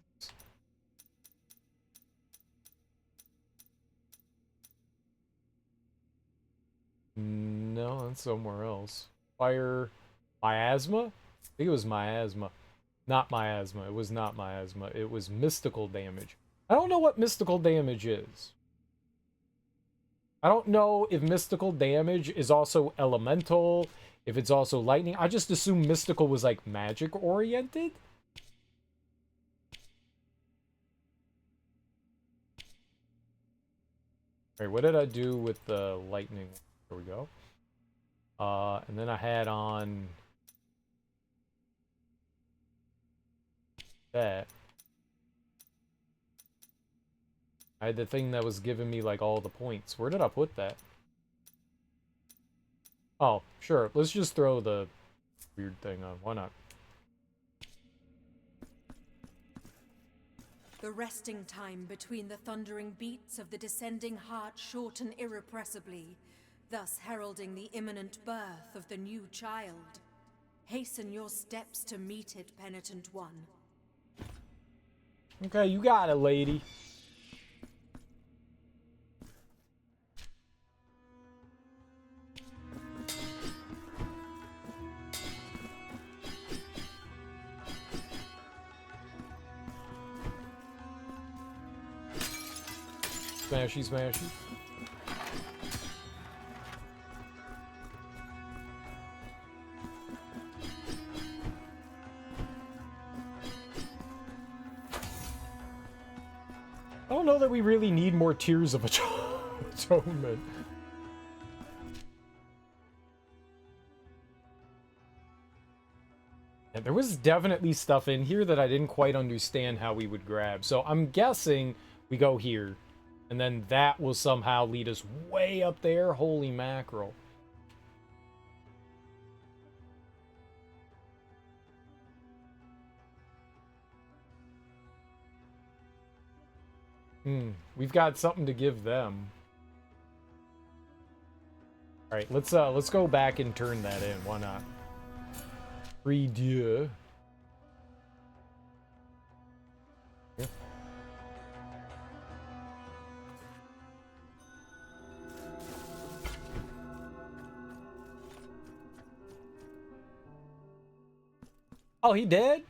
No, that's somewhere else. Fire. Miasma? I think it was miasma. Not miasma. It was not miasma. It was mystical damage. I don't know what mystical damage is. I don't know if mystical damage is also elemental, if it's also lightning. I just assume mystical was, like, magic-oriented. Alright, what did I do with the lightning? There we go. And then I had on that. I had the thing that was giving me, like, all the points. Where did I put that? Oh, sure. Let's just throw the weird thing on. Why not? The resting time between the thundering beats of the descending heart shorten irrepressibly, thus heralding the imminent birth of the new child. Hasten your steps to meet it, penitent one. Okay, you got it, lady. Smashy, smashy. I don't know that we really need more Tears of Atonement. Yeah, there was definitely stuff in here that I didn't quite understand how we would grab. So I'm guessing we go here. And then that will somehow lead us way up there. Holy mackerel. We've got something to give them. Alright, let's go back and turn that in. Why not? Free Dieu. Yeah. Oh, he dead?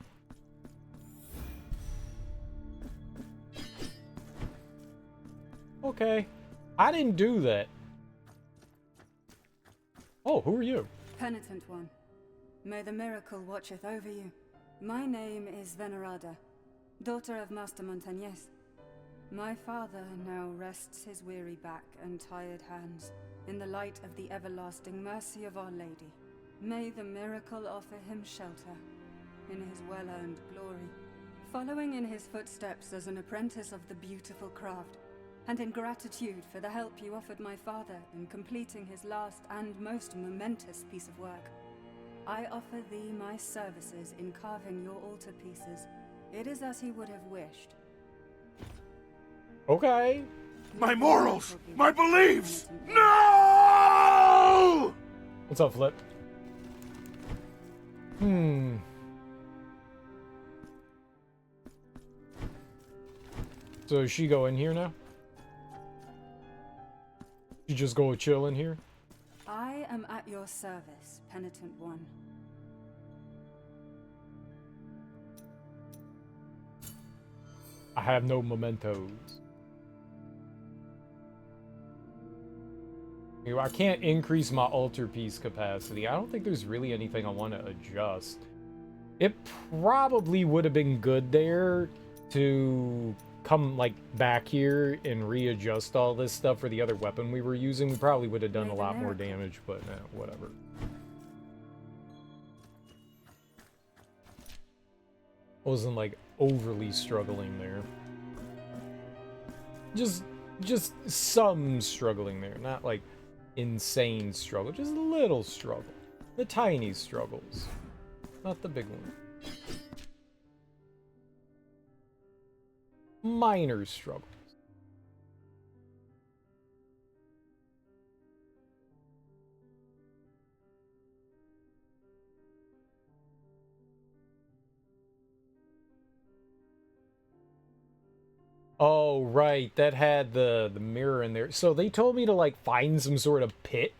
Okay. I didn't do that. Oh, who are you? Penitent one, may the miracle watcheth over you. My name is Venerada, daughter of Master Montañez. My father now rests his weary back and tired hands in the light of the everlasting mercy of Our Lady. May the miracle offer him shelter in his well-earned glory. Following in his footsteps as an apprentice of the beautiful craft, and in gratitude for the help you offered my father in completing his last and most momentous piece of work, I offer thee my services in carving your altarpieces. It is as he would have wished. Okay. My morals! My beliefs! No! What's up, Flip? So does she go in here now? You just go chill in here? I am at your service, Penitent One. I have no mementos. I can't increase my altarpiece capacity. I don't think there's really anything I want to adjust. It probably would have been good there to come like back here and readjust all this stuff for the other weapon we were using. We probably would have done a lot more damage, but whatever. Wasn't like overly struggling there. Just some struggling there, not like insane struggle, just a little struggle. The tiny struggles, not the big one. Minor struggles. Oh, right. That had the mirror in there. So they told me to, like, find some sort of pit.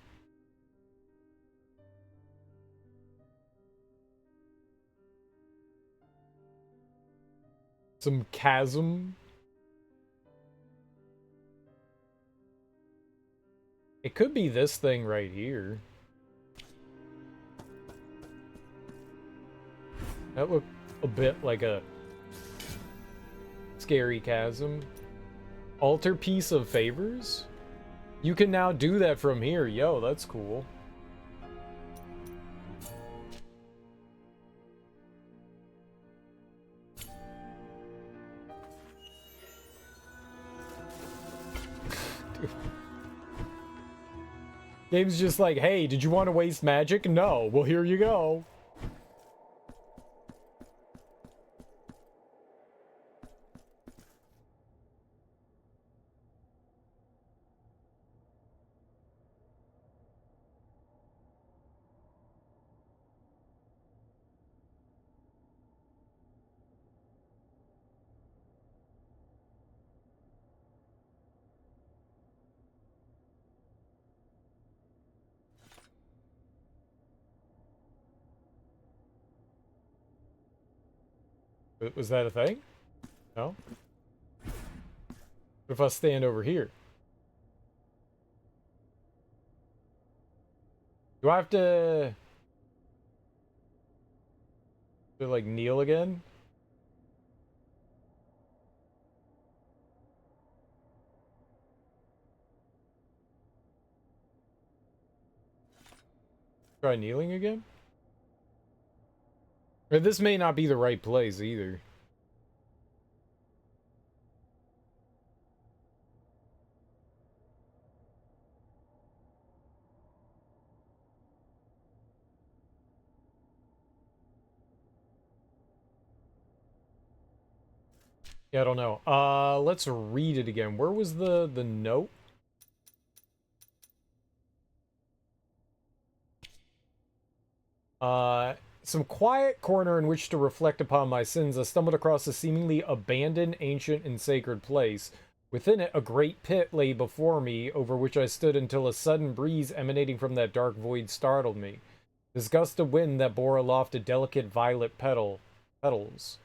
Some chasm. It could be this thing right here. That looked a bit like a scary chasm. Altarpiece of favors? You can now do that from here. Yo, that's cool. Game's just like, hey, did you want to waste magic? No. Well, here you go. Was that a thing? No? What if I stand over here? Do I have to like kneel again? Try kneeling again? Or this may not be the right place either. Yeah, I don't know. Let's read it again. Where was the note? Some quiet corner in which to reflect upon my sins, I stumbled across a seemingly abandoned, ancient, and sacred place. Within it, a great pit lay before me, over which I stood until a sudden breeze emanating from that dark void startled me. This gust of wind that bore aloft a delicate violet petals.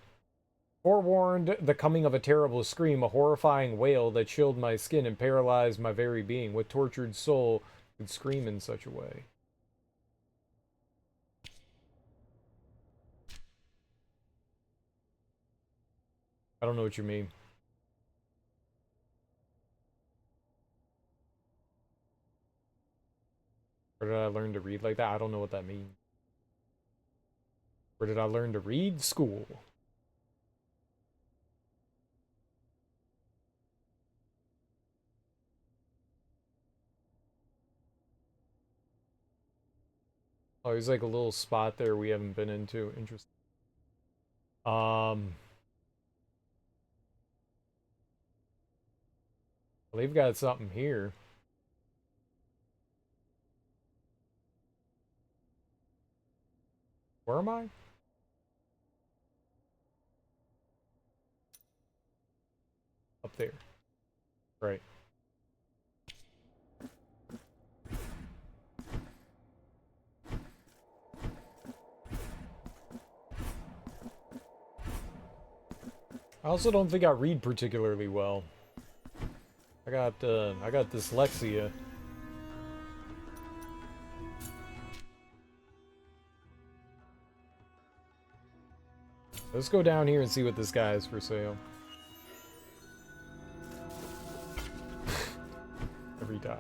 Forewarned the coming of a terrible scream, a horrifying wail that chilled my skin and paralyzed my very being. What tortured soul could scream in such a way? I don't know what you mean. Where did I learn to read like that? I don't know what that means. Where did I learn to read? School. – Oh, there's like a little spot there we haven't been into. Interesting. Well, they've got something here. Where am I? Up there. Right. I also don't think I read particularly well. I got dyslexia. Let's go down here and see what this guy is for sale. Every time.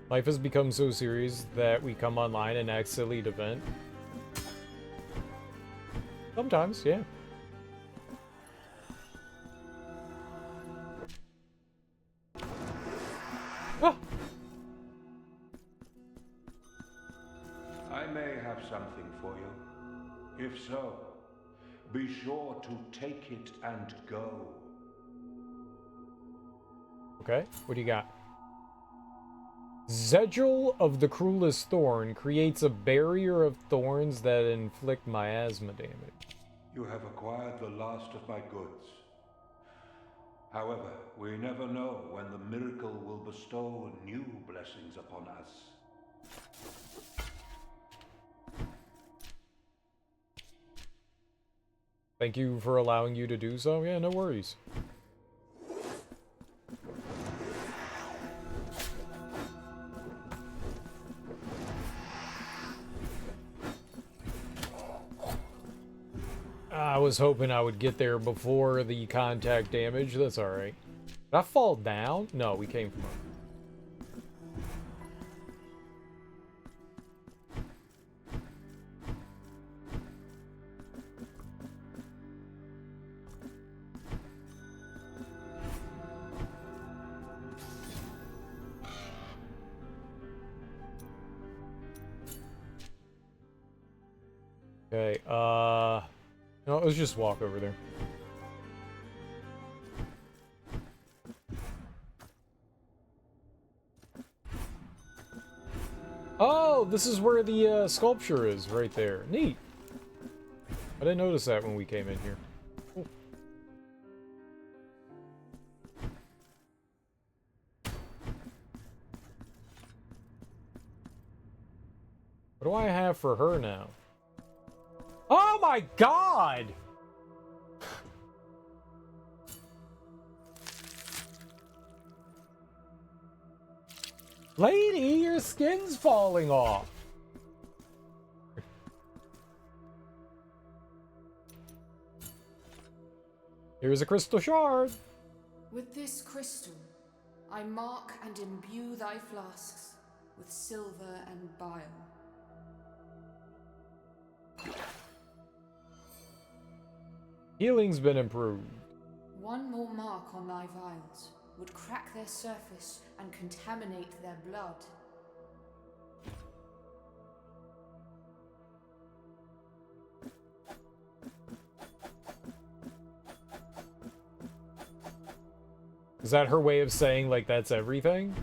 Life has become so serious that we come online and act silly to vent. Sometimes, yeah. Ah! I may have something for you. If so, be sure to take it and go. Okay, what do you got? Zedgel of the Cruelest Thorn creates a barrier of thorns that inflict miasma damage. You have acquired the last of my goods. However, we never know when the miracle will bestow new blessings upon us. Thank you for allowing you to do so. Yeah, no worries. I was hoping I would get there before the contact damage. That's alright. Did I fall down? No, we came from up. Okay, no, let's just walk over there. Oh, this is where the sculpture is, right there. Neat. I didn't notice that when we came in here. Cool. What do I have for her now? Oh my god! Lady, your skin's falling off. Here's a crystal shard. With this crystal, I mark and imbue thy flasks with silver and bile. Healing's been improved. One more mark on thy vials would crack their surface and contaminate their blood. Is that her way of saying, like, that's everything?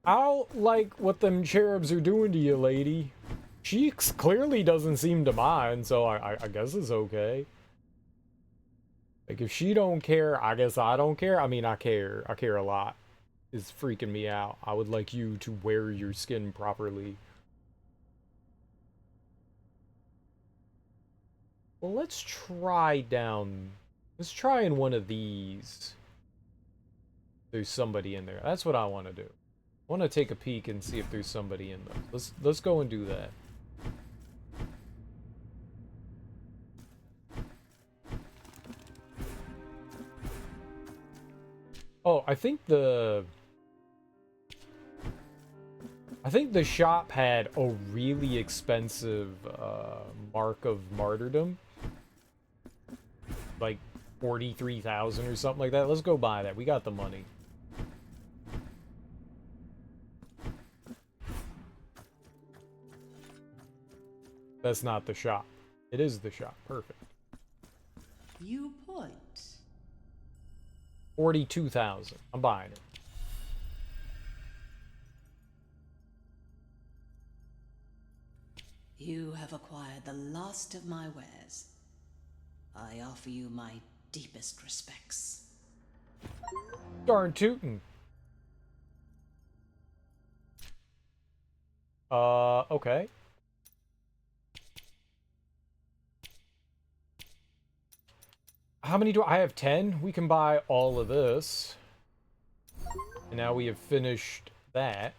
I don't like what them cherubs are doing to you, lady. She clearly doesn't seem to mind, so I guess it's okay. Like, if she don't care, I guess I don't care. I mean, I care. I care a lot. It's freaking me out. I would like you to wear your skin properly. Well, let's try down... Let's try in one of these. There's somebody in there. That's what I want to do. I want to take a peek and see if there's somebody in those. Let's go and do that. Oh, I think the... I think the shop had a really expensive Mark of Martyrdom. Like 43,000 or something like that. Let's go buy that. We got the money. That's not the shop. It is the shop. Perfect. You put 42,000. I'm buying it. You have acquired the last of my wares. I offer you my deepest respects. Darn tootin'. Okay. How many do I have? 10? We can buy all of this. And now we have finished that.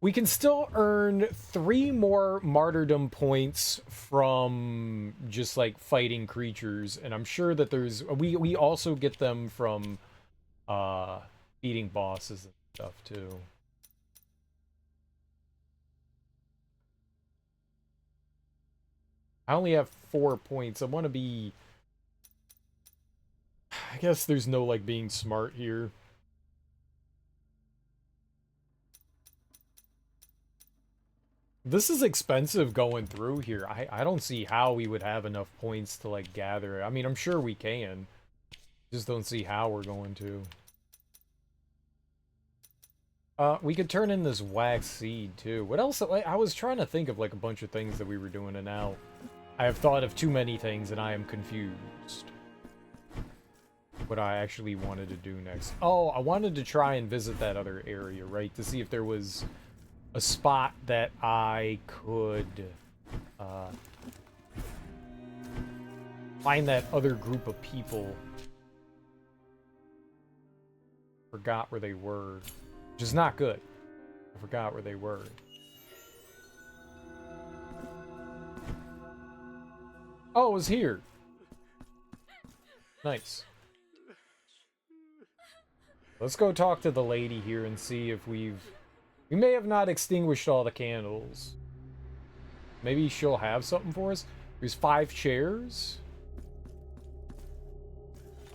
We can still earn 3 more martyrdom points from just like fighting creatures, and I'm sure that there's we also get them from beating bosses and stuff too. I only have 4 points. I want to be, I guess there's no like being smart here. This is expensive going through here. I don't see how we would have enough points to, like, gather. I mean, I'm sure we can. Just don't see how we're going to. We could turn in this wax seed, too. What else? I was trying to think of, like, a bunch of things that we were doing, and now I have thought of too many things, and I am confused. What I actually wanted to do next. Oh, I wanted to try and visit that other area, right? To see if there was a spot that I could find that other group of people. Forgot where they were. Which is not good. I forgot where they were. Oh, it was here. Nice. Let's go talk to the lady here and see if we may have not extinguished all the candles. Maybe she'll have something for us. There's 5 chairs.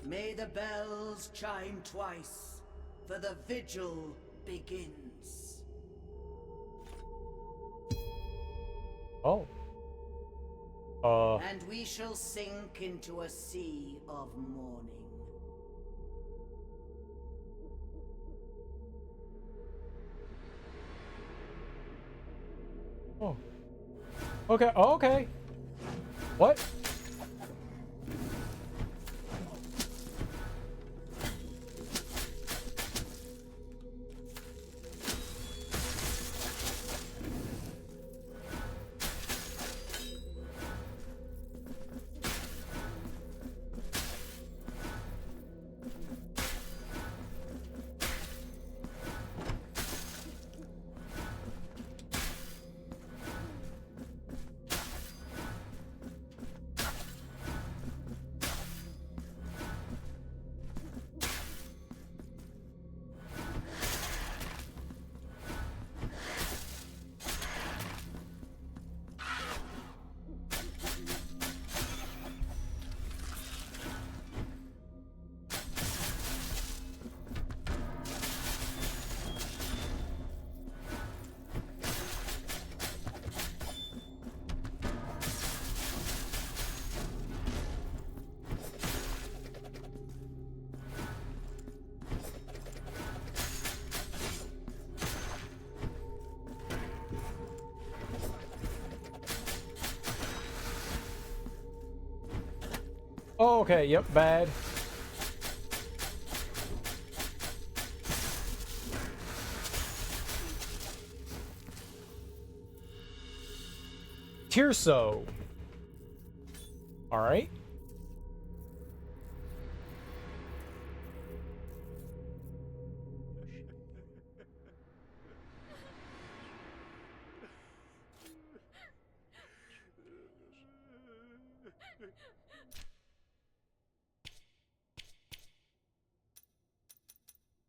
May the bells chime twice, for the vigil begins. Oh. And we shall sink into a sea of mourning. Oh. Okay, okay. What? Oh, okay, yep, bad. Tirso. Alright.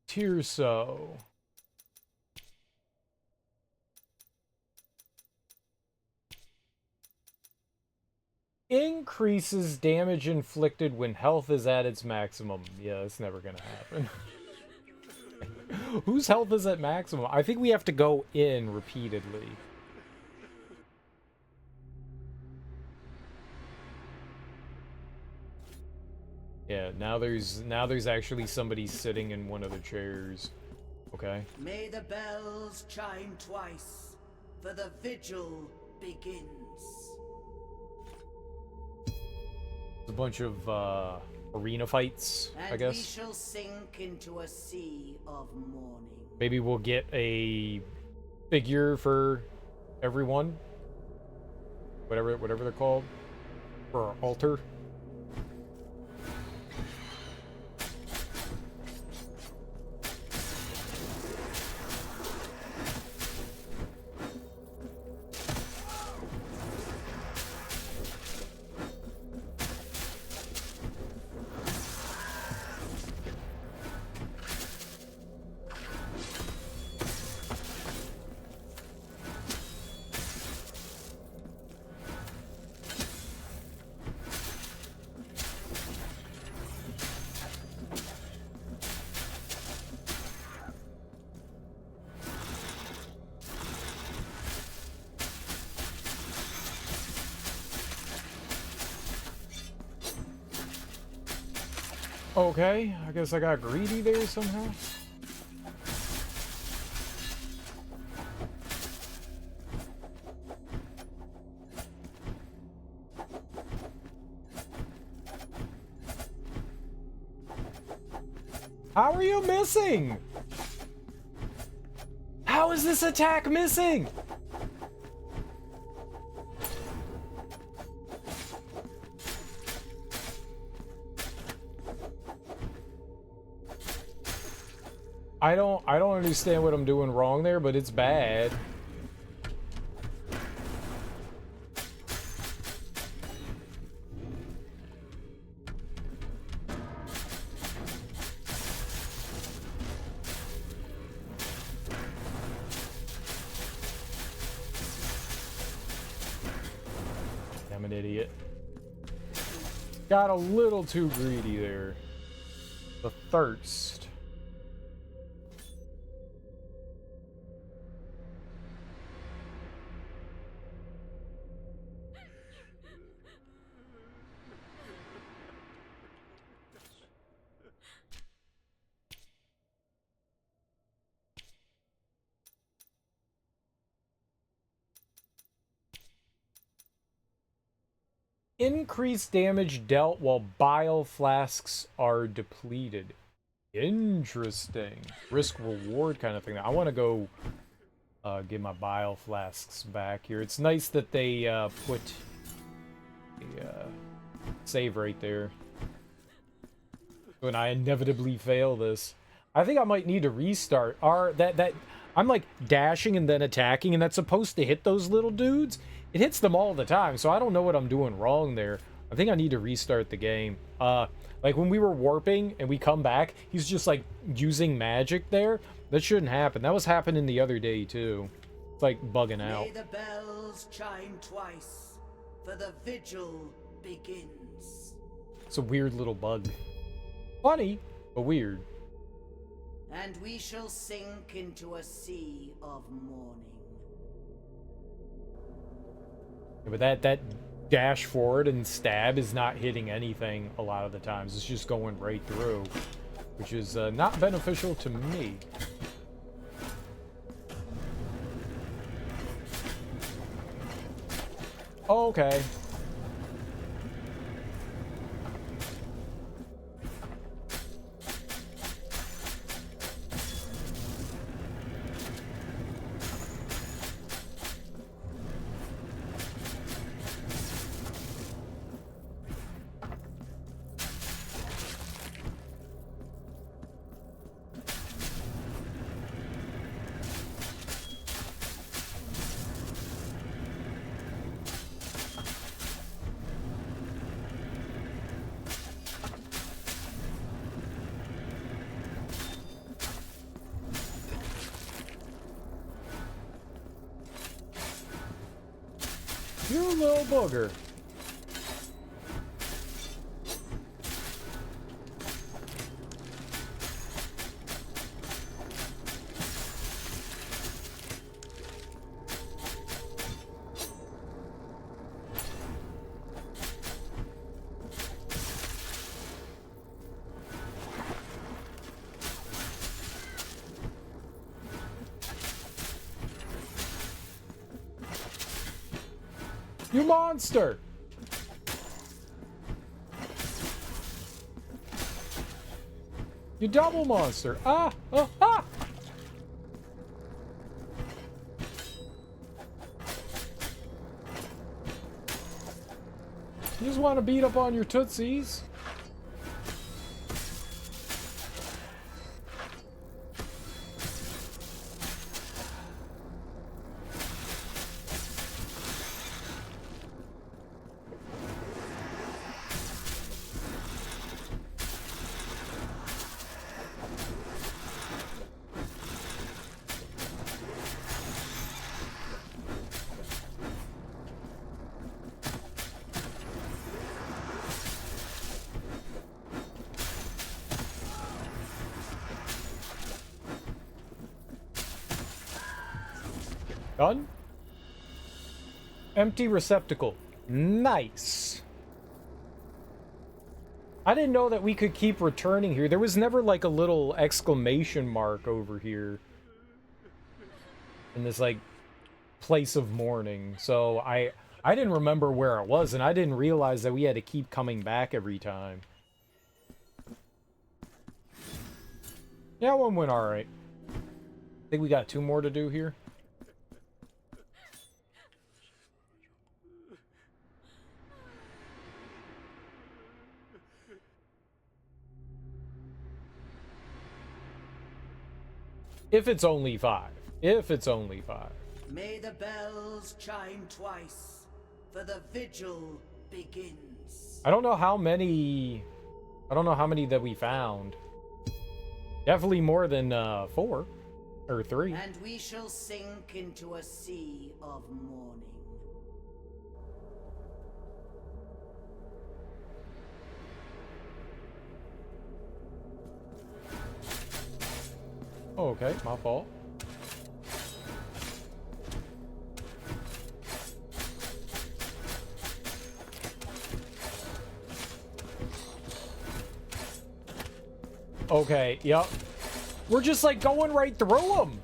Tirso. Increases damage inflicted when health is at its maximum. Yeah, it's never gonna happen. Whose health is at maximum? I think we have to go in repeatedly. Yeah, now there's actually somebody sitting in one of the chairs. Okay. May the bells chime twice, for the vigil begins. A bunch of arena fights, I guess. We shall sink into a sea of mourning. Maybe we'll get a figure for everyone. Whatever they're called. For our altar. Okay, I guess I got greedy there somehow. How are you missing? How is this attack missing? I don't understand what I'm doing wrong there, but it's bad. I'm an idiot. Got a little too greedy there. The thirst. Increased damage dealt while bile flasks are depleted. Interesting. Risk reward kind of thing. I want to go get my bile flasks back here. It's nice that they put a save right there when I inevitably fail this. I think I might need to restart. I'm like dashing and then attacking, and that's supposed to hit those little dudes. It hits them all the time, so I don't know what I'm doing wrong there. I think I need to restart the game. Like when we were warping and we come back, he's just like using magic there. That shouldn't happen. That was happening the other day too. It's like bugging out. May the bells chime twice, for the vigil begins. It's a weird little bug. Funny, but weird. And we shall sink into a sea of mourning. Yeah, but that dash forward and stab is not hitting anything a lot of the times. It's just going right through, which is not beneficial to me. Okay. You little booger. You monster! You double monster! Ah! Oh, ah! You just want to beat up on your tootsies? Done? Empty receptacle. Nice. I didn't know that we could keep returning here. There was never like a little exclamation mark over here. In this like place of mourning. So I didn't remember where it was, and I didn't realize that we had to keep coming back every time. Yeah, one went alright. I think we got 2 more to do here. If it's only 5. If it's only 5. May the bells chime twice, for the vigil begins. I don't know how many... I don't know how many that we found. Definitely more than 4. Or 3. And we shall sink into a sea of mourning. Oh, okay, my fault. Okay, yep. We're just like going right through them.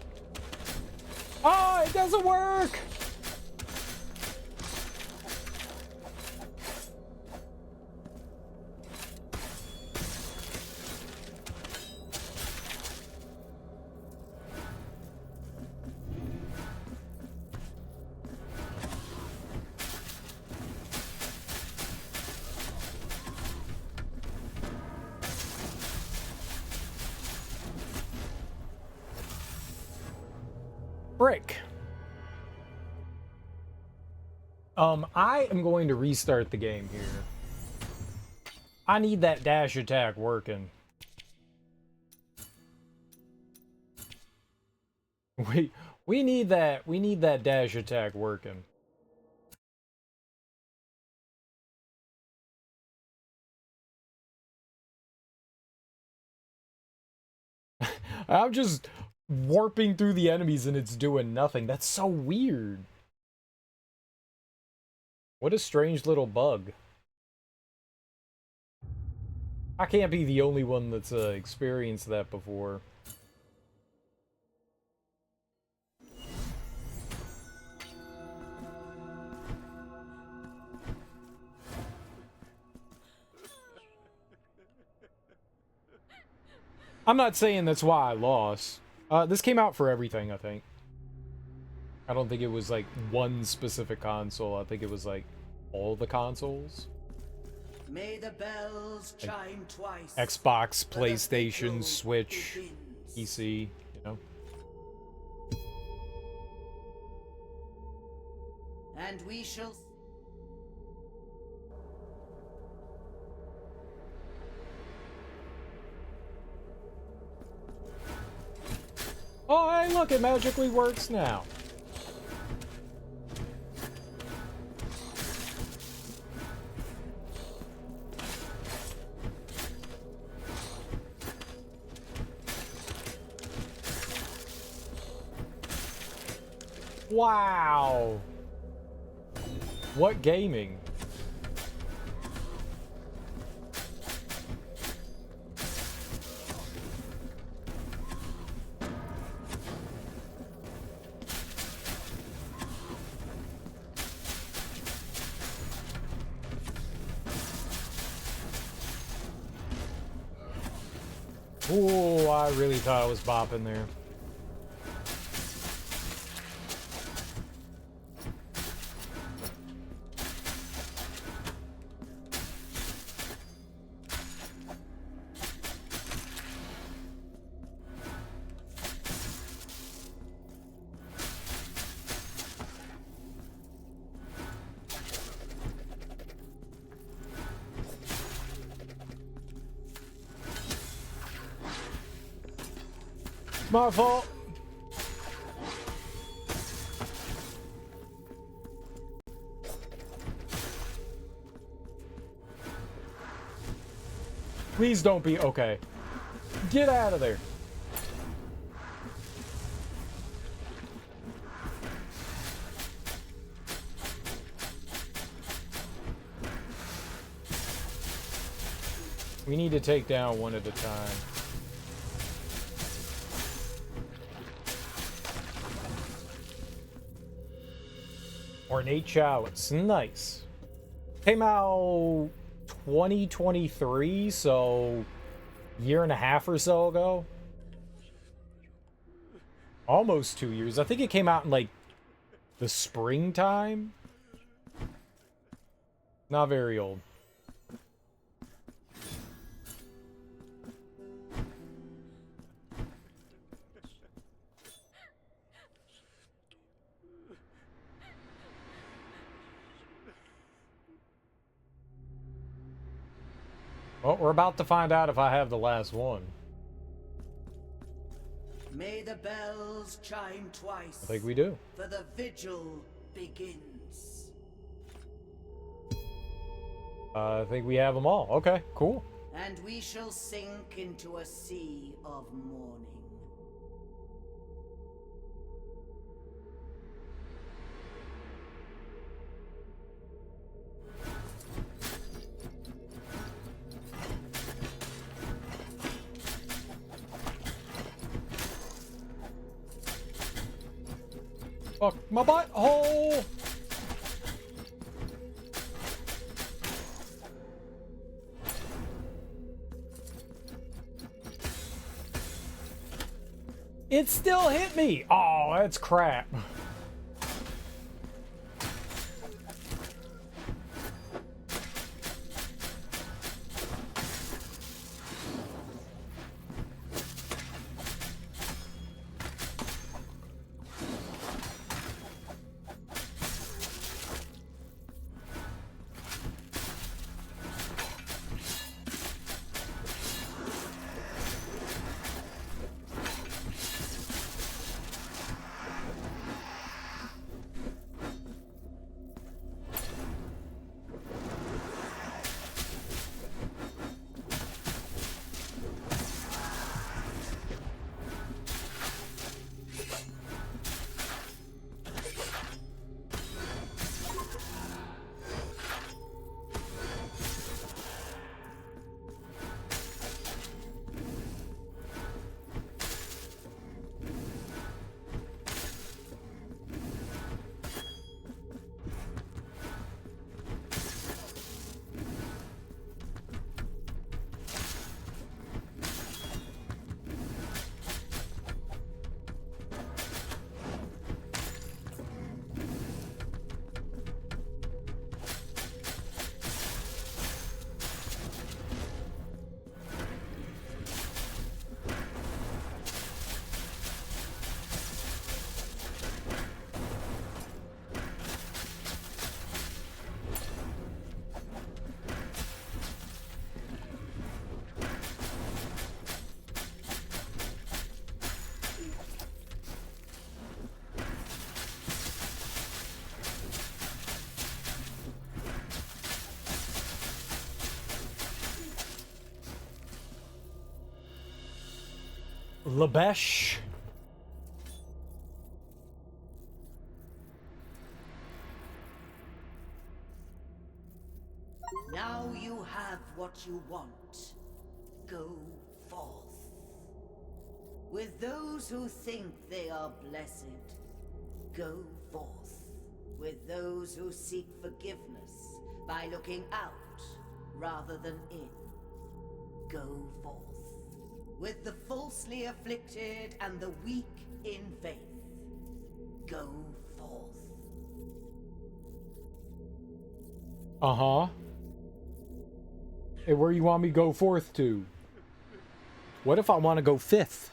Oh, it doesn't work. Frick. I am going to restart the game here. I need that dash attack working. We need that dash attack working. I'm just warping through the enemies and it's doing nothing. That's so weird. What a strange little bug. I can't be the only one that's experienced that before. I'm not saying that's why I lost. This came out for everything, I think. I don't think it was like one specific console. I think it was like all the consoles. May the bells chime twice. Xbox, PlayStation, Switch, PC, you know. And we shall... Oh, hey, look, it magically works now. Wow. What gaming? Oh, I really thought I was bopping there. My fault. Please don't be okay. Get out of there. We need to take down one at a time. Ornate chalice, nice. Came out 2023, so year and a half or so ago. Almost 2 years. I think it came out in like the springtime. Not very old. Well, we're about to find out if I have the last one. May the bells chime twice. I think we do. For the vigil begins. I think we have them all. Okay, cool. And we shall sink into a sea of mourning. Fuck my butthole! It still hit me! Oh, that's crap. Labesh. Now you have what you want. Go forth. With those who think they are blessed, go forth. With those who seek forgiveness by looking out rather than in, go forth. with the falsely afflicted and the weak in faith. Go forth. Uh-huh. Hey, where you want me to go forth to? What if I want to go fifth?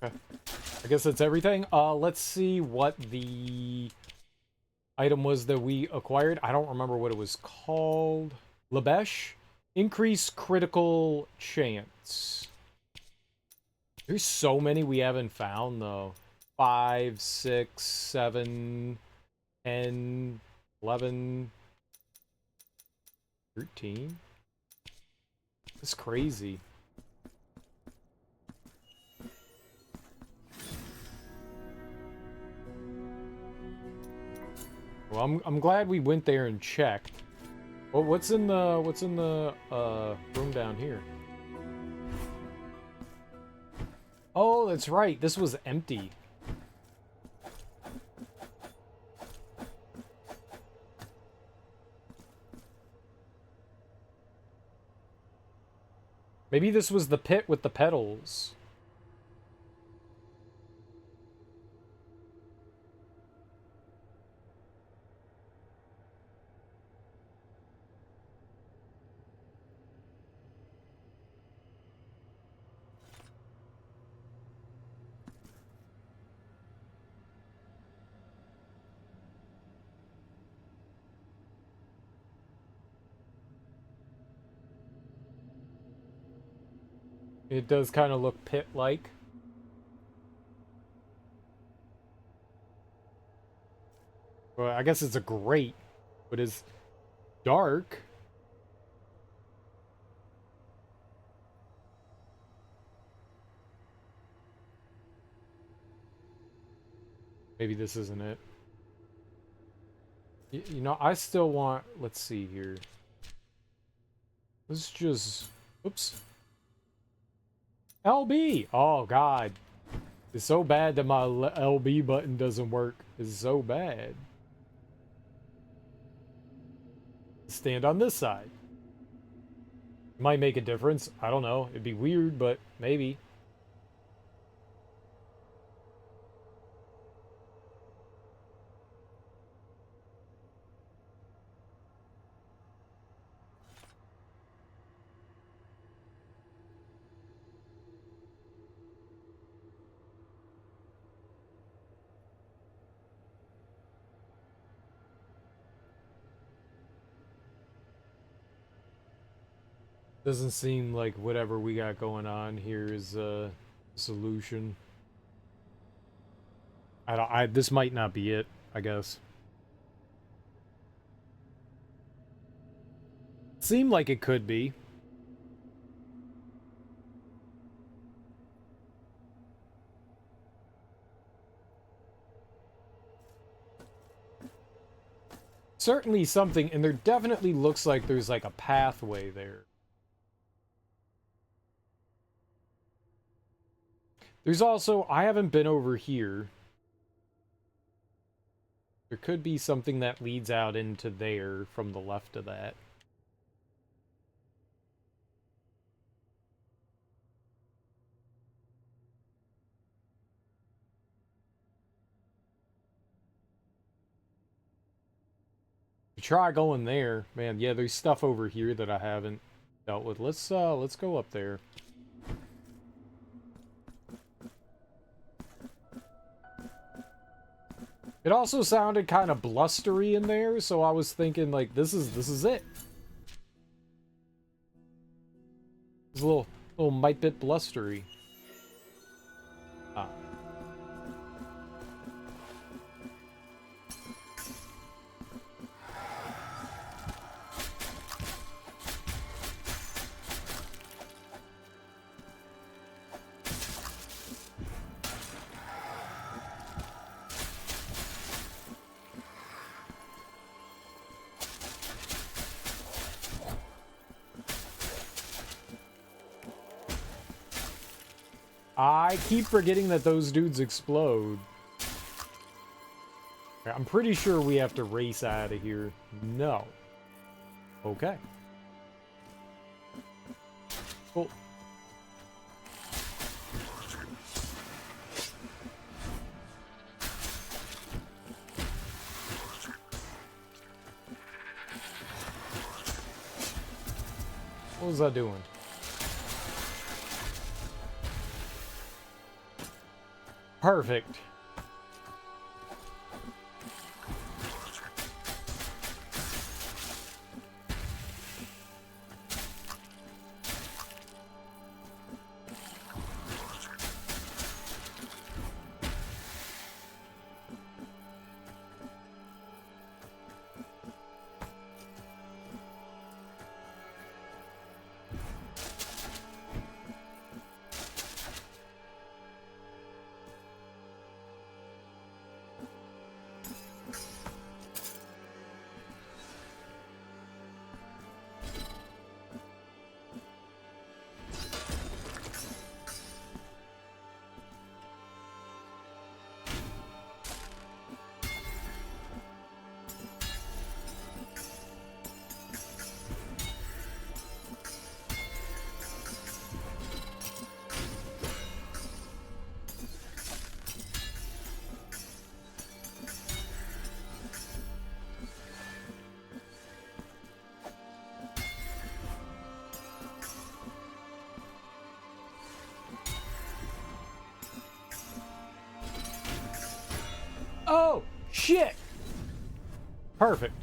Okay. I guess that's everything. Let's see what the item was that we acquired. I don't remember what it was called. Labesh? Increase critical chance. There's so many we haven't found, though. 5, 6, 7, 10, 11, 13. That's crazy. Well, I'm glad we went there and checked. Well, what's in the room down here? Oh, that's right. This was empty. Maybe this was the pit with the petals. It does kind of look pit-like. Well, I guess it's a grate, but it's dark. Maybe this isn't it. You know, I still want... Let's see here. Let's just... Oops. LB! Oh, God. It's so bad that my LB button doesn't work. It's so bad. Stand on this side. Might make a difference. I don't know. It'd be weird, but maybe. Doesn't seem like whatever we got going on here is a solution. This might not be it, I guess. Seemed like it could be. Certainly something, and there definitely looks like there's like a pathway there. There's also, I haven't been over here. There could be something that leads out into there from the left of that. Try going there. Man, yeah, there's stuff over here that I haven't dealt with. Let's go up there. It also sounded kind of blustery in there, so I was thinking like this is it. It's a little might bit blustery. Ah. I keep forgetting that those dudes explode. I'm pretty sure we have to race out of here. No. Okay. Cool. What was I doing? Perfect. Oh, shit! Perfect.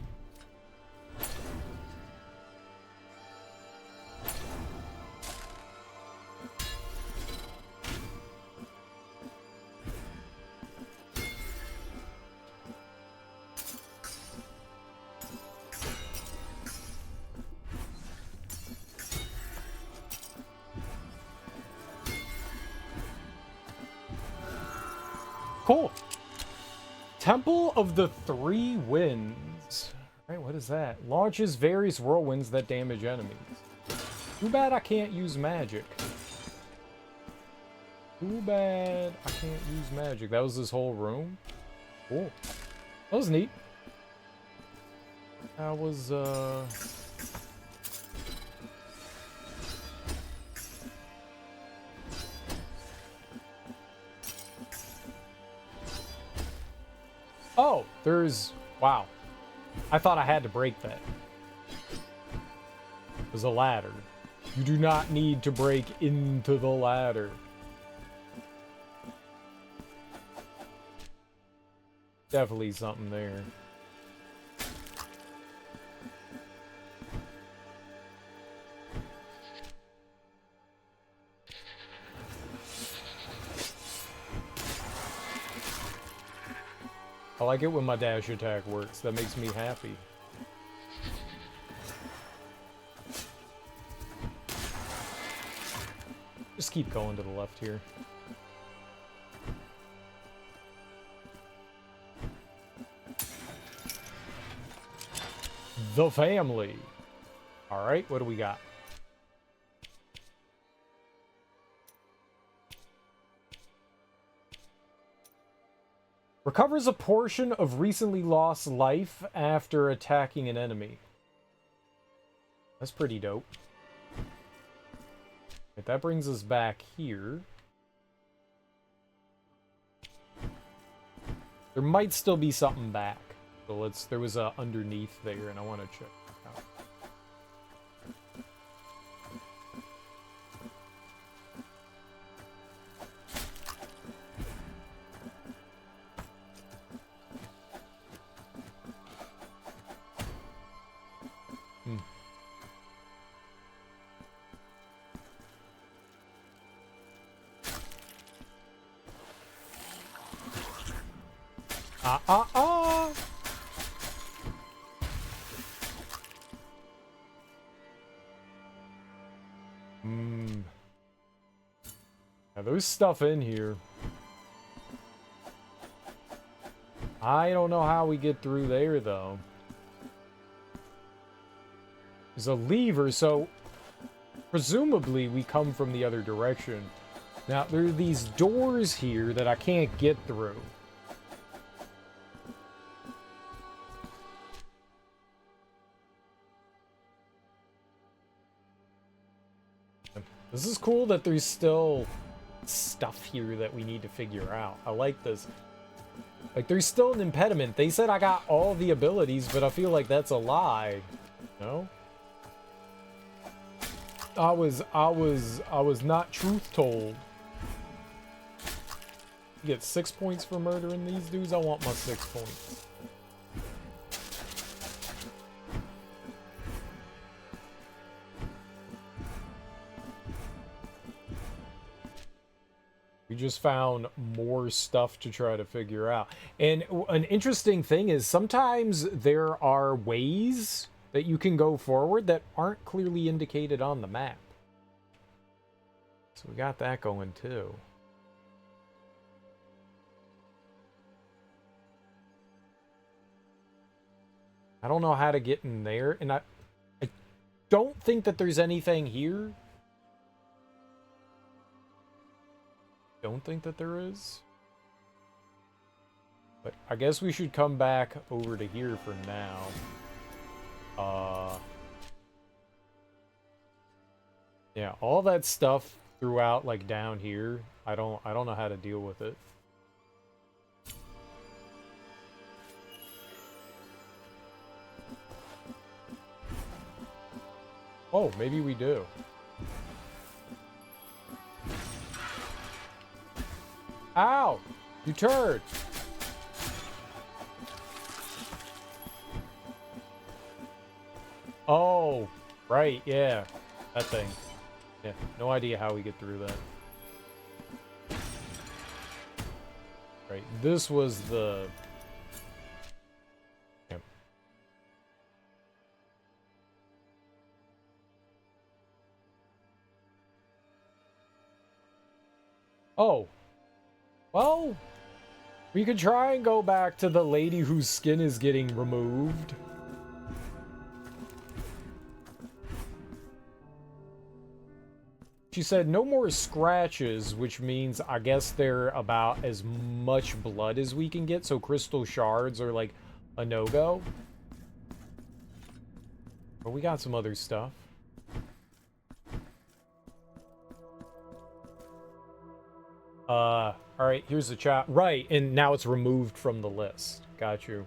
Cool. Temple of the Three Winds. Alright, what is that? Launches various whirlwinds that damage enemies. Too bad I can't use magic. Too bad I can't use magic. That was this whole room? Cool. That was neat. That was, Oh, there's... Wow. I thought I had to break that. There's a ladder. You do not need to break into the ladder. Definitely something there. I like it when my dash attack works. That makes me happy. Just keep going to the left here. The family. All right, what do we got? Recovers a portion of recently lost life after attacking an enemy. That's pretty dope. Right, that brings us back here. There might still be something back. So let's. There was a underneath there, and I want to check it out. Now, there's stuff in here. I don't know how we get through there, though. There's a lever, so presumably we come from the other direction. Now, there are these doors here that I can't get through. This is cool that there's still stuff here that we need to figure out. I like this. Like, there's still an impediment. They said I got all the abilities, but I feel like that's a lie. No? I was not truth told. You get 6 points for murdering these dudes? I want my 6 points. We just found more stuff to try to figure out. And an interesting thing is sometimes there are ways that you can go forward that aren't clearly indicated on the map. So we got that going too. I don't know how to get in there, and I don't think that there's anything here. Don't think that there is. But I guess we should come back over to here for now. Yeah, all that stuff throughout, like, down here, I don't know how to deal with it. Oh, maybe we do. Ow! You turd! Oh, right, yeah. That thing. Yeah, no idea how we get through that. Right, this was the... Yep. Oh. Well, we could try and go back to the lady whose skin is getting removed. She said no more scratches, which means I guess they're about as much blood as we can get, so crystal shards are like a no-go. But we got some other stuff. Alright, here's the chat. Right, and now it's removed from the list. Got you.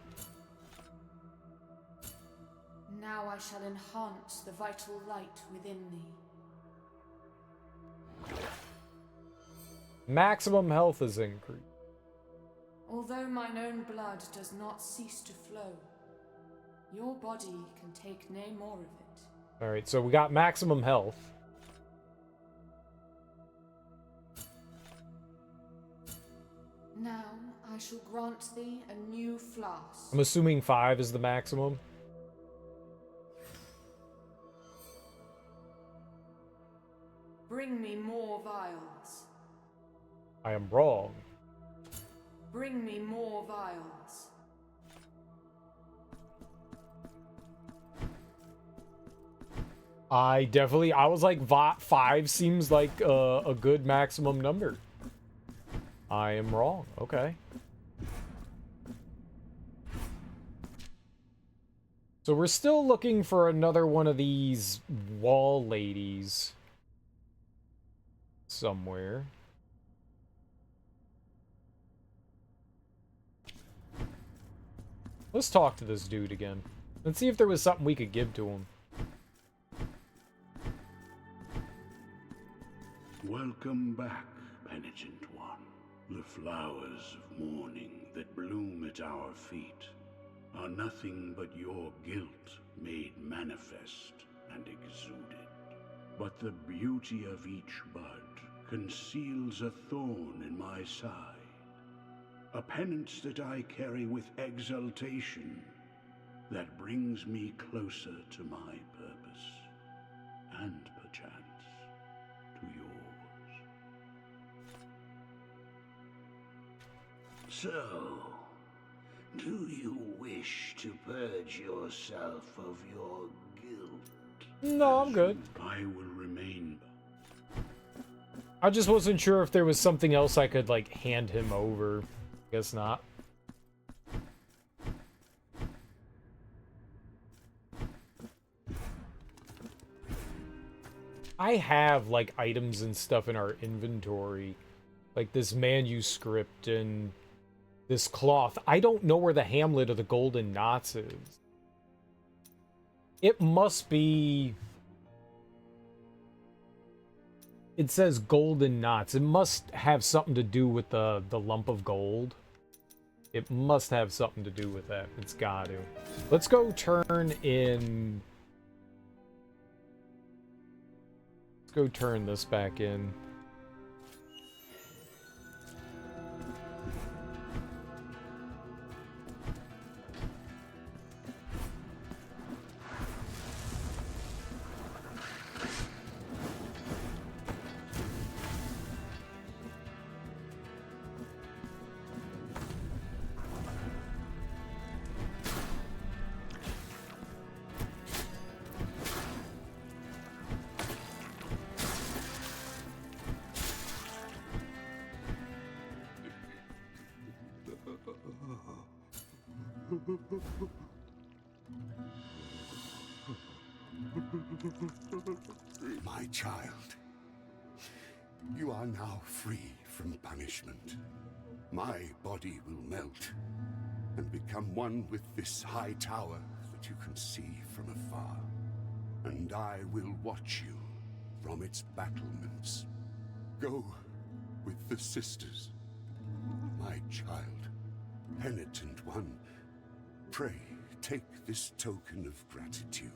Now I shall enhance the vital light within thee. Maximum health is increased. Although mine own blood does not cease to flow, your body can take nay more of it. Alright, so we got maximum health. Now I shall grant thee a new flask. I'm assuming 5 is the maximum. Bring me more vials. I am wrong. Bring me more vials. I was like, 5 seems like a good maximum number. I am wrong. Okay. So we're still looking for another one of these wall ladies somewhere. Let's talk to this dude again. Let's see if there was something we could give to him. Welcome back, penitent one. The flowers of mourning that bloom at our feet are nothing but your guilt made manifest and exuded. But the beauty of each bud conceals a thorn in my side, a penance that I carry with exultation that brings me closer to my purpose, and perchance to yours. So, do you wish to purge yourself of your guilt? No, I'm good. I will remain. I just wasn't sure if there was something else I could, like, hand him over. Guess not. I have, like, items and stuff in our inventory. Like this manuscript and this cloth. I don't know where the hamlet of the Golden Knots is. It must be... It says Golden Knots. It must have something to do with the lump of gold. It must have something to do with that. It's got to. Let's go turn in... Let's go turn this back in. My child, you are now free from punishment. My body will melt and become one with this high tower that you can see from afar. And I will watch you from its battlements. Go with the sisters. My child, penitent one, pray take this token of gratitude.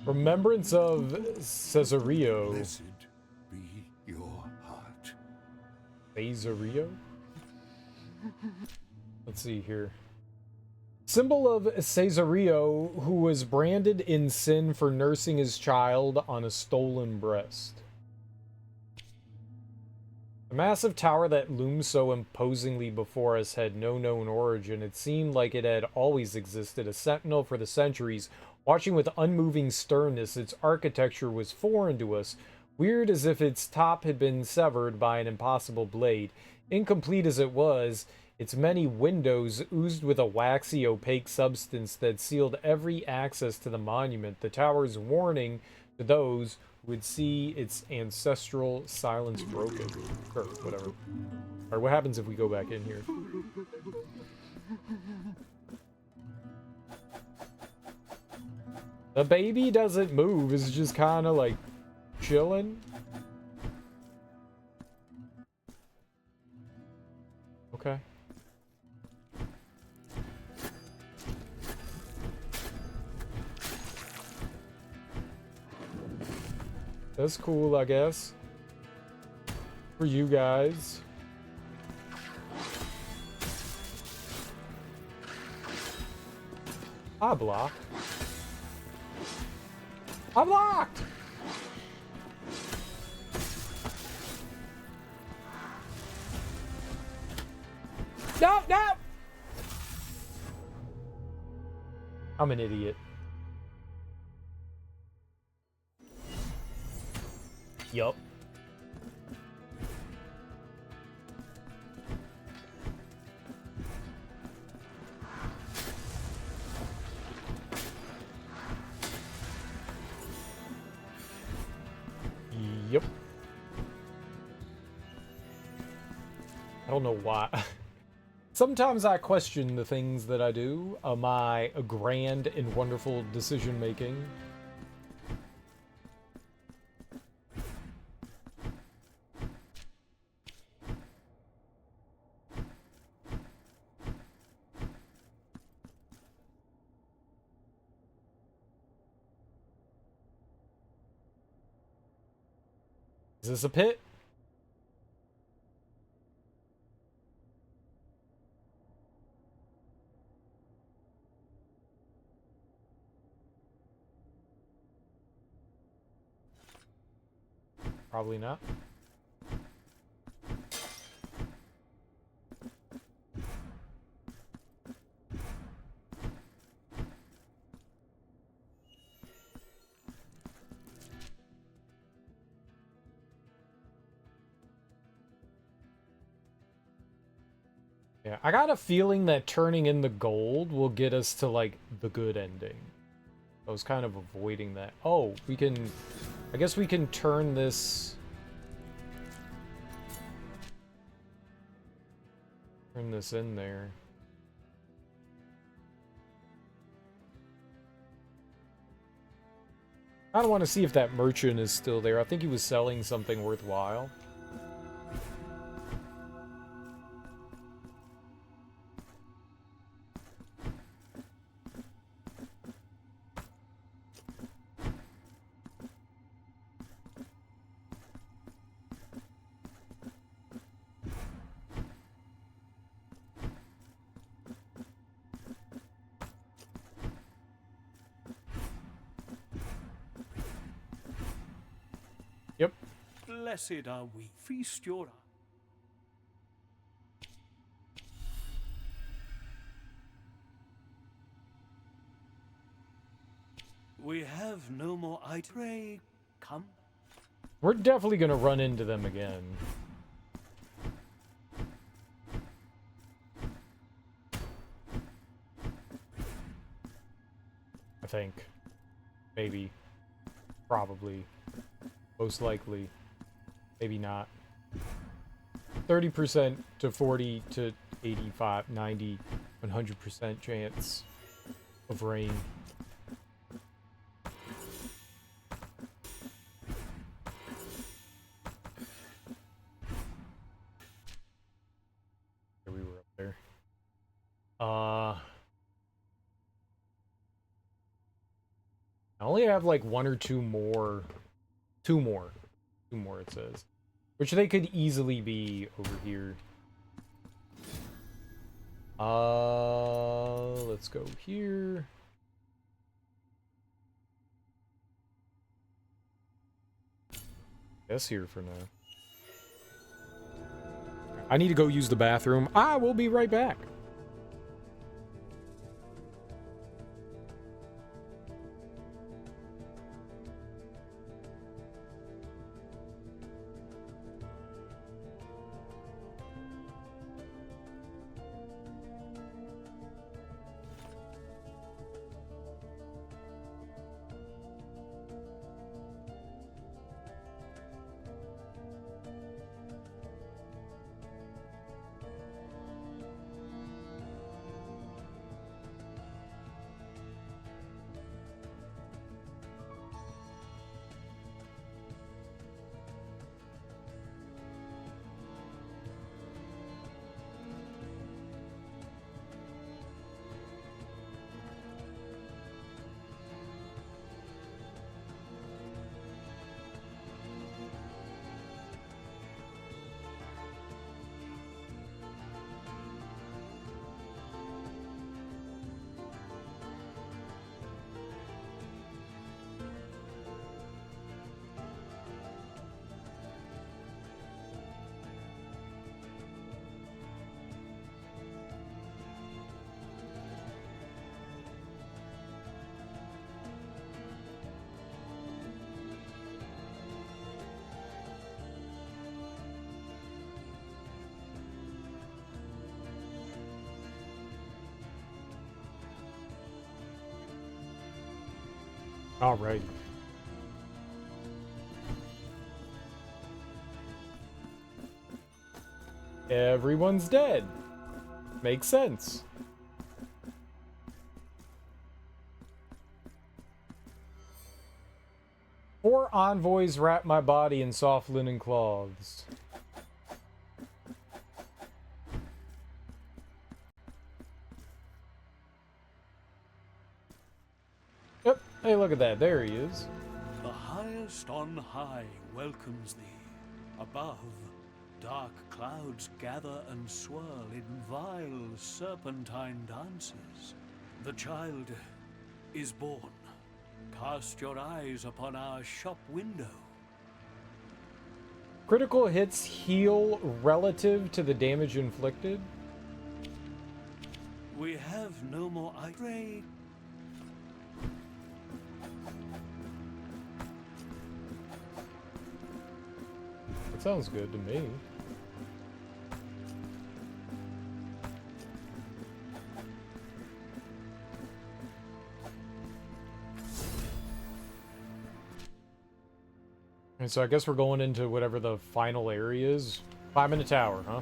Remembrance of Caesareo. Blessed be your heart. Caesareo? Let's see here. Symbol of Caesareo, who was branded in sin for nursing his child on a stolen breast. The massive tower that loomed so imposingly before us had no known origin. It seemed like it had always existed, a sentinel for the centuries, watching with unmoving sternness. Its architecture was foreign to us, weird as if its top had been severed by an impossible blade. Incomplete as it was, its many windows oozed with a waxy, opaque substance that sealed every access to the monument, the tower's warning to those who would see its ancestral silence broken. Or whatever. Alright, what happens if we go back in here? The baby doesn't move, it's just kind of like chilling. Okay. That's cool, I guess. For you guys. I block. I'm locked! No, no! I'm an idiot. Yup. Yep. I don't know why. Sometimes I question the things that I do, my grand and wonderful decision making. Is this a pit? Probably not. Yeah, I got a feeling that turning in the gold will get us to, like, the good ending. I was kind of avoiding that. Oh, we can... I guess we can turn this... Turn this in there. I don't want to see if that merchant is still there. I think he was selling something worthwhile. Yep. Blessed are we. Feast your eyes. We have no more I pray. Come. We're definitely gonna run into them again. I think. Maybe. Probably. Most likely. Maybe not. 30% to 40 to 85, 90, 100% chance of rain. We were up there. I only have like one or two more. Two more it says. Which they could easily be over here. Let's go here. Guess here for now. I need to go use the bathroom. I will be right back. Alright. Everyone's dead. Makes sense. Four envoys wrap my body in soft linen cloths. Yep. Hey, look at that. There he is. The highest on high welcomes thee. Above, dark clouds gather and swirl in vile serpentine dances. The child is born. Cast your eyes upon our shop window. Critical hits heal relative to the damage inflicted. We have no more pray. That sounds good to me. And so I guess we're going into whatever the final area is. Climb in the tower, huh?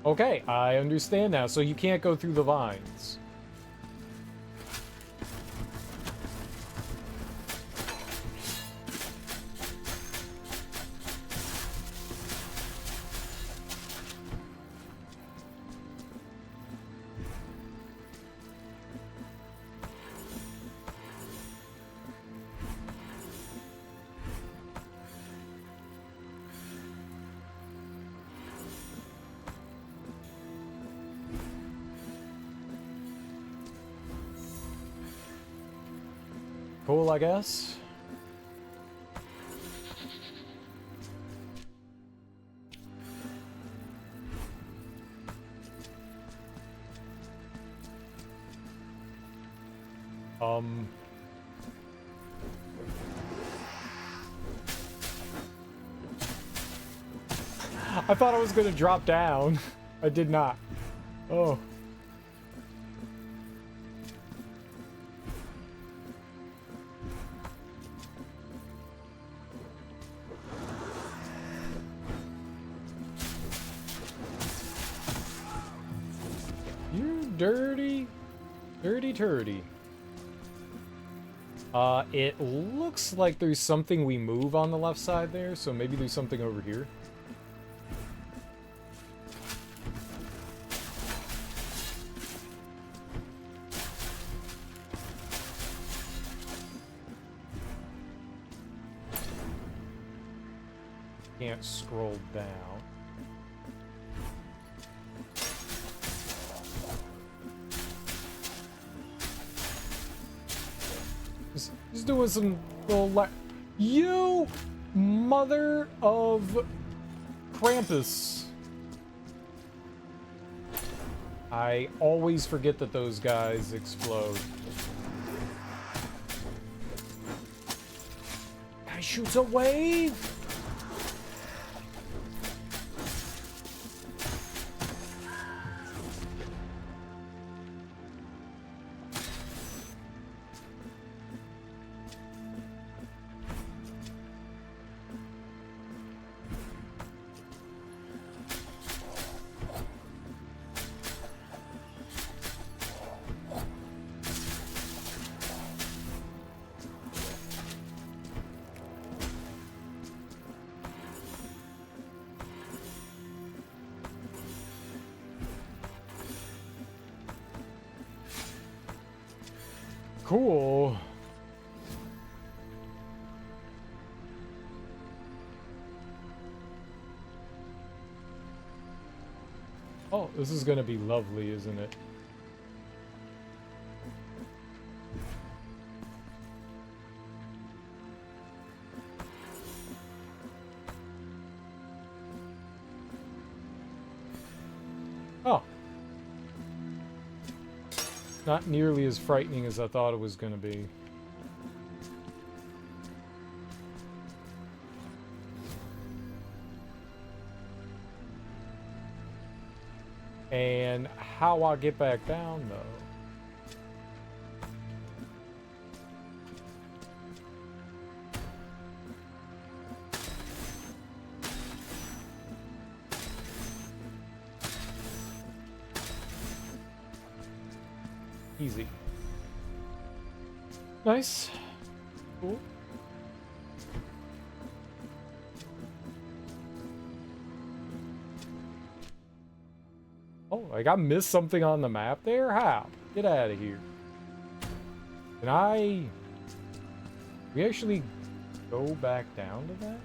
Okay, I understand now. So you can't go through the vines. Cool, I guess. I thought I was gonna drop down. I did not. Oh. You dirty, dirty turdy. It looks like there's something we move on the left side there, so maybe there's something over here. Can't scroll down. Just doing some little you mother of Krampus. I always forget that those guys explode. Guy shoots a wave. Cool. Oh, this is gonna be lovely, isn't it? Oh. Not nearly as frightening as I thought it was going to be. And how I get back down, though. Easy. Nice. Cool. Oh, like I missed something on the map there? How? Get out of here. Can I... we actually go back down to that?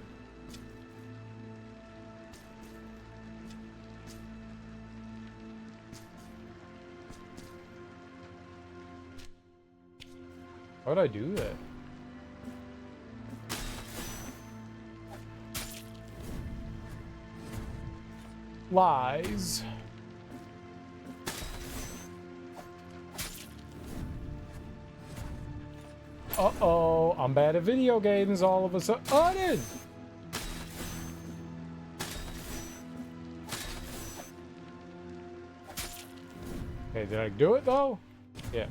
How'd I do that? Lies. Uh-oh, I'm bad at video games all of a sudden. Okay, did I do it though? Yeah.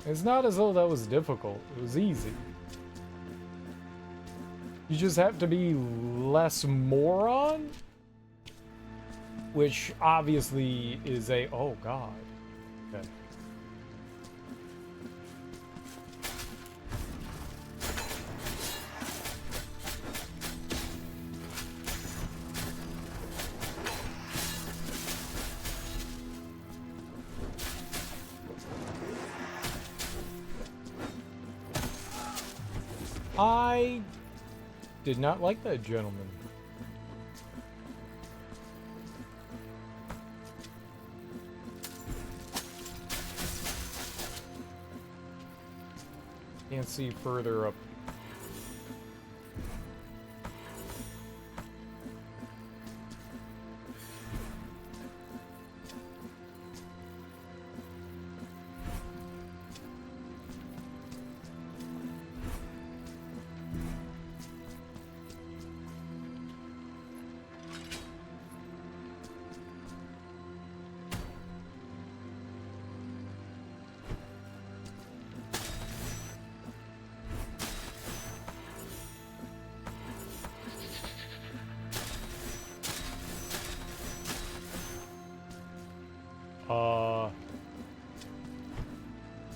It's not as though that was difficult. It was easy. You just have to be less moron? Which obviously is a... Oh, God. Okay. I did not like that gentleman. Can't see further up.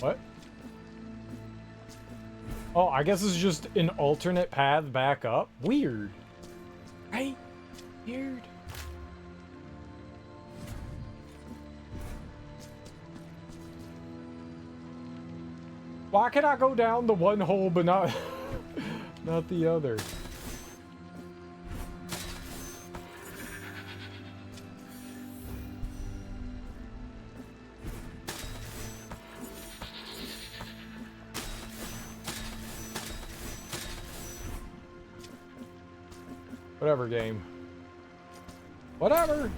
What? Oh, I guess it's just an alternate path back up. Weird. Right? Weird. Why can I go down the one hole but not not the other? Whatever, game. Whatever!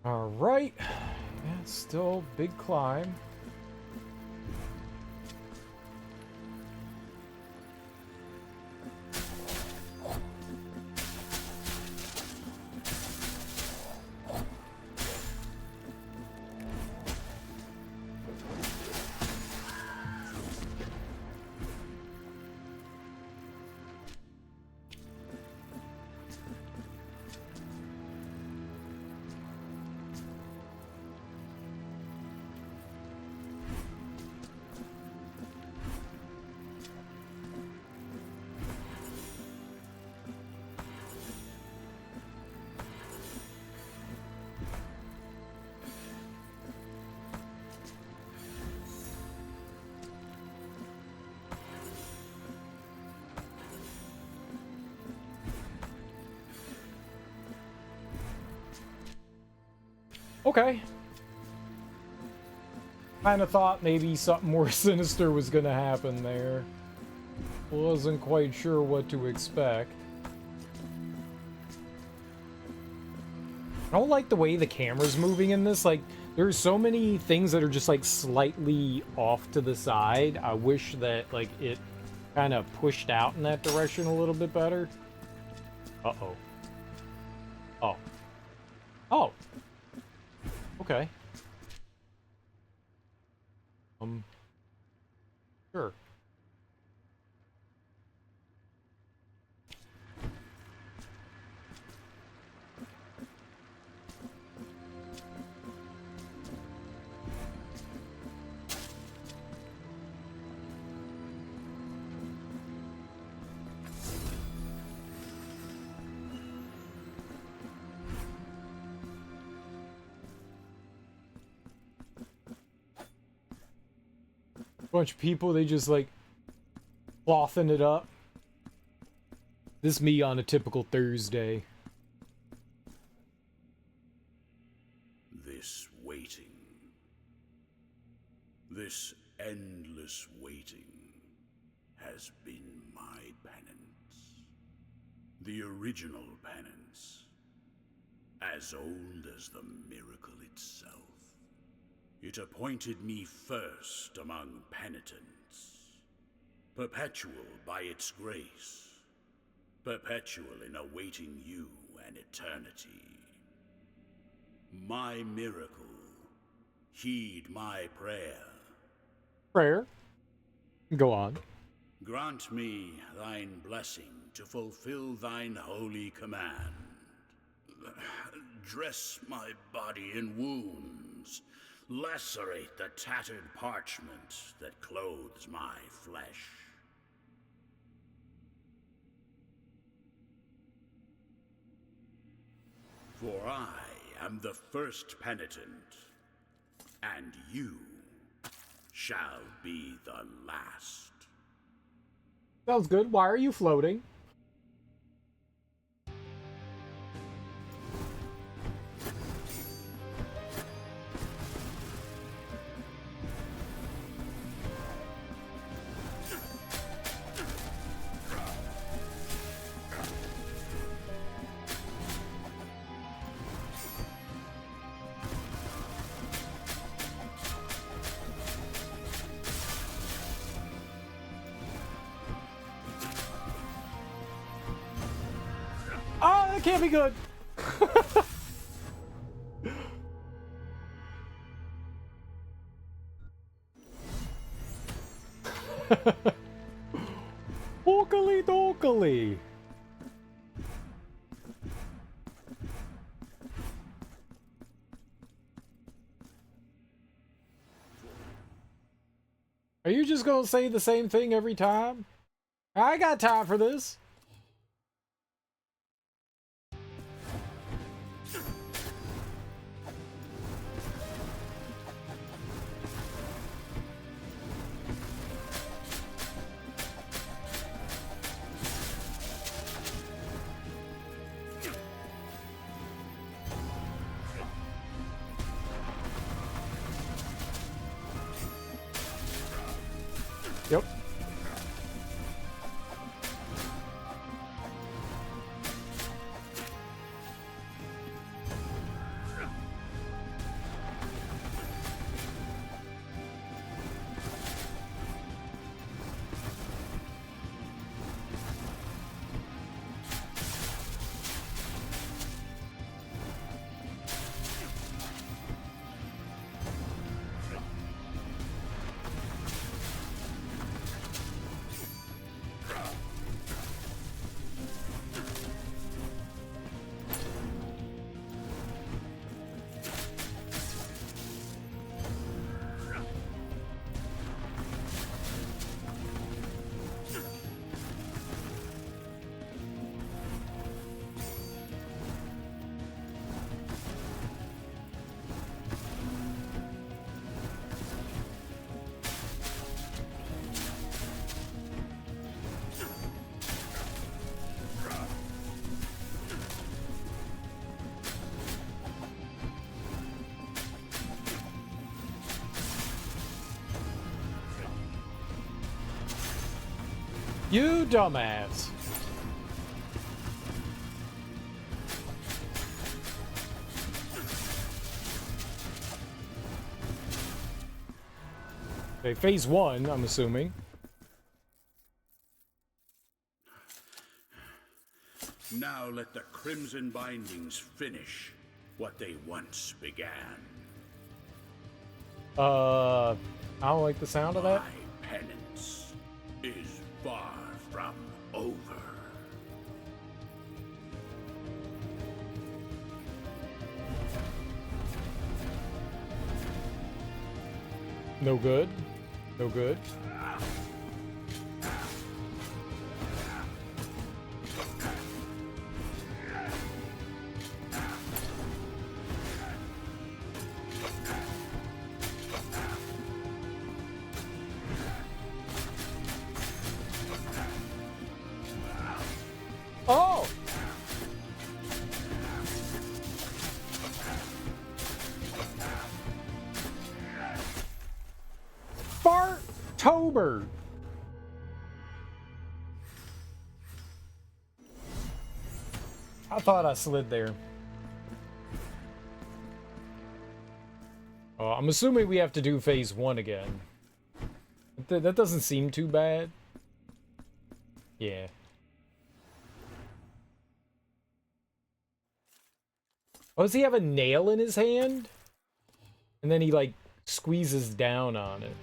Alright. Yeah, it's still a big climb. Okay. Kind of thought maybe something more sinister was gonna happen there. Wasn't quite sure what to expect. I don't like the way the camera's moving in this. Like, there's so many things that are just like slightly off to the side. I wish that like it kind of pushed out in that direction a little bit better. Uh-oh. Oh. Oh. Okay. Sure. Bunch of people, they just like clothing it up. This me on a typical Thursday. This waiting. This endless waiting has been my penance. The original penance. As old as the miracle itself. It appointed me first among penitents. Perpetual by its grace. Perpetual in awaiting you an eternity. My miracle. Heed my prayer. Prayer? Go on. Grant me thine blessing to fulfill thine holy command. Dress my body in wounds. Lacerate the tattered parchment that clothes my flesh. For I am the first penitent, and you shall be the last. Sounds good. Why are you floating? Oh, that can't be good. Okily dokily. Are you just gonna say the same thing every time? I got time for this. Yep. You dumbass. Okay, phase one, I'm assuming. Now let the Crimson Bindings finish what they once began. I don't like the sound of that. My penance is far from over. No good. No good. Martober. I thought I slid there. I'm assuming we have to do phase 1 again. That doesn't seem too bad. Yeah. Oh, does he have a nail in his hand? And then he, like, squeezes down on it.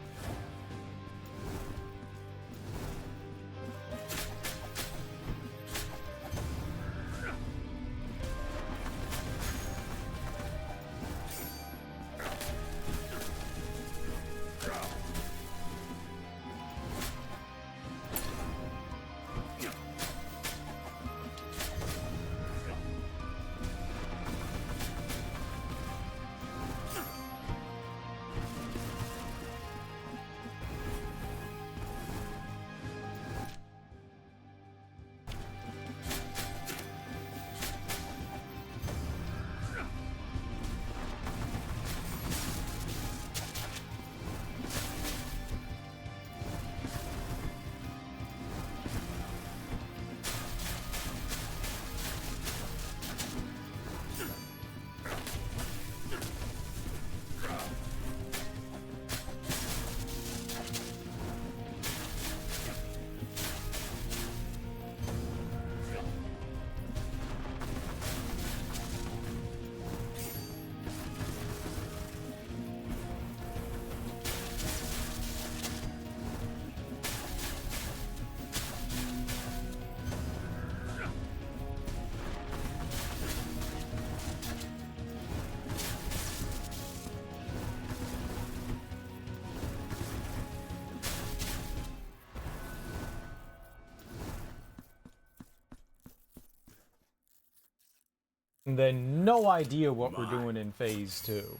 And then no idea what we're doing in phase 2.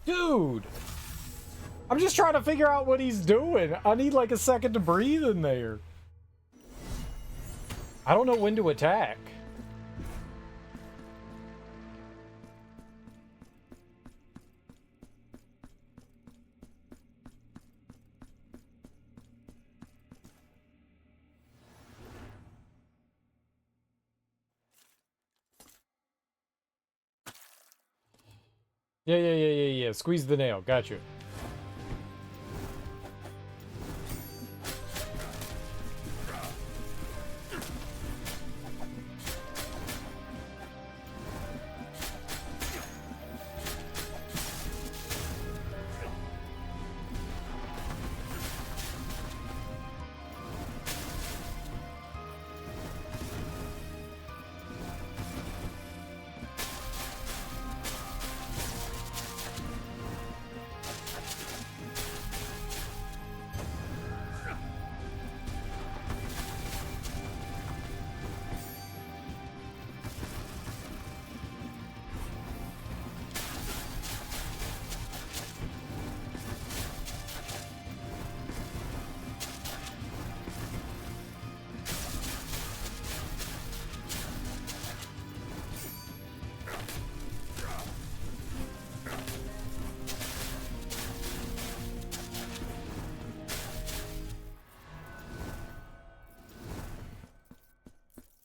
Dude! I'm just trying to figure out what he's doing. I need like a second to breathe in there. I don't know when to attack. Yeah. Squeeze the nail. Gotcha.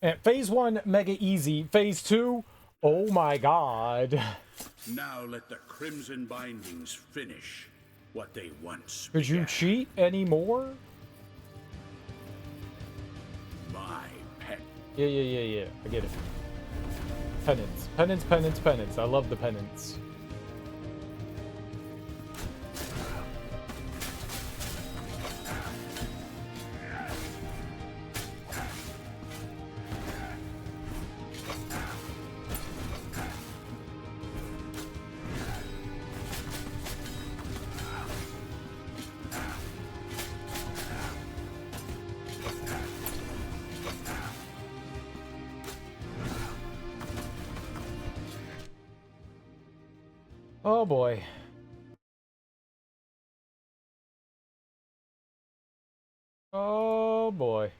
And phase 1, mega easy. Phase 2, oh my god. Now let the Crimson Bindings finish what they once Could you cheat anymore? My pet. Yeah. I get it. Penance. I love the penance. Oh boy. Oh boy.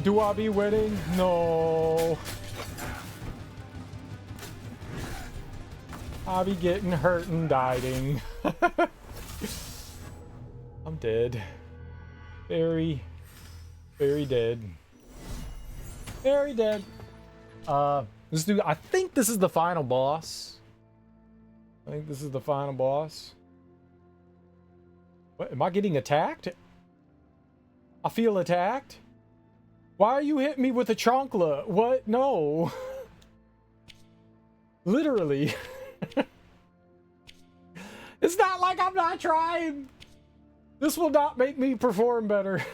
Do I be winning? No. I be getting hurt and dying. I'm dead. Very, very dead. Very dead. Let's do. I think this is the final boss. I think this is the final boss. What? Am I getting attacked? I feel attacked. Why are you hitting me with a chancla? What? No. Literally. It's not like I'm not trying. This will not make me perform better.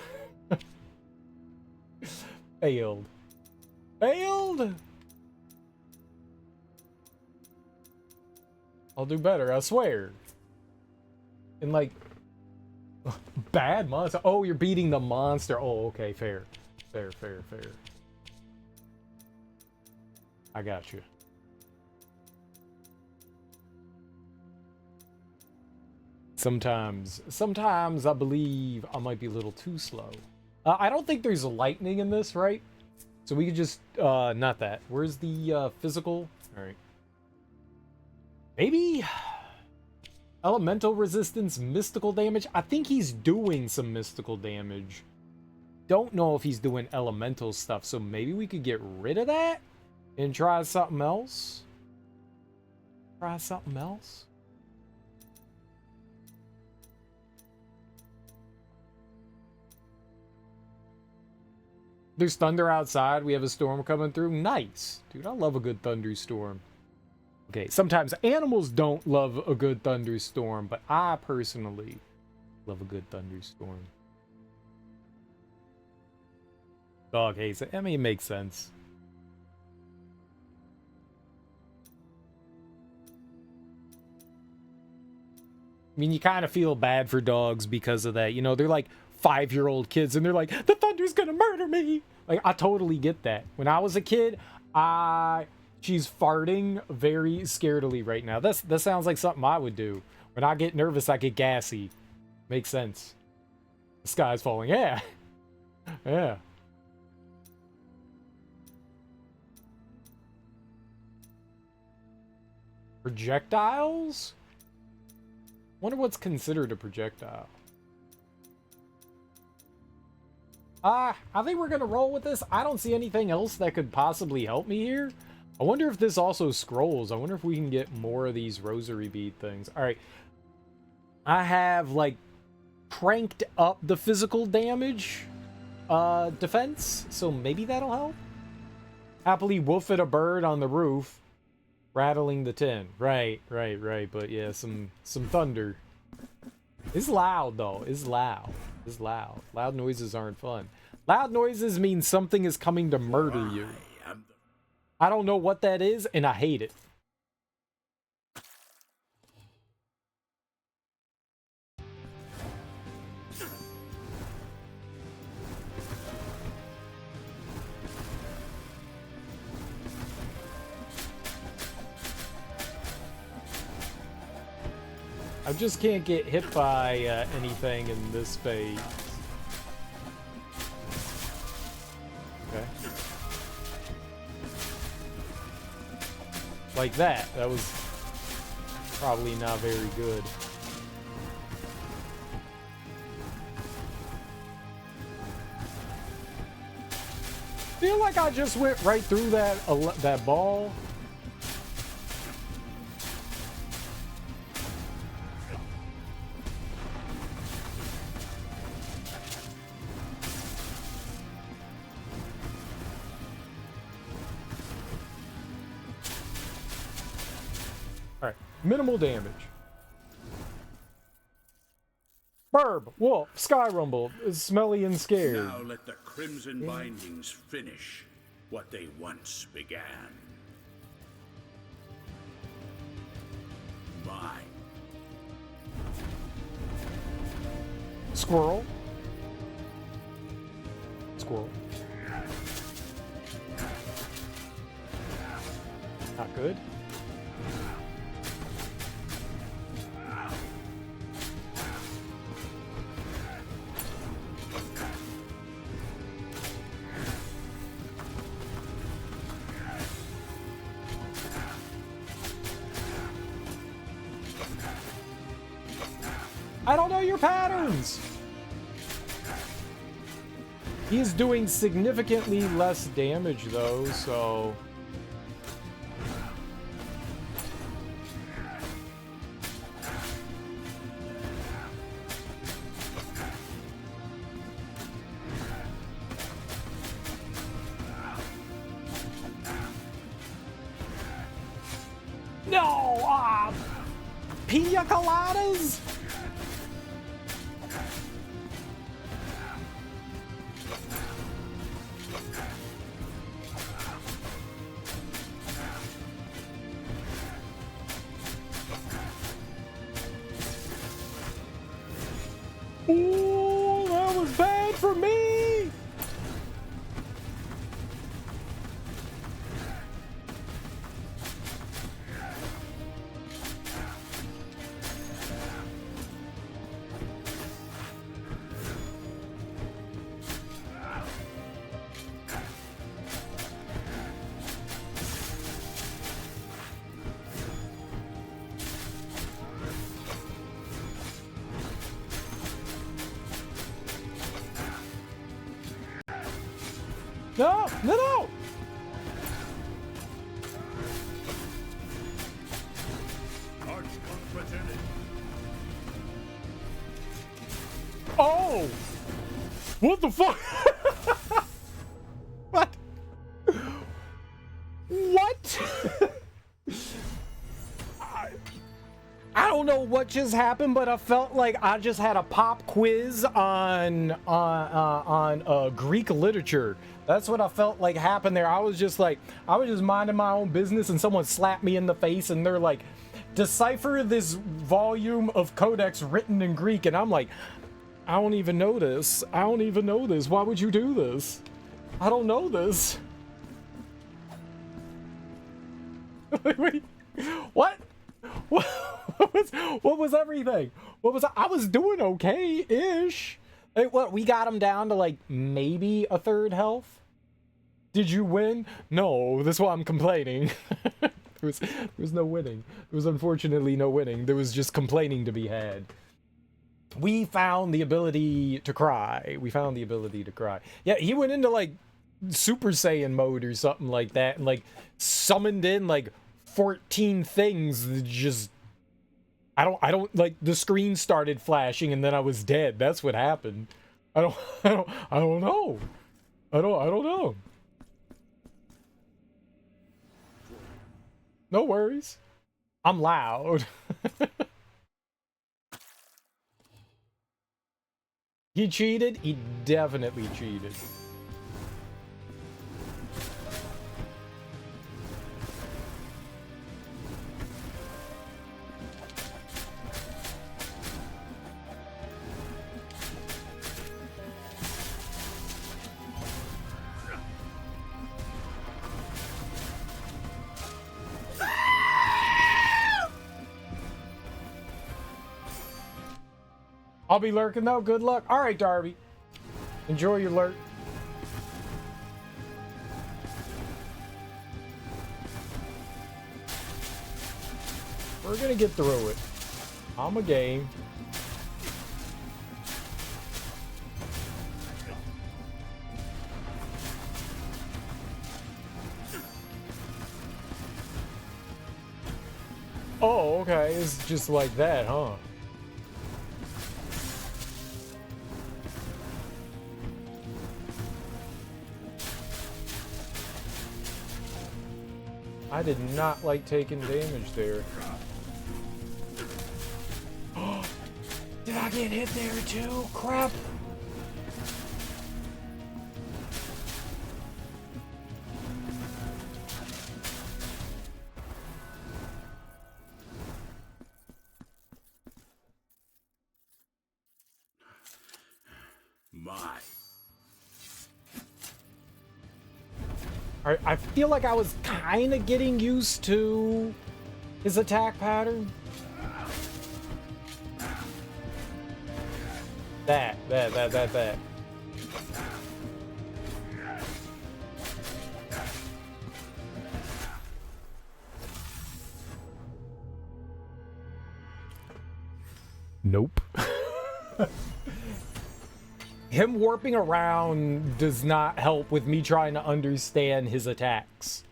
Failed. Failed? I'll do better, I swear. And like... Bad monster. Oh, you're beating the monster. Oh, okay, fair. Fair, fair, fair. I got you. Sometimes I believe I might be a little too slow. I don't think there's lightning in this, right? So we could just, not that. Where's the, physical? All right. Maybe elemental resistance, mystical damage. I think he's doing some mystical damage. Don't know if he's doing elemental stuff, so maybe we could get rid of that and try something else. Try something else. There's thunder outside. We have a storm coming through. Nice. Dude, I love a good thunderstorm. Okay, sometimes animals don't love a good thunderstorm, but I personally love a good thunderstorm. Dog hates it. I mean, it makes sense. I mean, you kind of feel bad for dogs because of that. You know, they're like 5-year-old kids and they're like, the thunder's gonna murder me. Like, I totally get that. When I was a kid, she's farting very scaredily right now. That sounds like something I would do. When I get nervous, I get gassy. Makes sense. The sky's falling. Yeah. Yeah. Projectiles? Wonder what's considered a projectile. I think we're gonna roll with this. I don't see anything else that could possibly help me here. I wonder if this also scrolls. I wonder if we can get more of these rosary bead things. All right. I have, like, cranked up the physical damage defense, so maybe that'll help. Happily wolf at a bird on the roof, rattling the tin. Right. But yeah, some thunder. It's loud, though. It's loud. It's loud. Loud noises aren't fun. Loud noises mean something is coming to murder you. I don't know what that is, and I hate it. I just can't get hit by anything in this phase. Okay. Like that. That was probably not very good. Feel like I just went right through that ball. Minimal damage. Burb, wolf, sky rumble, smelly and scared. Now let the crimson bindings finish what they once began. Mine. Squirrel. Squirrel. Not good. I don't know your patterns! He's doing significantly less damage though, so... No! Pina coladas? Ooh, that was bad for me! No! No, no! Oh! What the fuck? What? What? I don't know what just happened, but I felt like I just had a pop quiz on Greek literature. That's what I felt like happened there. I was just minding my own business and someone slapped me in the face and they're like, decipher this volume of codex written in Greek. And I'm like, I don't even know this. I don't even know this. Why would you do this? I don't know this. Wait, what? What was everything? What was I was doing okay-ish. Hey, what, we got him down to like maybe a third health? Did you win? No, that's why I'm complaining. there was no winning. There was unfortunately no winning. There was just complaining to be had. We found the ability to cry. We found the ability to cry. Yeah, he went into like Super Saiyan mode or something like that and like summoned in like 14 things that just I don't like the screen started flashing and then I was dead. That's what happened. I don't know. I don't know. No worries. I'm loud. He cheated? He definitely cheated. I'll be lurking though. Good luck. All right, Darby. Enjoy your lurk. We're gonna get through it. I'm a game. Oh, okay. It's just like that, huh? I did not like taking damage there. Did I get hit there too? Crap. My. I feel like I was kind of getting used to his attack pattern. That. Nope. Him warping around does not help with me trying to understand his attacks.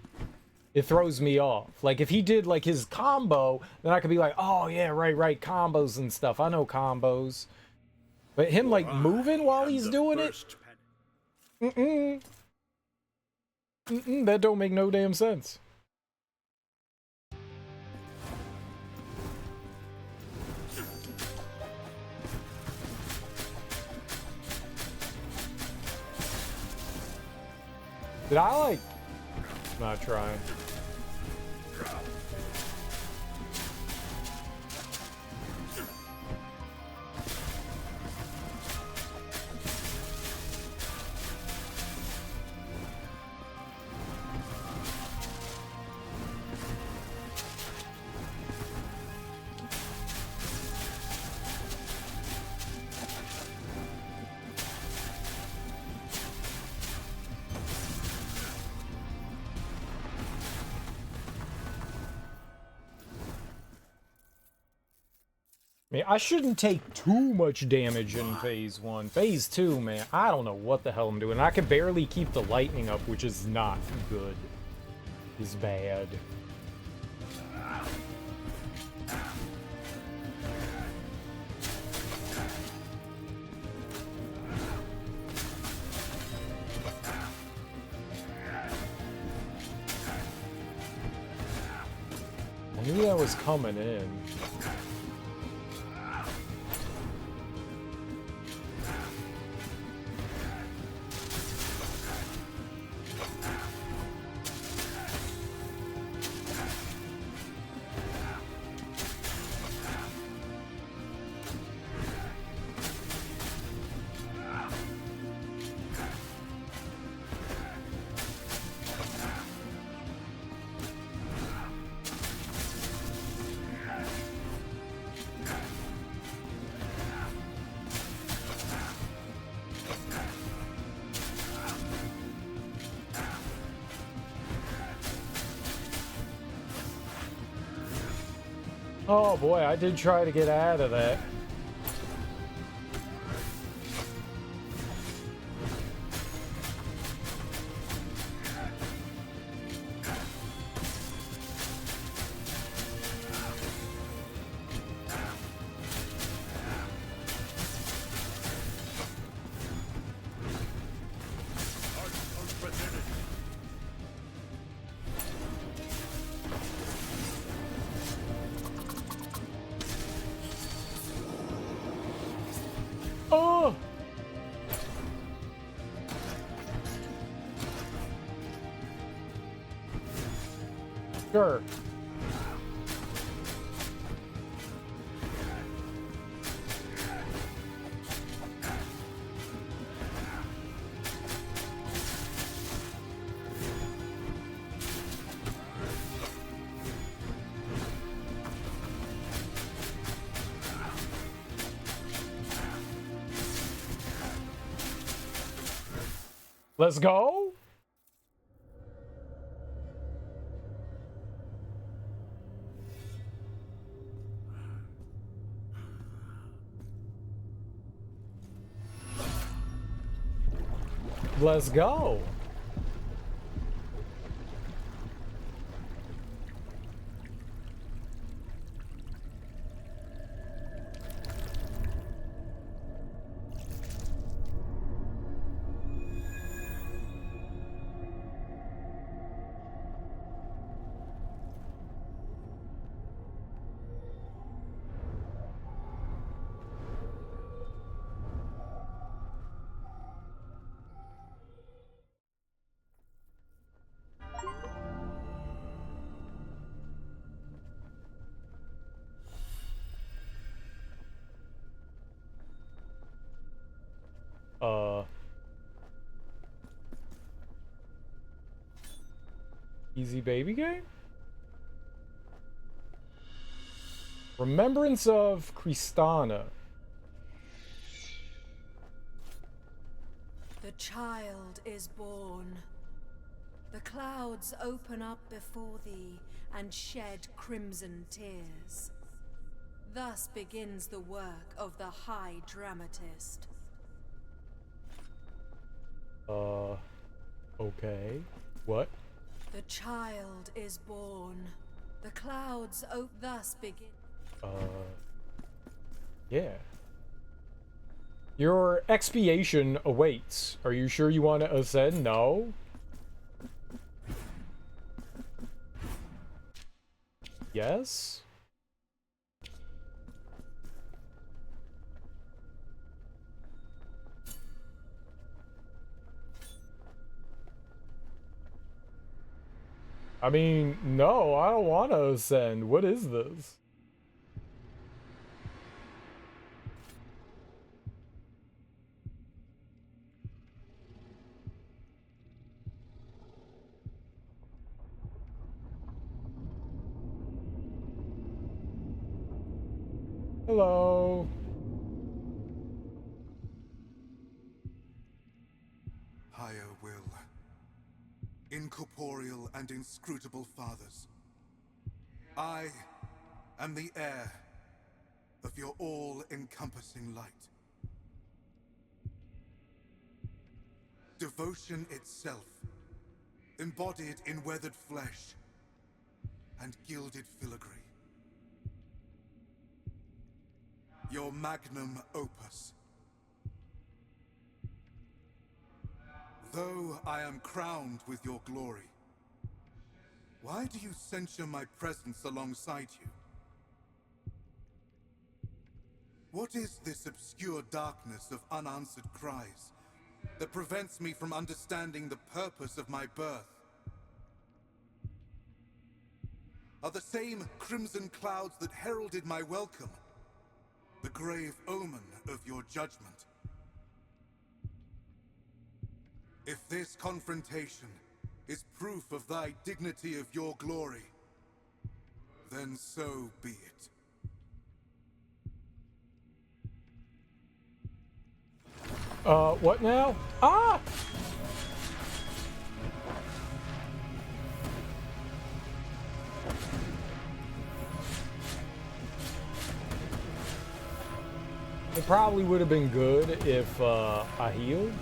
It throws me off. Like, if he did, like, his combo, then I could be like, oh, yeah, right, combos and stuff. I know combos. But him, like, moving while he's doing it? That don't make no damn sense. Did I, like... Not trying. I mean, I shouldn't take too much damage in Phase 1. Phase 2, man, I don't know what the hell I'm doing. I can barely keep the lightning up, which is not good. It's bad. I knew that was coming in. Oh boy, I did try to get out of that. Oh! Sure. Let's go. Let's go. Easy baby game? Remembrance of Cristana. The child is born. The clouds open up before thee and shed crimson tears. Thus begins the work of the High Dramatist. Okay. What? The child is born. The clouds thus begin. Yeah. Your expiation awaits. Are you sure you want to ascend? No. Yes? I mean, no, I don't want to ascend. What is this? Hello. Higher will. Incorporeal and inscrutable fathers. I am the heir of your all-encompassing light. Devotion itself, embodied in weathered flesh and gilded filigree. Your magnum opus. Though I am crowned with your glory, why do you censure my presence alongside you? What is this obscure darkness of unanswered cries that prevents me from understanding the purpose of my birth? Are the same crimson clouds that heralded my welcome the grave omen of your judgment? If this confrontation is proof of thy dignity of your glory, then so be it. What now? Ah! It probably would have been good if, I healed.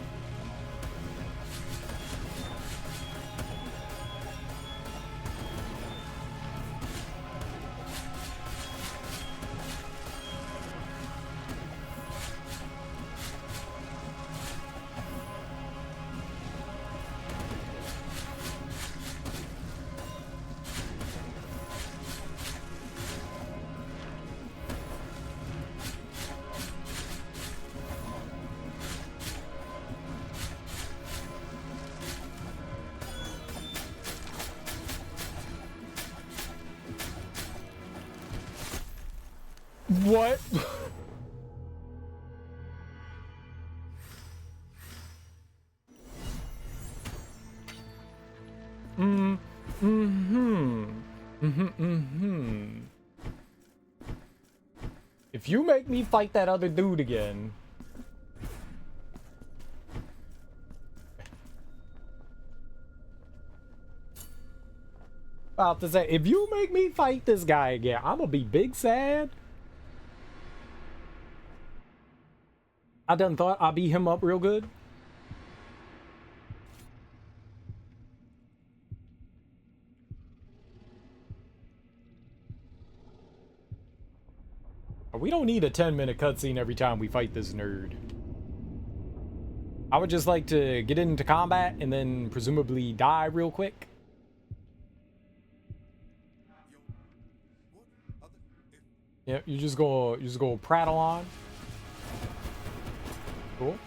What? If you make me fight that other dude again. About to say, if you make me fight this guy again, I'm gonna be big sad. I done thought I beat him up real good. We don't need a 10-minute cutscene every time we fight this nerd. I would just like to get into combat and then presumably die real quick. Yeah, you're just gonna prattle on. Cool.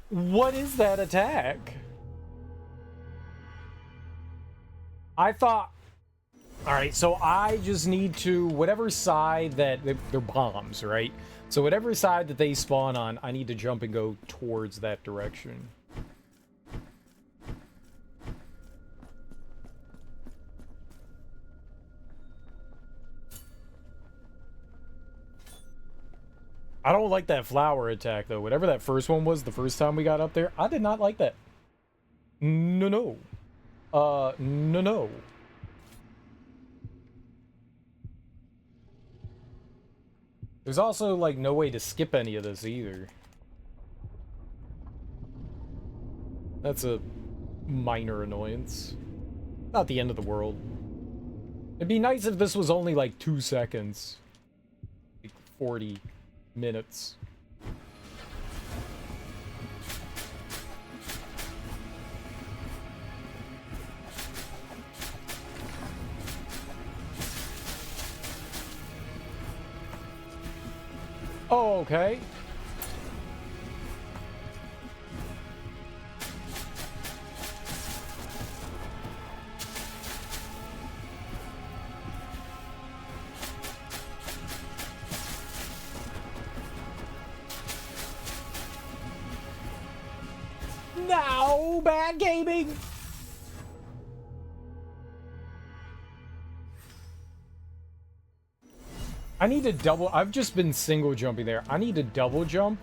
What is that attack? I thought Alright, so I just need to, whatever side that, they're bombs, right? So whatever side that they spawn on, I need to jump and go towards that direction. I don't like that flower attack, though. Whatever that first one was, the first time we got up there, I did not like that. No, no. No, no. There's also, like, no way to skip any of this either. That's a minor annoyance. Not the end of the world. It'd be nice if this was only, like, 2 seconds. Like, 40 minutes. Oh, okay. No, bad gaming. I need to double. I've just been single jumping there. I need to double jump.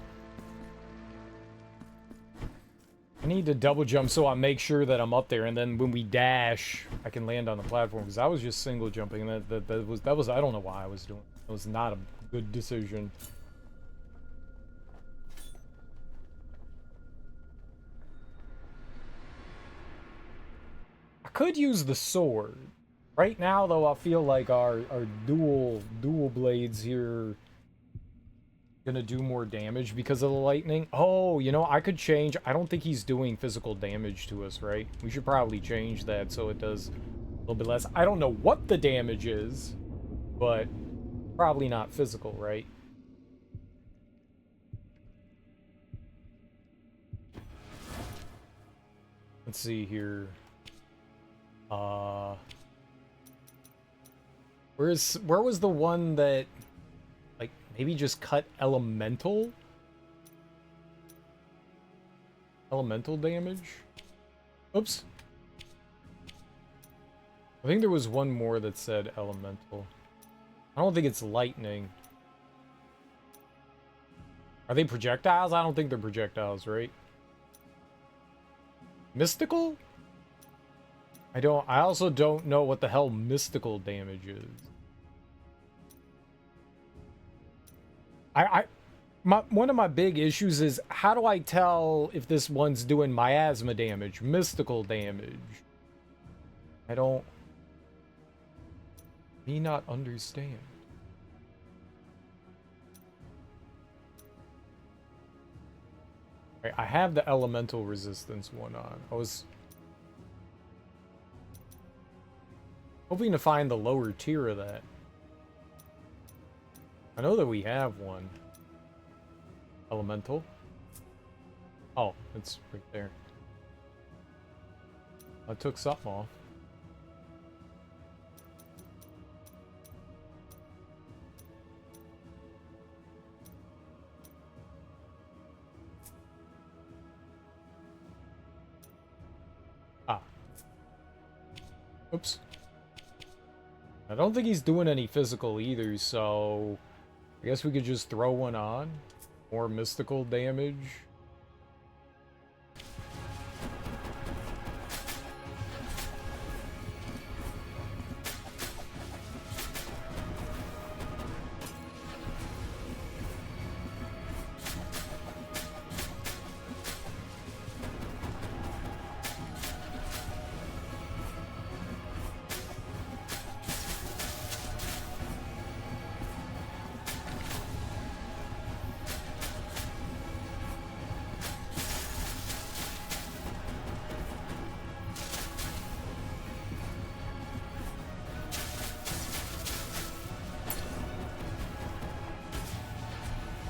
I need to double jump so I make sure that I'm up there, and then when we dash, I can land on the platform. Because I was just single jumping, and that was I don't know why I was doing. It was not a good decision. I could use the sword. Right now, though, I feel like our dual blades here gonna do more damage because of the lightning. Oh, you know, I could change. I don't think he's doing physical damage to us, right? We should probably change that so it does a little bit less. I don't know what the damage is, but probably not physical, right? Let's see here. Where was the one that, like, maybe just cut elemental damage? Oops. I think there was one more that said elemental. I don't think it's lightning. Are they projectiles? I don't think they're projectiles, right? Mystical? I also don't know what the hell mystical damage is. One of my big issues is, how do I tell if this one's doing miasma damage, mystical damage? I don't... Me not understand. Right, I have the elemental resistance one on. I was hoping to find the lower tier of that. I know that we have one. Elemental. Oh, it's right there. I took something off. Ah. Oops. I don't think he's doing any physical either, so I guess we could just throw one on. More mystical damage.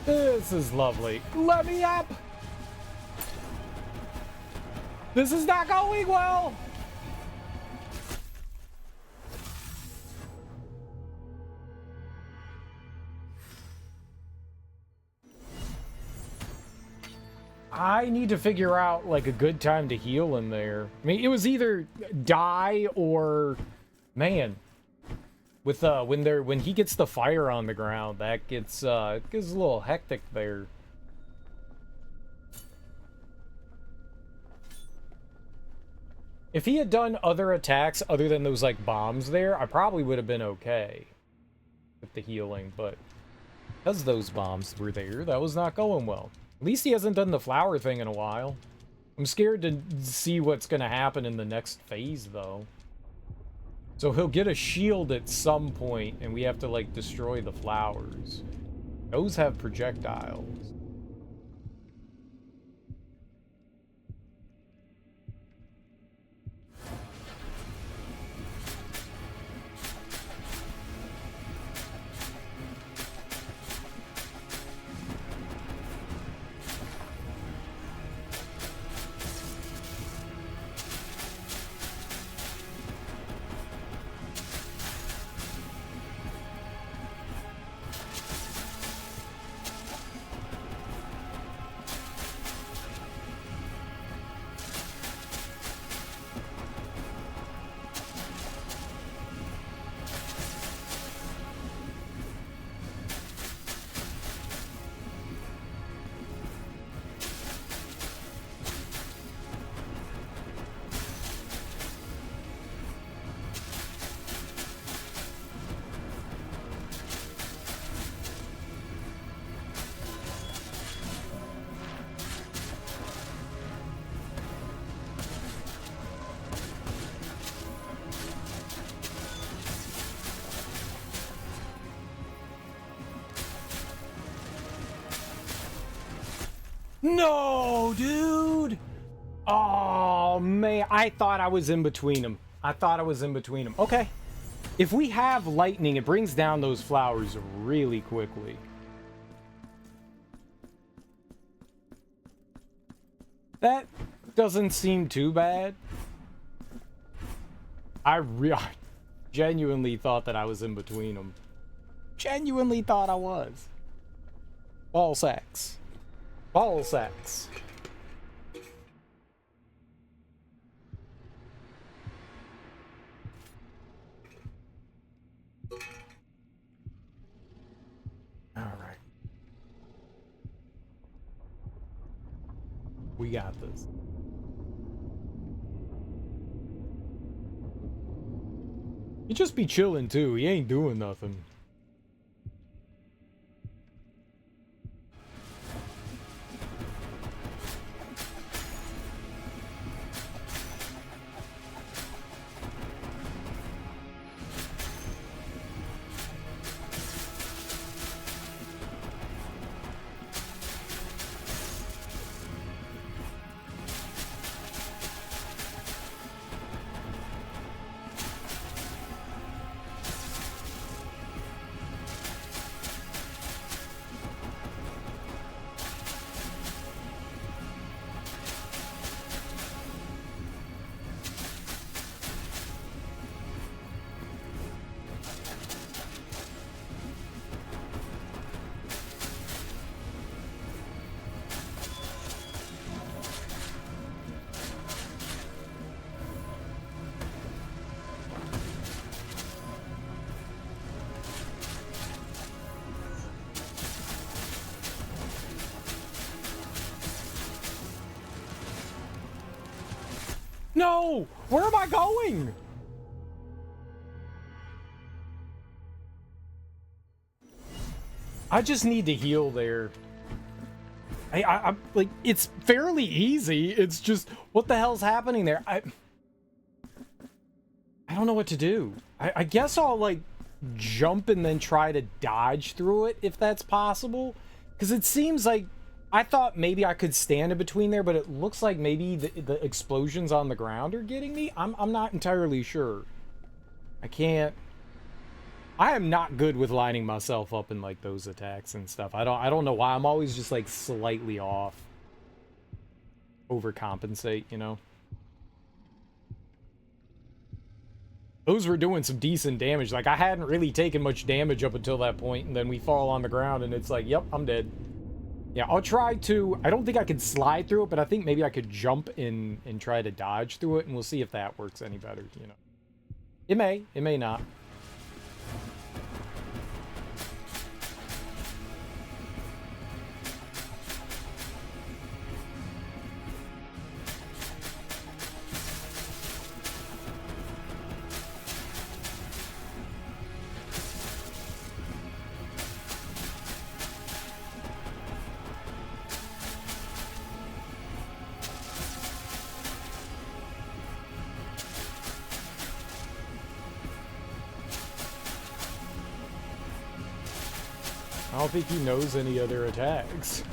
This is lovely. Let me up! This is not going well! I need to figure out, like, a good time to heal in there. I mean, it was either die or... Man. With, when he gets the fire on the ground, that gets a little hectic there. If he had done other attacks other than those, like, bombs there, I probably would have been okay with the healing, but because those bombs were there, that was not going well. At least he hasn't done the flower thing in a while. I'm scared to see what's going to happen in the next phase, though. So he'll get a shield at some point, and we have to, like, destroy the flowers. Those have projectiles. No, dude! Oh, man. I thought I was in between them. Okay. If we have lightning, it brings down those flowers really quickly. That doesn't seem too bad. I genuinely thought that I was in between them. Genuinely thought I was. Ball sacks. Ball sacks. All right. We got this. He just be chilling too. He ain't doing nothing. No! Where am I going? I just need to heal there. I'm like, it's fairly easy. It's just, what the hell's happening there? I don't know what to do. I guess I'll, like, jump and then try to dodge through it, if that's possible. Because it seems like, I thought maybe I could stand in between there, but it looks like maybe the explosions on the ground are getting me. I'm not entirely sure. I am not good with lining myself up in, like, those attacks and stuff. I don't know why. I'm always just, like, slightly off. Overcompensate, you know? Those were doing some decent damage. Like, I hadn't really taken much damage up until that point, and then we fall on the ground, and it's like, yep, I'm dead. Yeah, I'll try to... I don't think I can slide through it, but I think maybe I could jump in and try to dodge through it, and we'll see if that works any better, you know. It may not. I don't think he knows any other attacks.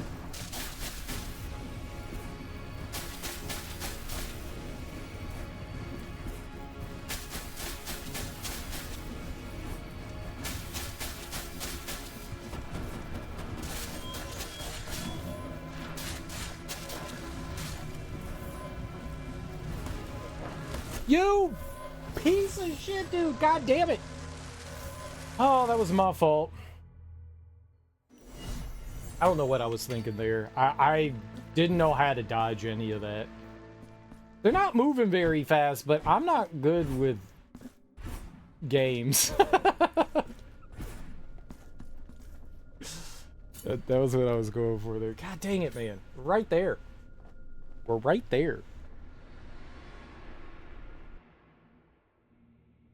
You piece of shit, dude. God damn it. Oh, that was my fault. I don't know what I was thinking there. I didn't know how to dodge any of that. They're not moving very fast, but I'm not good with games. that was what I was going for there. God dang it, man. Right there. We're right there.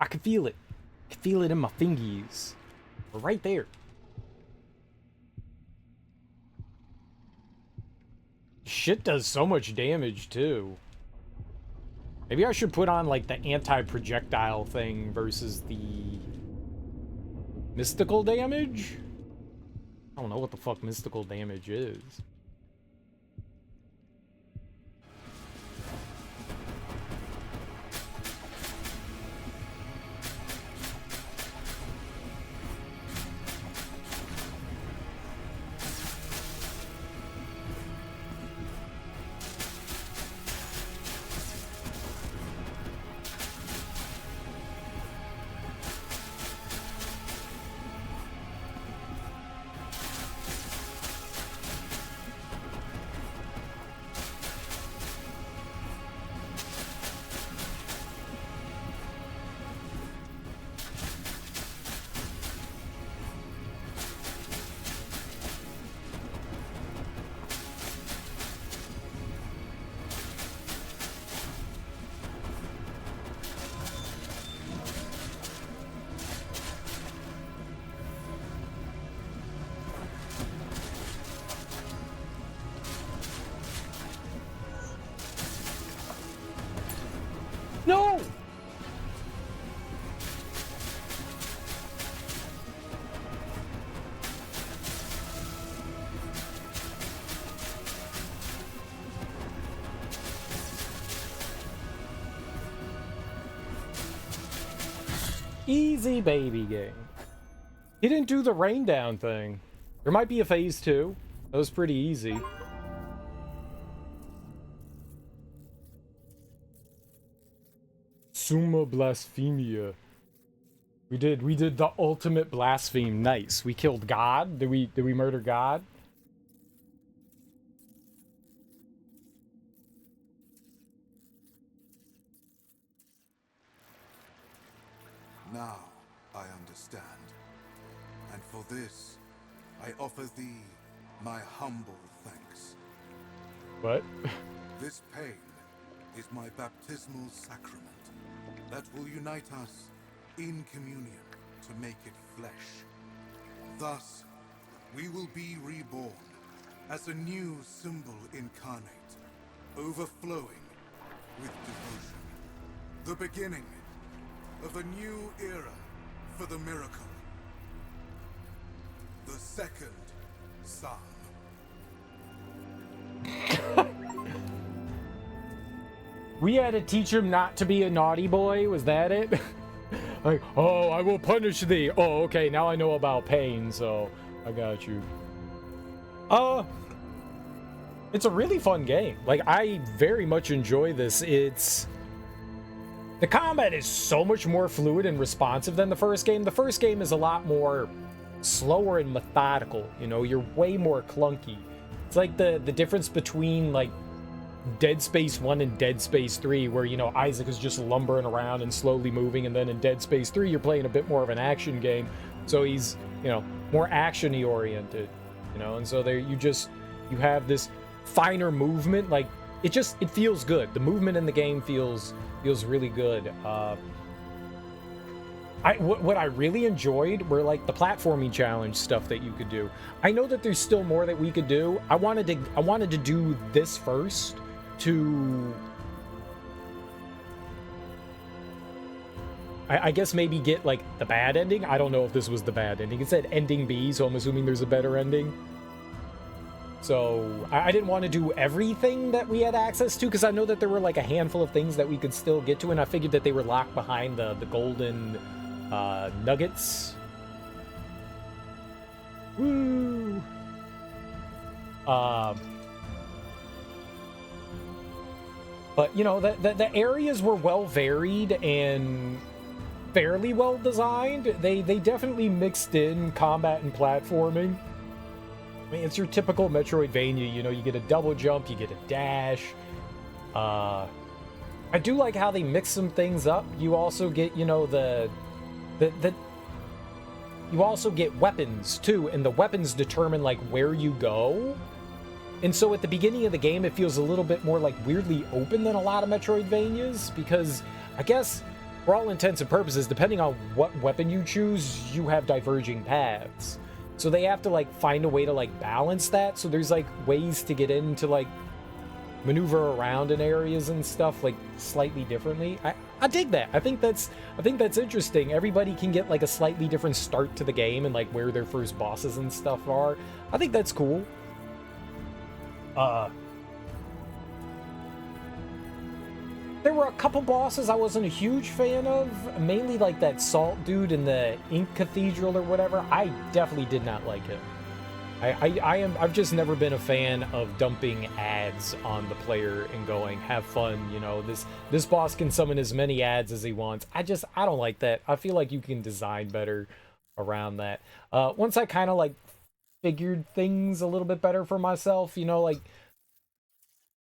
I can feel it. I can feel it in my fingies. We're right there. Shit does so much damage, too. Maybe I should put on, like, the anti-projectile thing versus the mystical damage? I don't know what the fuck mystical damage is. No! Easy baby game. He didn't do the rain down thing. There might be a phase 2. That was pretty easy. Summa Blasphemia. We did the ultimate blaspheme. Nice. We killed God. Did we murder God? Now I understand. And for this, I offer thee my humble thanks. What? This pain is my baptismal sacrament that will unite us in communion to make it flesh. Thus, we will be reborn as a new symbol incarnate, overflowing with devotion. The beginning of a new era for the miracle. The second Psalm. We had to teach him not to be a naughty boy? Was that it? Like, oh, I will punish thee. Oh, okay, now I know about pain, so I got you. It's a really fun game. Like, I very much enjoy this. The combat is so much more fluid and responsive than the first game. The first game is a lot more slower and methodical. You know, you're way more clunky. It's like the difference between like Dead Space 1 and Dead Space 3, where, you know, Isaac is just lumbering around and slowly moving, and then in Dead Space 3 you're playing a bit more of an action game, so he's, you know, more action-y oriented, you know, and so there you have this finer movement. Like, it feels good. The movement in the game feels really good. What I really enjoyed were like the platforming challenge stuff that you could do. I know that there's still more that we could do. I wanted to do this first to, I guess, maybe get like the bad ending. I don't know if this was the bad ending. It said ending B, so I'm assuming there's a better ending. So I didn't want to do everything that we had access to, because I know that there were like a handful of things that we could still get to, and I figured that they were locked behind the golden nuggets. Woo! But, you know, the areas were well varied and fairly well designed. They definitely mixed in combat and platforming. I mean, it's your typical Metroidvania, you know, you get a double jump, you get a dash. I do like how they mix some things up. You also get, you know, you also get weapons too, and the weapons determine like where you go. And so at the beginning of the game, it feels a little bit more like weirdly open than a lot of Metroidvanias, because I guess for all intents and purposes, depending on what weapon you choose, you have diverging paths. So they have to like find a way to like balance that. So there's like ways to get into like maneuver around in areas and stuff like slightly differently. I dig that. I think that's interesting. Everybody can get like a slightly different start to the game and like where their first bosses and stuff are. I think that's cool. There were a couple bosses I wasn't a huge fan of, mainly like that salt dude in the Ink Cathedral or whatever. I definitely did not like him. I've just never been a fan of dumping ads on the player and going, have fun, you know, this boss can summon as many ads as he wants. I don't like that. I feel like you can design better around that. Once I kind of like figured things a little bit better for myself, you know, like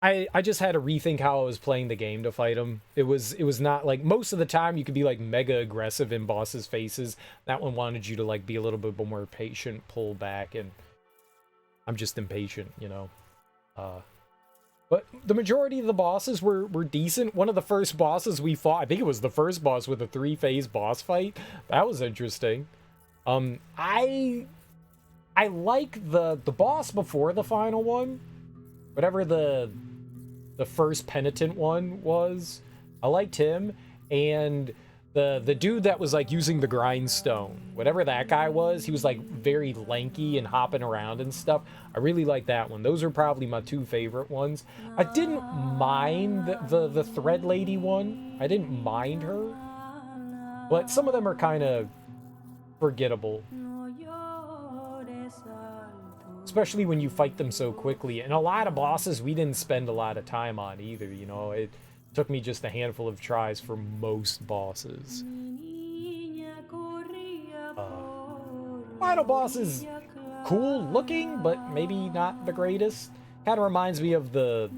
I just had to rethink how I was playing the game to fight him. It was not like, most of the time you could be like mega aggressive in bosses' faces. That one wanted you to like be a little bit more patient, pull back, and I'm just impatient, you know. But the majority of the bosses were decent. One of the first bosses we fought, I think it was the first boss with a 3-phase boss fight. That was interesting. I like the boss before the final one. Whatever the first penitent one was. I liked him, and the dude that was like using the grindstone, whatever that guy was, he was like very lanky and hopping around and stuff. I really like that one. Those are probably my two favorite ones. I didn't mind the thread lady one. I didn't mind her, but some of them are kind of forgettable, especially when you fight them so quickly. And a lot of bosses we didn't spend a lot of time on either, you know. It took me just a handful of tries for most bosses. Final boss is cool looking, but maybe not the greatest. Kind of reminds me of the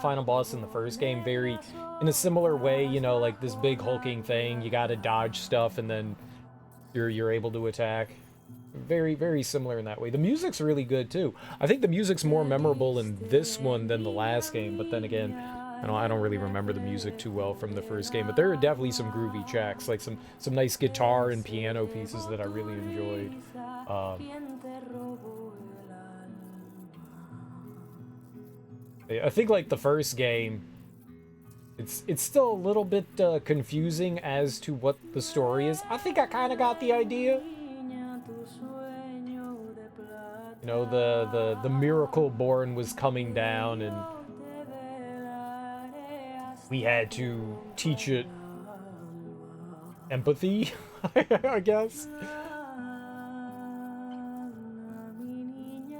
final boss in the first game, very in a similar way, you know, like this big hulking thing. You gotta dodge stuff and then you're able to attack. Very, very similar in that way. The music's really good too. I think the music's more memorable in this one than the last game, but then again, I don't really remember the music too well from the first game, but there are definitely some groovy tracks, like some nice guitar and piano pieces that I really enjoyed. I think like the first game, it's still a little bit confusing as to what the story is. I think I kind of got the idea. You know, the miracle born was coming down, and we had to teach it empathy, I guess.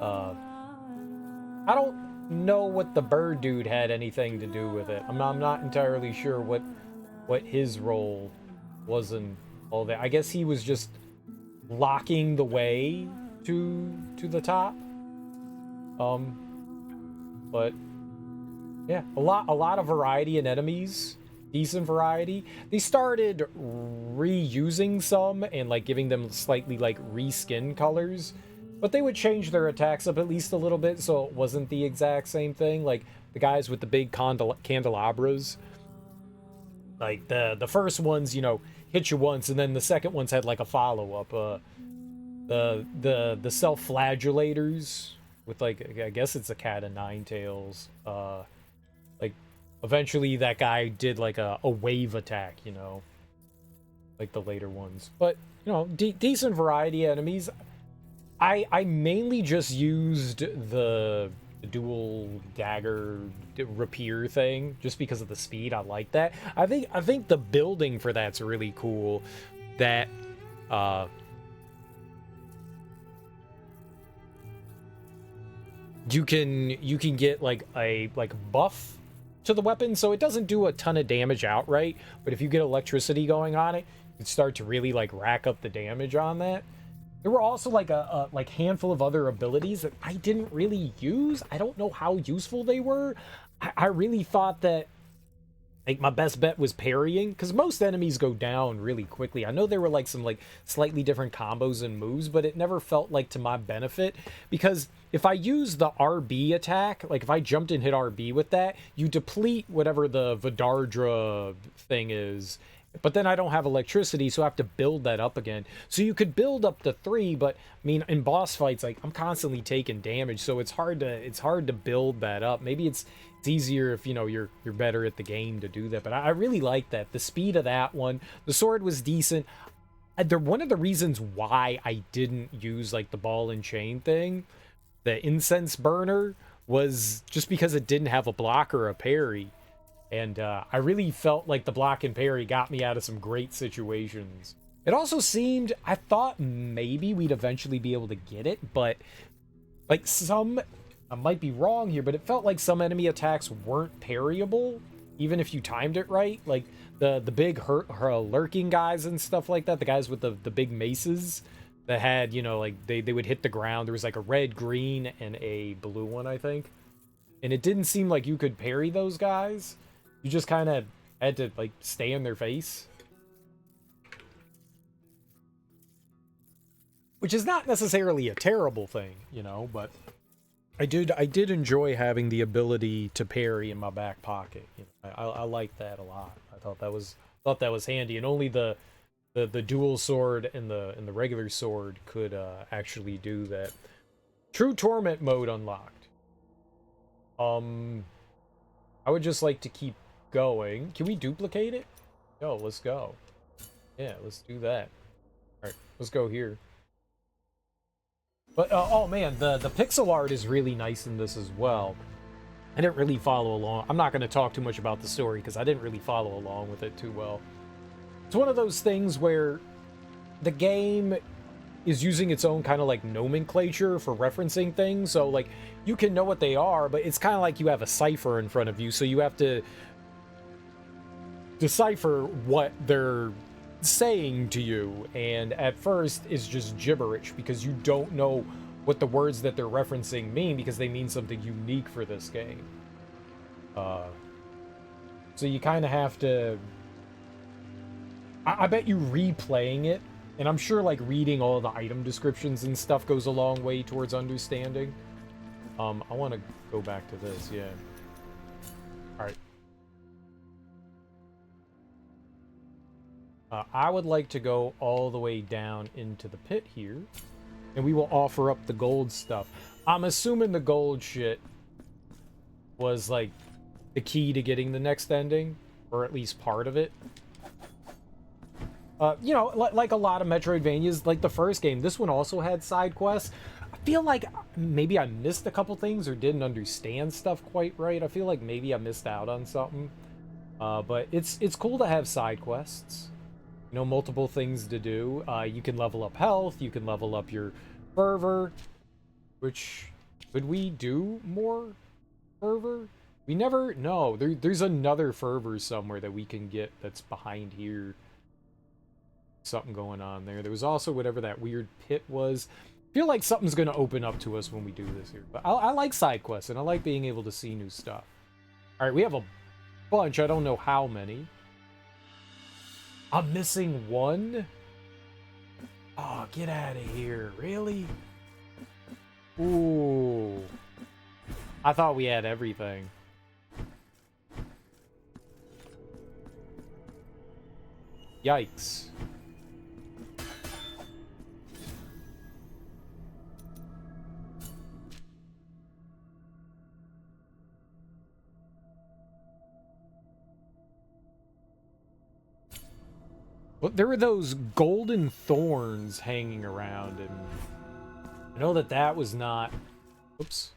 I don't know what the bird dude had anything to do with it. I'm not entirely sure what his role was in all that. I guess he was just locking the way to the top. But yeah, a lot of variety in enemies. Decent variety. They started reusing some and like giving them slightly like reskin colors, but they would change their attacks up at least a little bit so it wasn't the exact same thing. Like the guys with the big candelabras, like the first ones, you know, hit you once, and then the second ones had like a follow up. The self-flagellators with like, I guess it's a cat of nine tails. Like eventually that guy did like a wave attack, you know, like the later ones. But you know, decent variety of enemies. I mainly just used the dual dagger rapier thing just because of the speed. I like that. I think the building for that's really cool. That you can get like a buff to the weapon, so it doesn't do a ton of damage outright, but if you get electricity going on it, you start to really like rack up the damage on that. There were also like a like handful of other abilities that I didn't really use. I don't know how useful they were. I really thought that like my best bet was parrying, because most enemies go down really quickly. I know there were like some like slightly different combos and moves, but it never felt like to my benefit, because if I use the RB attack, like if I jumped and hit RB with that, you deplete whatever the Vidardra thing is, but then I don't have electricity, so I have to build that up again. So you could build up to 3, but I mean in boss fights, like I'm constantly taking damage, so it's hard to build that up. Maybe it's easier if, you know, you're better at the game to do that. But I really like that. The speed of that one. The sword was decent. One of the reasons why I didn't use like the ball and chain thing, the incense burner, was just because it didn't have a block or a parry. And I really felt like the block and parry got me out of some great situations. It also seemed, I thought maybe we'd eventually be able to get it, but like I might be wrong here, but it felt like some enemy attacks weren't parryable, even if you timed it right. Like the big lurking guys and stuff like that, the guys with the big maces that had, you know, like they would hit the ground. There was like a red, green, and a blue one, I think. And it didn't seem like you could parry those guys. You just kind of had to like stay in their face. Which is not necessarily a terrible thing, you know, but I did enjoy having the ability to parry in my back pocket. You know, I liked that a lot. I thought that was handy, and only the dual sword and the regular sword could actually do that. True Torment mode unlocked. I would just like to keep going. Can we duplicate it? No, let's go. Yeah, let's do that. All right, let's go here. But, oh man, the pixel art is really nice in this as well. I didn't really follow along. I'm not going to talk too much about the story because I didn't really follow along with it too well. It's one of those things where the game is using its own kind of like nomenclature for referencing things. So like you can know what they are, but it's kind of like you have a cipher in front of you. So you have to decipher what they're saying to you, and at first it's just gibberish because you don't know what the words that they're referencing mean, because they mean something unique for this game. So you kind of have to, I bet you replaying it, and I'm sure like reading all the item descriptions and stuff goes a long way towards understanding. I want to go back to this. Yeah, all right. I would like to go all the way down into the pit here, and we will offer up the gold stuff. I'm assuming the gold shit was like the key to getting the next ending, or at least part of it. You know, like a lot of Metroidvanias, like the first game, this one also had side quests. I feel like maybe I missed a couple things or didn't understand stuff quite right. I feel like maybe I missed out on something. But it's cool to have side quests. You know, multiple things to do. You can level up health, you can level up your fervor, which, could we do more fervor? We never, no, there's another fervor somewhere that we can get that's behind here. Something going on there. There was also whatever that weird pit was. feel like something's gonna open up to us when we do this here. But I like side quests, and I like being able to see new stuff. Alright, we have a bunch. I don't know how many. I'm missing one? Oh, get out of here. Really? Ooh. I thought we had everything. Yikes. But there were those golden thorns hanging around, and I know that that was not... Oops.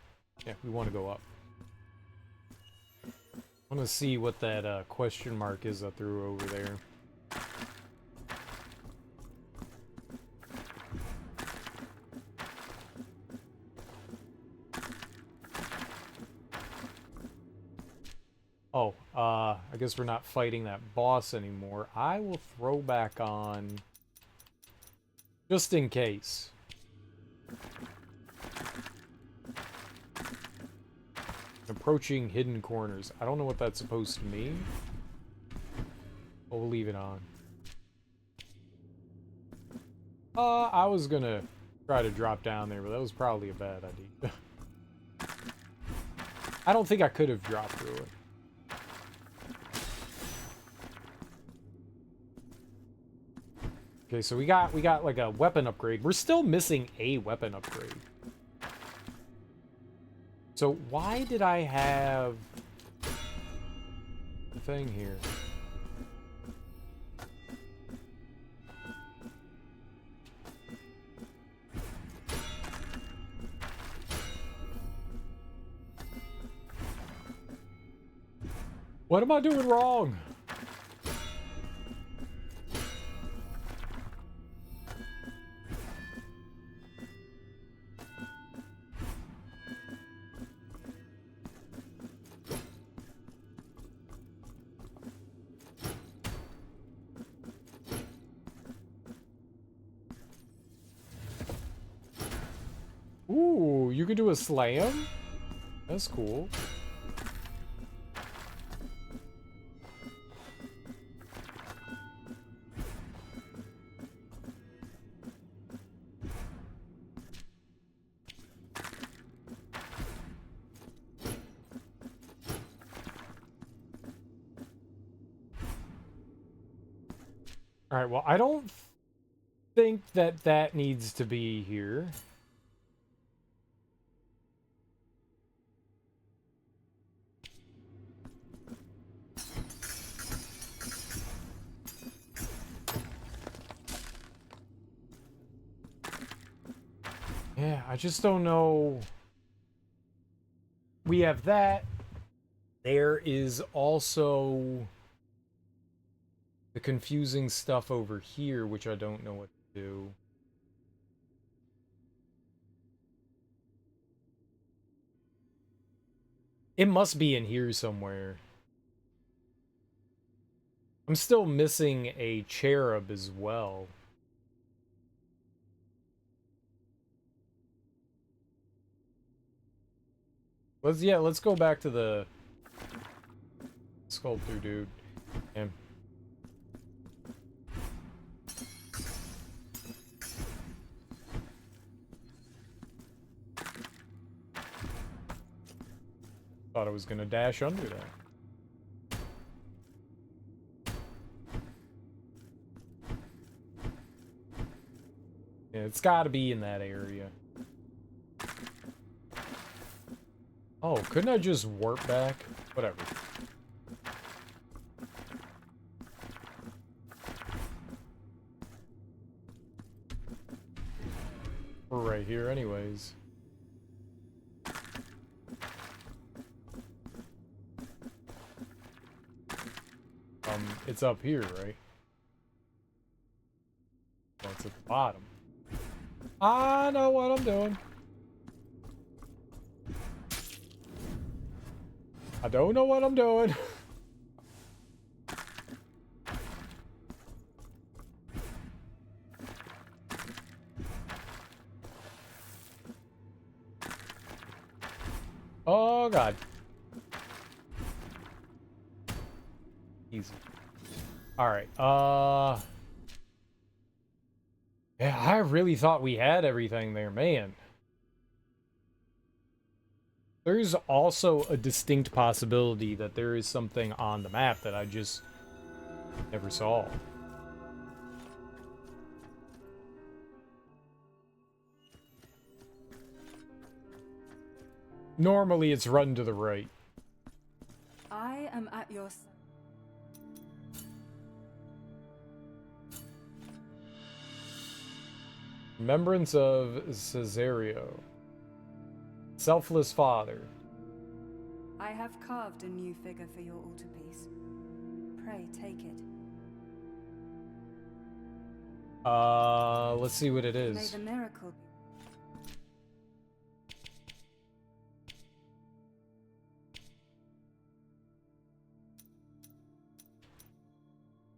Yeah, we want to go up. I want to see what that question mark is I threw over there. Oh, I guess we're not fighting that boss anymore. I will throw back on... just in case. Approaching hidden corners. I don't know what that's supposed to mean. But we'll leave it on. I was gonna try to drop down there, but that was probably a bad idea. I don't think I could have dropped through it. Okay, so we got like a weapon upgrade. We're still missing a weapon upgrade. So why did I have the thing here? What am I doing wrong? Ooh, you could do a slam? That's cool. Alright, well, I don't think that that needs to be here. Yeah, I just don't know. We have that. There is also the confusing stuff over here, which I don't know what to do. It must be in here somewhere. I'm still missing a cherub as well. Let's go back to the sculptor dude. And thought I was gonna dash under that. Yeah, it's gotta be in that area. Oh, couldn't I just warp back? Whatever. We're right here anyways. It's up here, right? Well, it's at the bottom. I know what I'm doing. I don't know what I'm doing. God. Easy. Alright, yeah, I really thought we had everything there, man. There's also a distinct possibility that there is something on the map that I just never saw. Normally it's run to the right. I am at your... Remembrance of Cesario. Selfless father. I have carved a new figure for your altarpiece. Pray, take it. Let's see what it is. May the miracle...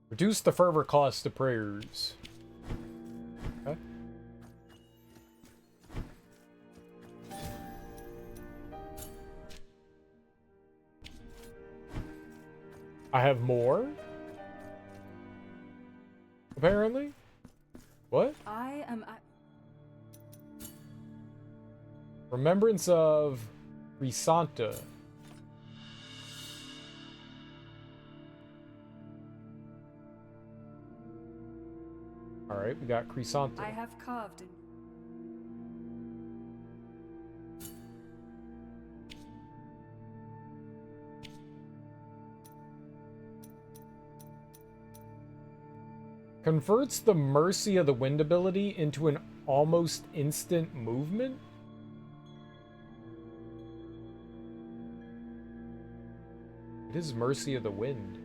Reduce the fervor cost of prayers. Okay. I have more? Apparently? What? I am at... Remembrance of Risanta. Alright, we got Crisanta. I have carved it. Converts the Mercy of the Wind ability into an almost instant movement? It is Mercy of the Wind.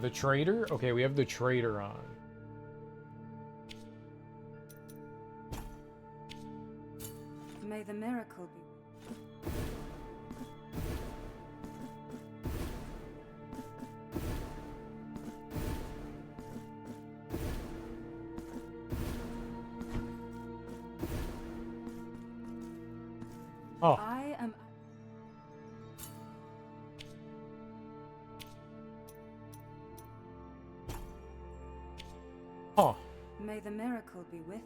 The trader? Okay, we have the trader on. May the miracle be... Oh. I am... Huh. May the miracle be with...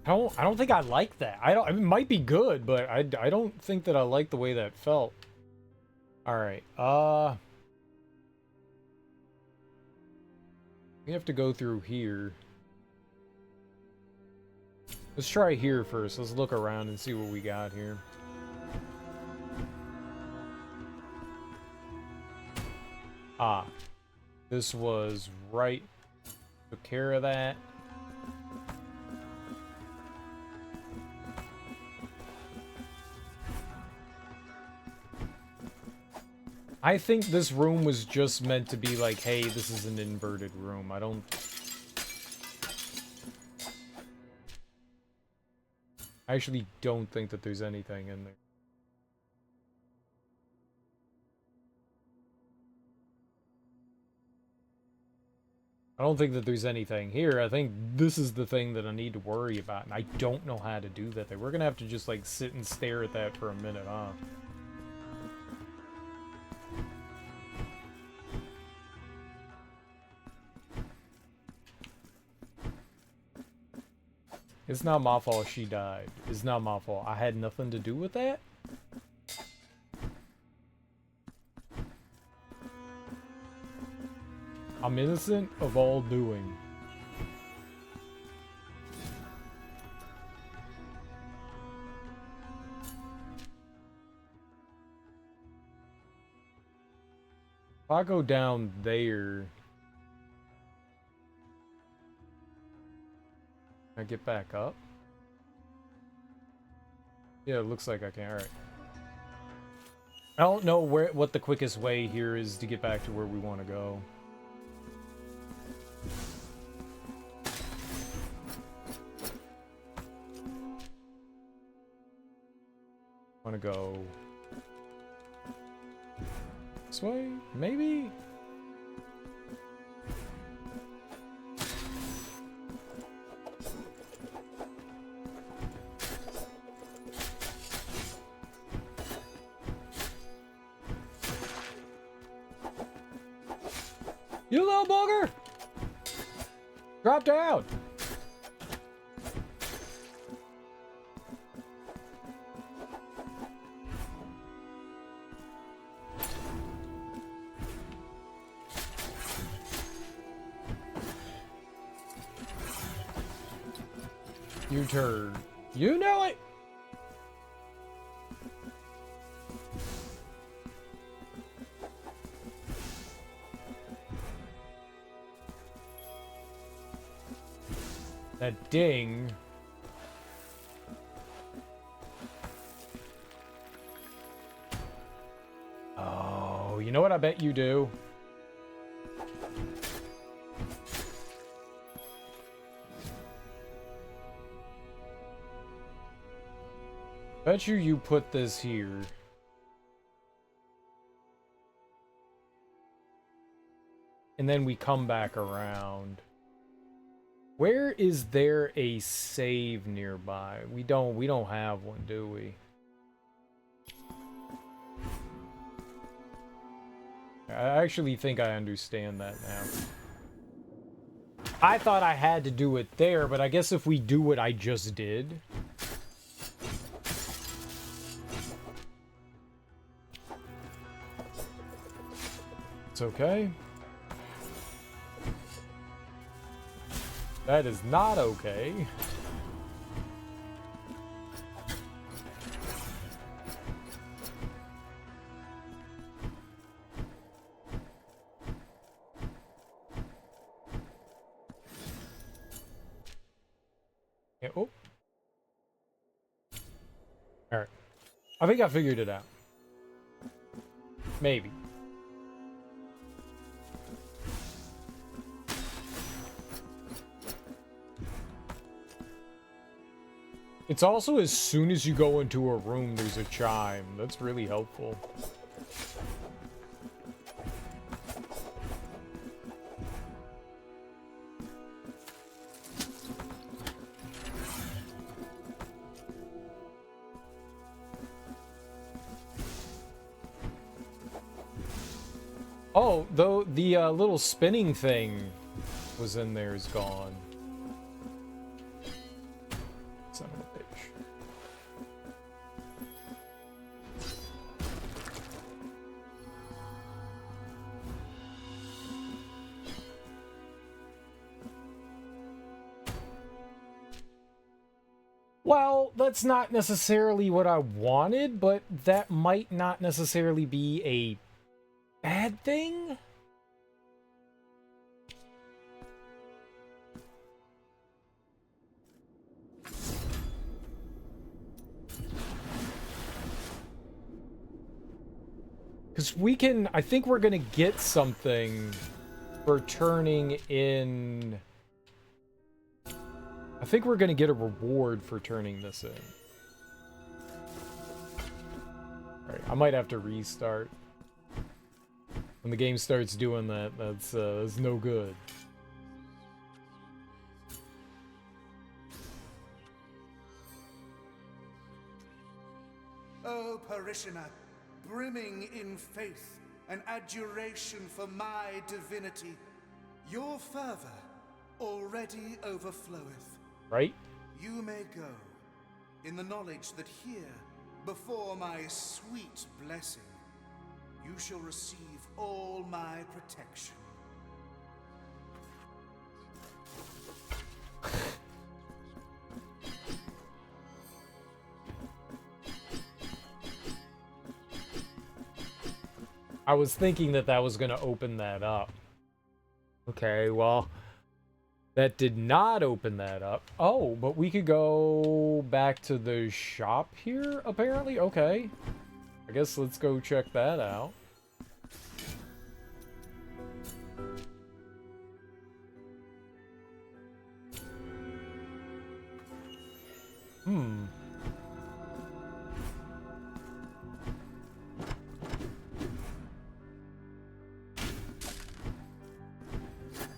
I don't think I like that. It might be good, but I don't think that I like the way that felt. Alright, we have to go through here. Let's try here first. Let's look around and see what we got here. Ah. This was right. Took care of that. I think this room was just meant to be like, hey, this is an inverted room. I actually don't think that there's anything in there. I don't think that there's anything here. I think this is the thing that I need to worry about, and I don't know how to do that. We're gonna have to just, like, sit and stare at that for a minute, huh? It's not my fault she died. It's not my fault. I had nothing to do with that? I'm innocent of all doing. If I go down there... Can I get back up? Yeah, it looks like I can. Alright. I don't know what the quickest way here is to get back to where we want to go. Want to go this way? Maybe? You little booger! Drop down! You turd. You know it! That ding. Oh, you know what I bet you do? Bet you put this here. And then we come back around. Where is there a save nearby? We don't have one, do we? I actually think I understand that now. I thought I had to do it there, but I guess if we do what I just did... It's okay. That is not okay. Yeah, oh. Alright. I think I figured it out. Maybe. It's also as soon as you go into a room, there's a chime. That's really helpful. Oh, though the little spinning thing was in there is gone. Son of a bitch. Well, that's not necessarily what I wanted, but that might not necessarily be a bad thing? Because we can... I think we're going to get something for turning in... I think we're going to get a reward for turning this in. Alright, I might have to restart. When the game starts doing that, that's no good. O parishioner, brimming in faith and adjuration for my divinity, your fervor already overfloweth. Right? You may go, in the knowledge that here, before my sweet blessing, you shall receive all my protection. I was thinking that that was going to open that up. Okay, well, that did not open that up. Oh, but we could go back to the shop here, apparently? Okay. I guess let's go check that out.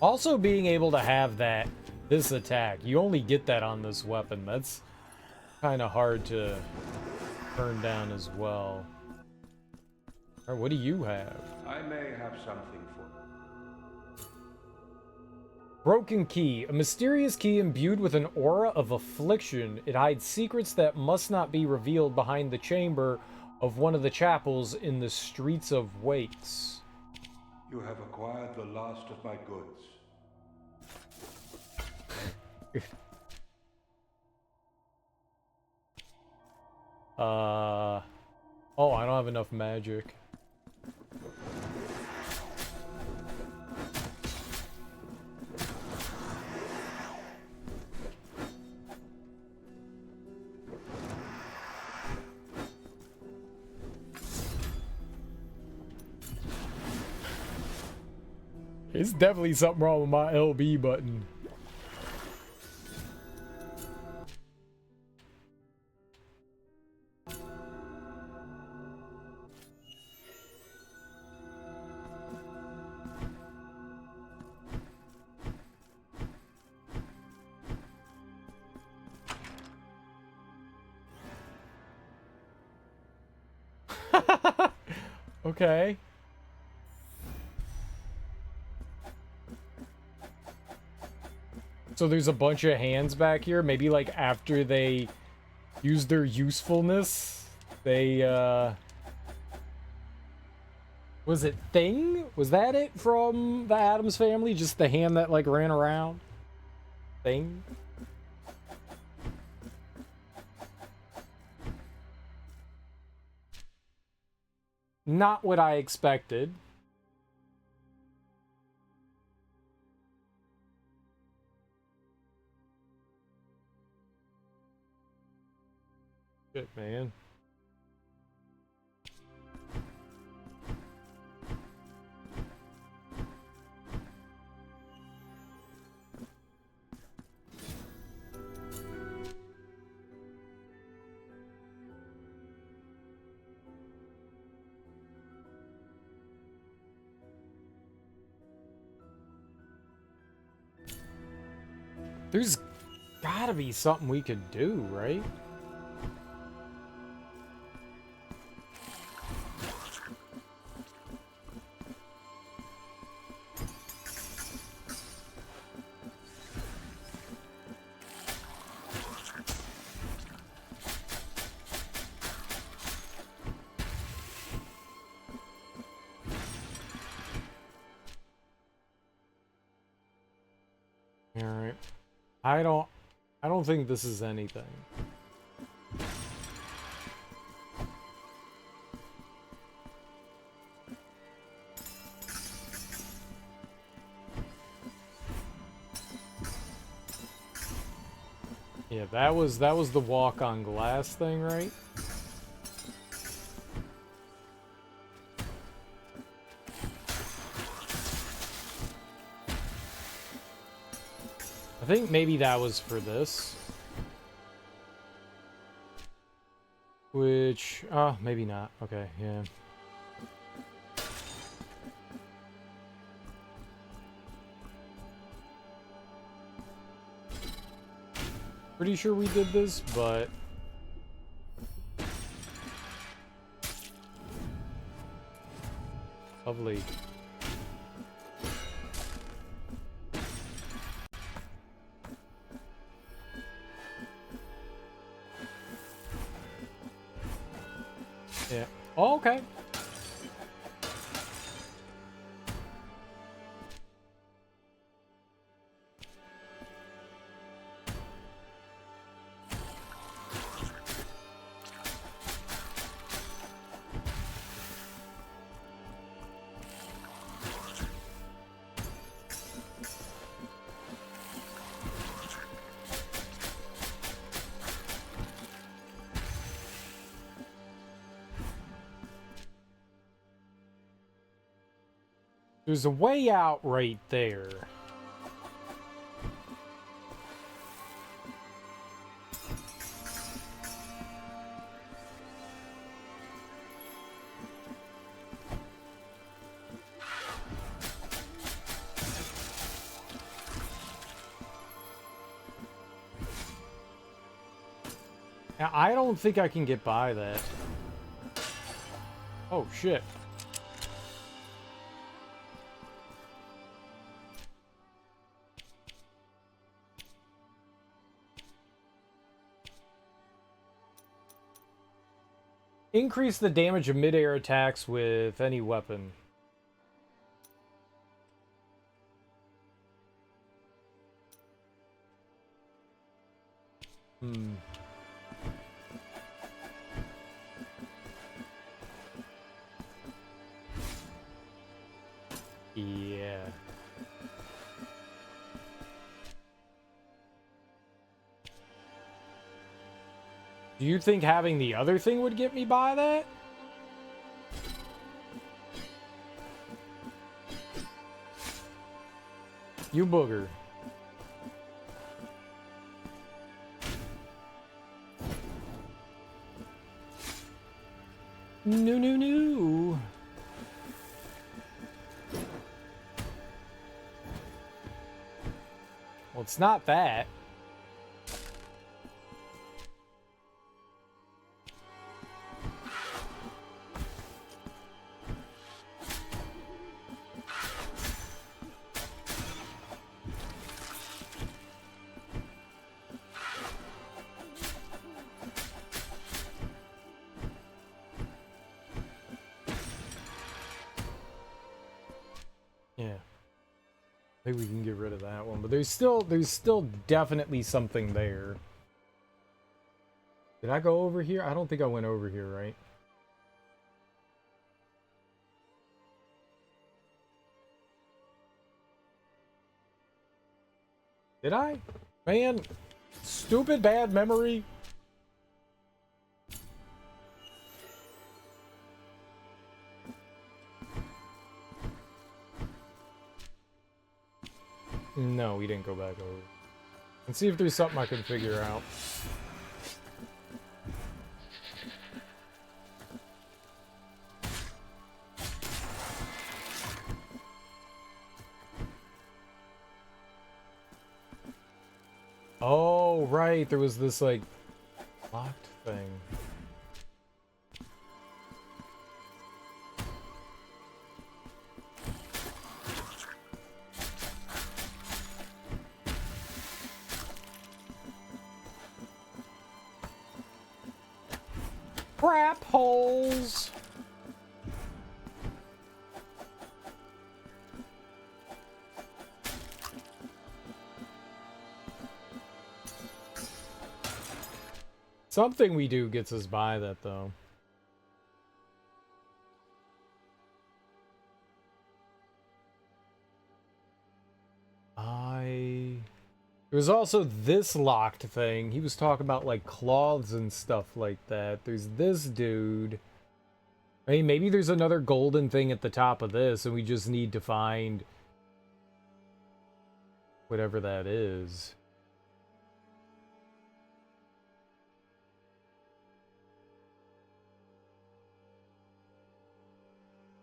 Also, being able to have this attack, you only get that on this weapon. That's kind of hard to turn down as well. Alright, what do you have? I may have something for you. Broken key. A mysterious key imbued with an aura of affliction. It hides secrets that must not be revealed behind the chamber of one of the chapels in the streets of Wakes. You have acquired the last of my goods. Oh, I don't have enough magic. There's definitely something wrong with my LB button. Okay. So there's a bunch of hands back here. Maybe like after they use their usefulness, they was it Thing? Was that it from the Addams Family? Just the hand that like ran around? Thing? Not what I expected. Shit, man. There's gotta be something we could do, right? Alright. I don't think this is anything. Yeah, that was the walk on glass thing, right? I think maybe that was for this. Which, maybe not. Okay, yeah. Pretty sure we did this, but... Lovely. Yeah. Oh, okay. There's a way out right there. Now, I don't think I can get by that. Oh, shit. Increase the damage of mid-air attacks with any weapon. Yeah. Do you think having the other thing would get me by that? You booger. No, no, no. Well, it's not that. Yeah. Maybe we can get rid of that one, but there's still definitely something there. Did I go over here? I don't think I went over here, right? Did I? Man, stupid bad memory. No, we didn't go back over. Let's see if there's something I can figure out. Oh, right. There was this, like, locked thing. Crap holes! Something we do gets us by that, though. There was also this locked thing. He was talking about, like, cloths and stuff like that. There's this dude. I mean, maybe there's another golden thing at the top of this, and we just need to find whatever that is.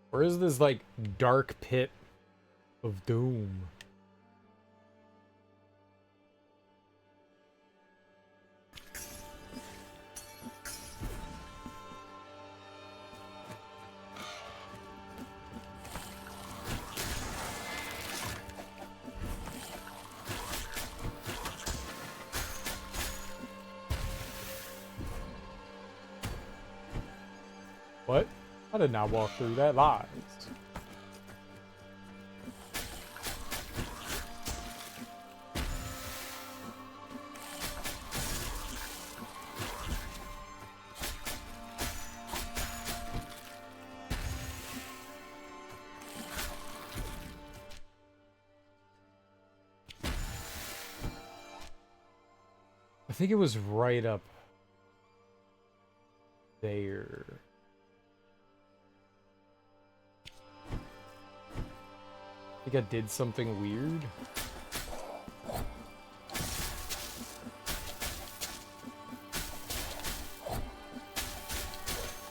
Where is this, like, dark pit of doom? What? I did not walk through that. Lies. I think it was right up there. I think I did something weird.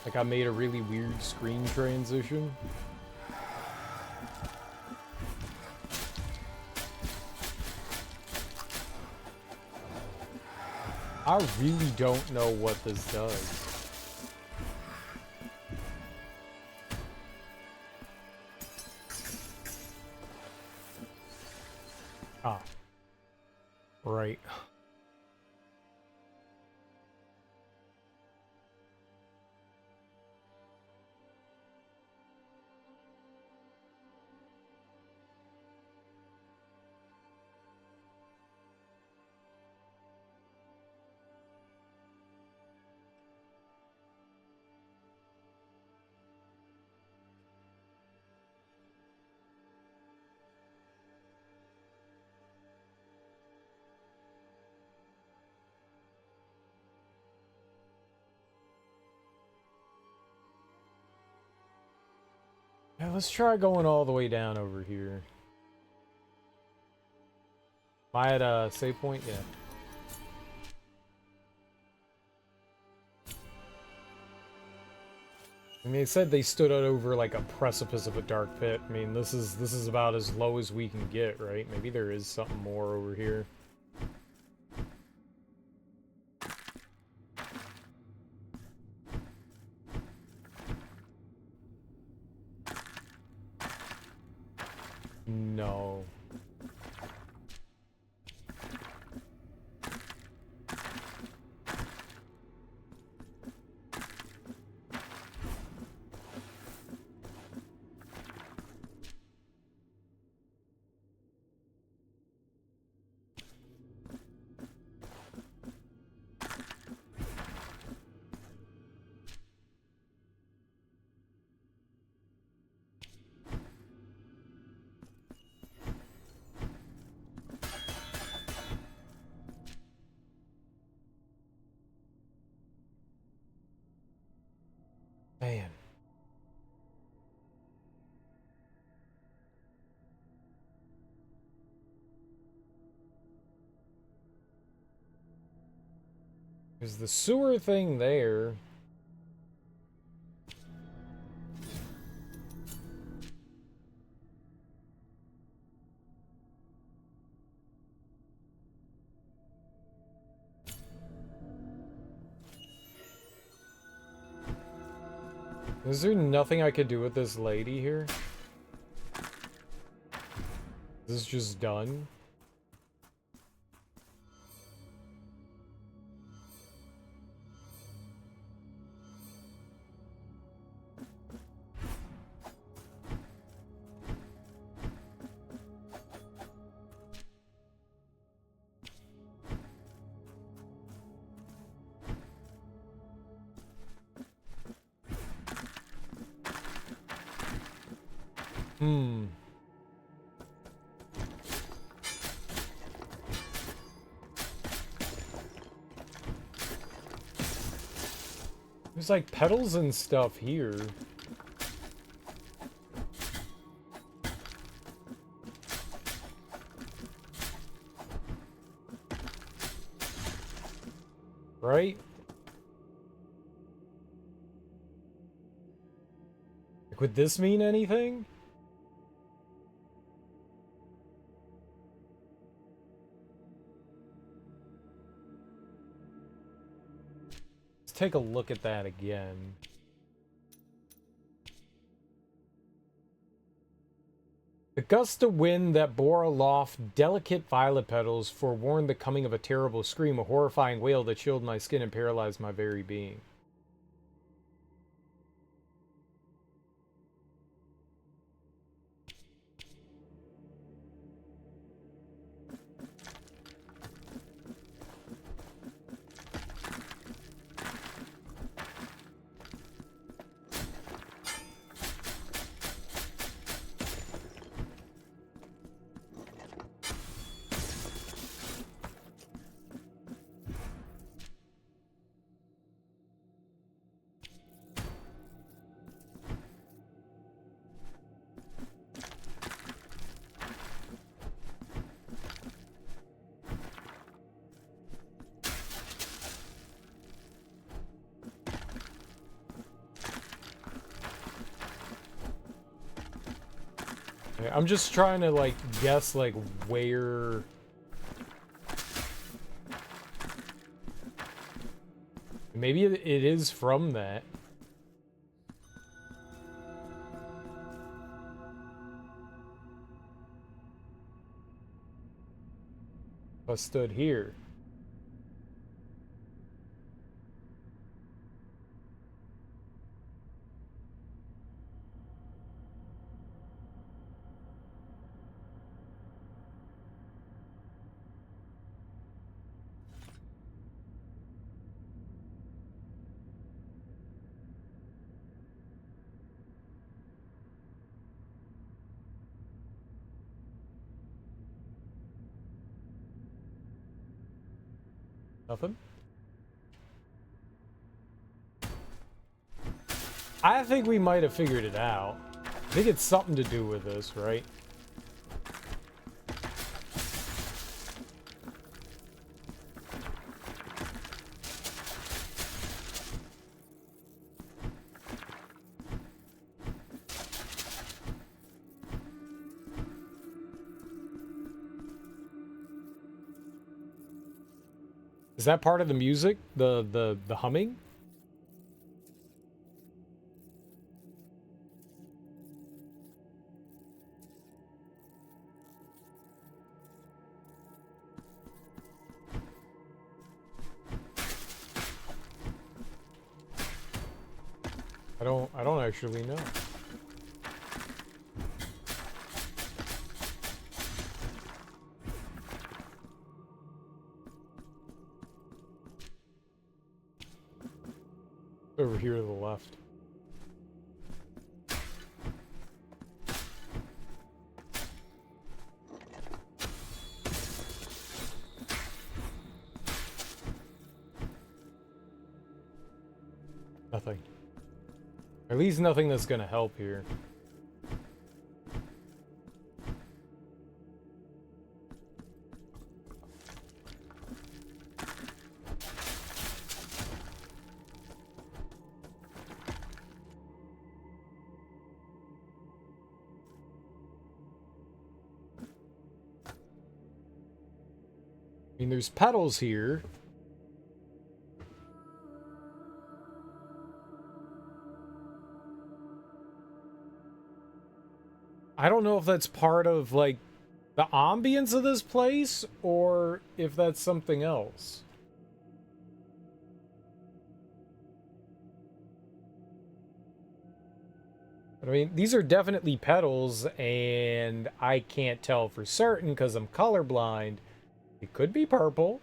Like I made a really weird screen transition. I really don't know what this does. Ah. Right. Yeah, let's try going all the way down over here. Am I at a save point? Yeah. I mean, they said they stood out over like a precipice of a dark pit. I mean, this is about as low as we can get, right? Maybe there is something more over here. No. Man. There's the sewer thing there. Is there nothing I could do with this lady here? Is this just done? Hmm. There's like petals and stuff here. Right? Like, would this mean anything? Let's take a look at that again. The gust of wind that bore aloft delicate violet petals forewarned the coming of a terrible scream, a horrifying wail that chilled my skin and paralyzed my very being. I'm just trying to, like, guess, like, where... Maybe it is from that. If I stood here. Nothing? I think we might have figured it out. I think it's something to do with this, right? Is that part of the music? The humming? I don't actually know. Over here to the left. Nothing. At least nothing that's gonna help here. I mean, there's petals here. I don't know if that's part of, like, the ambience of this place, or if that's something else. But, I mean, these are definitely petals, and I can't tell for certain because I'm colorblind. It could be purple.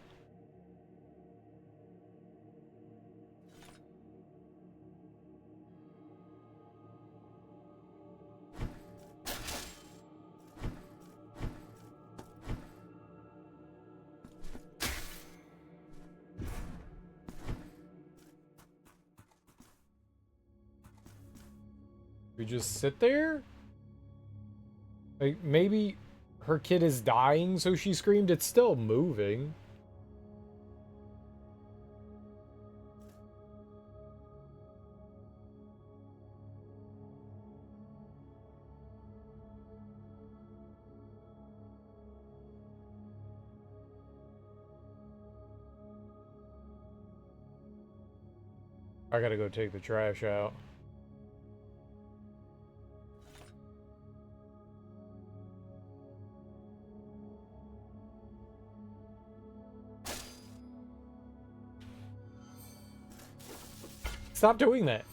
We just sit there? Like, maybe her kid is dying, so she screamed. It's still moving. I gotta go take the trash out. Stop doing that.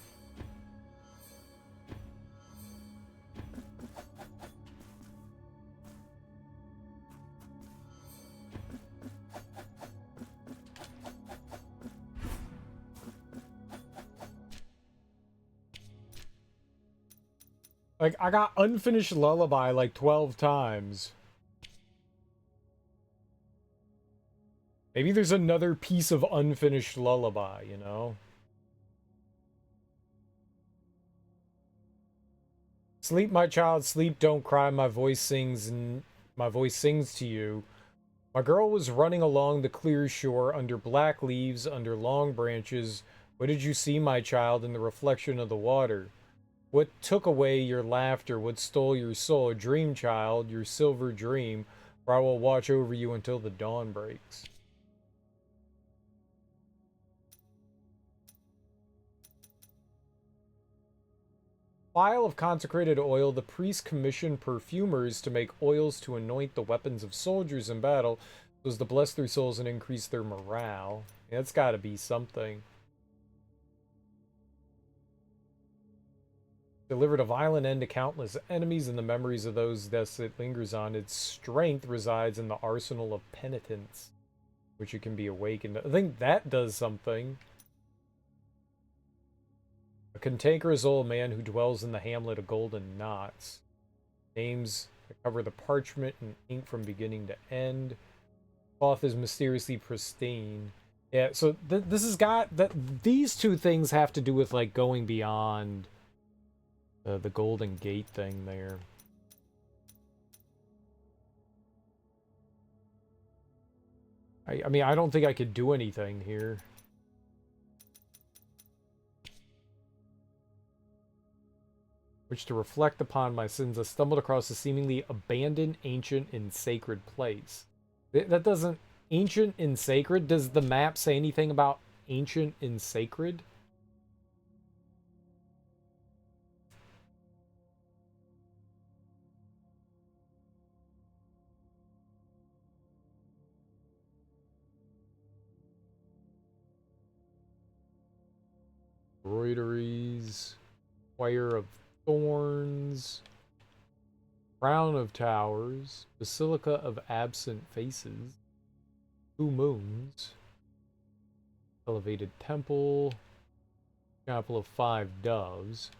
Like, I got unfinished lullaby like 12 times. Maybe there's another piece of unfinished lullaby, you know? Sleep, my child, sleep, don't cry, my voice sings to you. My girl was running along the clear shore under black leaves, under long branches. What did you see, my child, in the reflection of the water? What took away your laughter? What stole your soul? Dream, child, your silver dream, for I will watch over you until the dawn breaks. vial of consecrated oil, the priest commissioned perfumers to make oils to anoint the weapons of soldiers in battle, so as to bless their souls and increase their morale. Yeah, that's got to be something. Delivered a violent end to countless enemies, and the memories of those deaths it lingers on. Its strength resides in the arsenal of penitence, which it can be awakened. I think that does something. A cantankerous old man who dwells in the hamlet of Golden Knots. Names that cover the parchment and ink from beginning to end. Cloth is mysteriously pristine. Yeah, so this has got that. These two things have to do with like going beyond the Golden Gate thing there. I mean, I don't think I could do anything here. Which to reflect upon my sins, I stumbled across a seemingly abandoned, ancient, and sacred place. That doesn't... Ancient and sacred? Does the map say anything about ancient and sacred? Embroideries, Choir of Thorns, Crown of Towers, Basilica of Absent Faces, Two Moons, Elevated Temple, Chapel of Five Doves,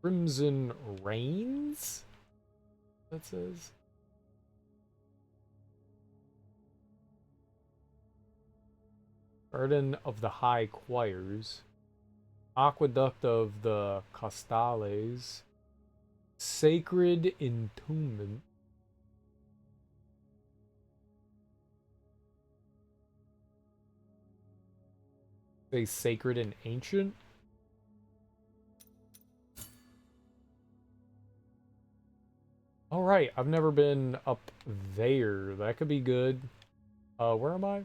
Crimson Rains, that says. Garden of the High Choirs, Aqueduct of the Costales, Sacred Entombment, say sacred and ancient. All right, I've never been up there. That could be good. Where am I?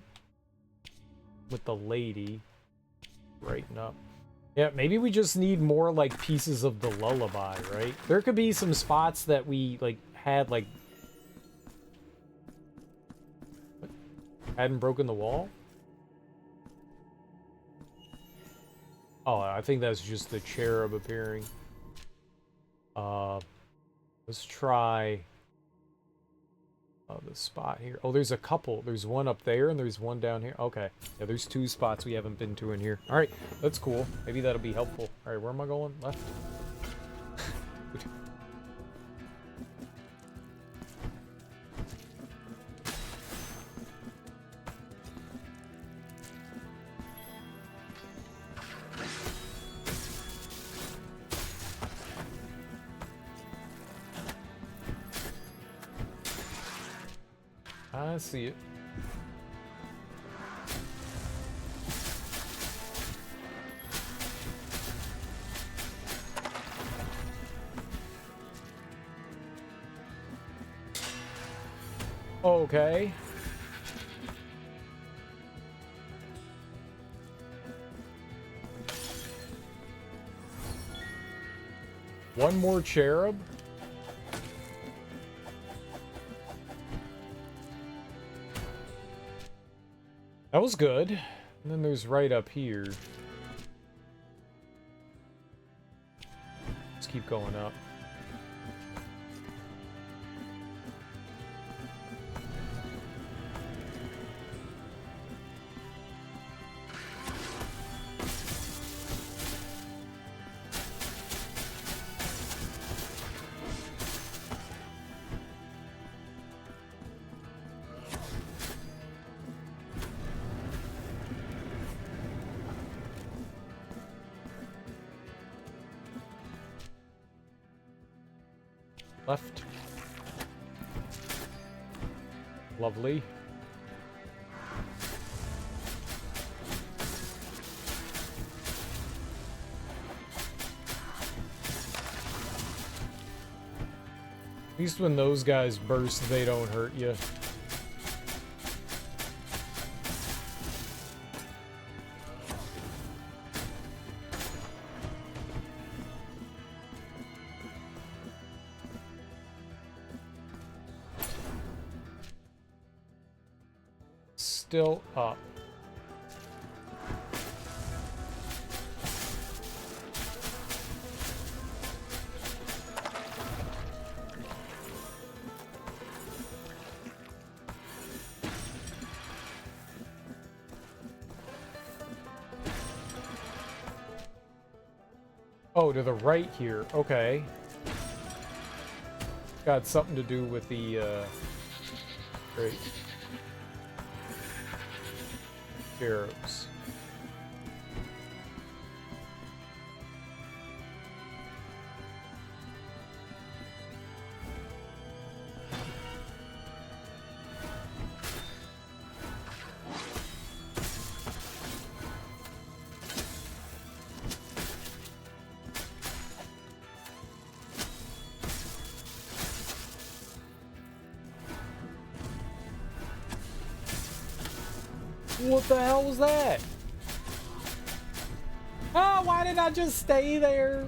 With the lady. Brighten up. Yeah, maybe we just need more, like, pieces of the lullaby, right? There could be some spots that we, like, had, like... What? Hadn't broken the wall? Oh, I think that's just the cherub appearing. Let's try... the spot here. Oh, there's a couple. There's one up there and there's one down here. Okay. Yeah, there's two spots we haven't been to in here. Alright, that's cool. Maybe that'll be helpful. Alright, where am I going? Left? I see it. Okay. One more cherub? That was good. And then there's right up here. Let's keep going up. Left. Lovely. At least when those guys burst, they don't hurt you. still up. Oh, to the right here. Okay. Got something to do with the, great. Arrows. What the hell was that? Oh, why did I just stay there?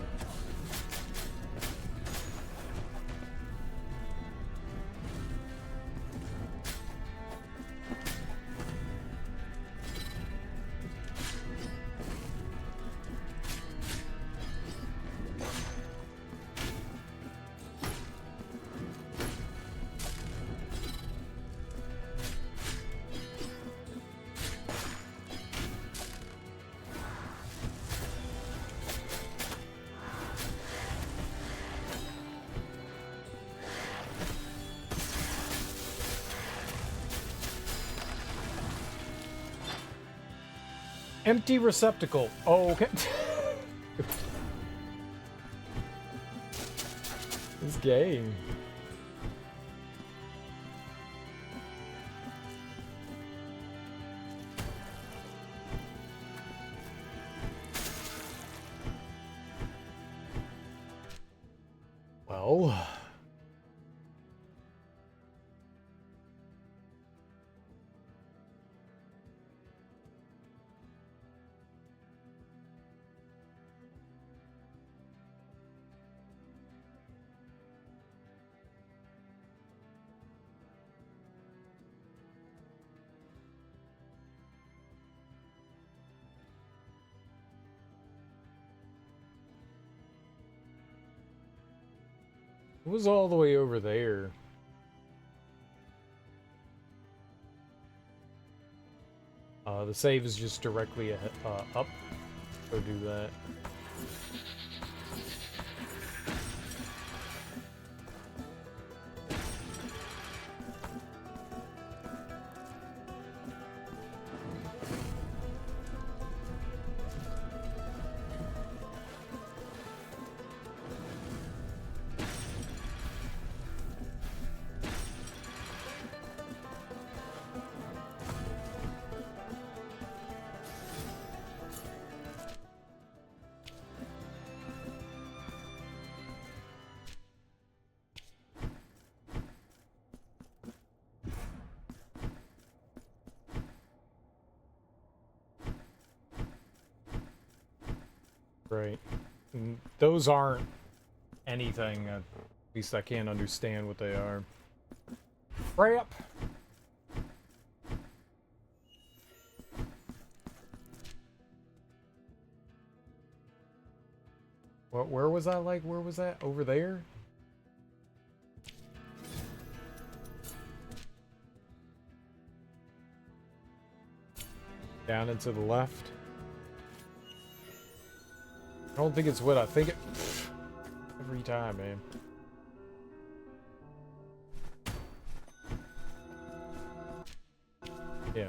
Empty receptacle. Oh, okay. This game. Well. It was all the way over there. The save is just directly up. Go do that. Right. And those aren't anything. At least I can't understand what they are. Crap! What? Where was I? Like, where was that? Over there? Down and to the left? I don't think it's what I think it... Every time, man. Yeah.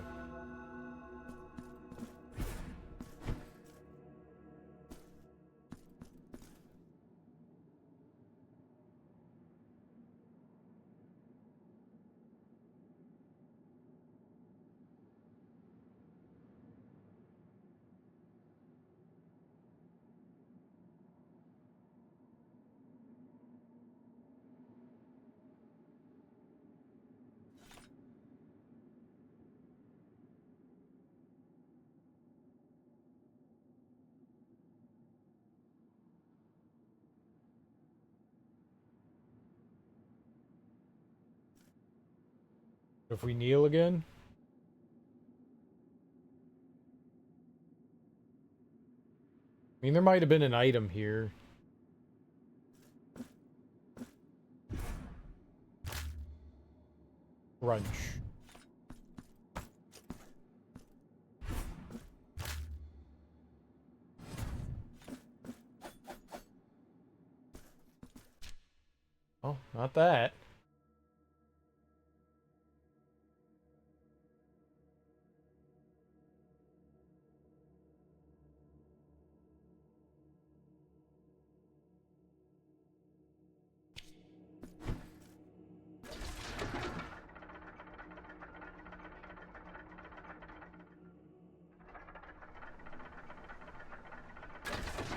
If we kneel again? I mean, there might have been an item here. Crunch. Oh, not that.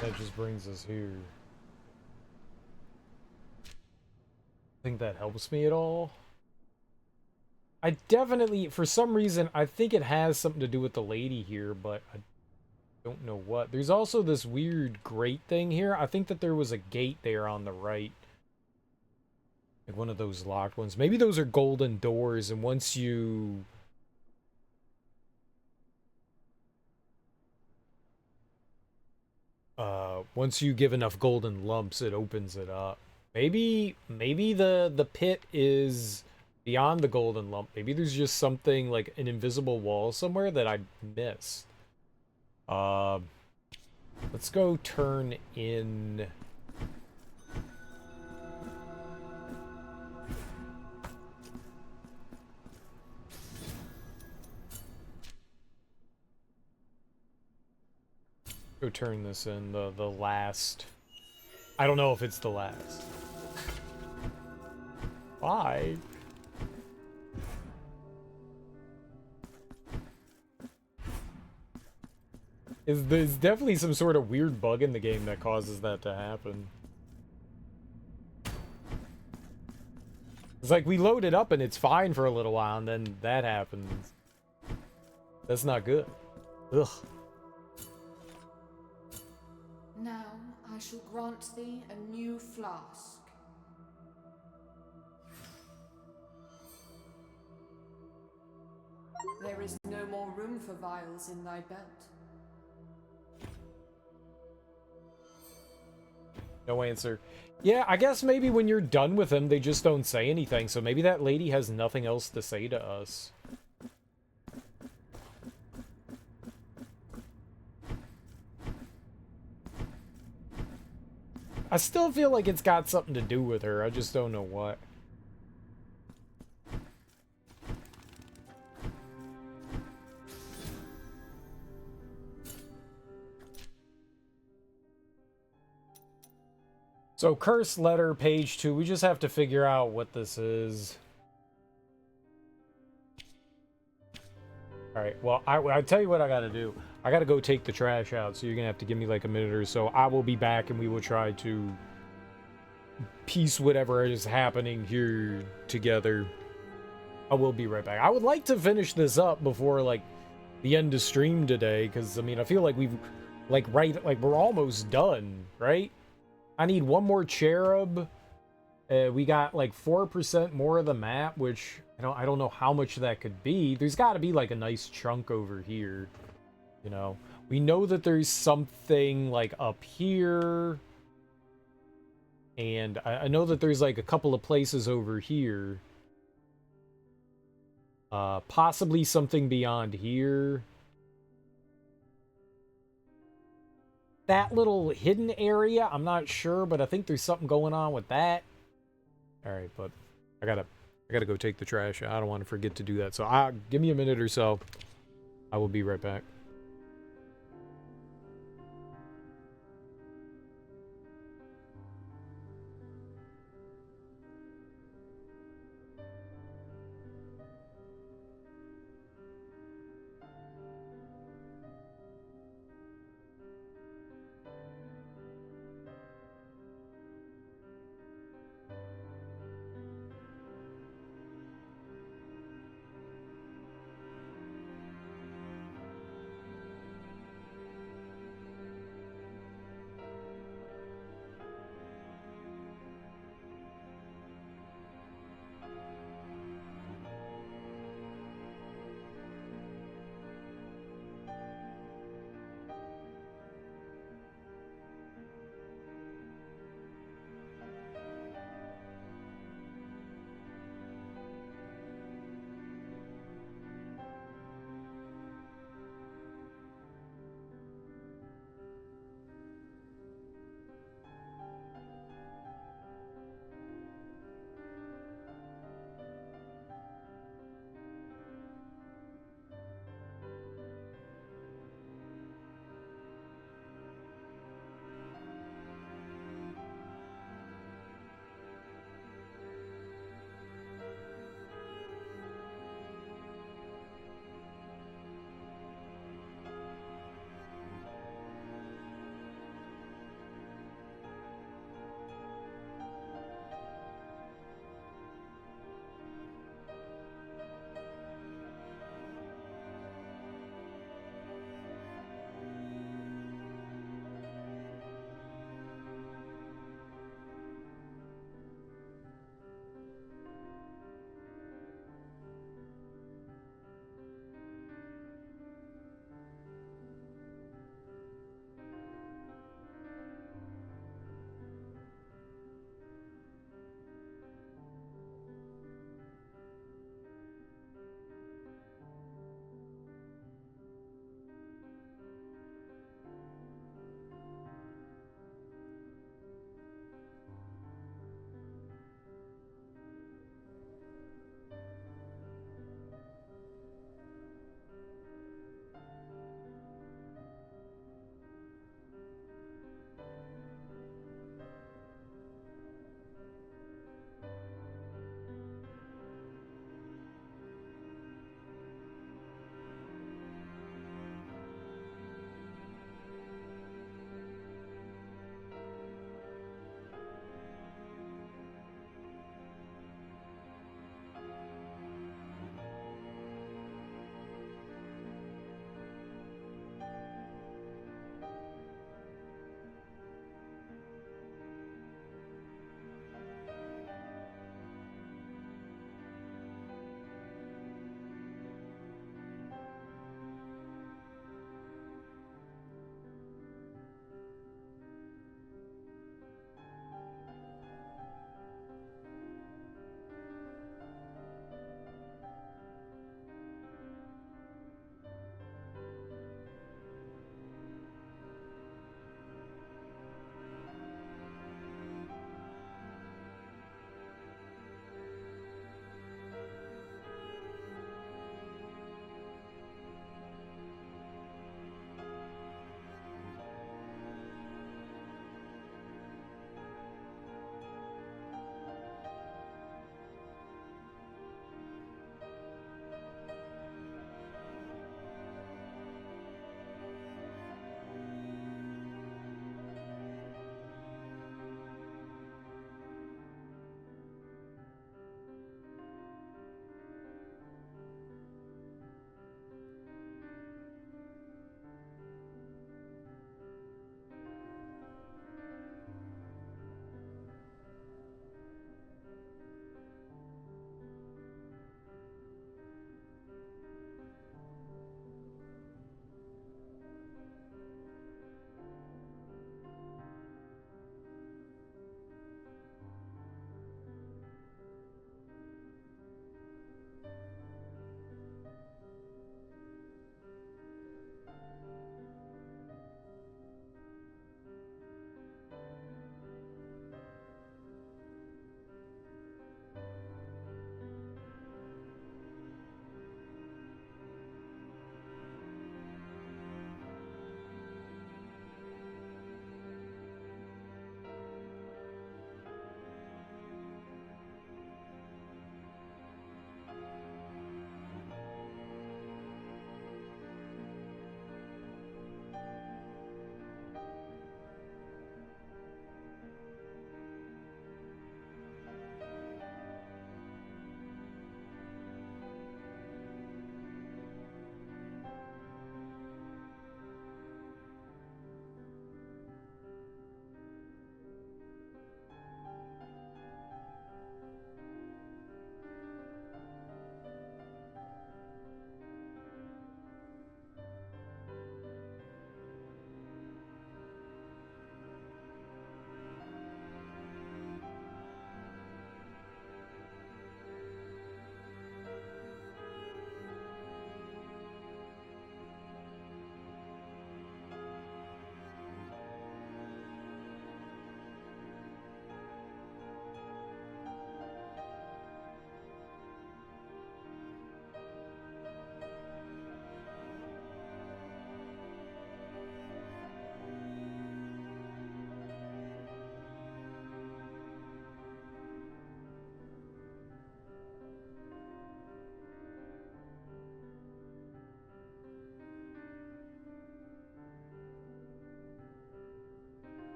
That just brings us here. Think that helps me at all? I definitely, for some reason, I think it has something to do with the lady here, but I don't know what. There's also this weird grate thing here. I think that there was a gate there on the right. Like one of those locked ones. Maybe those are golden doors, and once you... once you give enough golden lumps, it opens it up. Maybe the pit is beyond the golden lump. Maybe there's just something like an invisible wall somewhere that I missed. Let's go turn in. Go turn this in the last. I don't know if it's the last. Why? There's definitely some sort of weird bug in the game that causes that to happen. It's like we load it up and it's fine for a little while and then that happens. That's not good. Ugh. Now I shall grant thee a new flask. There is no more room for vials in thy belt. No answer. Yeah, I guess maybe when you're done with them, they just don't say anything. So maybe that lady has nothing else to say to us. I still feel like it's got something to do with her. I just don't know what. So, curse letter, page 2. We just have to figure out what this is. Alright, well, I tell you what I gotta do. I gotta go take the trash out, so you're gonna have to give me like a minute or so. I will be back, and we will try to piece whatever is happening here together. I will be right back. I would like to finish this up before, like, the end of stream today, because, I mean, I feel like we've, like, we're almost done, right? I need one more cherub. We got like 4% more of the map, which I don't know how much that could be. There's got to be like a nice chunk over here. You know, we know that there's something like up here, and I know that there's like a couple of places over here. Possibly something beyond here. That little hidden area, I'm not sure, but I think there's something going on with that. All right, but I gotta go take the trash out. I don't want to forget to do that. So give me a minute or so. I will be right back.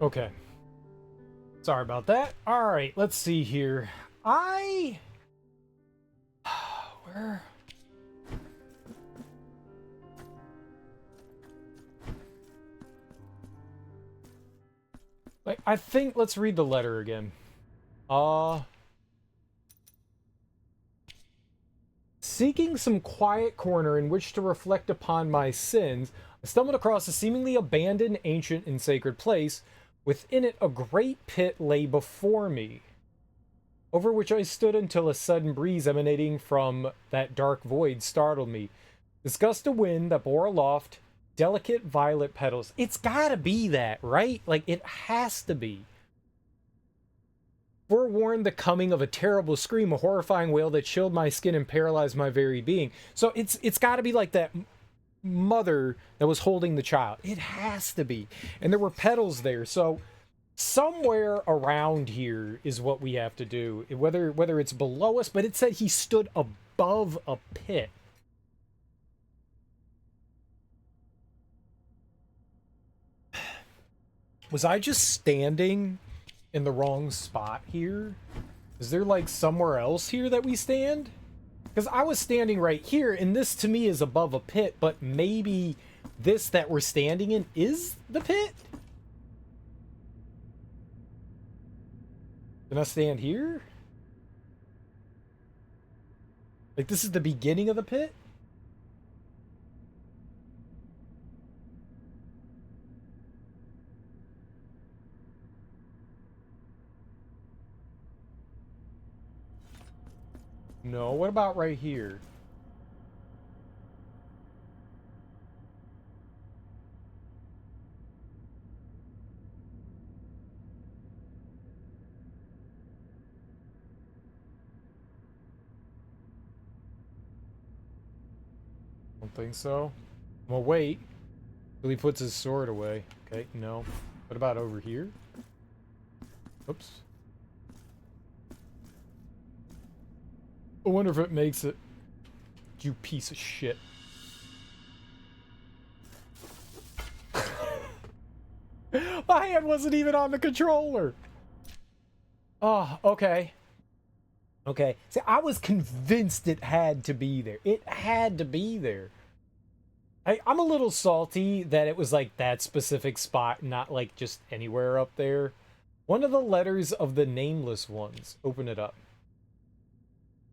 Okay. Sorry about that. All right, let's see here. Where? Like, I think, let's read the letter again. Seeking some quiet corner in which to reflect upon my sins, I stumbled across a seemingly abandoned, ancient, and sacred place. Within it, a great pit lay before me, over which I stood until a sudden breeze emanating from that dark void startled me. This gust of wind that bore aloft delicate violet petals. It's gotta be that, right? Like, it has to be. Forewarned the coming of a terrible scream, a horrifying wail that chilled my skin and paralyzed my very being. So it's got to be like that mother that was holding the child. It has to be. And there were petals there. So somewhere around here is what we have to do. Whether it's below us, but it said he stood above a pit. Was I just standing in the wrong spot here? Is there like somewhere else here that we stand? Because I was standing right here, and this to me is above a pit, but maybe this that we're standing in is the pit? Can I stand here? Like, this is the beginning of the pit? No, what about right here? Don't think so. Well, wait. Till he puts his sword away. Okay, no. What about over here? Oops. I wonder if it makes it. You piece of shit. My hand wasn't even on the controller. Oh, okay. Okay. See, I was convinced it had to be there. It had to be there. I'm a little salty that it was like that specific spot, not like just anywhere up there. One of the letters of the nameless ones. Open it up.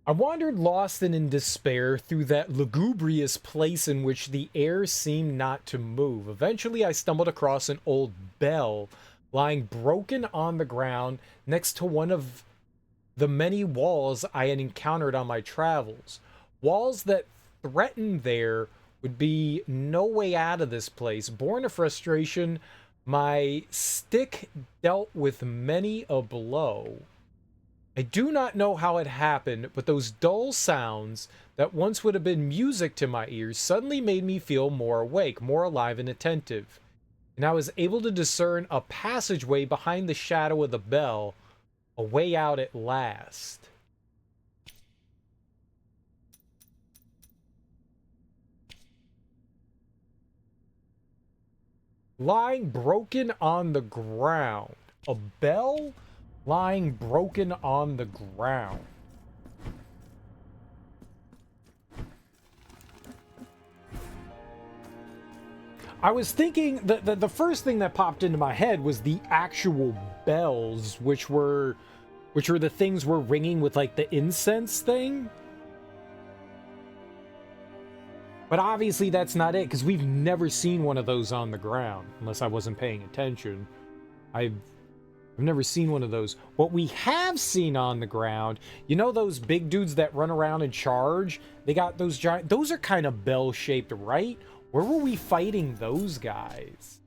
I wandered lost and in despair through that lugubrious place in which the air seemed not to move. Eventually, I stumbled across an old bell lying broken on the ground next to one of the many walls I had encountered on my travels. Walls that threatened there would be no way out of this place. Born of frustration, my stick dealt with many a blow. I do not know how it happened, but those dull sounds that once would have been music to my ears suddenly made me feel more awake, more alive and attentive. And I was able to discern a passageway behind the shadow of the bell, a way out at last. Lying broken on the ground. A bell lying broken on the ground. I was thinking that the first thing that popped into my head was the actual bells, which were the things we're ringing with like the incense thing. But obviously that's not it, because we've never seen one of those on the ground, unless I wasn't paying attention. I've never seen one of those. What we have seen on the ground, you know those big dudes that run around and charge? They got those giant... Those are kind of bell-shaped, right? Where were we fighting those guys?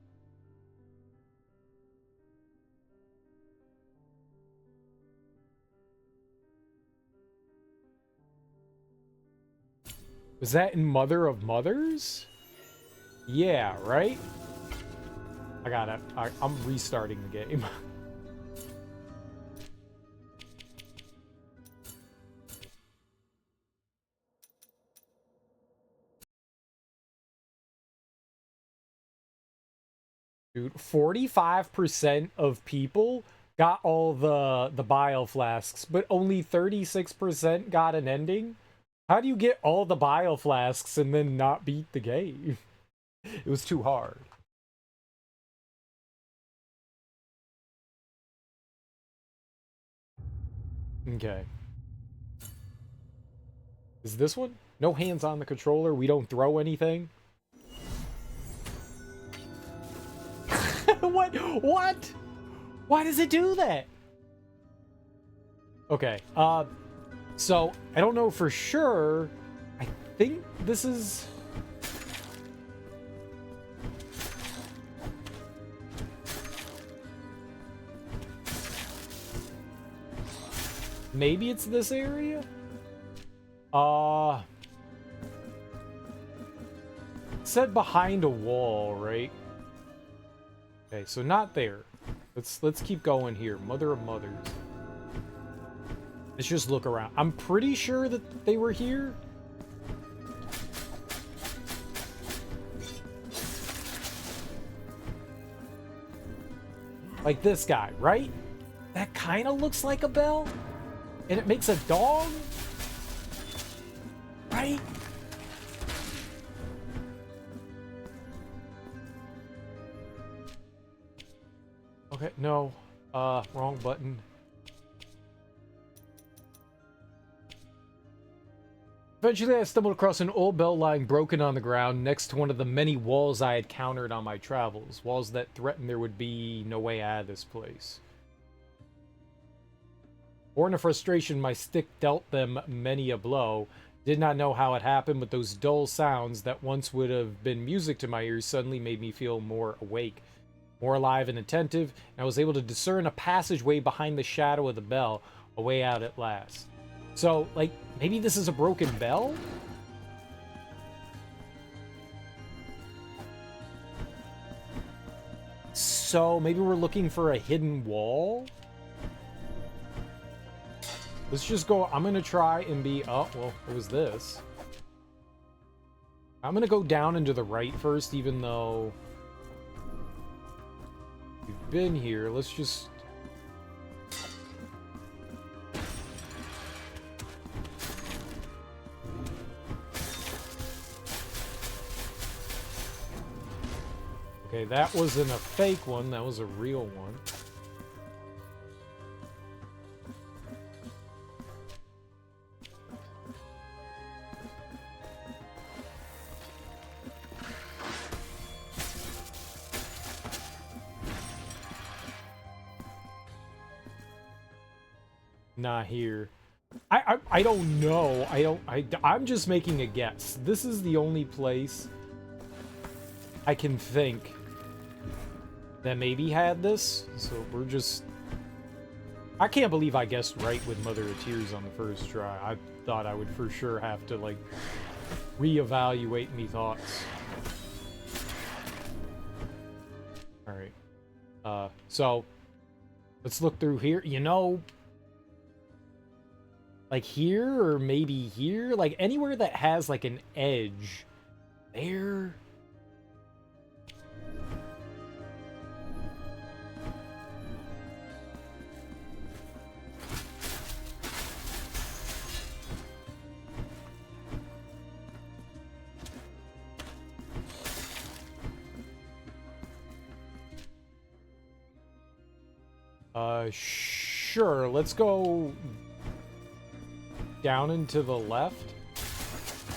Was that in Mother of Mothers? Yeah, right? I got it. I'm restarting the game. Dude, 45% of people got all the bile flasks, but only 36% got an ending? How do you get all the bile flasks and then not beat the game? It was too hard. Okay. Is this one? No hands on the controller. We don't throw anything. What? What? Why does it do that? Okay. So I don't know for sure. I think this is. Maybe it's this area? Said behind a wall, right? Okay, so not there. Let's keep going here. Mother of Mothers. Let's just look around. I'm pretty sure that they were here. Like this guy, right? That kind of looks like a bell. And it makes a dog. Right? Okay, no. Wrong button. Eventually, I stumbled across an old bell lying broken on the ground next to one of the many walls I had countered on my travels. Walls that threatened there would be no way out of this place. Born of frustration, my stick dealt them many a blow. Did not know how it happened, but those dull sounds that once would have been music to my ears suddenly made me feel more awake, more alive and attentive, and I was able to discern a passageway behind the shadow of the bell, a way out at last. So, like, maybe this is a broken bell? So, maybe we're looking for a hidden wall? Let's just go. I'm going to try and be... Oh, well, it was this. I'm going to go down and to the right first, even though we've been here. Let's just... Okay, that wasn't a fake one. That was a real one. Not here. I don't know. I'm just making a guess. This is the only place I can think that maybe had this. So we're just... I can't believe I guessed right with Mother of Tears on the first try. I thought I would for sure have to, like, reevaluate me thoughts. Alright. So, let's look through here. You know... Like here, or maybe here? Like anywhere that has like an edge. There. Sure. Let's go down and to the left.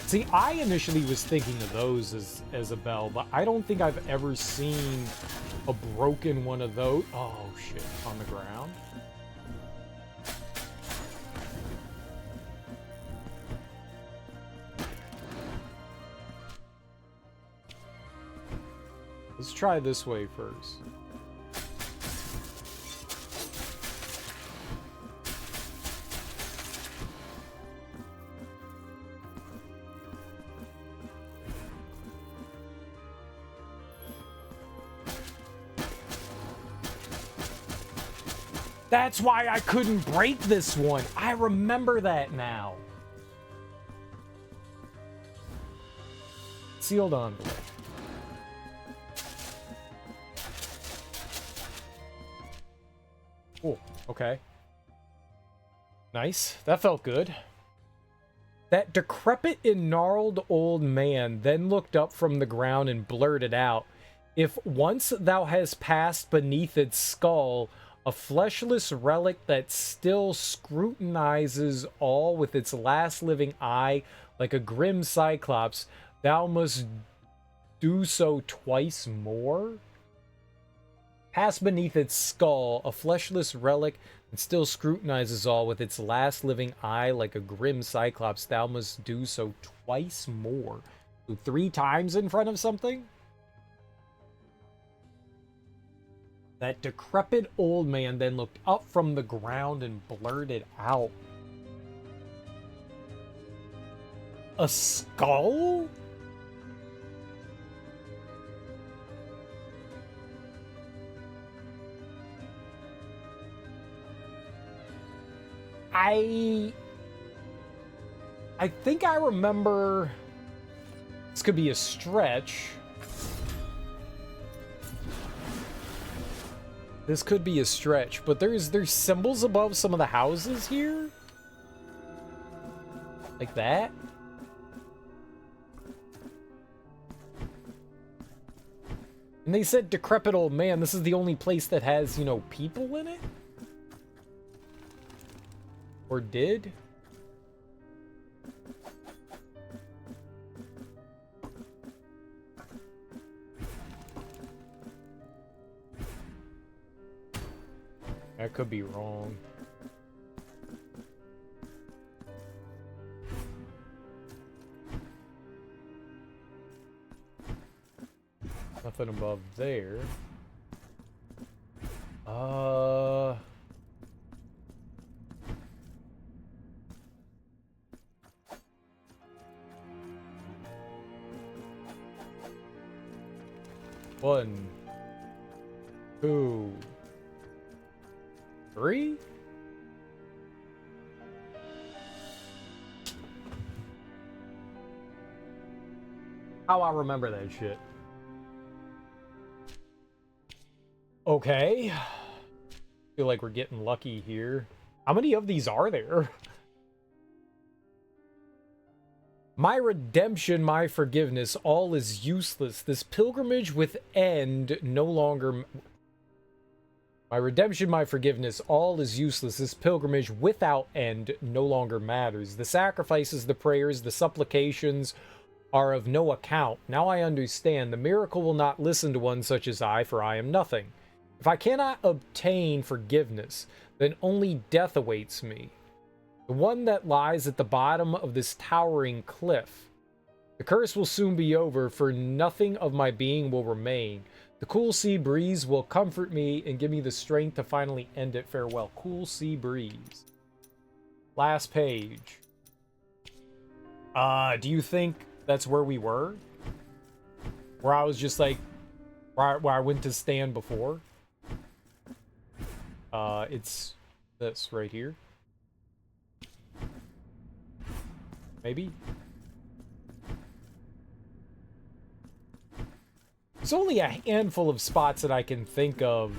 See, I initially was thinking of those as a bell, but I don't think I've ever seen a broken one of those. Oh, shit. On the ground. Let's try this way first. That's why I couldn't break this one. I remember that now. Sealed envelope. Cool. Okay. Nice. That felt good. That decrepit and gnarled old man then looked up from the ground and blurted out, "If once thou hast passed beneath its skull, a fleshless relic that still scrutinizes all with its last living eye like a grim cyclops, thou must do so twice more?" Pass beneath its skull, a fleshless relic that still scrutinizes all with its last living eye like a grim cyclops, thou must do so twice more. So 3 times in front of something? That decrepit old man then looked up from the ground and blurted out, "A skull?" I think I remember. This could be a stretch. This could be a stretch, but there's symbols above some of the houses here. Like that. And they said decrepit old man. This is the only place that has, you know, people in it? Or did? I could be wrong. Nothing above there. One, 2, 3. How I remember that shit. Okay. Feel like we're getting lucky here. How many of these are there? My redemption, my forgiveness, all is useless. This pilgrimage with end no longer... My redemption, my forgiveness, all is useless. This pilgrimage without end no longer matters. The sacrifices, the prayers, the supplications are of no account. Now I understand. The miracle will not listen to one such as I, for I am nothing. If I cannot obtain forgiveness, then only death awaits me. The one that lies at the bottom of this towering cliff. The curse will soon be over, for nothing of my being will remain. The cool sea breeze will comfort me and give me the strength to finally end it. Farewell. Cool sea breeze. Last page. Do you think that's where we were? Where I was just like, where I went to stand before? It's this right here. Maybe? There's only a handful of spots that I can think of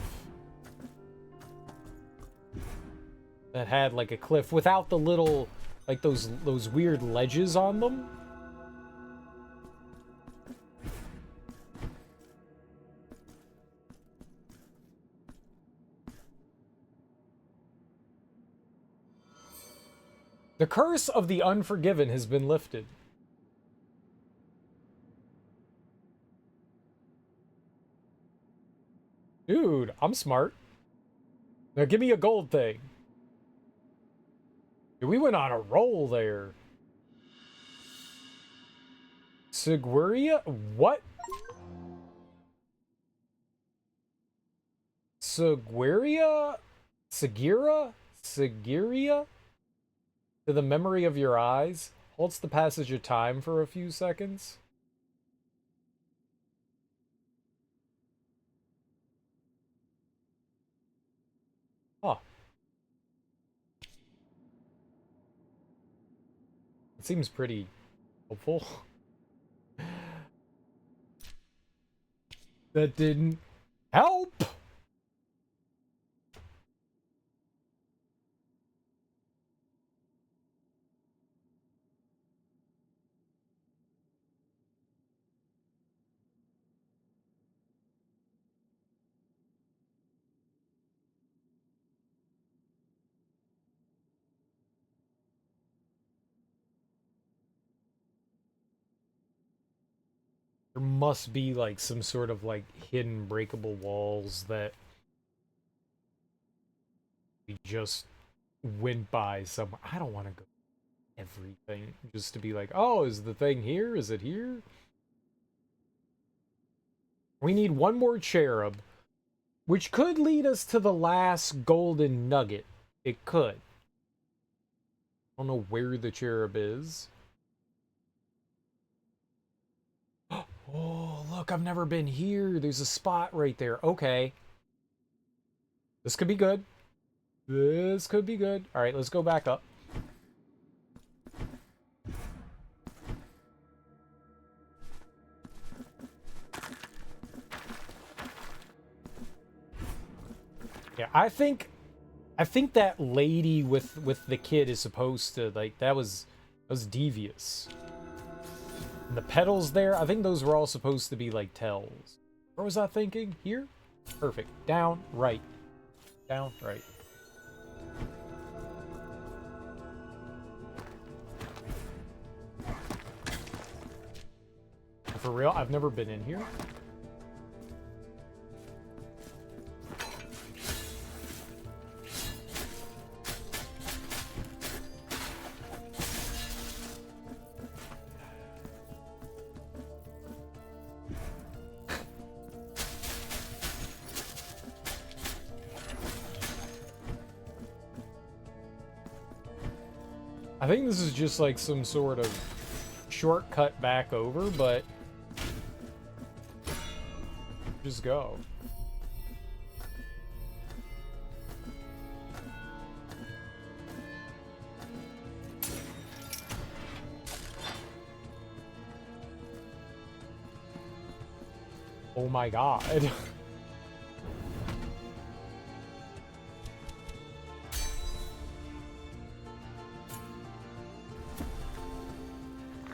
that had like a cliff without the little, like those weird ledges on them. The curse of the unforgiven has been lifted. Dude, I'm smart. Now give me a gold thing. Dude, we went on a roll there. Seguria? What? Seguria? Seguira? Seguiria? To the memory of your eyes? Halts the passage of time for a few seconds. Huh. It seems pretty hopeful. That didn't help. must be like some sort of like hidden breakable walls that we just went by somewhere. I don't want to go everything just to be like, oh, is the thing here? Is it here? We need one more cherub, which could lead us to the last golden nugget. It could. I don't know where the cherub is. Oh, look, I've never been here. There's a spot right there. Okay. This could be good. This could be good. All right, let's go back up. Yeah, I think that lady with the kid is supposed to, like, that was devious. And the petals there, I think those were all supposed to be like tells. Where was I thinking? Here? Perfect. Down, right. Down, right. For real, I've never been in here. I think this is just like some sort of shortcut back over, but just go. Oh my god.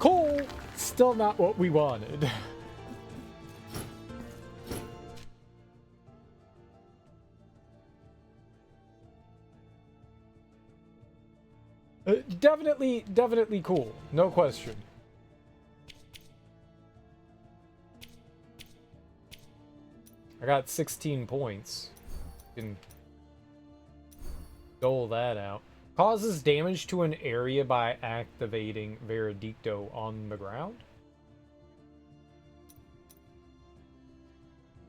Cool! Still not what we wanted. Definitely cool. No question. I got 16 points. You can dole that out. Causes damage to an area by activating Veredicto on the ground.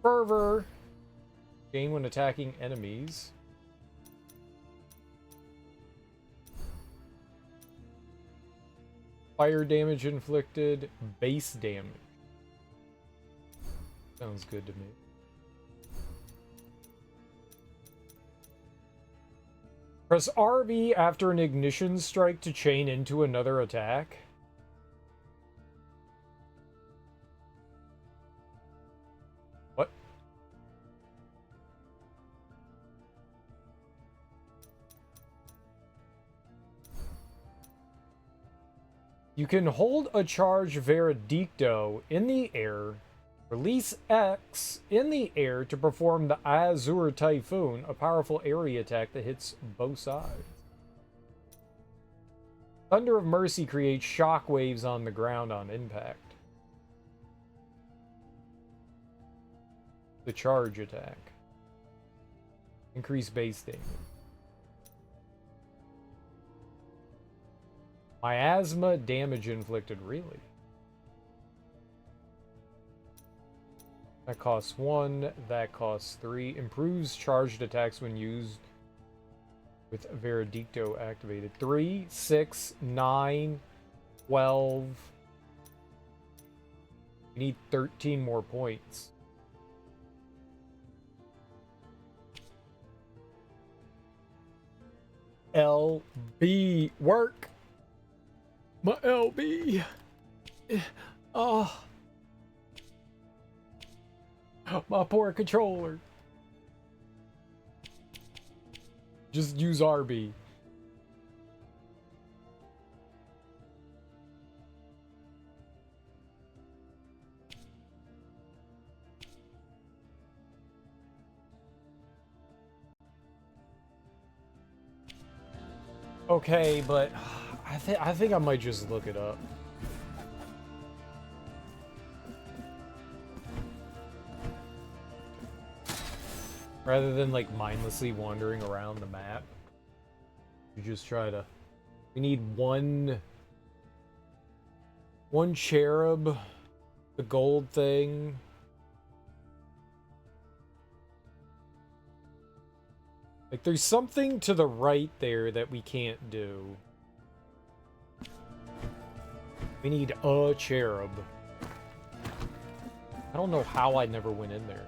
Fervor. Gain when attacking enemies. Fire damage inflicted. Base damage. Sounds good to me. Press RB after an ignition strike to chain into another attack. What? You can hold a charge Veredicto in the air, release X in the air to perform the Azure Typhoon, a powerful area attack that hits both sides. Thunder of Mercy creates shockwaves on the ground on impact. The charge attack. Increase base damage. Miasma damage inflicted, really? That costs 1, that costs 3. Improves charged attacks when used with Veredicto activated. 3, 6, 9, 12. We need 13 more points. LB, work! My LB! Oh. My poor controller. Just use RB. Okay, but I think I might just look it up. Rather than like mindlessly wandering around the map, you just try to. We need one cherub, the gold thing. Like there's something to the right there that we can't do. We need a cherub. I don't know how I never went in there.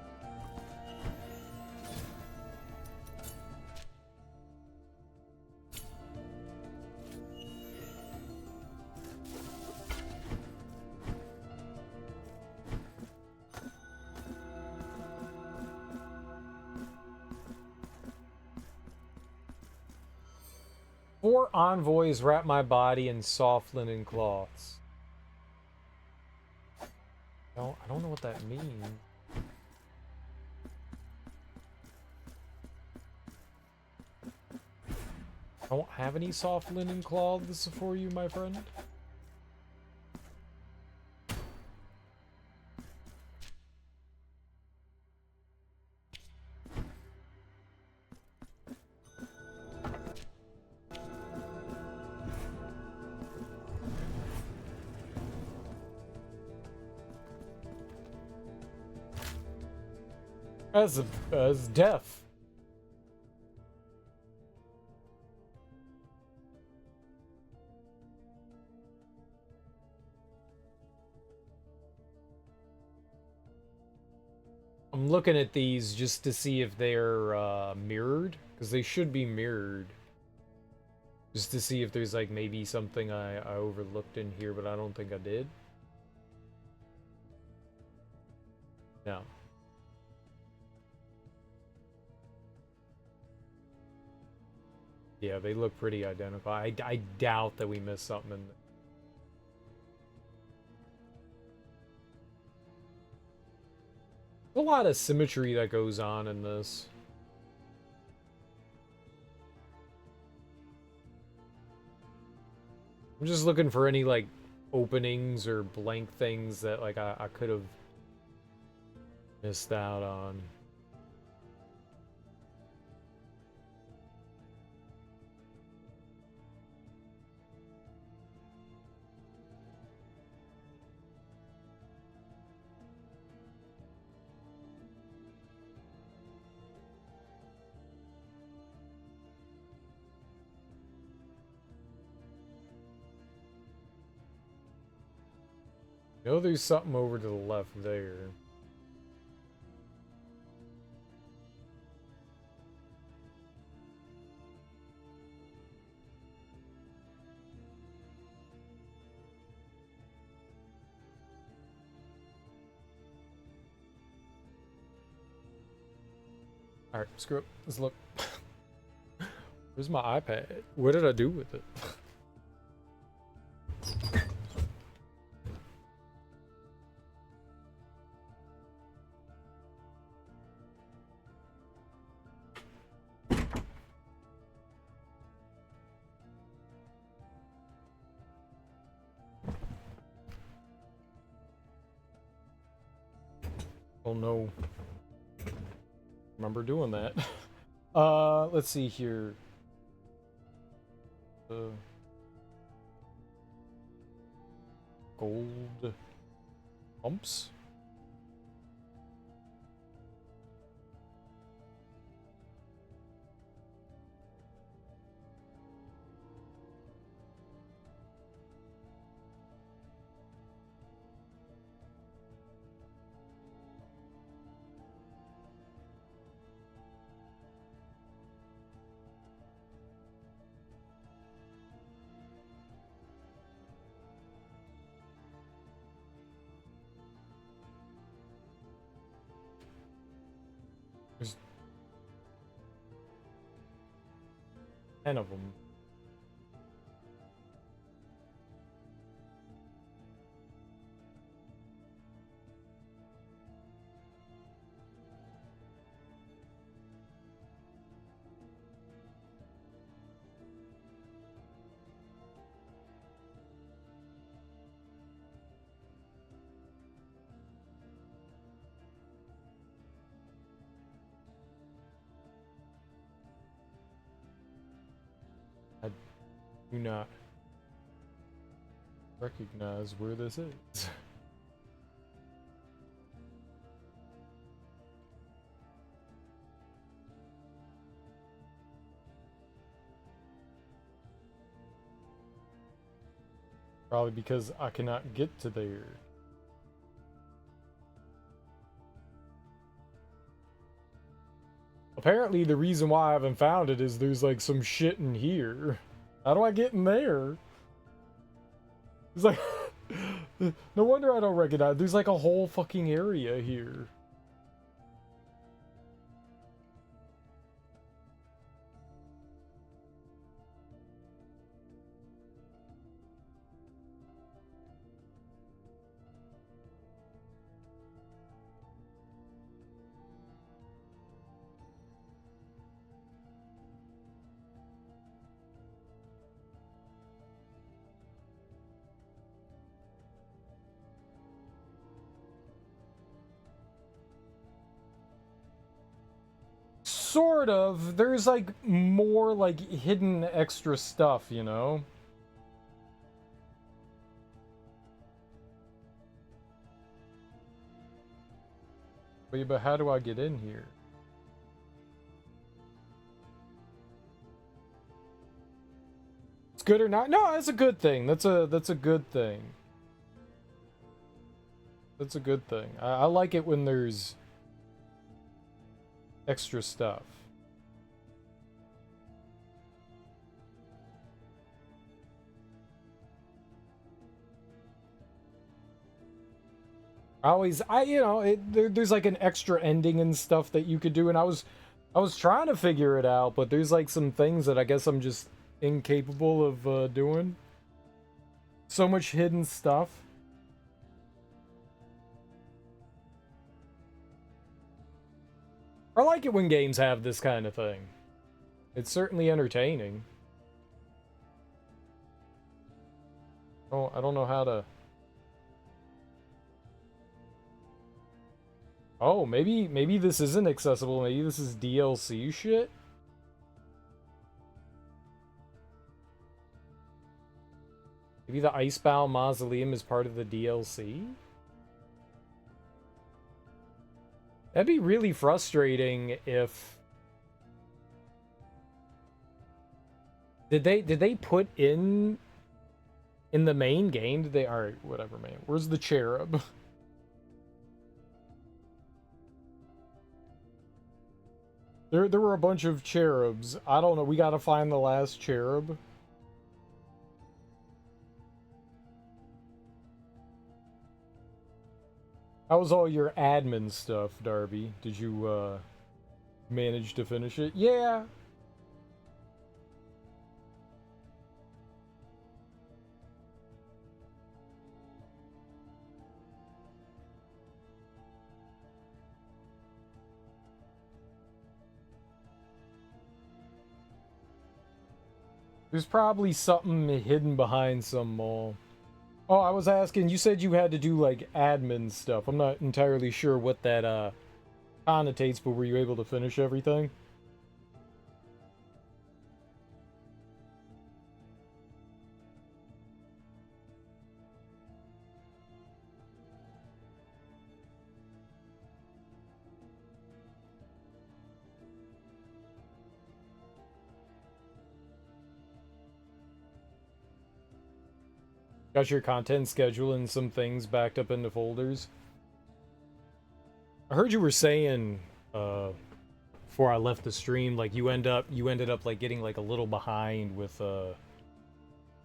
Four envoys wrap my body in soft linen cloths. I don't know what that means. I don't have any soft linen cloths for you, my friend. As death. I'm looking at these just to see if they're mirrored, because they should be mirrored. Just to see if there's like maybe something I overlooked in here, but I don't think I did. No. Yeah, they look pretty identical. I doubt that we missed something in there. A lot of symmetry that goes on in this. I'm just looking for any like openings or blank things that like I could have missed out on. I know there's something over to the left there. Alright, screw it. Let's look. Where's my iPad? What did I do with it? Oh no. Remember doing that. Let's see here. Gold pumps. There's 10 of them. Do not recognize where this is. Probably because I cannot get to there. Apparently the reason why I haven't found it is there's like some shit in here. How do I get in there? It's like... no wonder I don't recognize. There's like a whole fucking area here. Sort of. There's like more like hidden extra stuff, you know? Wait, but how do I get in here? It's good or not? No, that's a good thing. That's a good thing. That's a good thing. I like it when there's extra stuff. You know, there's like an extra ending and stuff that you could do, and I was trying to figure it out, but there's like some things that I guess I'm just incapable of doing. So much hidden stuff. I like it when games have this kind of thing. It's certainly entertaining. Oh, I don't know how to... Oh, maybe this isn't accessible. Maybe this is DLC shit? Maybe the Icebound Mausoleum is part of the DLC? That'd be really frustrating if... Did they put in the main game? Did they... Alright, whatever, man. Where's the cherub? There were a bunch of cherubs. I don't know. We gotta find the last cherub. How was all your admin stuff, Darby? Did you, manage to finish it? Yeah. There's probably something hidden behind some mall. Oh, I was asking, you said you had to do, like, admin stuff. I'm not entirely sure what that, connotates, but were you able to finish everything? Got your content schedule and some things backed up into folders? I heard you were saying, before I left the stream, like you ended up like getting like a little behind with,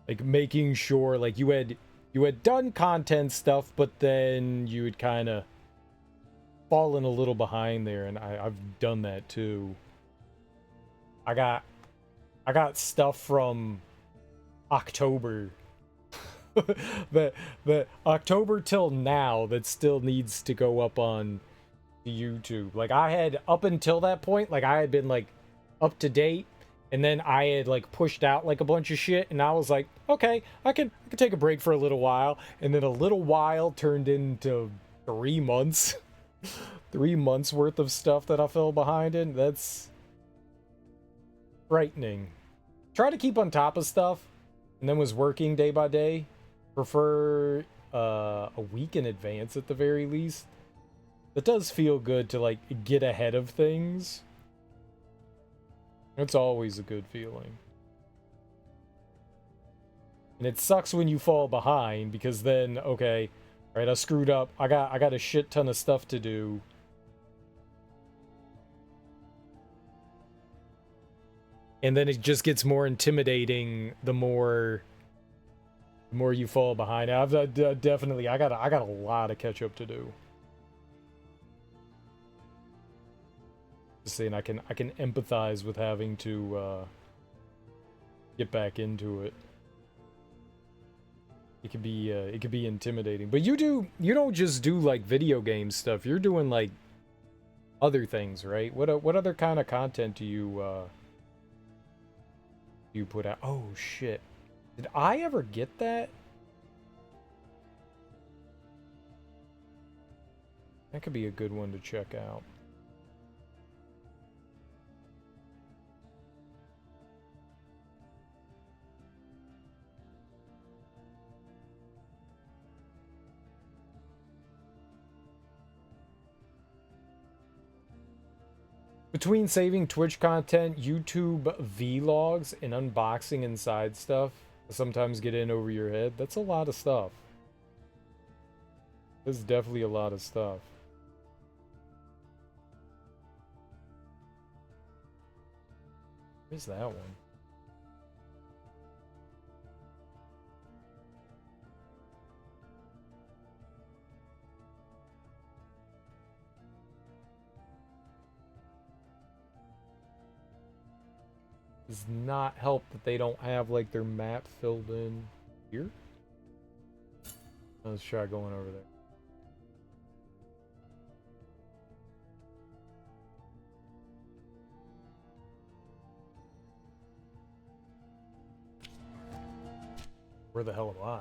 like making sure like you had done content stuff, but then you had kind of fallen a little behind there, and I've done that too. I got stuff from October that October till now that still needs to go up on YouTube. Like I had up until that point, like I had been like up to date, and then I had like pushed out like a bunch of shit, and I was like, okay, I can take a break for a little while, and then a little while turned into 3 months. 3 months worth of stuff that I fell behind in. That's frightening. Try to keep on top of stuff, and then was working day by day. Prefer a week in advance at the very least. It does feel good to like get ahead of things. It's always a good feeling. And it sucks when you fall behind because then, okay, all right, I screwed up. I got a shit ton of stuff to do. And then it just gets more intimidating the more you fall behind. I've definitely I got a lot of catch up to do. Just saying, I can empathize with having to get back into it. It could be intimidating. But you don't just do like video game stuff. You're doing like other things, right? What other kind of content do you put out? Oh shit. Did I ever get that? That could be a good one to check out. Between saving Twitch content, YouTube vlogs, and unboxing and side stuff, sometimes get in over your head. That's a lot of stuff. There's definitely a lot of stuff. Where's that one? Does not help that they don't have like their map filled in here. Let's try going over there. Where the hell am I?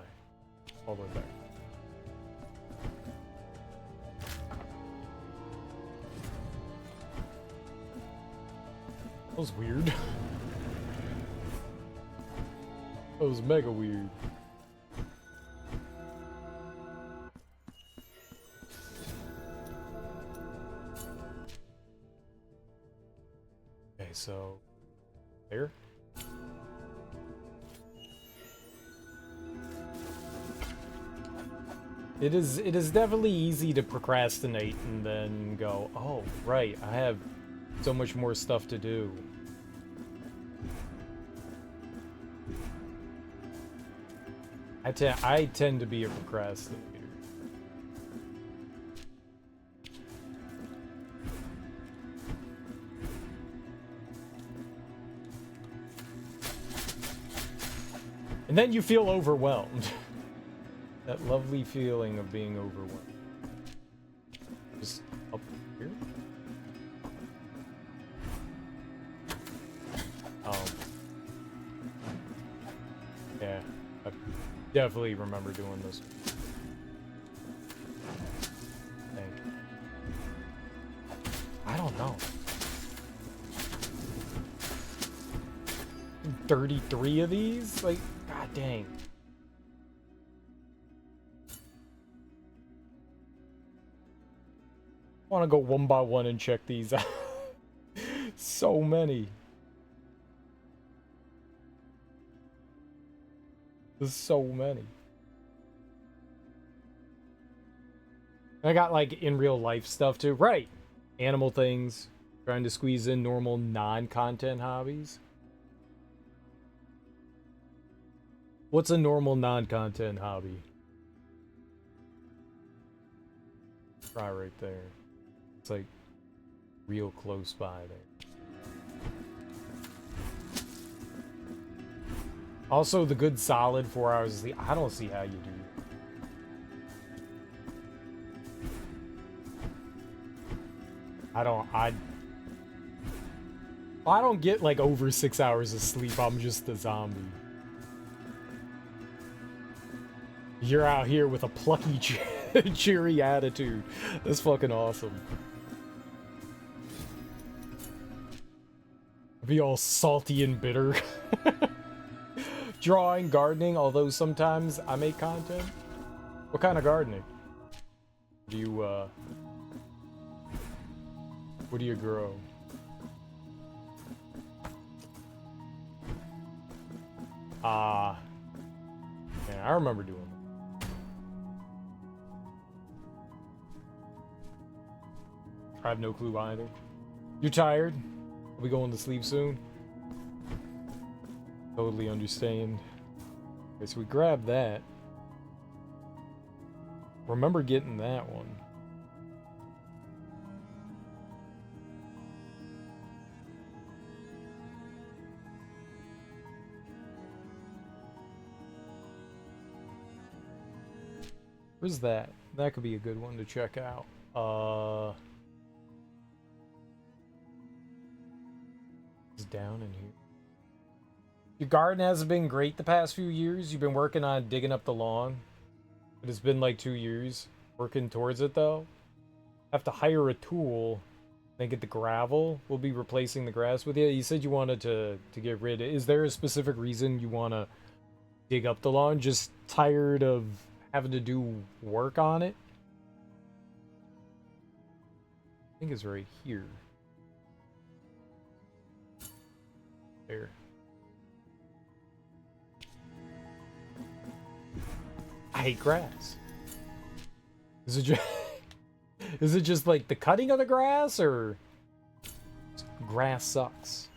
All the way back. That was weird. That was mega weird. Okay, so there. It is definitely easy to procrastinate and then go, oh, right, I have so much more stuff to do. I tend to be a procrastinator. And then you feel overwhelmed. That lovely feeling of being overwhelmed. Just up here? Yeah, I definitely remember doing this. Thank you. I don't know. 33 of these? Like, god dang. I want to go one by one and check these out. So many. There's so many. I got like in real life stuff too. Right. Animal things. Trying to squeeze in normal non-content hobbies. What's a normal non-content hobby? Try right there. It's like real close by there. Also, the good solid 4 hours of sleep. I don't see how you do it. I don't get like over 6 hours of sleep. I'm just a zombie. You're out here with a plucky, cheery attitude. That's fucking awesome. Be all salty and bitter. drawing, gardening, although sometimes I make content. What kind of gardening? Do you, what do you grow? Man, I remember doing that. I have no clue either. You're tired? Are we going to sleep soon? Totally understand. Okay, so we grab that. Remember getting that one. Where's that? That could be a good one to check out. It's down in here. Your garden hasn't been great the past few years. You've been working on digging up the lawn. But it's been like 2 years working towards it though. Have to hire a tool, then get the gravel. We'll be replacing the grass with you. You said you wanted to get rid of. Is there a specific reason you want to dig up the lawn? Just tired of having to do work on it? I think it's right here. There. I hate grass. Is it just is it just like the cutting of the grass, or grass sucks?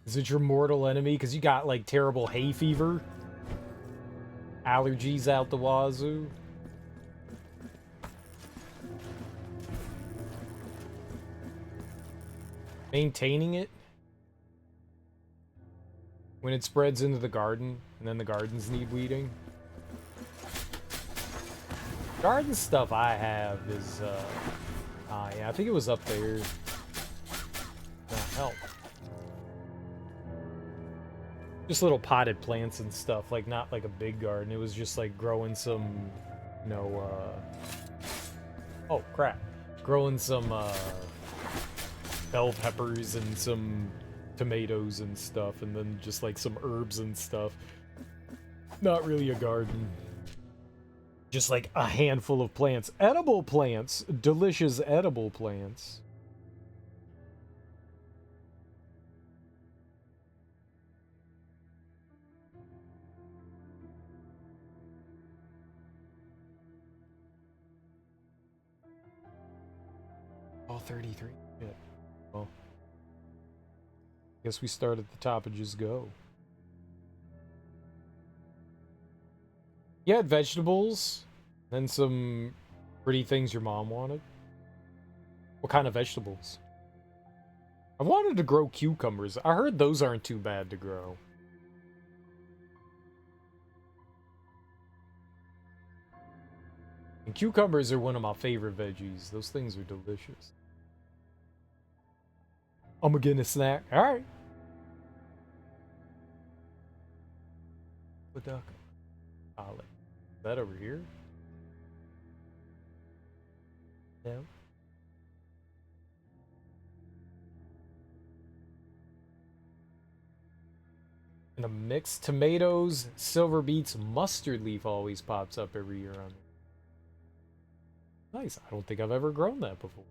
Is it your mortal enemy because you got like terrible hay fever? Allergies out the wazoo? Maintaining it when it spreads into the garden and then the gardens need weeding. Garden stuff I have is yeah, I think it was up there. Not help. Just little potted plants and stuff, like not like a big garden. It was just like growing some, you know, oh crap. Growing some bell peppers and some tomatoes and stuff, and then just like some herbs and stuff. Not really a garden. Just like a handful of plants. Edible plants. Delicious edible plants. All 33. Yeah. Well, guess we start at the top and just go. You had vegetables, then some pretty things your mom wanted. What kind of vegetables? I wanted to grow cucumbers. I heard those aren't too bad to grow. And cucumbers are one of my favorite veggies. Those things are delicious. I'm gonna get a snack. Alright. What duck? Is that over here? No. And a mix. Tomatoes, silver beets, mustard leaf always pops up every year on me. Nice. I don't think I've ever grown that before.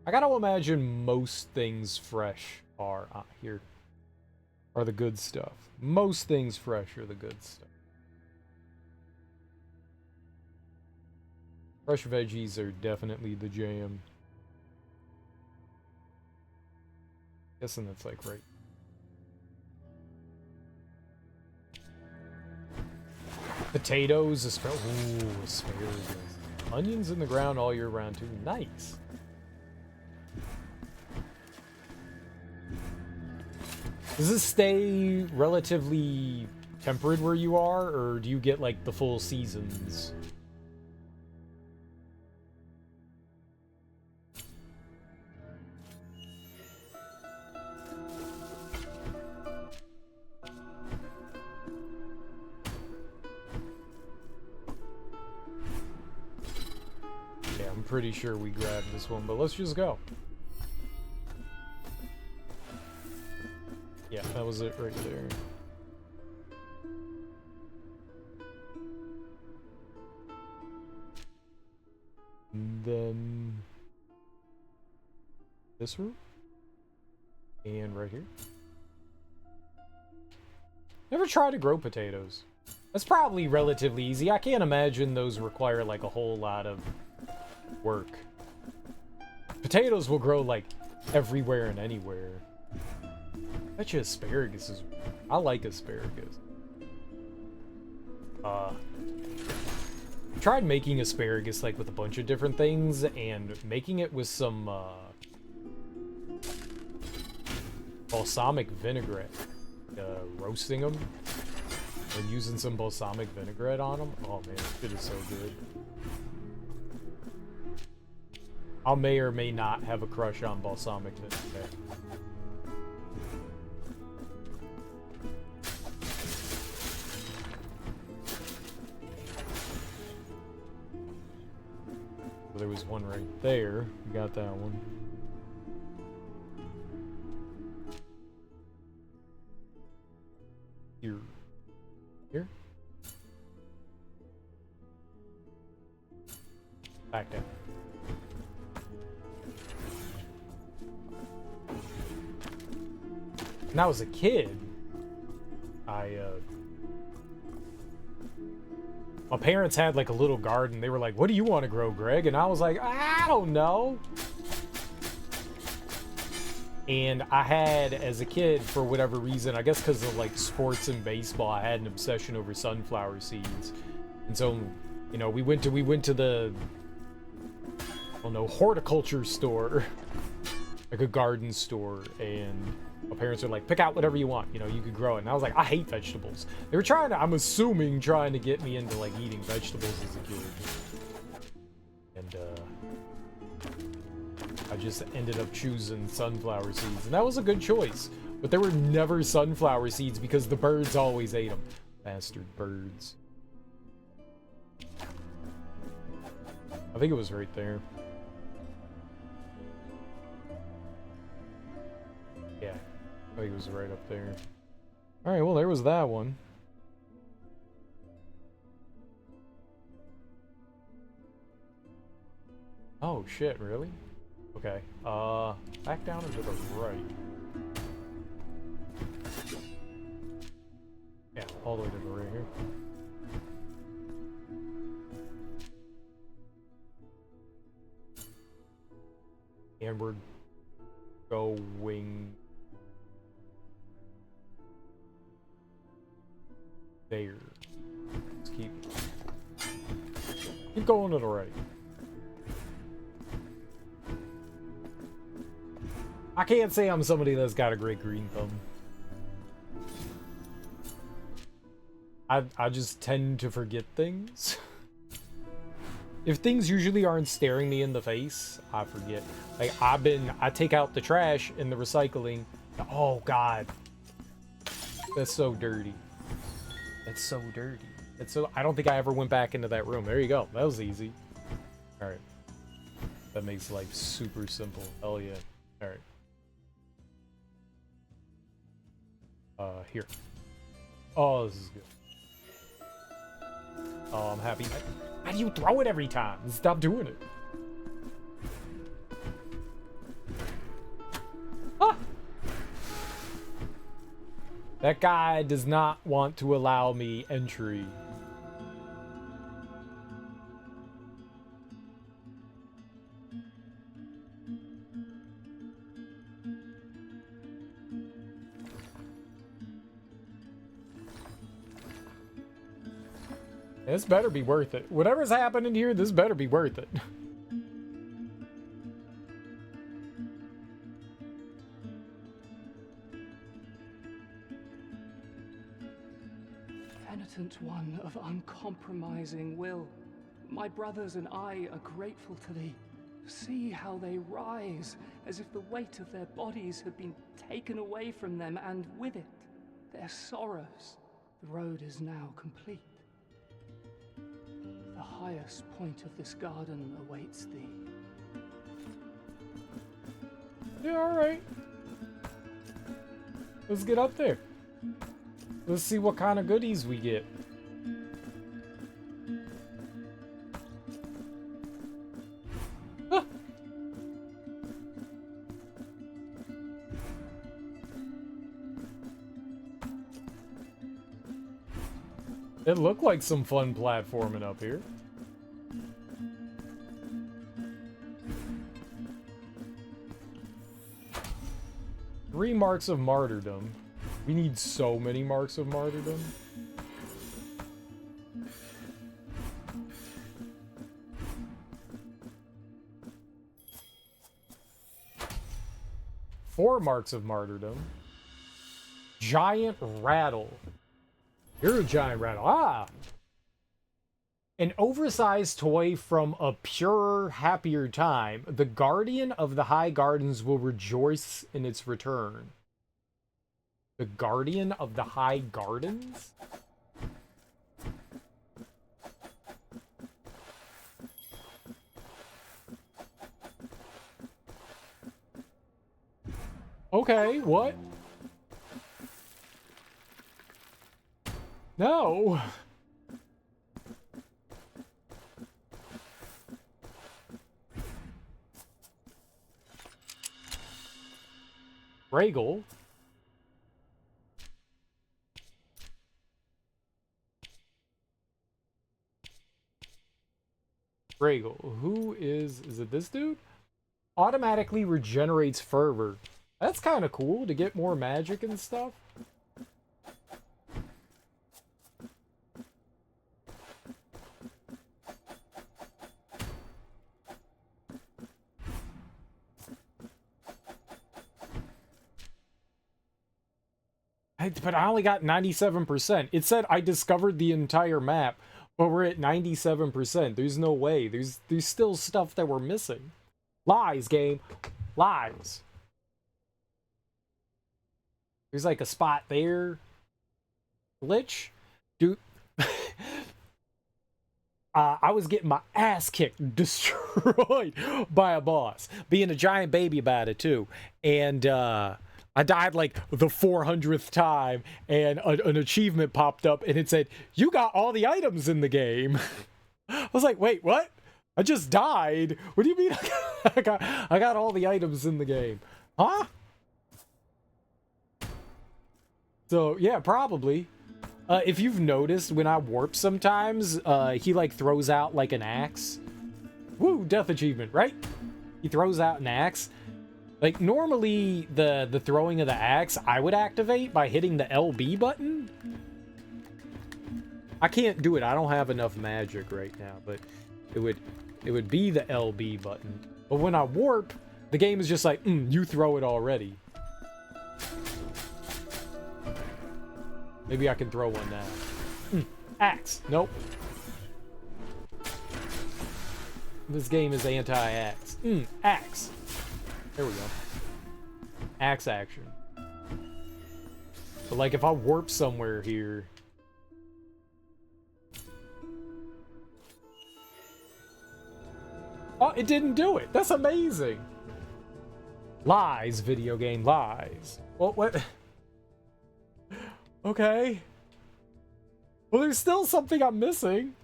I gotta imagine most things fresh are here. Are the good stuff. Most things fresh are the good stuff. Fresh veggies are definitely the jam. Guessing that's like right. Potatoes, asparagus. Onions in the ground all year round too. Nice. Does this stay relatively temperate where you are, or do you get like the full seasons? pretty sure we grabbed this one, but let's just go. Yeah, that was it right there. And then this room. And right here. Never tried to grow potatoes. That's probably relatively easy. I can't imagine those require like a whole lot of work. Potatoes will grow like everywhere and anywhere. I bet you asparagus is... I like asparagus. Tried making asparagus like with a bunch of different things, and making it with some balsamic vinaigrette. Roasting them and using some balsamic vinaigrette on them. Oh man, it is so good. I may or may not have a crush on balsamic vinaigrette. There was one right there. We got that one. Here. Back down. When I was a kid, my parents had like a little garden. They were like, "What do you want to grow, Greg?" And I was like, "I don't know." And I had, as a kid, for whatever reason, I guess because of like sports and baseball, I had an obsession over sunflower seeds. And so, you know, we went to the, I don't know, horticulture store, like a garden store, and my parents were like, pick out whatever you want, you know, you could grow it. And I was like, I hate vegetables. They were trying to, I'm assuming, trying to get me into like eating vegetables as a kid. And I just ended up choosing sunflower seeds, and that was a good choice. But there were never sunflower seeds because the birds always ate them. Bastard birds. I think it was right there. Yeah, I think it was right up there. Alright, well, there was that one. Oh, shit, really? Okay, back down and to the right. Yeah, all the way to the right here. And we're going there. Let's keep going to the right. I can't say I'm somebody that's got a great green thumb. I just tend to forget things. If things usually aren't staring me in the face, I forget. Like, I take out the trash in the recycling. Oh, God. That's so dirty. That's so dirty. I don't think I ever went back into that room. There you go. That was easy. Alright. That makes life super simple. Hell yeah. Alright. Here. Oh, this is good. Oh, I'm happy. How do you throw it every time? Stop doing it. Ah! That guy does not want to allow me entry. This better be worth it. Whatever's happening here, this better be worth it. Penitent one of uncompromising will, my brothers and I are grateful to thee. See how they rise, as if the weight of their bodies had been taken away from them, and with it, their sorrows. The road is now complete. The highest point of this garden awaits thee. Yeah, alright. Let's get up there. Let's see what kind of goodies we get. Ah. It looked like some fun platforming up here. 3 marks of martyrdom. We need so many marks of martyrdom. Four marks of martyrdom. Giant rattle. You're a giant rattle. Ah! An oversized toy from a purer, happier time. The guardian of the high gardens will rejoice in its return. The guardian of the high gardens? Okay, what? No. Regal. Regal. Who is it this dude? Automatically regenerates fervor. That's kind of cool to get more magic and stuff. But I only got 97%. It said I discovered the entire map, but we're at 97%. There's no way. There's still stuff that we're missing. Lies, game. Lies. There's like a spot there. Glitch. Dude. I was getting my ass kicked, destroyed by a boss. Being a giant baby about it, too. And, I died like the 400th time, and an achievement popped up, and it said, "You got all the items in the game." I was like, wait, what? I just died? What do you mean I got all the items in the game? Huh? So, yeah, probably. If you've noticed, when I warp sometimes, he, like, throws out, like, an axe. Woo, death achievement, right? He throws out an axe. Like, normally, the throwing of the axe, I would activate by hitting the LB button. I can't do it. I don't have enough magic right now, but it would be the LB button. But when I warp, the game is just like, you throw it already. Maybe I can throw one now. Axe. Nope. This game is anti-axe. Axe. There we go. Axe action. But like if I warp somewhere here. Oh, it didn't do it. That's amazing. Lies, video game, lies. Well, what? Okay. Well, there's still something I'm missing.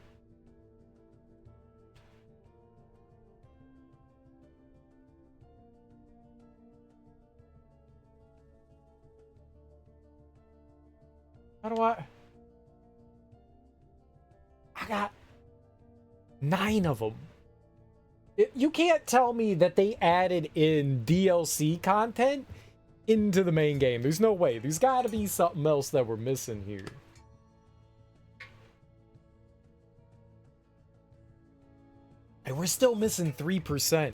How do I got 9 of them. You can't tell me that they added in DLC content into the main game. There's no way. There's got to be something else that we're missing here. And we're still missing 3%.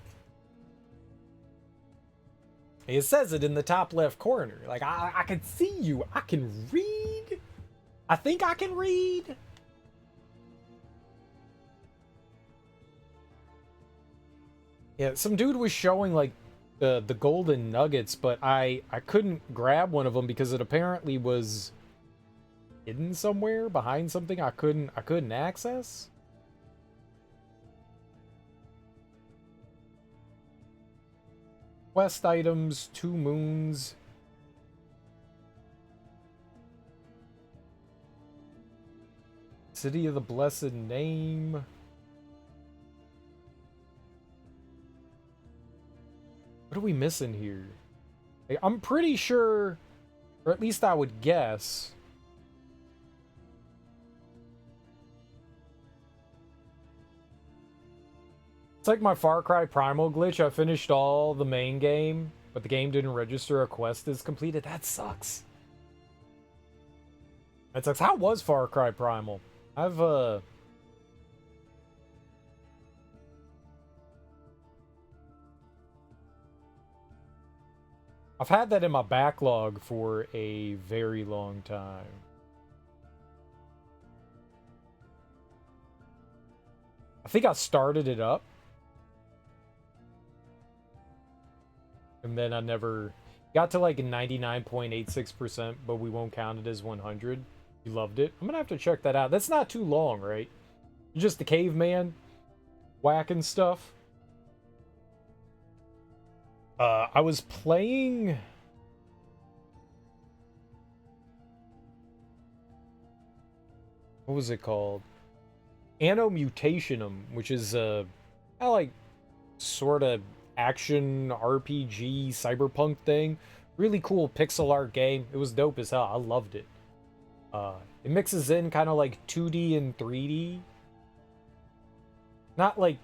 It says it in the top left corner. Like, I can see you. I can read. I think I can read. Yeah, some dude was showing, like, the golden nuggets, but I couldn't grab one of them because it apparently was hidden somewhere behind something I couldn't access. Quest items, 2 moons. City of the Blessed Name. What are we missing here? I'm pretty sure, or at least I would guess. It's like my Far Cry Primal glitch. I finished all the main game, but the game didn't register a quest as completed. That sucks. That sucks. How was Far Cry Primal? I've had that in my backlog for a very long time. I think I started it up. And then I never got to like 99.86%, but we won't count it as 100. You loved it. I'm gonna have to check that out. That's not too long, right? You're just the caveman whacking stuff. I was playing... What was it called? Anno Mutationum, which is I like sort of action RPG cyberpunk thing. Really cool pixel art game. It was dope as hell. I loved it. It mixes in kind of like 2D and 3D. Not like,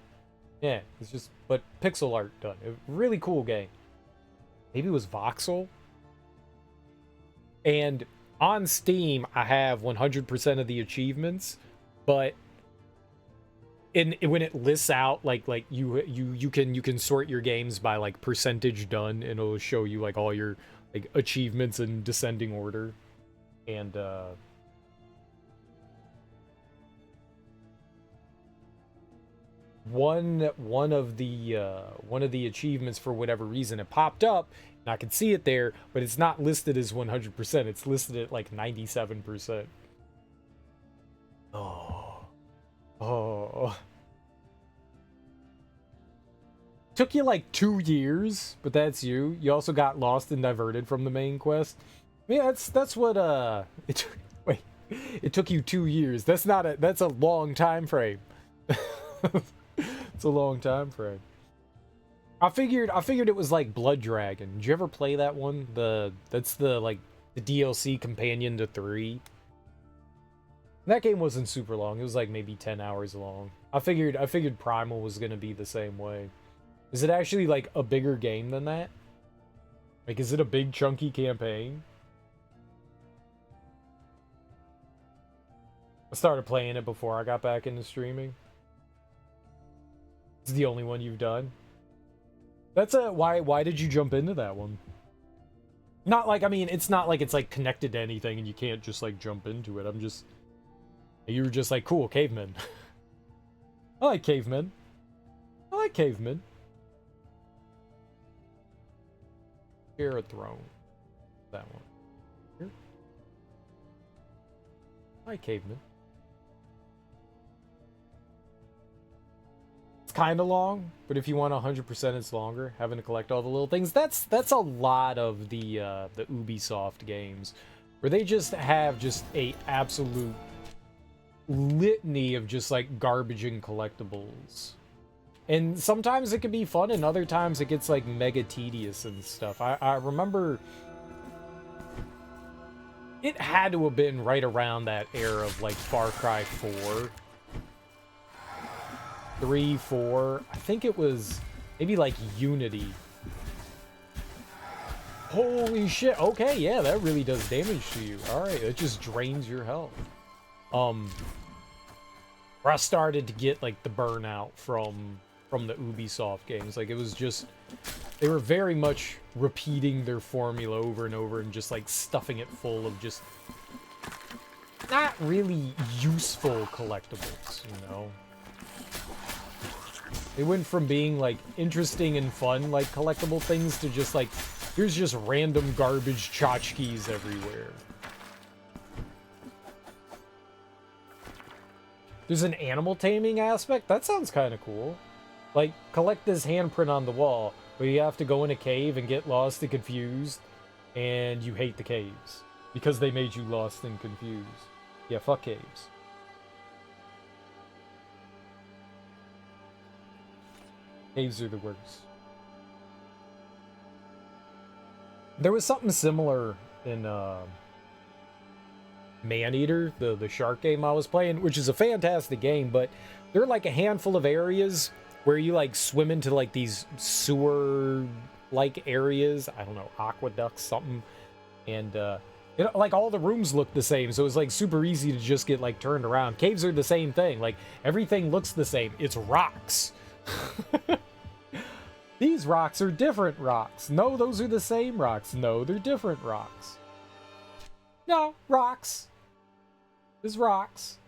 yeah, it's just, but pixel art done. Really cool game. Maybe it was voxel. And on Steam, I have 100% of the achievements, but when it lists out like you can sort your games by like percentage done, and it'll show you like all your like achievements in descending order. And one of the achievements, for whatever reason, it popped up and I could see it there, but it's not listed as 100%. It's listed at like 97%. Oh. Took you like 2 years, but that's you. You also got lost and diverted from the main quest. Yeah, that's what wait. It took you 2 years. That's a long time frame. It's a long time frame. I figured it was like Blood Dragon. Did you ever play that one? That's the DLC companion to 3. That game wasn't super long. It was like maybe 10 hours long. I figured Primal was gonna be the same way. Is it actually like a bigger game than that? Like, is it a big chunky campaign? I started playing it before I got back into streaming. It's the only one you've done. That's why did you jump into that one? Not like, I mean, it's not like it's like connected to anything and you can't just like jump into it. You were just like, cool, cavemen. I like cavemen. I like cavemen. Share a throne. That one. Here. I like cavemen. It's kind of long, but if you want 100%, it's longer. Having to collect all the little things. That's a lot of the Ubisoft games, where they just have just a absolute litany of just like garbage and collectibles. And sometimes it can be fun, and other times it gets like mega tedious and stuff. I remember it had to have been right around that era of like Far Cry 4. 3, 4. I think it was maybe like Unity. Holy shit. Okay, yeah, that really does damage to you. Alright, it just drains your health. Where I started to get like the burnout from the Ubisoft games. Like, it was just, they were very much repeating their formula over and over and just like stuffing it full of just not really useful collectibles, you know? They went from being like interesting and fun like collectible things to just like, here's just random garbage tchotchkes everywhere. There's an animal taming aspect? That sounds kind of cool. Like, collect this handprint on the wall. where you have to go in a cave and get lost and confused, and you hate the caves because they made you lost and confused. Yeah, fuck caves. Caves are the worst. There was something similar in Maneater, the shark game I was playing, which is a fantastic game, but there are like a handful of areas where you like swim into like these sewer like areas. I don't know, aqueducts, something. And you know, like all the rooms look the same, so it's like super easy to just get like turned around. Caves are the same thing. Like everything looks the same. It's rocks. These rocks are different rocks. No, those are the same rocks. No, they're different rocks. No, rocks. There's rocks.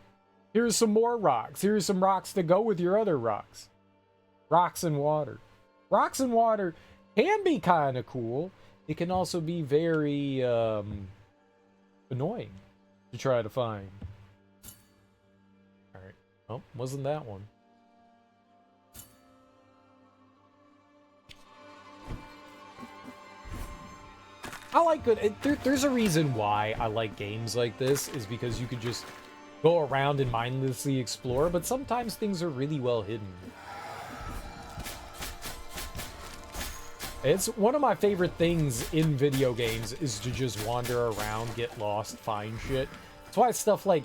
Here's some more rocks. Here's some rocks to go with your other rocks. Rocks and water. Rocks and water can be kind of cool. It can also be very annoying to try to find. Alright. Oh, wasn't that one. I like good. There's a reason why I like games like this, is because you could just go around and mindlessly explore, but sometimes things are really well hidden. It's one of my favorite things in video games is to just wander around, get lost, find shit. That's why stuff like...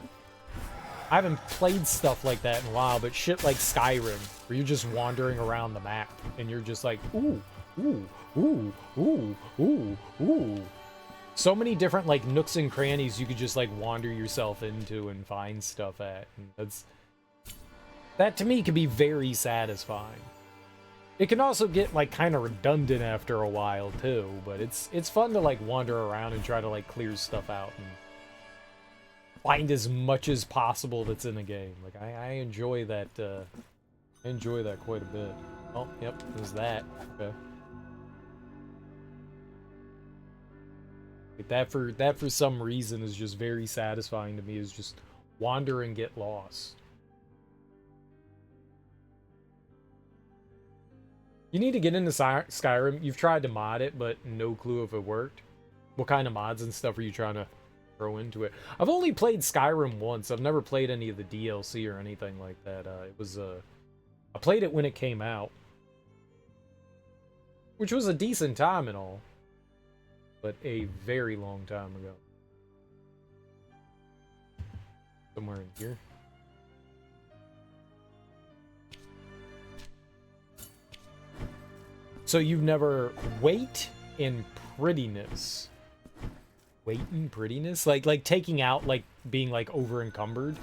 I haven't played stuff like that in a while, but shit like Skyrim, where you're just wandering around the map, and you're just like, ooh, ooh, ooh, ooh, ooh, ooh. So many different like nooks and crannies you could just like wander yourself into and find stuff at. And that to me can be very satisfying. It can also get like kind of redundant after a while too, but it's fun to like wander around and try to like clear stuff out and find as much as possible that's in a game. Like I enjoy that. I enjoy that quite a bit. Oh, yep, there's that. Okay. Like that for some reason is just very satisfying to me. Is just wander and get lost. You need to get into Skyrim. You've tried to mod it, but no clue if it worked. What kind of mods and stuff are you trying to throw into it? I've only played Skyrim once. I've never played any of the DLC or anything like that. I played it when it came out, which was a decent time and all, but a very long time ago. Somewhere in here. So you've never weight and prettiness. Weight and prettiness? Like taking out, like being like over encumbered.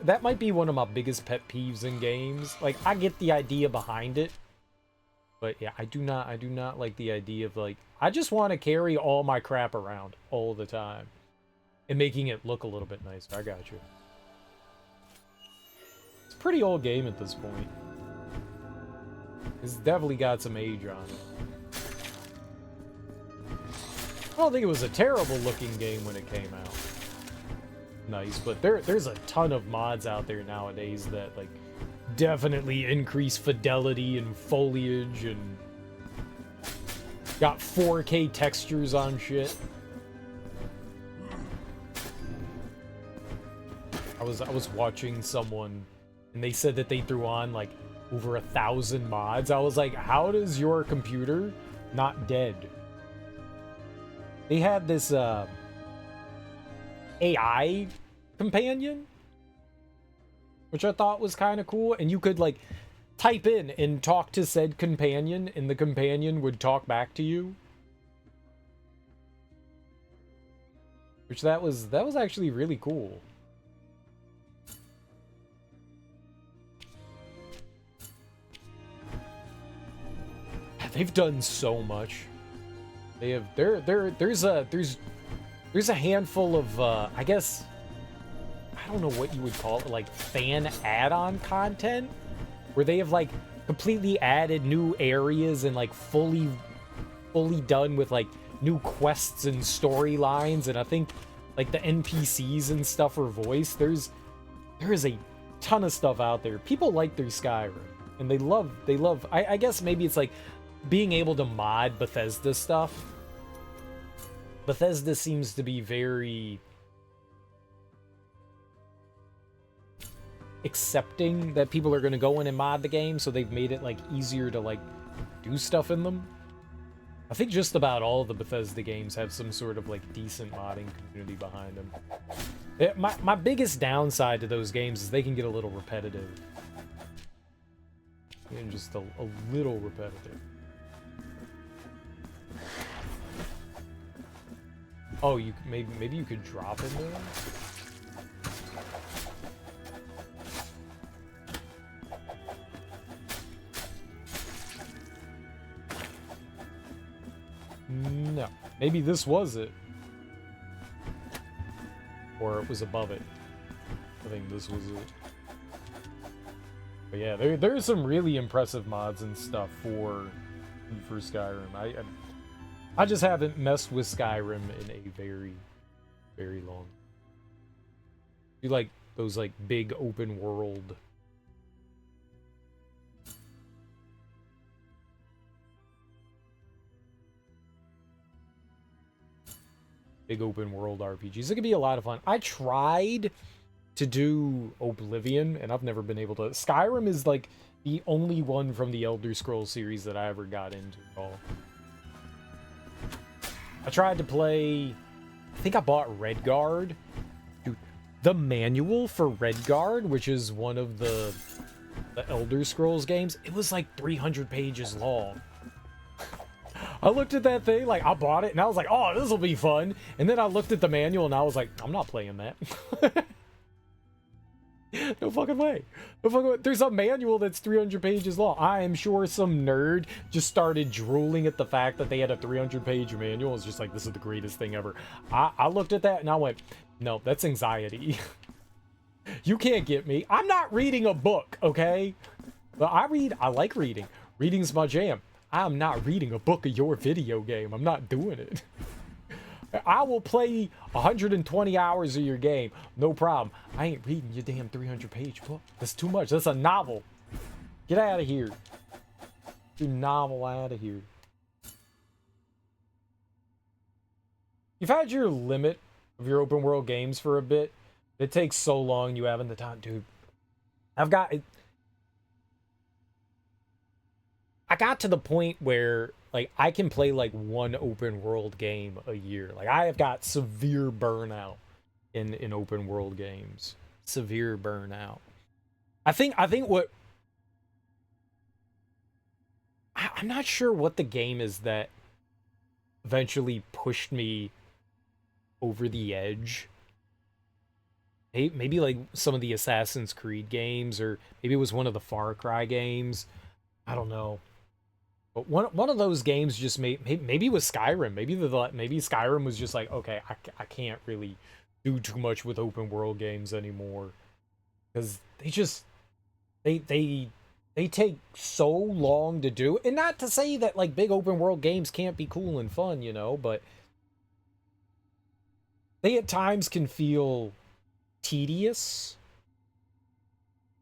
That might be one of my biggest pet peeves in games. Like I get the idea behind it. But yeah, I do not like the idea of like, I just want to carry all my crap around all the time. And making it look a little bit nicer. I got you. It's a pretty old game at this point. It's definitely got some age on it. I don't think it was a terrible looking game when it came out. Nice, but there's a ton of mods out there nowadays that like definitely increase fidelity and foliage and got 4K textures on shit. I was watching someone and they said that they threw on like over 1,000 mods. I was like, how does your computer not dead? They had this AI companion, which I thought was kind of cool, and you could like type in and talk to said companion, and the companion would talk back to you. Which that was actually really cool. They've done so much. They have there's a handful of I guess I don't know what you would call it, like fan add-on content where they have like completely added new areas and like fully done with like new quests and storylines, and I think like the NPCs and stuff are voiced. There is a ton of stuff out there. People like their Skyrim. And they love, I guess maybe it's like being able to mod Bethesda stuff. Bethesda seems to be very accepting that people are going to go in and mod the game, so they've made it like easier to like do stuff in them. I think just about all of the Bethesda games have some sort of like decent modding community behind them. My biggest downside to those games is they can get a little repetitive. And just a little repetitive. Oh, you maybe you could drop in there? No. Maybe this was it. Or it was above it. I think this was it. But yeah, there are some really impressive mods and stuff for Skyrim. I just haven't messed with Skyrim in a very, very long. You like those like big open world. Big open world RPGs. It could be a lot of fun. I tried to do Oblivion, and I've never been able to. Skyrim is like the only one from the Elder Scrolls series that I ever got into at all. I tried to play, I think I bought Redguard. Dude, the manual for Redguard, which is one of the Elder Scrolls games, it was like 300 pages long. I looked at that thing, like, I bought it, and I was like, oh, this will be fun. And then I looked at the manual, and I was like, I'm not playing that. No fucking way. No fucking way. There's a manual that's 300 pages long. I am sure some nerd just started drooling at the fact that they had a 300-page manual. It's just like, this is the greatest thing ever. I looked at that, and I went, no, that's anxiety. You can't get me. I'm not reading a book, okay? But I like reading. Reading's my jam. I'm not reading a book of your video game. I'm not doing it. I will play 120 hours of your game. No problem. I ain't reading your damn 300-page book. That's too much. That's a novel. Get out of here. Get your novel out of here. You've had your limit of your open world games for a bit. It takes so long you haven't the time. Dude, I got to the point where like I can play like one open world game a year. Like I have got severe burnout in open world games. Severe burnout. I think what I'm not sure what the game is that eventually pushed me over the edge. Maybe like some of the Assassin's Creed games, or maybe it was one of the Far Cry games. I don't know. But one of those games just maybe it was Skyrim. Maybe Skyrim was just like, okay, I can't really do too much with open world games anymore, because they take so long to do. And not to say that like big open world games can't be cool and fun, you know, but they at times can feel tedious.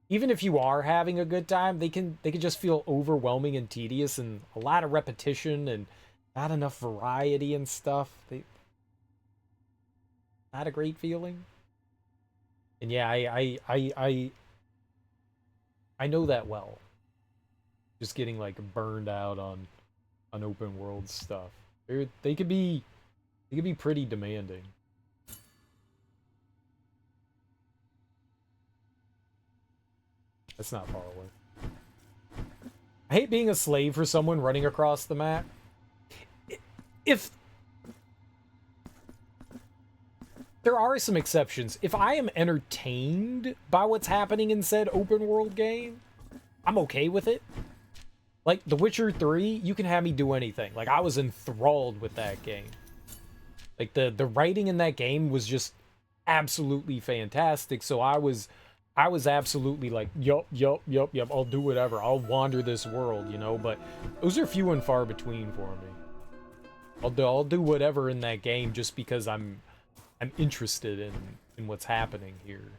Even if you are having a good time, they can just feel overwhelming and tedious, and a lot of repetition and not enough variety and stuff. Not a great feeling. And yeah, I know that well. Just getting like burned out on open world stuff. They could be pretty demanding. That's not far away. I hate being a slave for someone running across the map. If there are some exceptions, if I am entertained by what's happening in said open world game, I'm okay with it. Like The Witcher 3, you can have me do anything. Like I was enthralled with that game. Like the writing in that game was just absolutely fantastic. So I was absolutely like, yup, I'll do whatever. I'll wander this world, you know, but those are few and far between for me. I'll do whatever in that game just because I'm interested in what's happening here.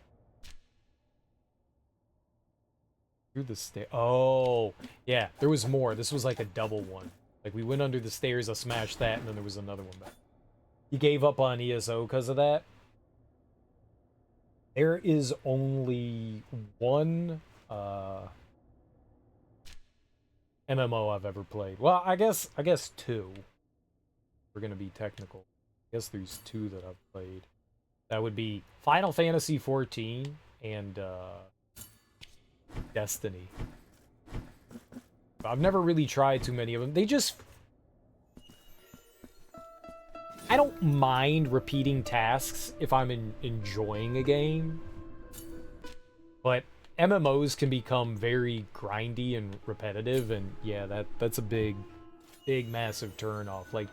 Through the stair. Oh, yeah, there was more. This was like a double one. Like, we went under the stairs, I smashed that, and then there was another one back. He gave up on ESO because of that. There is only one MMO I've ever played. Well, I guess two. We're gonna be technical. I guess there's two that I've played. That would be Final Fantasy XIV and Destiny. I've never really tried too many of them. They just... I don't mind repeating tasks if I'm enjoying a game. But MMOs can become very grindy and repetitive, and yeah, that's a big, massive turn off. Like,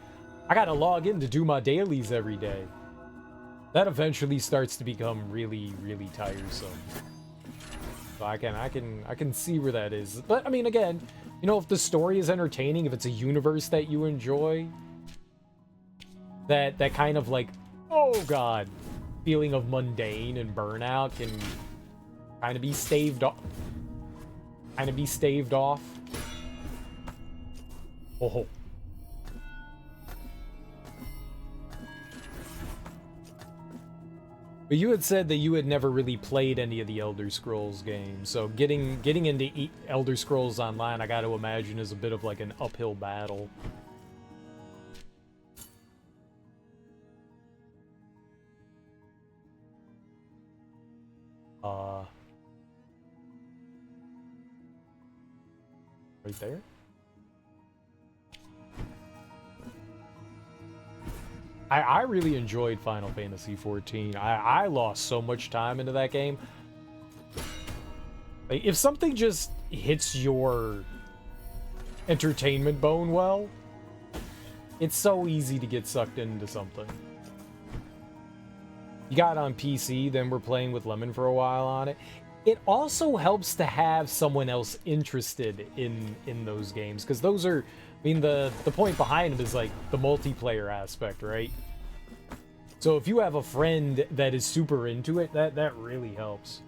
I gotta log in to do my dailies every day. That eventually starts to become really, really tiresome. So I can see where that is. But I mean, again, you know, if the story is entertaining, if it's a universe that you enjoy, that kind of like, oh god, feeling of mundane and burnout can kind of be staved off. Oh. But you had said that you had never really played any of the Elder Scrolls games, so getting into Elder Scrolls Online, I got to imagine, is a bit of like an uphill battle. Right there? I really enjoyed Final Fantasy XIV. I lost so much time into that game. Like, if something just hits your entertainment bone well, it's so easy to get sucked into something. You got it on PC, then we're playing with Lemon for a while on it. It also helps to have someone else interested in those games, because those are... I mean, the point behind them is, like, the multiplayer aspect, right? So if you have a friend that is super into it, that really helps.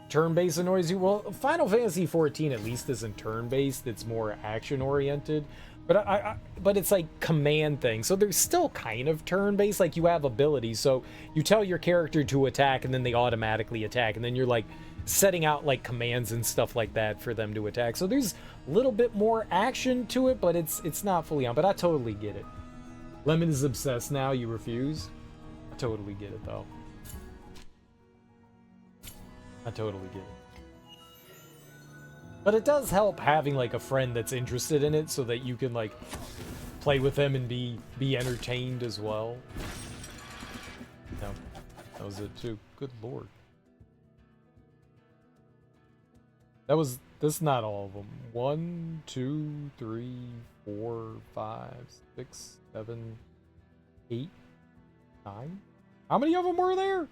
Turn-based annoys you? Well, Final Fantasy XIV at least isn't turn-based. It's more action-oriented. But but it's like command thing. So there's still kind of turn-based. Like, you have abilities. So you tell your character to attack, and then they automatically attack. And then you're, like, setting out, like, commands and stuff like that for them to attack. So there's a little bit more action to it, but it's not fully on. But I totally get it. Lemon is obsessed now. You refuse? I totally get it, though. I totally get it. But it does help having, like, a friend that's interested in it so that you can, like, play with them and be entertained as well. No, that was it, too. Good lord. That's not all of them. 1, 2, 3, 4, 5, 6, 7, 8, 9? How many of them were there?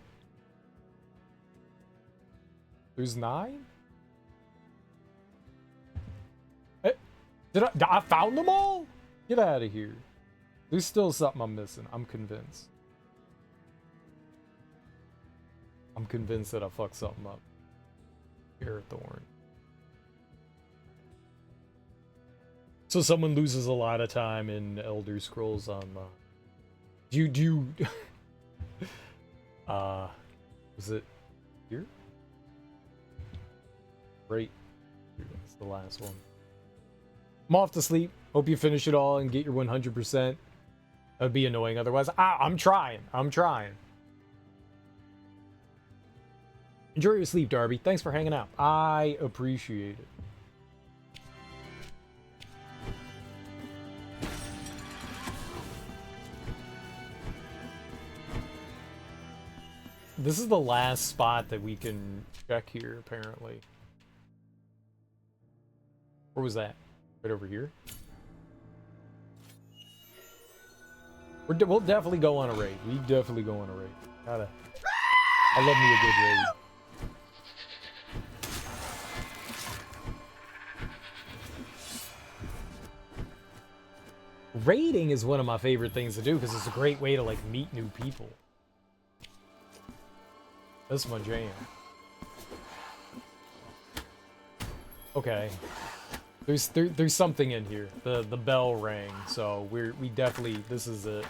There's 9? I found them all? Get out of here. There's still something I'm missing. I'm convinced. I'm convinced that I fucked something up. Thorn. So someone loses a lot of time in Elder Scrolls Online. Do you was it here? Right. That's the last one. I'm off to sleep. Hope you finish it all and get your 100%. That'd be annoying otherwise. I'm trying. Enjoy your sleep, Darby. Thanks for hanging out. I appreciate it. This is the last spot that we can check here, apparently. Where was that? Right over here? We'll definitely go on a raid. We definitely go on a raid. I love me a good raid. Raiding is one of my favorite things to do because it's a great way to, like, meet new people. That's my jam. Okay. There's something in here. The bell rang, so we definitely, this is it.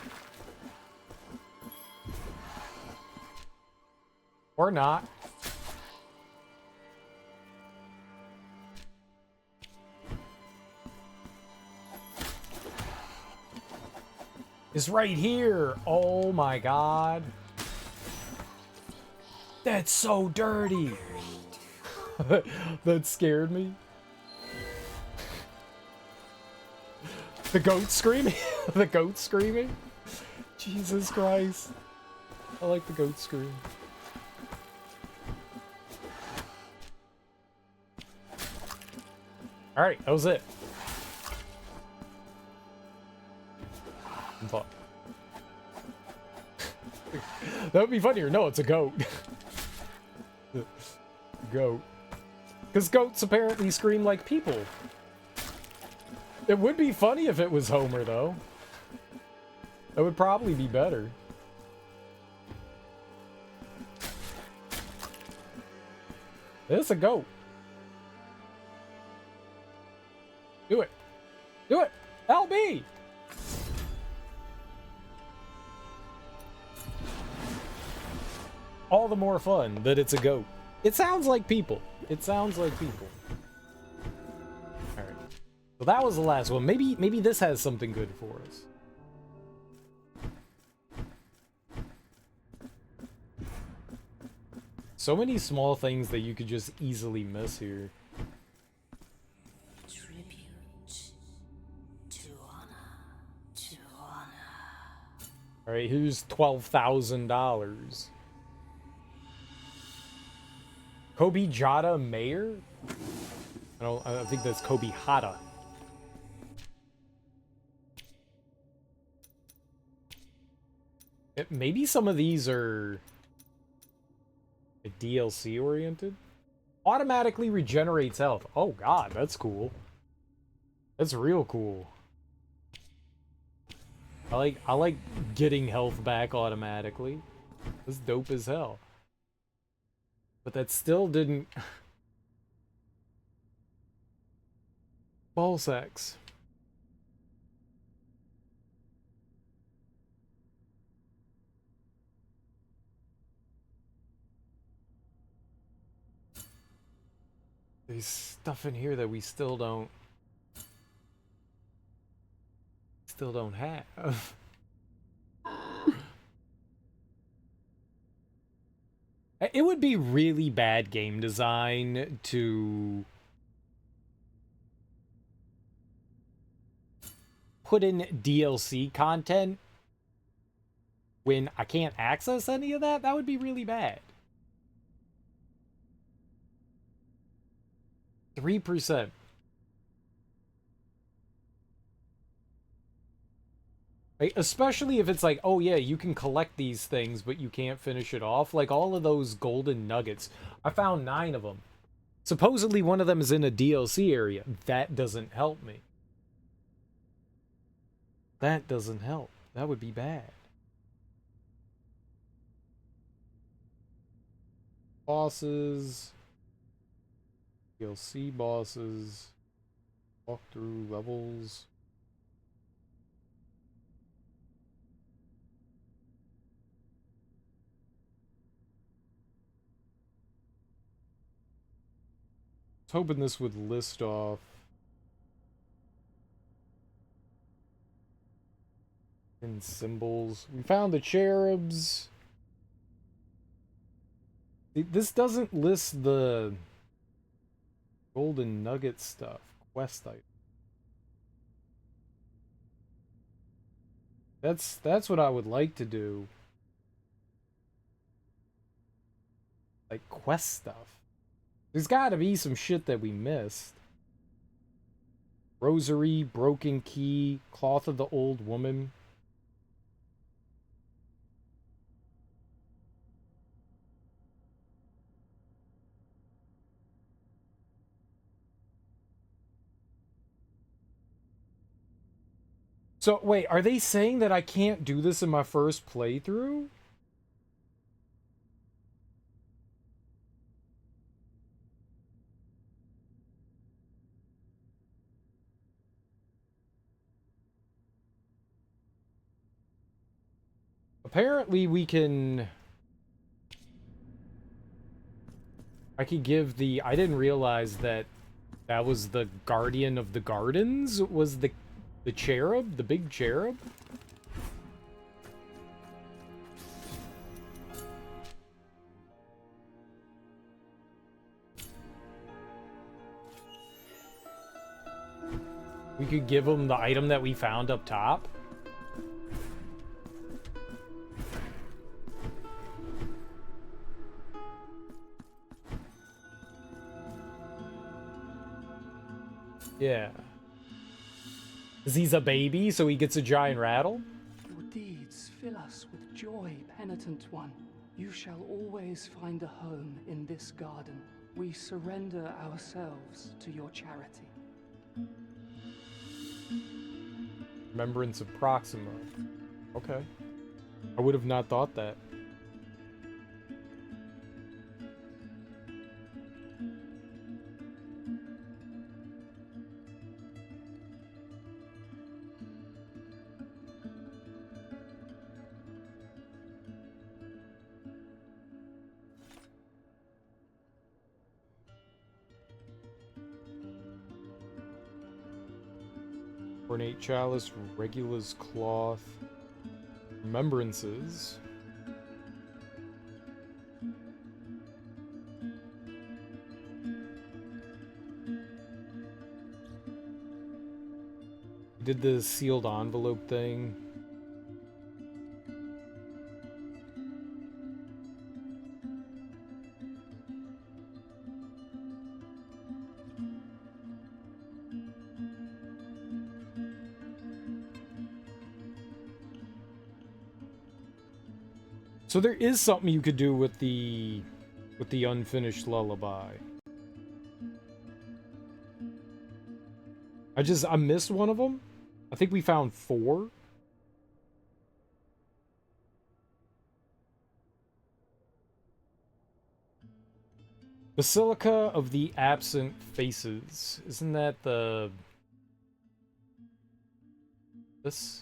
Or not. It's right here. Oh my god. That's so dirty. That scared me. The goat screaming? The goat screaming? Jesus Christ. I like the goat scream. Alright, that was it. Fuck. That would be funnier. No, it's a goat. Goat. Because goats apparently scream like people. It would be funny if it was Homer, though. That would probably be better. It's a goat. Do it. Do it. LB. All the more fun that it's a goat. It sounds like people. It sounds like people. Alright. So that was the last one. Maybe this has something good for us. So many small things that you could just easily miss here. Alright, here's $12,000. Kobe Jada Mayer? I think that's Kobe Hata. Maybe some of these are DLC oriented. Automatically regenerates health. Oh god, that's cool. That's real cool. I like getting health back automatically. That's dope as hell. But that still didn't... Ball sacks. There's stuff in here that we still don't have. It would be really bad game design to put in DLC content when I can't access any of that. That would be really bad. 3%. Like, especially if it's like, oh yeah, you can collect these things, but you can't finish it off. Like all of those golden nuggets. I found 9 of them. Supposedly one of them is in a DLC area. That doesn't help me. That doesn't help. That would be bad. Bosses. DLC bosses. Walkthrough levels. I was hoping this would list off in symbols. We found the cherubs. This doesn't list the golden nugget stuff. Quest item. That's what I would like to do. Like quest stuff. There's gotta be some shit that we missed. Rosary, broken key, cloth of the old woman. So, wait, are they saying that I can't do this in my first playthrough? apparently we can... I could give the... I didn't realize that that was the guardian of the gardens, was the cherub, the big cherub. We could give him the item that we found up top. Yeah. 'Cause he's a baby, so he gets a giant rattle? Your deeds fill us with joy, penitent one. You shall always find a home in this garden. We surrender ourselves to your charity. Remembrance of Proxima. Okay. I would have not thought that. Ornate chalice, Regula's cloth, remembrances. Did the sealed envelope thing. So there is something you could do with the unfinished lullaby. I missed one of them. I think we found 4. Basilica of the Absent Faces. Isn't that this?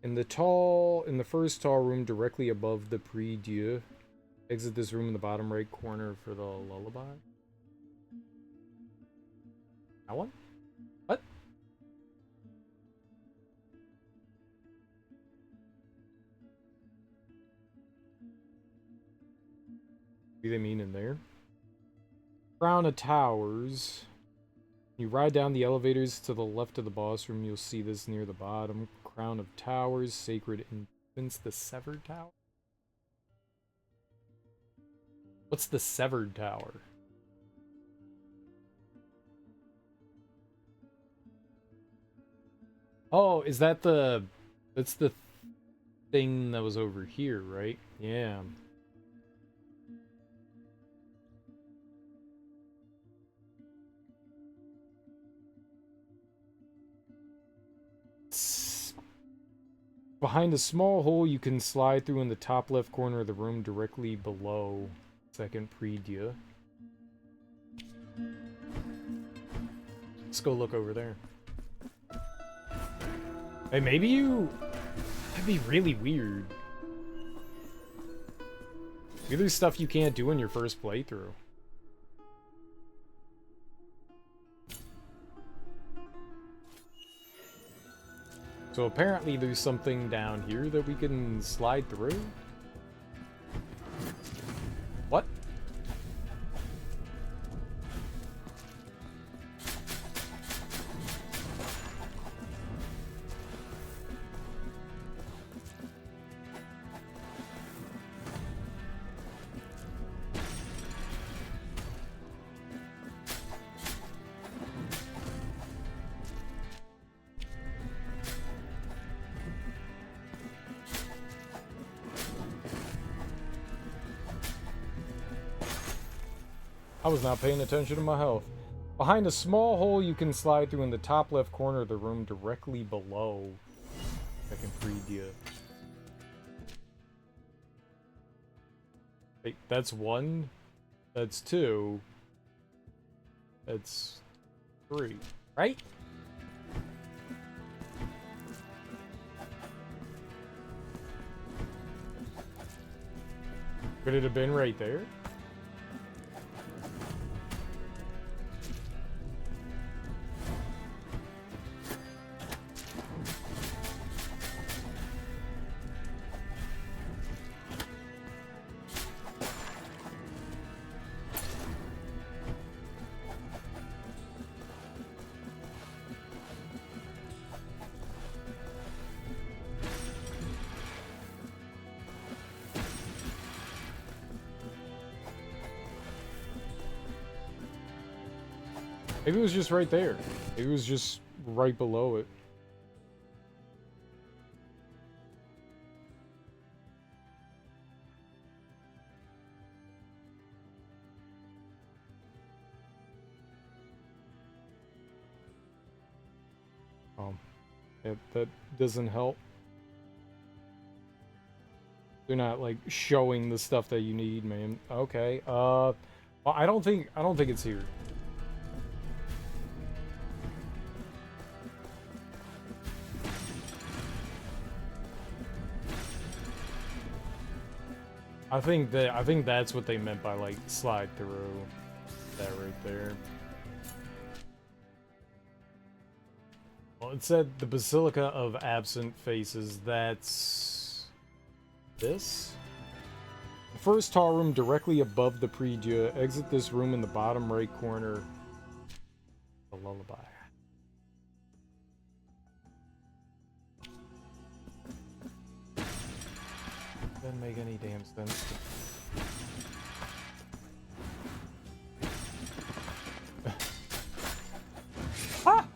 In the first tall room directly above the prie-dieu. Exit this room in the bottom right corner for the lullaby. That one? What? What do they mean in there? Crown of Towers. You ride down the elevators to the left of the boss room, you'll see this near the bottom. Crown of Towers, Sacred Infants, the Severed Tower? What's the Severed Tower? Oh, is that that's the thing that was over here, right? Yeah. Behind a small hole you can slide through in the top left corner of the room directly below second prie-dieu. Let's go look over there. Hey, maybe you... That'd be really weird. Maybe there's stuff you can't do in your first playthrough. So apparently there's something down here that we can slide through. What? I was not paying attention to my health. Behind a small hole you can slide through in the top left corner of the room directly below second prie-dieu. Wait, that's 1. That's 2. That's 3. Right? Could it have been right there? Maybe it was just right there. Maybe it was just right below it. That doesn't help. They're not like showing the stuff that you need, man. Okay. Well, I don't think it's here. I think that's what they meant by like slide through. That right there. Well, it said the Basilica of Absent Faces. That's this. The first tall room directly above the prie-dieu. Exit this room in the bottom right corner. The lullaby. Doesn't make any damn sense. Ah!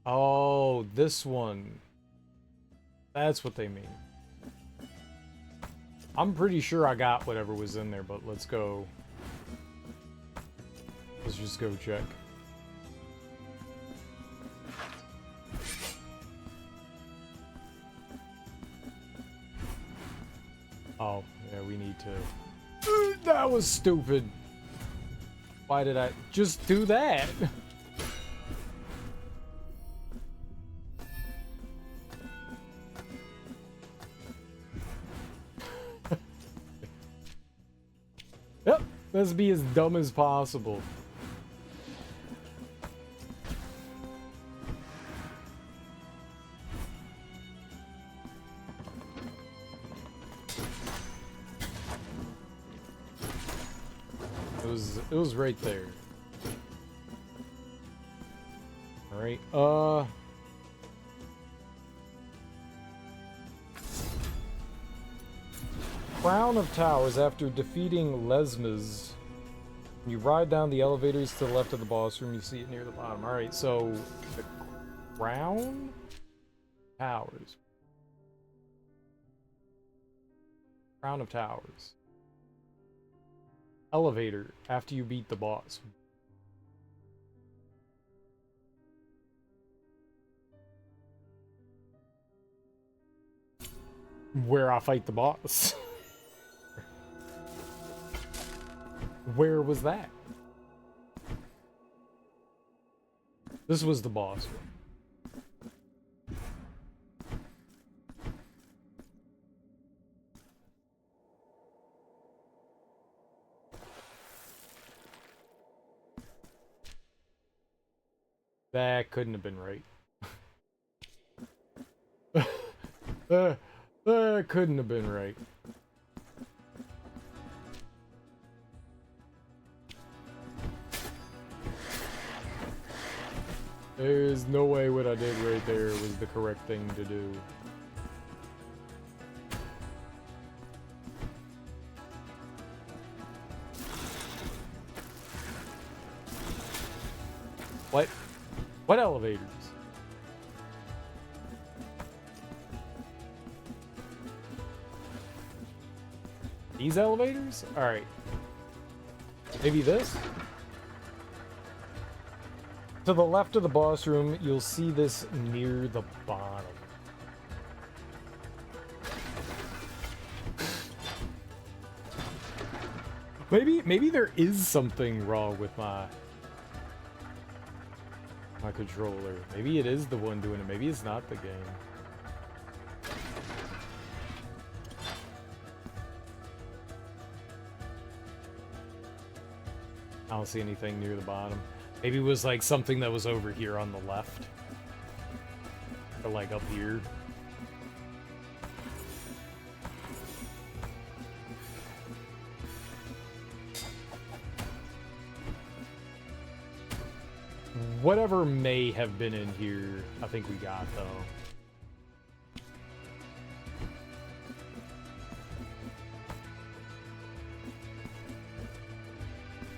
Oh, this one. That's what they mean. I'm pretty sure I got whatever was in there, but let's go. Let's just go check. Oh, yeah, we need to... That was stupid. Why did I just do that? Yep, let's be as dumb as possible. It was right there. All right. Crown of Towers. After defeating Lesmes, you ride down the elevators to the left of the boss room. You see it near the bottom. All right, so the Crown Towers. Crown of Towers. Elevator after you beat the boss. Where I fight the boss. Where was that? This was the boss. That couldn't have been right. That couldn't have been right. There's no way what I did right there was the correct thing to do. What? What elevators? These elevators? Alright. Maybe this? To the left of the boss room, you'll see this near the bottom. Maybe there is something wrong with my controller. Maybe it is the one doing it. Maybe it's not the game. I don't see anything near the bottom. Maybe it was like something that was over here on the left. Or like up here. Whatever may have been in here, I think we got, though.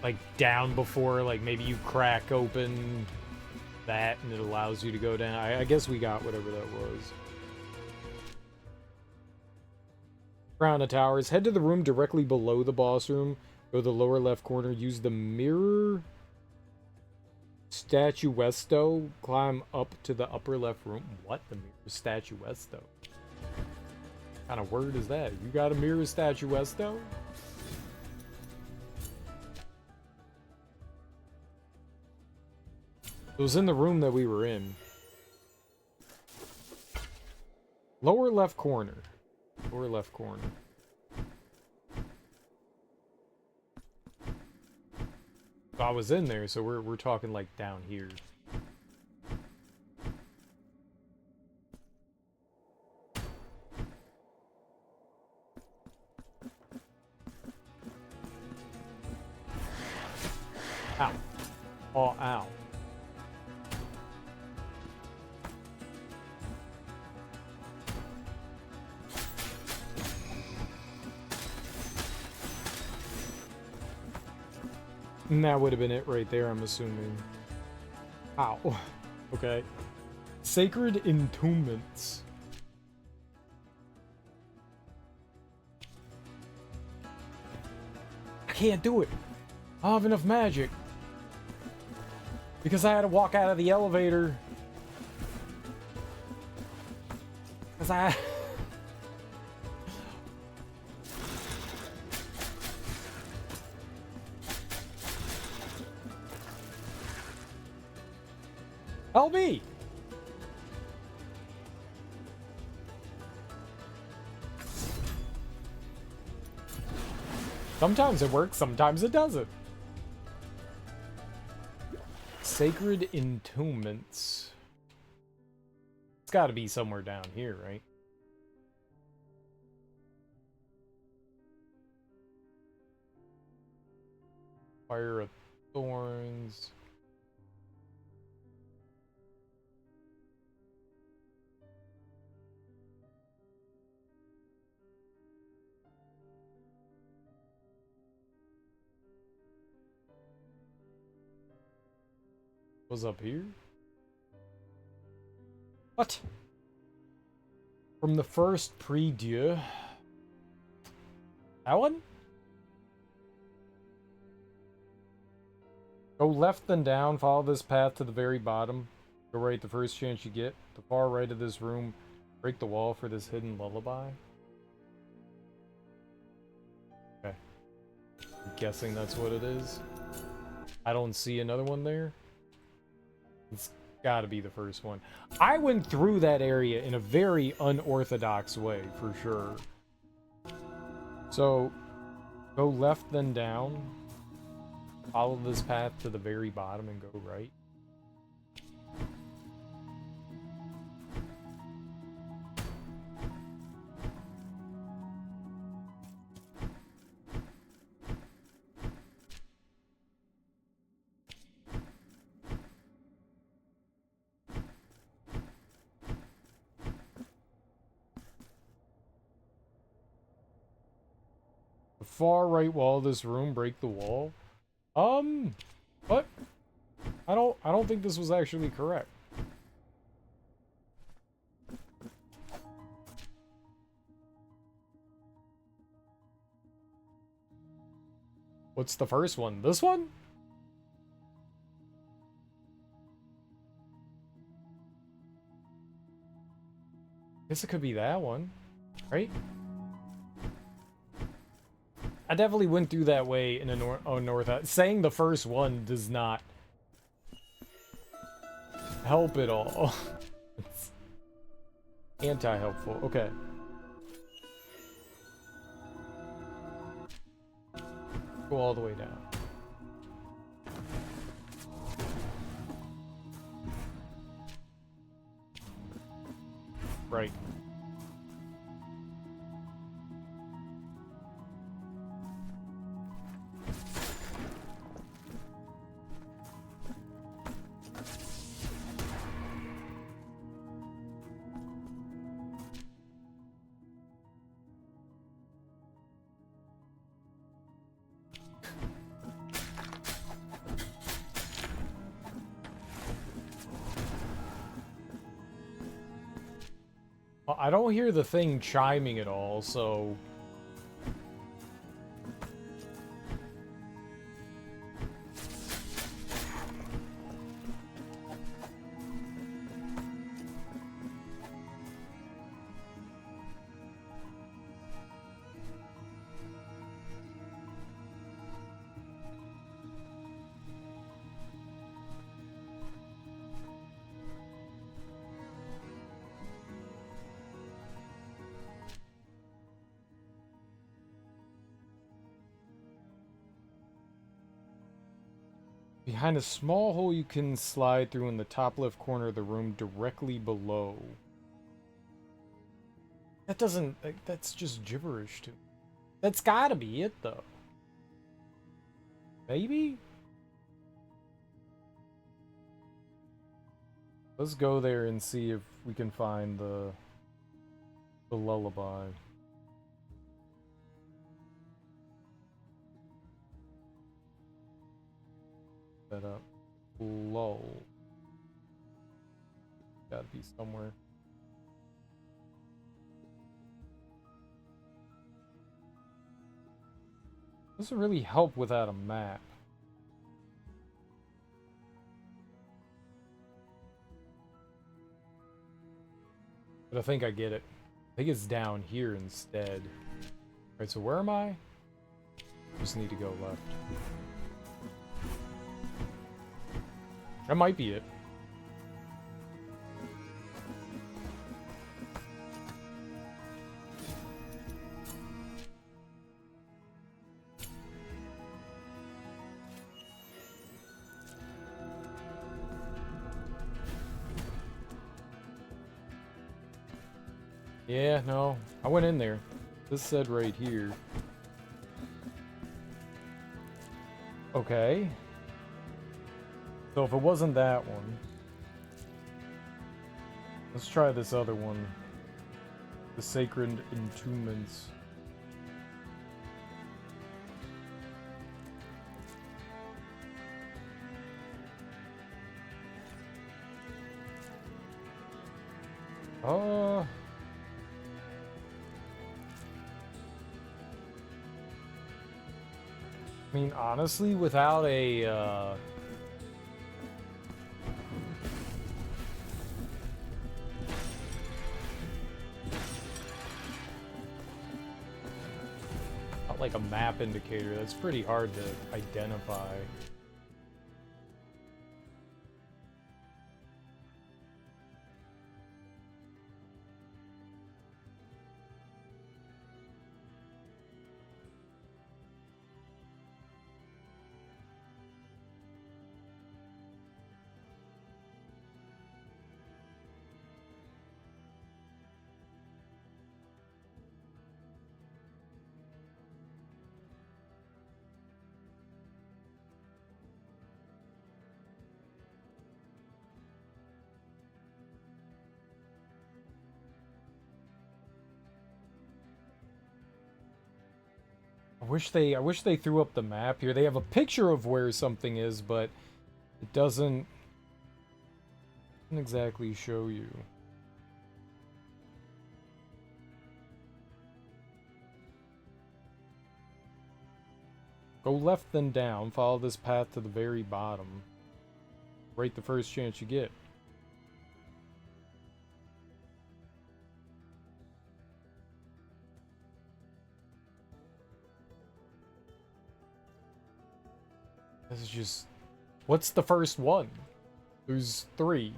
Like, down before, like, maybe you crack open that and it allows you to go down. I guess we got whatever that was. Crown of Towers. Head to the room directly below the boss room. Go to the lower left corner. Use the mirror statuesto. Climb up to the upper left room. What? The mirror statuesto? What kind of word is that? You got a mirror statuesto? It was in the room that we were in. Lower left corner. Lower left corner. So I was in there, so we're talking like down here. Ow. Oh, ow. And that would have been it right there, I'm assuming. Ow. Okay. Sacred entombments. I can't do it. I don't have enough magic. Because I had to walk out of the elevator. Because I... Help me! Sometimes it works, sometimes it doesn't. Sacred entombments. It's got to be somewhere down here, right? Fire of Thorns. Was up here? What? From the first prie-dieu. That one? Go left then down, follow this path to the very bottom. Go right the first chance you get. The far right of this room. Break the wall for this hidden lullaby. Okay. I'm guessing that's what it is. I don't see another one there. It's gotta be the first one. I went through that area in a very unorthodox way, for sure. So, go left then down. Follow this path to the very bottom and go right. Far right wall of this room, break the wall. What? I don't think this was actually correct. What's the first one? This one? Guess it could be that one, right? I definitely went through that way in a north. Saying the first one does not help at all. It's anti-helpful. Okay. Go all the way down. Right. Well, I don't hear the thing chiming at all, so... Behind a small hole you can slide through in the top left corner of the room directly below. That doesn't... that's just gibberish to me. That's gotta be it, though. Maybe? Let's go there and see if we can find the lullaby. Set up. Lull. Gotta be somewhere. Doesn't really help without a map. But I think I get it. I think it's down here instead. Right, so where am I? Just need to go left. That might be it. Yeah, no. I went in there. This said right here. Okay. So if it wasn't that one, let's try this other one. The Sacred Entombments. I mean, honestly, without a, not like a map indicator, that's pretty hard to identify. I wish they threw up the map here. They have a picture of where something is, but it doesn't exactly show you. Go left then down, follow this path to the very bottom. Right the first chance you get. This is just... What's the first one? There's 3.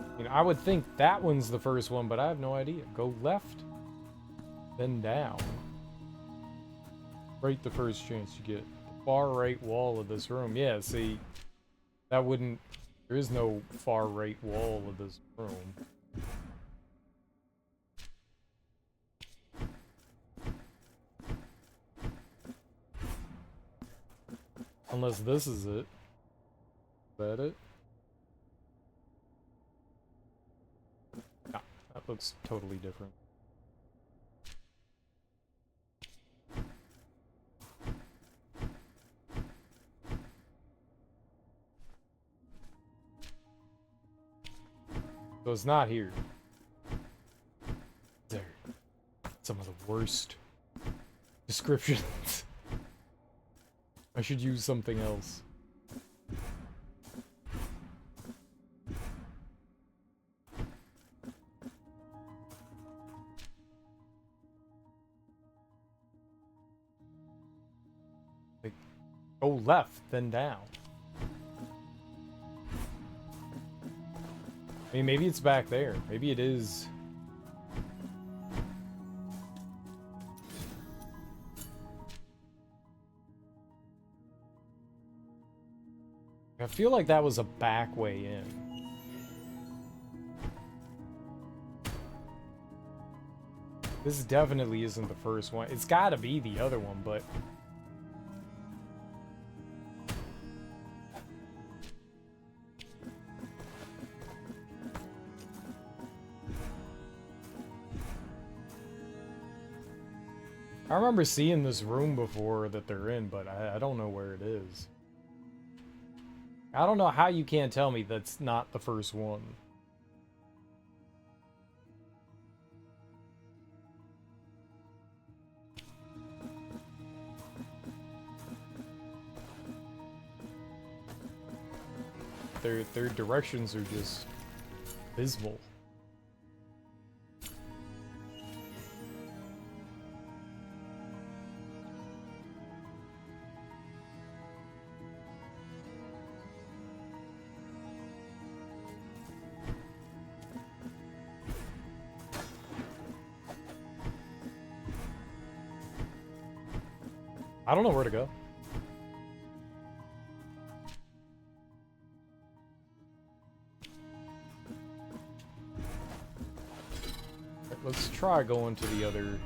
I mean, I would think that one's the first one, but I have no idea. Go left, then down. Right the first chance you get. The far right wall of this room. Yeah, see, that wouldn't... There is no far right wall of this room. Unless this is it. Is that it? No, that looks totally different. So it's not here. There. Some of the worst descriptions. I should use something else. Like, go left, then down. I mean, maybe it's back there. Maybe it is. I feel like that was a back way in. This definitely isn't the first one. It's gotta be the other one, but... I remember seeing this room before that they're in, but I don't know where it is. I don't know how you can't tell me that's not the first one. Their directions are just abysmal. I don't know where to go. Right, let's try going to the other...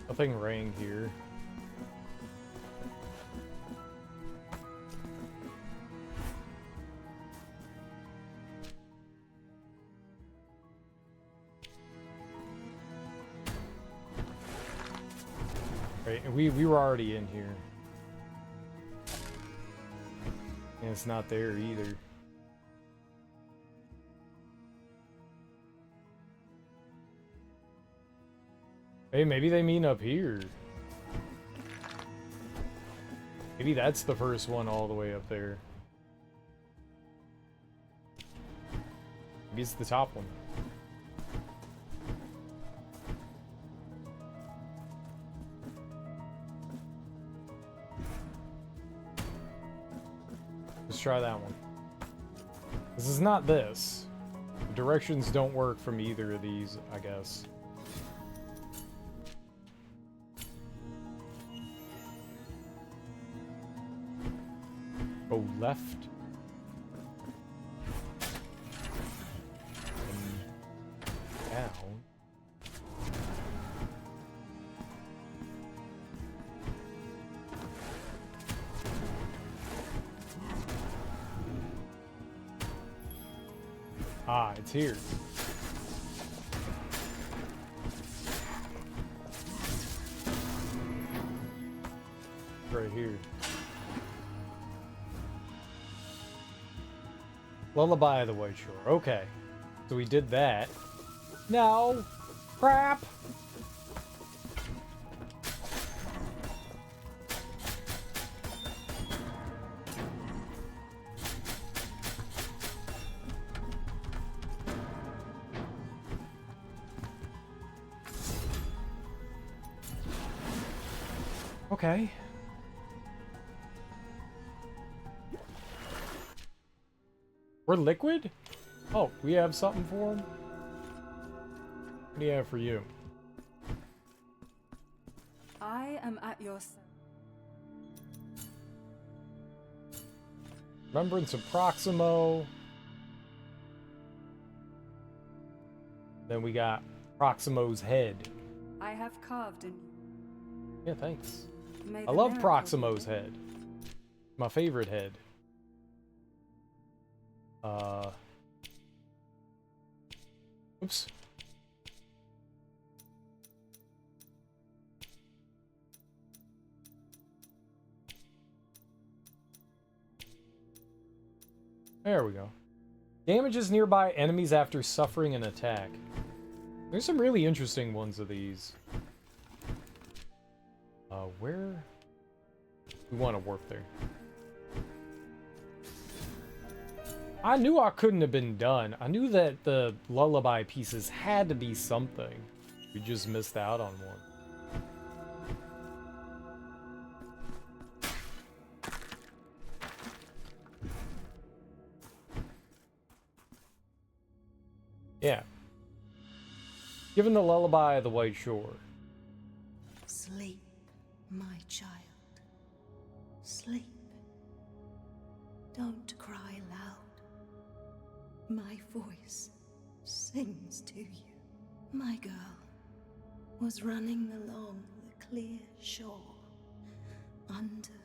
Nothing rang here. Right, and we were already in here. And it's not there either. Hey, maybe they mean up here. Maybe that's the first one all the way up there. Maybe it's the top one. Let's try that one. This is not this. The directions don't work from either of these, I guess. Go left. And down. Ah, it's here. Right here. Lullaby of the White Shore. Okay. So we did that. No! Crap! Okay. We're liquid? Oh, we have something for him? What do you have for you? I am at your service. Remembrance of Proximo. Then we got Proximo's head. I have carved in. Yeah, thanks. May I the love miracle Proximo's be- head. My favorite head. Oops. There we go. Damages nearby enemies after suffering an attack. There's some really interesting ones of these. Where? We want to warp there. I knew I couldn't have been done. I knew that the lullaby pieces had to be something. We just missed out on one. Yeah. Given the lullaby of the White Shore. Sleep, my child. Sleep. Don't cry loud. My voice sings to you. My girl was running along the clear shore, under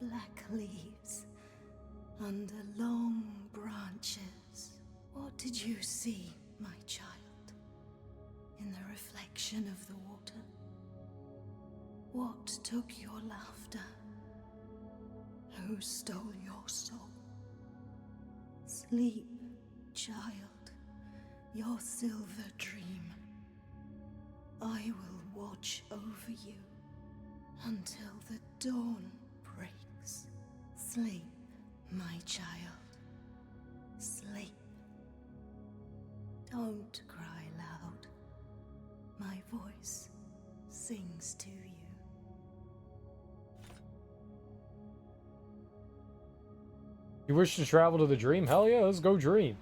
black leaves, under long branches. What did you see, my child, in the reflection of the water? What took your laughter? Who stole your soul? Sleep, child, your silver dream. I will watch over you until the dawn breaks. Sleep, my child. Sleep. Don't cry loud. My voice sings to you. You wish to travel to the dream? Hell yeah, let's go dream.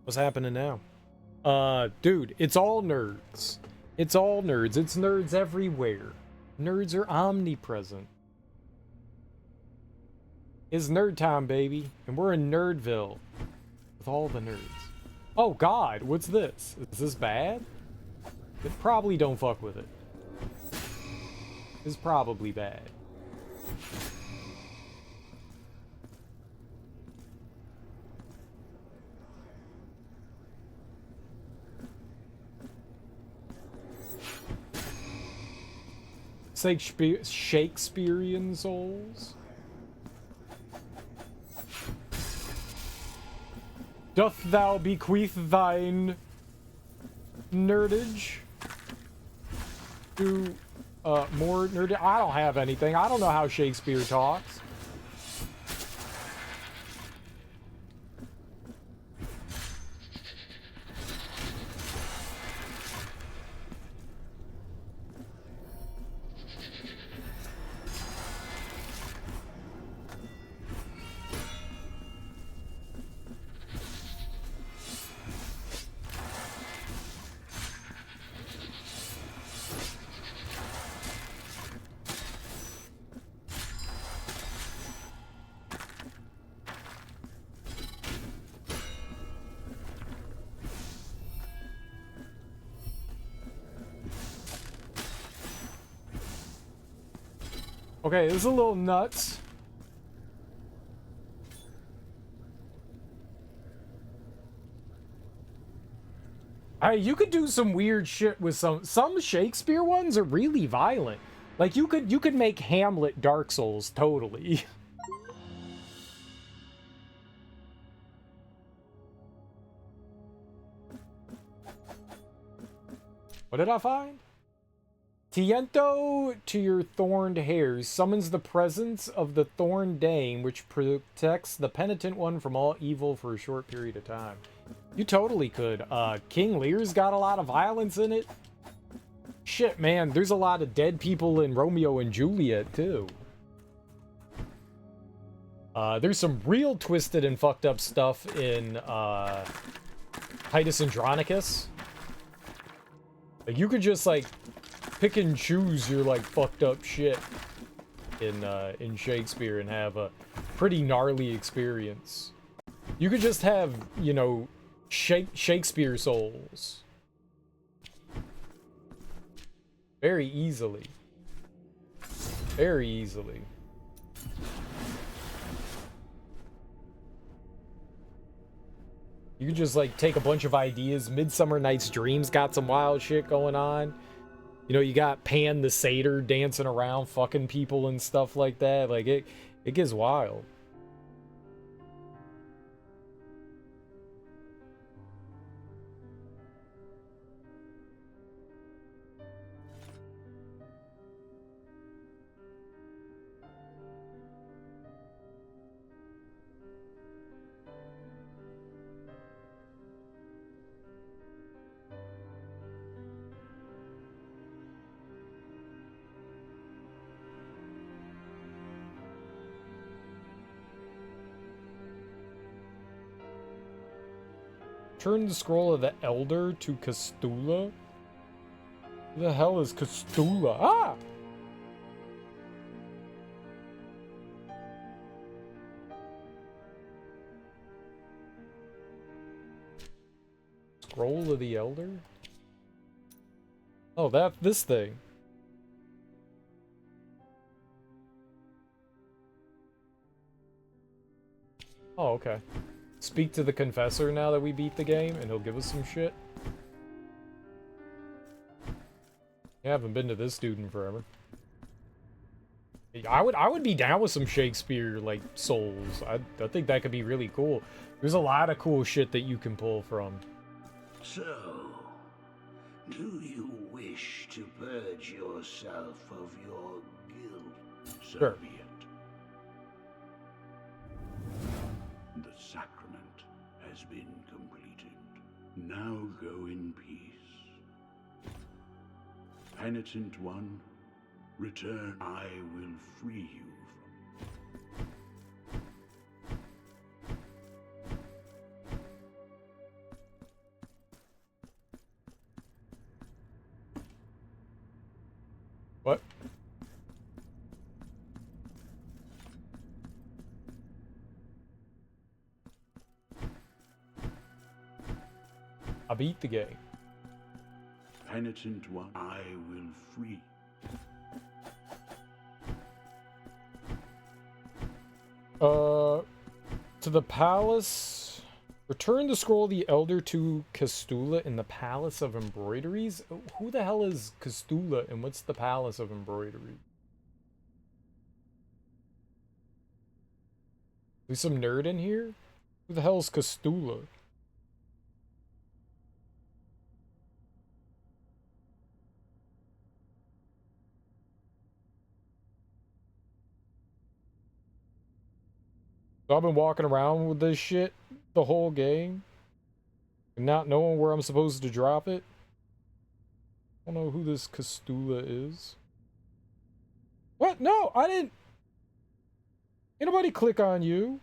What's happening now? Dude, it's all nerds. It's all nerds. It's nerds everywhere. Nerds are omnipresent. It's nerd time, baby. And we're in Nerdville. With all the nerds. Oh god, what's this? Is this bad? It probably don't fuck with it. It's probably bad. Shakespearean souls? Doth thou bequeath thine nerdage to more nerd? I don't have anything. I don't know how Shakespeare talks. Okay, this is a little nuts. Hey, you could do some weird shit with some Shakespeare ones are really violent. Like you could make Hamlet Dark Souls totally. What did I find? Tiento to your thorned hairs summons the presence of the thorn dame, which protects the penitent one from all evil for a short period of time. You totally could. King Lear's got a lot of violence in it. Shit, man, there's a lot of dead people in Romeo and Juliet, too. There's some real twisted and fucked up stuff in, Titus Andronicus. Like, you could just, like, pick and choose your, like, fucked up shit in Shakespeare and have a pretty gnarly experience. You could just have, you know, Shakespeare souls. Very easily. Very easily. You could just, like, take a bunch of ideas. Midsummer Night's Dream's got some wild shit going on. You know, you got Pan the Satyr dancing around, fucking people and stuff like that. Like, it gets wild. Turn the scroll of the Elder to Castula? Who the hell is Castula? Ah! Scroll of the Elder? Oh, this thing. Oh, okay. Speak to the Confessor now that we beat the game, and he'll give us some shit. I haven't been to this dude in forever. I would be down with some Shakespeare, like, souls. I think that could be really cool. There's a lot of cool shit that you can pull from. So, do you wish to purge yourself of your guilt? So Sure. be it. The sacrament has been completed. Now go in peace. Penitent one, return. I will free you What? I beat the game. Penitent one, I will free. To the palace. Return the scroll of the Elder to Castula in the Palace of Embroideries? Who the hell is Castula and what's the Palace of Embroidery? There's some nerd in here? Who the hell is Castula? So I've been walking around with this shit the whole game and not knowing where I'm supposed to drop it. I don't know who this Castula is. What? No, I didn't. Ain't nobody click on you.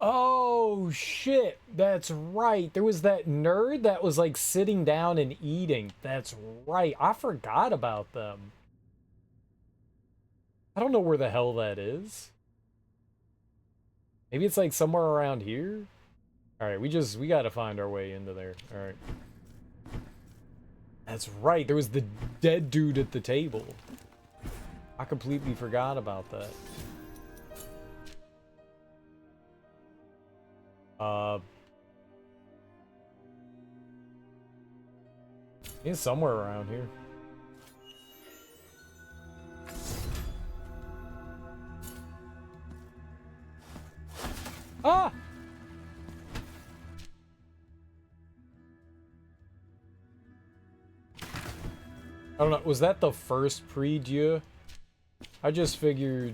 Oh, shit. That's right. There was that nerd that was, like, sitting down and eating. That's right. I forgot about them. I don't know where the hell that is. Maybe it's, like, somewhere around here? Alright, we gotta find our way into there. Alright. That's right. There was the dead dude at the table. I completely forgot about that. He's somewhere around here. Ah! I don't know, was that the first prie-dieu? I just figured...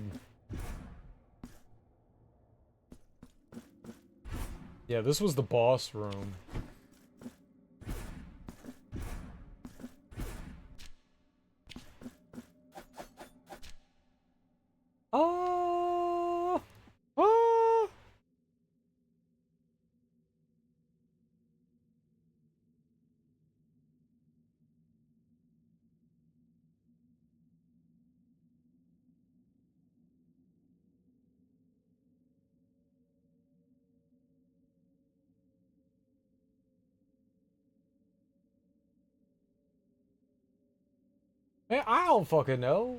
Yeah, this was the boss room. Oh! Oh! Man, I don't fucking know.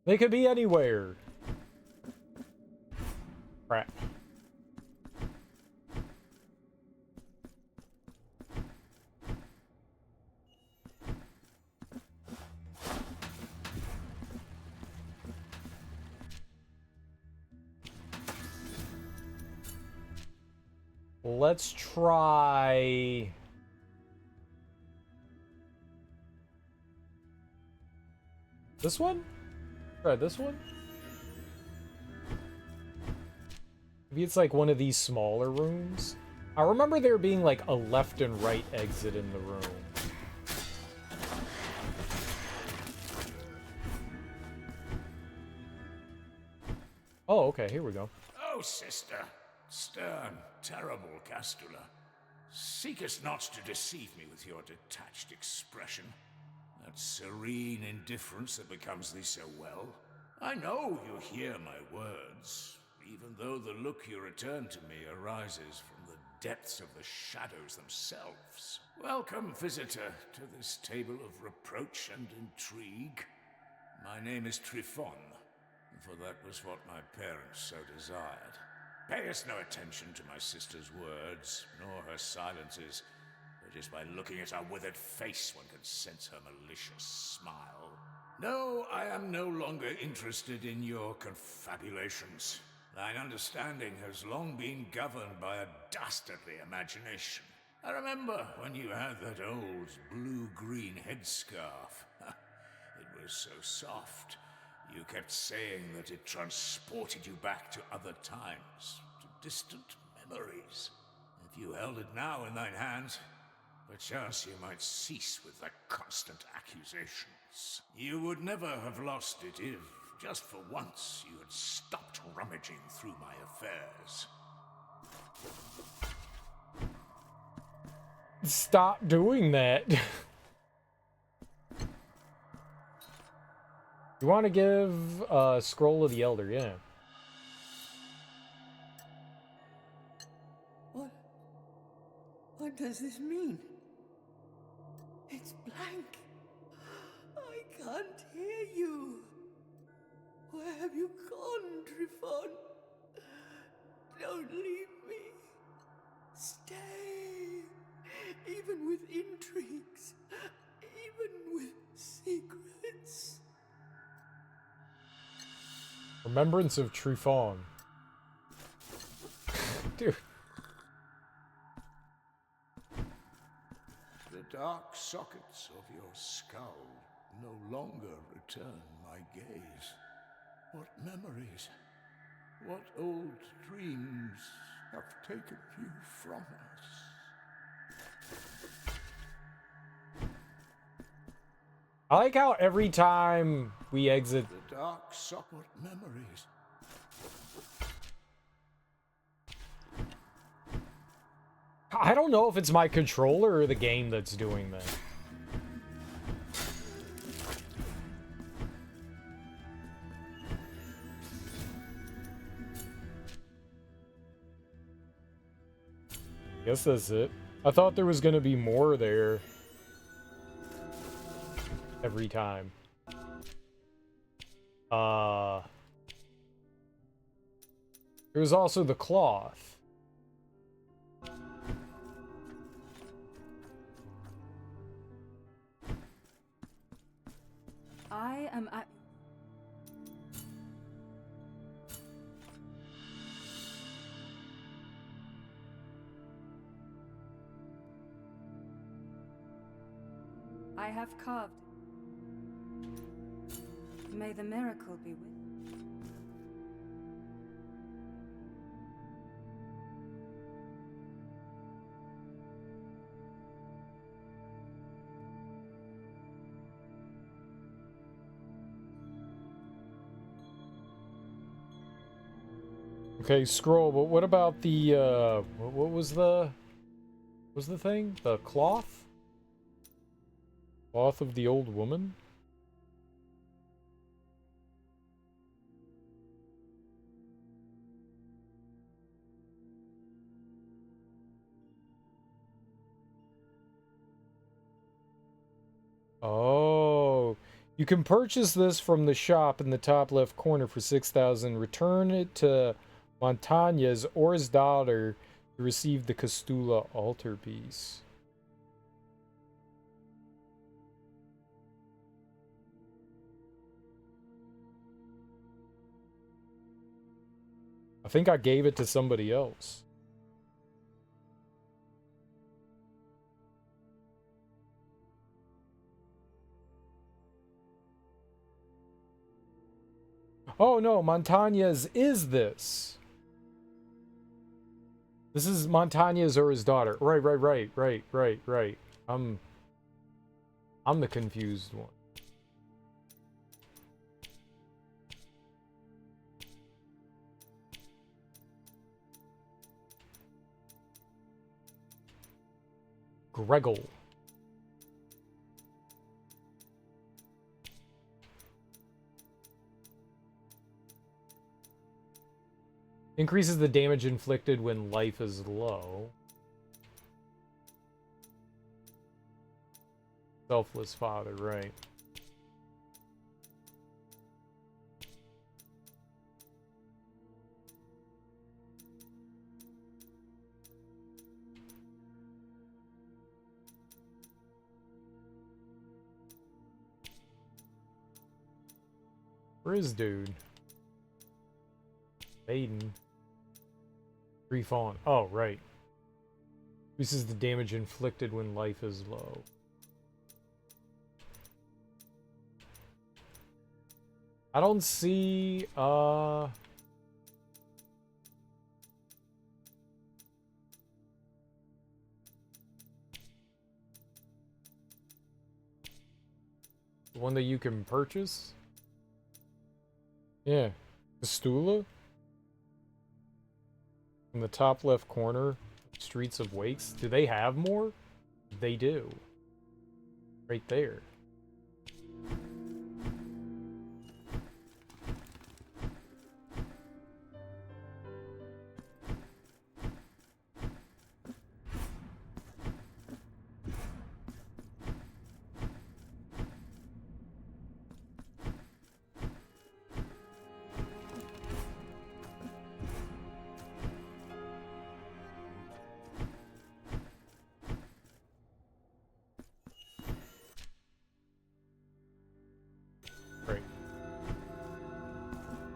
They could be anywhere. Crap. Let's try... This one? Try this one? Maybe it's like one of these smaller rooms. I remember there being like a left and right exit in the room. Oh, okay, here we go. Oh, sister, stern, terrible Castula, seekest not to deceive me with your detached expression, that serene indifference that becomes thee so well. I know you hear my words, even though the look you return to me arises from the depths of the shadows themselves. Welcome, visitor, to this table of reproach and intrigue. My name is Tryphon, for that was what my parents so desired. Pay us no attention to my sister's words, nor her silences, for just by looking at her withered face one can sense her malicious smile. No, I am no longer interested in your confabulations. Thine understanding has long been governed by a dastardly imagination. I remember when you had that old blue-green headscarf. It was so soft. You kept saying that it transported you back to other times, to distant memories. If you held it now in thine hands, perchance you might cease with the constant accusations. You would never have lost it if, just for once, you had stopped rummaging through my affairs. Stop doing that. You want to give Scroll of the Elder, yeah. What does this mean? It's blank. I can't hear you. Where have you gone, Tryphon? Don't leave me. Stay. Even with intrigues. Even with secrets. Remembrance of Tryphon. Dude. The dark sockets of your skull no longer return my gaze. What memories, what old dreams have taken you from us? I like how every time we exit... The dark socket memories. I don't know if it's my controller or the game that's doing that. Guess that's it. I thought there was gonna be more there every time. There was also the cloth. I am at... I have carved. May the miracle be with you. Okay, scroll, but what about the, what was the thing? The cloth? Cloth of the old woman? Oh, you can purchase this from the shop in the top left corner for 6,000. Return it to Montañez or his daughter to receive the Castula altarpiece. I think I gave it to somebody else. Oh no, Montañez is this. This is Montañez or his daughter. Right. I'm the confused one. Gregor. Increases the damage inflicted when life is low. Selfless father, right. Where is dude? Maiden. Refallen. Oh, right. Increases the damage inflicted when life is low. I don't see, the one that you can purchase? Yeah. The Stula? In the top left corner, Streets of Wakes. Do they have more? They do. Right there.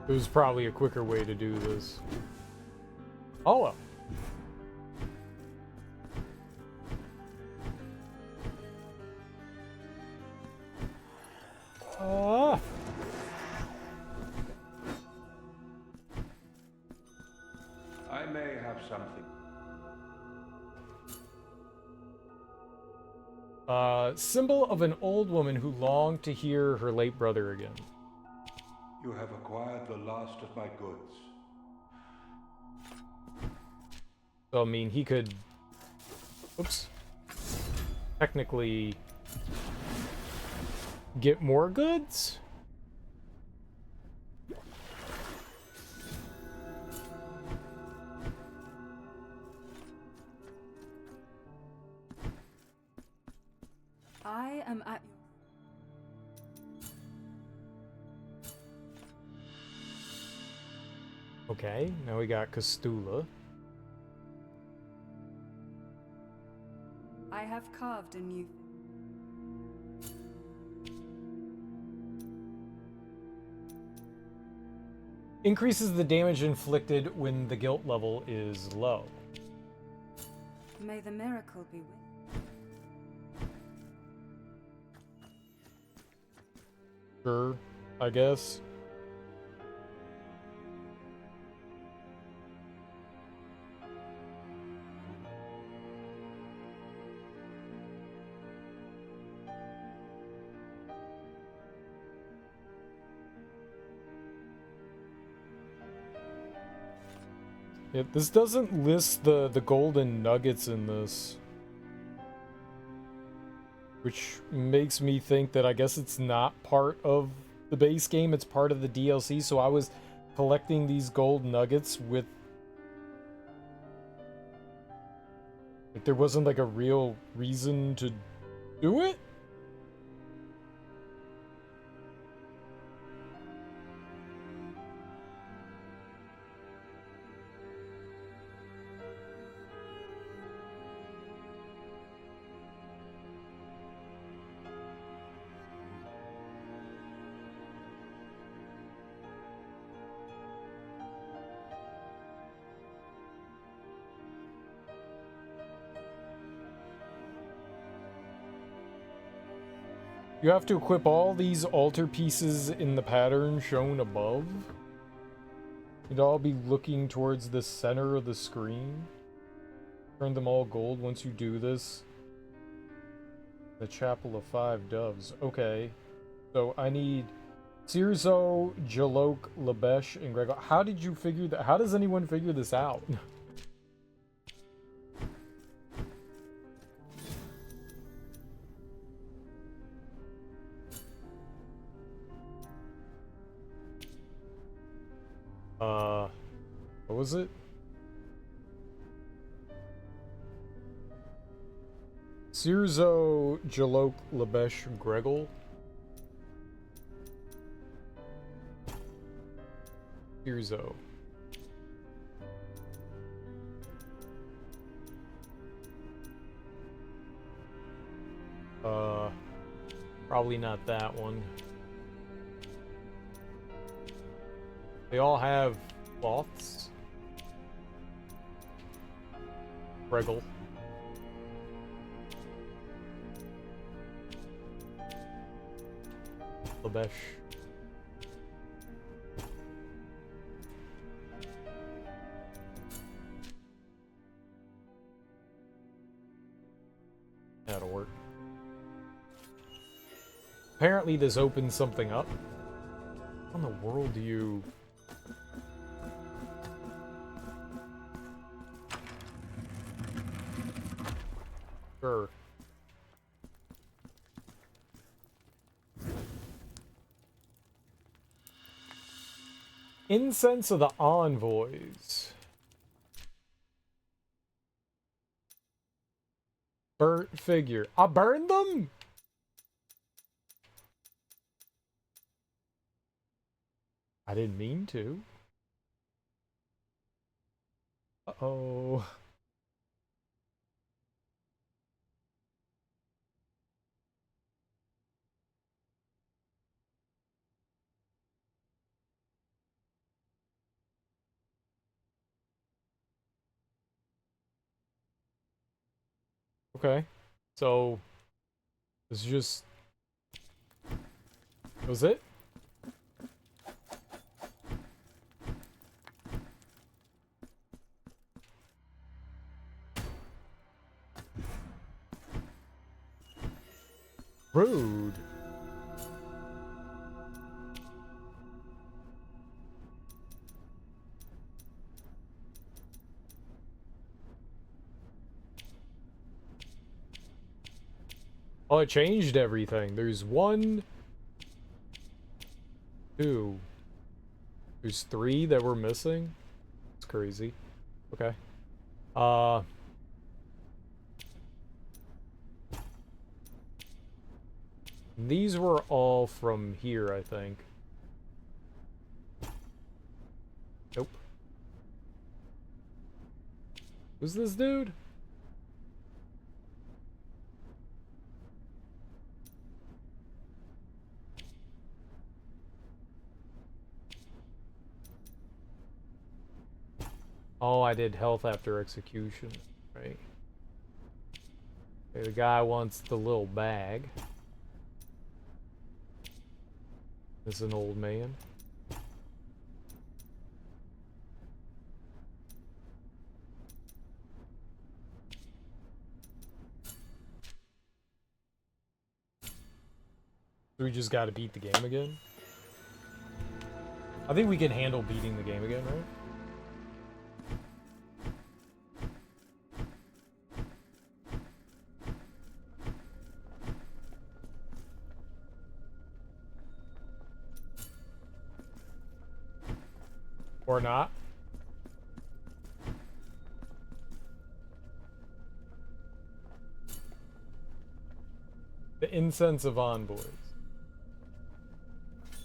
It was probably a quicker way to do this. Oh well. I may have something. Symbol of an old woman who longed to hear her late brother again. You have acquired the last of my goods. So, I mean, he could... Oops. Technically... get more goods? I am at Okay, now we got Castula. I have carved a new... Increases the damage inflicted when the guilt level is low. May the miracle be with... Sure, I guess. Yeah, this doesn't list the golden nuggets in this. Which makes me think that I guess it's not part of the base game, it's part of the DLC, so I was collecting these gold nuggets with... Like, there wasn't, like, a real reason to do it? You have to equip all these altar pieces in the pattern shown above. You'd all be looking towards the center of the screen. Turn them all gold once you do this. The Chapel of Five Doves. Okay. So I need Sirzo, Jalok, Labesh, and Gregor. How did you figure that? How does anyone figure this out? What was it? Sirzo, Jalok, Labesh, Gregor. Sirzo. Probably not that one. They all have cloths. Gregor. Labesh. That'll work. Apparently this opens something up. How in the world do you... Sure. Incense of the Envoys. Burnt figure. I burned them? I didn't mean to. Uh-oh. Okay. So, this is just... That was it? Rude. Oh, it changed everything. There's one... Two. There's three that we're missing? It's crazy. Okay. These were all from here, I think. Nope. Who's this dude? Oh, I did health after execution, right? Okay, the guy wants the little bag. This is an old man. So we just gotta beat the game again? I think we can handle beating the game again, right? Or not. The incense of envoys.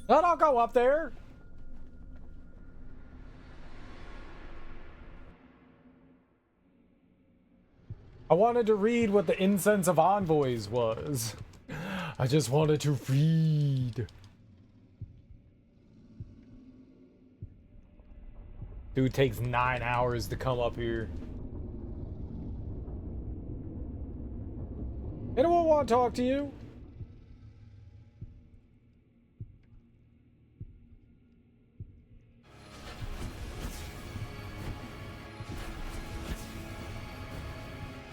No, don't go up there! I wanted to read what the incense of envoys was. I just wanted to read. Dude, takes 9 hours to come up here. Anyone want to talk to you?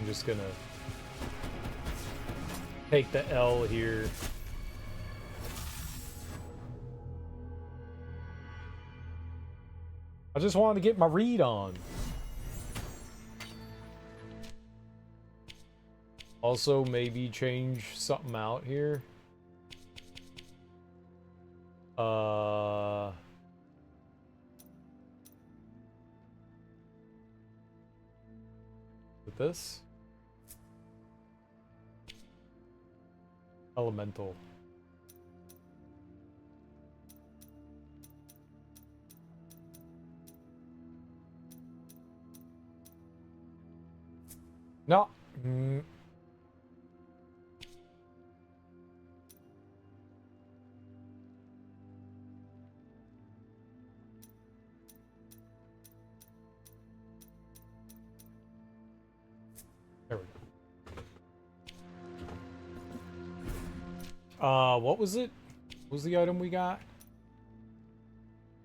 I'm just gonna take the L here. I just wanted to get my read on. Also, maybe change something out here. With this? Elemental. No. There we go. What was it? What was the item we got?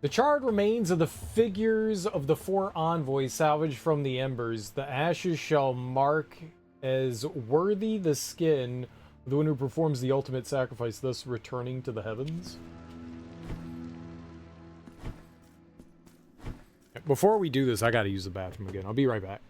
The charred remains of the figures of the 4 envoys salvaged from the embers. The ashes shall mark as worthy the skin of the one who performs the ultimate sacrifice, thus returning to the heavens. Before we do this, I gotta use the bathroom again. I'll be right back.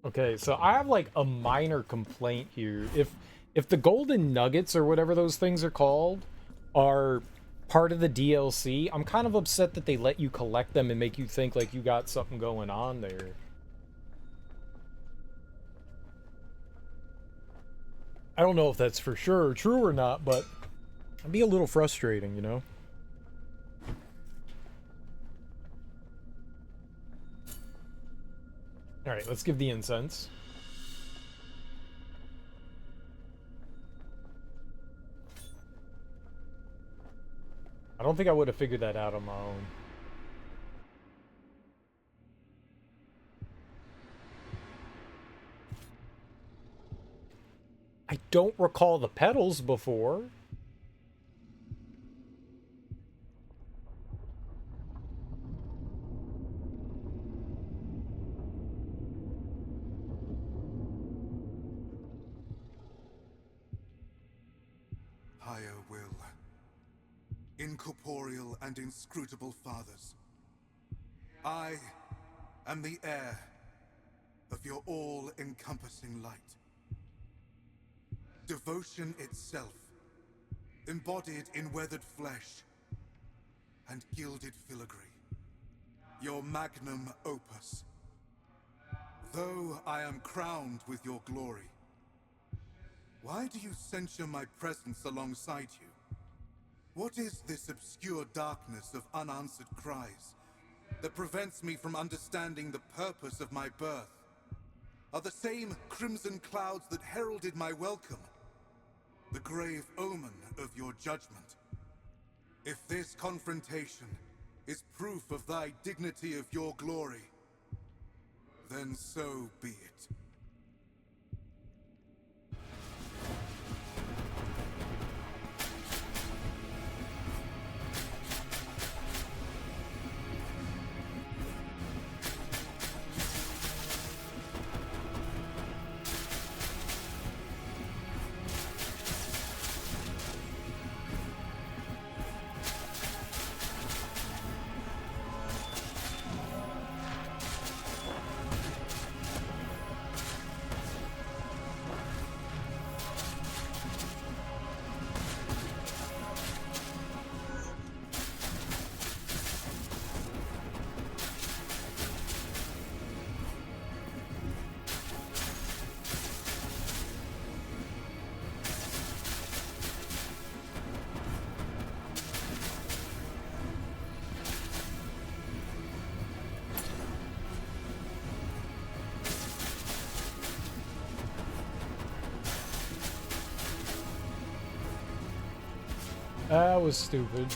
Okay, so I have like a minor complaint here. If the golden nuggets or whatever those things are called are part of the DLC, I'm kind of upset that they let you collect them and make you think like you got something going on there. I don't know if that's for sure or true or not, but it'd be a little frustrating, you know? Alright, let's give the incense. don't think I would have figured that out on my own. I don't recall the pedals before. Higher will, incorporeal and inscrutable fathers, I am the heir of your all-encompassing light. Devotion itself, embodied in weathered flesh and gilded filigree. Your magnum opus. Though I am crowned with your glory, why do you censure my presence alongside you? What is this obscure darkness of unanswered cries that prevents me from understanding the purpose of my birth? Are the same crimson clouds that heralded my welcome the grave omen of your judgment? If this confrontation is proof of thy dignity of your glory, then so be it. That was stupid.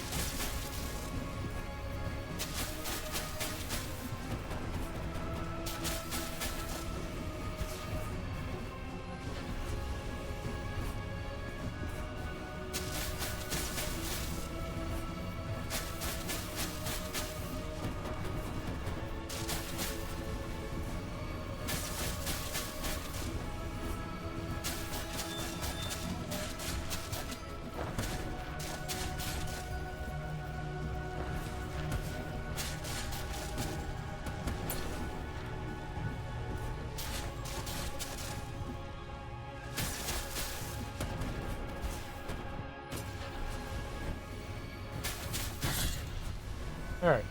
Alright.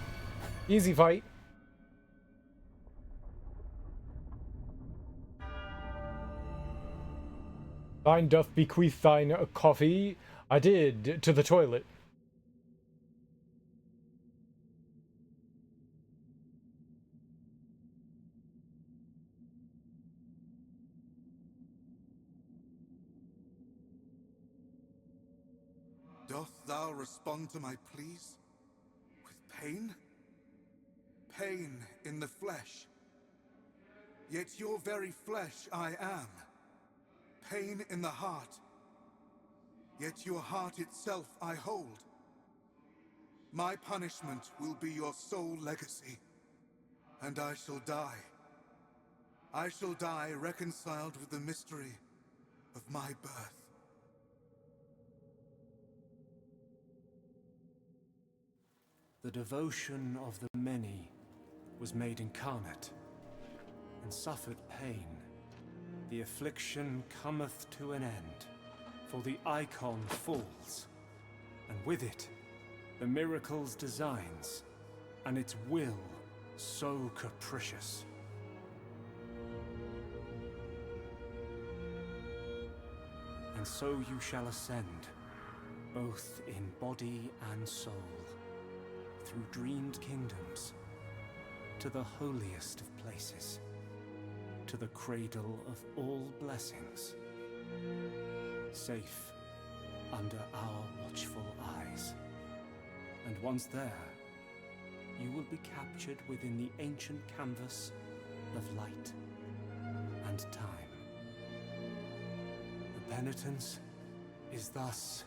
Easy fight. Thine doth bequeath thine coffee. I did, to the toilet. Doth thou respond to my pleas? With pain? Pain in the flesh. Yet your very flesh I am. Pain in the heart. Yet your heart itself I hold. My punishment will be your sole legacy. And I shall die. I shall die reconciled with the mystery of my birth. The devotion of the many was made incarnate, and suffered pain. The affliction cometh to an end, for the icon falls, and with it, the miracle's designs, and its will so capricious. And so you shall ascend, both in body and soul, through dreamed kingdoms, to the holiest of places, to the cradle of all blessings, safe under our watchful eyes. And once there, you will be captured within the ancient canvas of light and time. The penitence is thus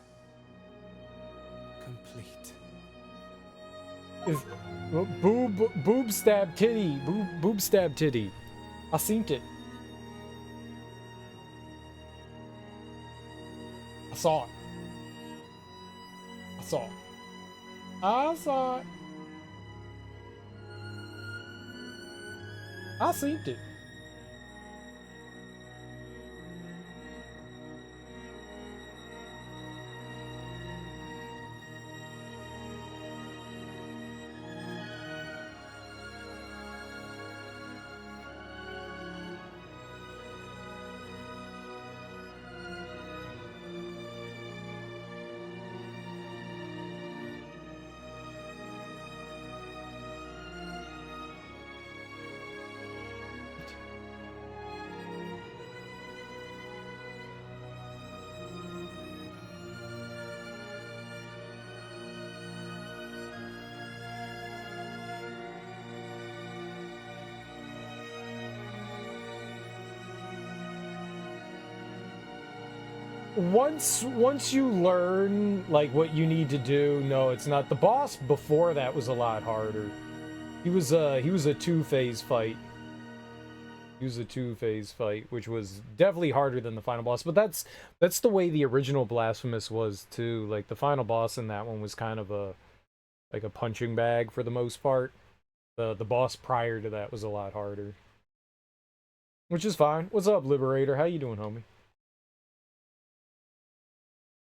complete. Is boob stab titty, boob stab titty. I seen it. I saw it. I saw it. I saw it. I seen it. Once you learn like what you need to do, no, it's not. The boss before that was a lot harder. He was a two-phase fight. He was a two-phase fight, which was definitely harder than the final boss. But that's the way the original Blasphemous was too. Like the final boss in that one was kind of a punching bag for the most part. The boss prior to that was a lot harder. Which is fine. What's up, Liberator? How you doing, homie?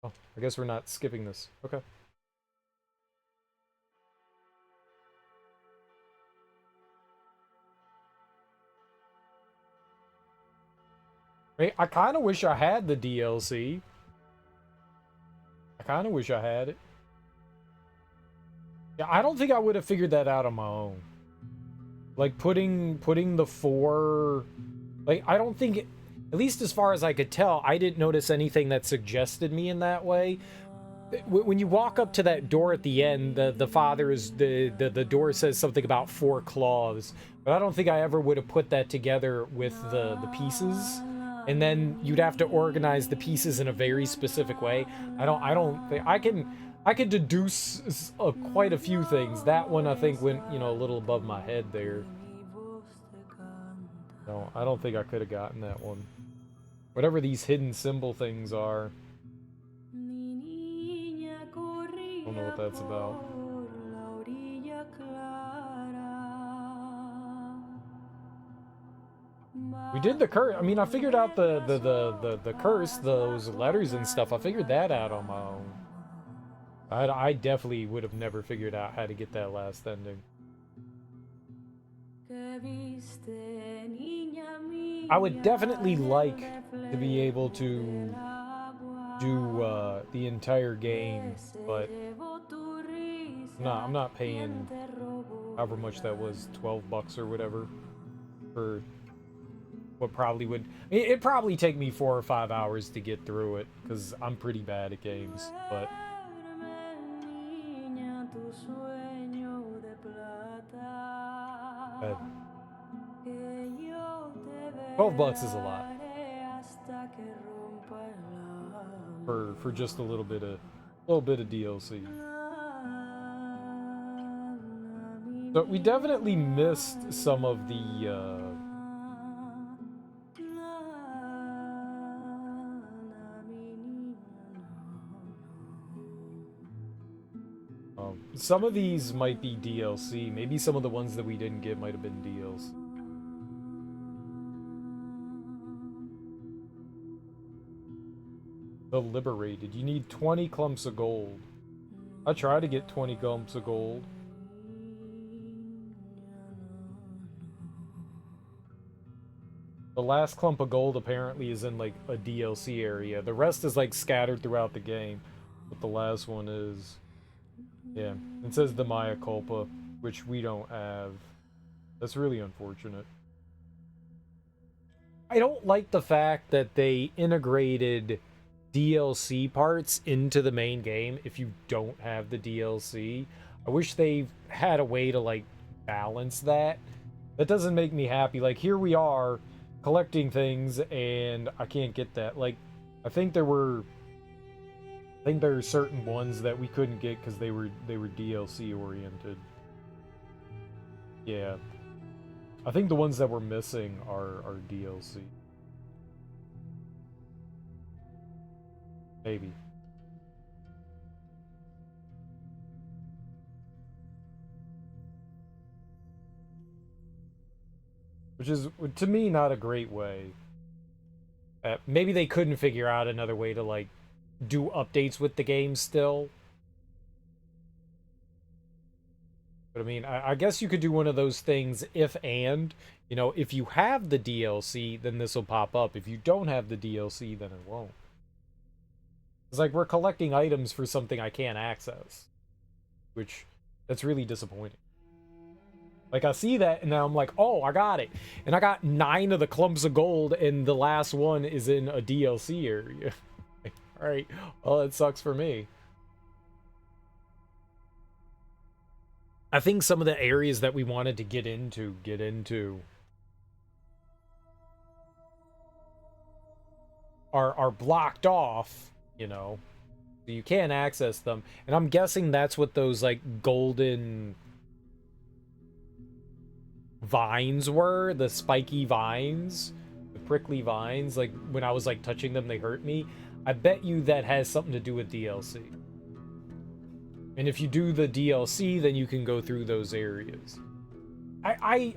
Oh, I guess we're not skipping this. Okay. I kind of wish I had the DLC. I kind of wish I had it. Yeah, I don't think I would have figured that out on my own. Like putting the 4, like I don't think, at least as far as I could tell, I didn't notice anything that suggested me in that way. When you walk up to that door at the end, the father is the door says something about 4 claws, but I don't think I ever would have put that together with the pieces. And then you'd have to organize the pieces in a very specific way. I don't think I can deduce quite a few things. That one I think went, you know, a little above my head there. No, I don't think I could have gotten that one. Whatever these hidden symbol things are. I don't know what that's about. We did the curse. I mean, I figured out the curse, those letters and stuff. I figured that out on my own. I definitely would have never figured out how to get that last ending. I would definitely like to be able to do the entire game, but no, I'm not paying however much that was, $12 or whatever, for what probably would, it'd probably take me 4 or 5 hours to get through it, because I'm pretty bad at games, but $12 is a lot for just a little bit of DLC. So we definitely missed some of the some of these might be DLC. Maybe some of the ones that we didn't get might have been DLC. The Liberated. You need 20 clumps of gold. I try to get 20 clumps of gold. The last clump of gold apparently is in like a DLC area. The rest is like scattered throughout the game. But the last one is... yeah. It says the Maya Culpa, which we don't have. That's really unfortunate. I don't like the fact that they integrated DLC parts into the main game if you don't have the DLC. I wish they had a way to, like, balance that. That doesn't make me happy. Like, here we are collecting things, and I can't get that. Like, I think there are certain ones that we couldn't get because they were DLC oriented. Yeah. I think the ones that we're missing are DLC. Maybe. Which is, to me, not a great way. Maybe they couldn't figure out another way to, like, do updates with the game still. But I mean, I guess you could do one of those things if and, you know, if you have the DLC, then this will pop up. If you don't have the DLC, then it won't. It's like we're collecting items for something I can't access. Which, that's really disappointing. Like, I see that, and now I'm like, oh, I got it. And I got 9 of the clumps of gold, and the last one is in a DLC area. Alright, well, it sucks for me. I think some of the areas that we wanted to get into are blocked off, you know. So you can't access them. And I'm guessing that's what those, like, golden vines were, the spiky vines, the prickly vines. Like, when I was, like, touching them, they hurt me. I bet you that has something to do with DLC. And if you do the DLC, then you can go through those areas. I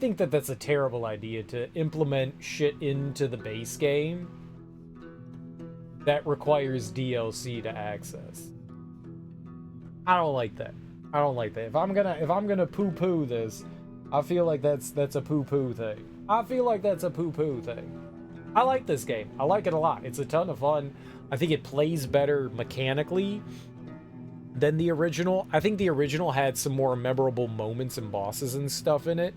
think that that's a terrible idea, to implement shit into the base game that requires DLC to access. I don't like that. I don't like that. If I'm gonna poo-poo this, I feel like that's a poo-poo thing. I feel like that's a poo-poo thing. I like this game. I like it a lot. It's a ton of fun. I think it plays better mechanically than the original. I think the original had some more memorable moments and bosses and stuff in it,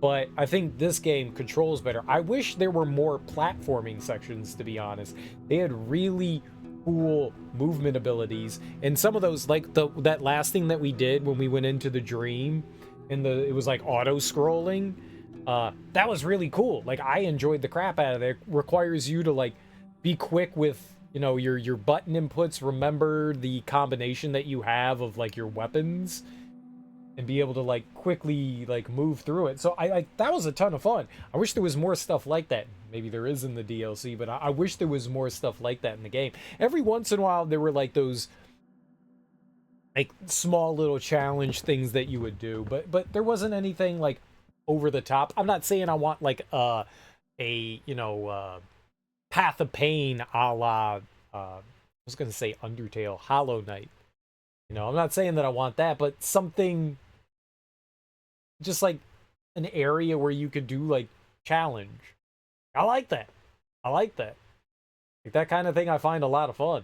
but I think this game controls better. I wish there were more platforming sections, to be honest. They had really cool movement abilities, and some of those, like that last thing that we did when we went into the dream, and it was like auto scrolling. That was really cool. Like, I enjoyed the crap out of it. It requires you to, like, be quick with, you know, your button inputs, remember the combination that you have of, like, your weapons, and be able to, like, quickly, like, move through it. So that was a ton of fun. I wish there was more stuff like that. Maybe there is in the DLC, but I wish there was more stuff like that in the game. Every once in a while there were, like, those, like, small little challenge things that you would do, but there wasn't anything, like, over the top. I'm not saying I want, like, you know, Path of Pain a la, I was going to say Undertale, Hollow Knight. You know, I'm not saying that I want that, but something, just like an area where you could do, like, challenge. I like that. I like that. Like, that kind of thing I find a lot of fun.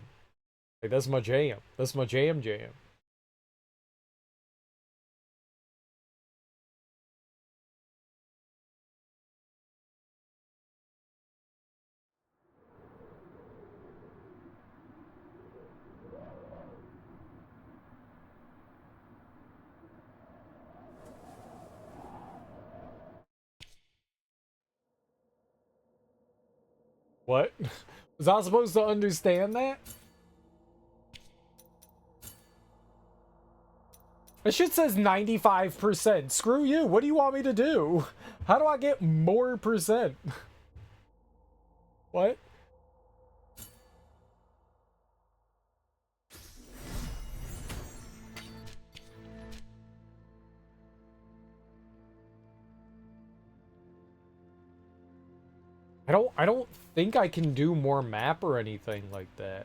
Like, that's my jam. That's my jam. What? Was I supposed to understand that? This shit says 95%. Screw you. What do you want me to do? How do I get more percent? What? I don't think I can do more map or anything like that.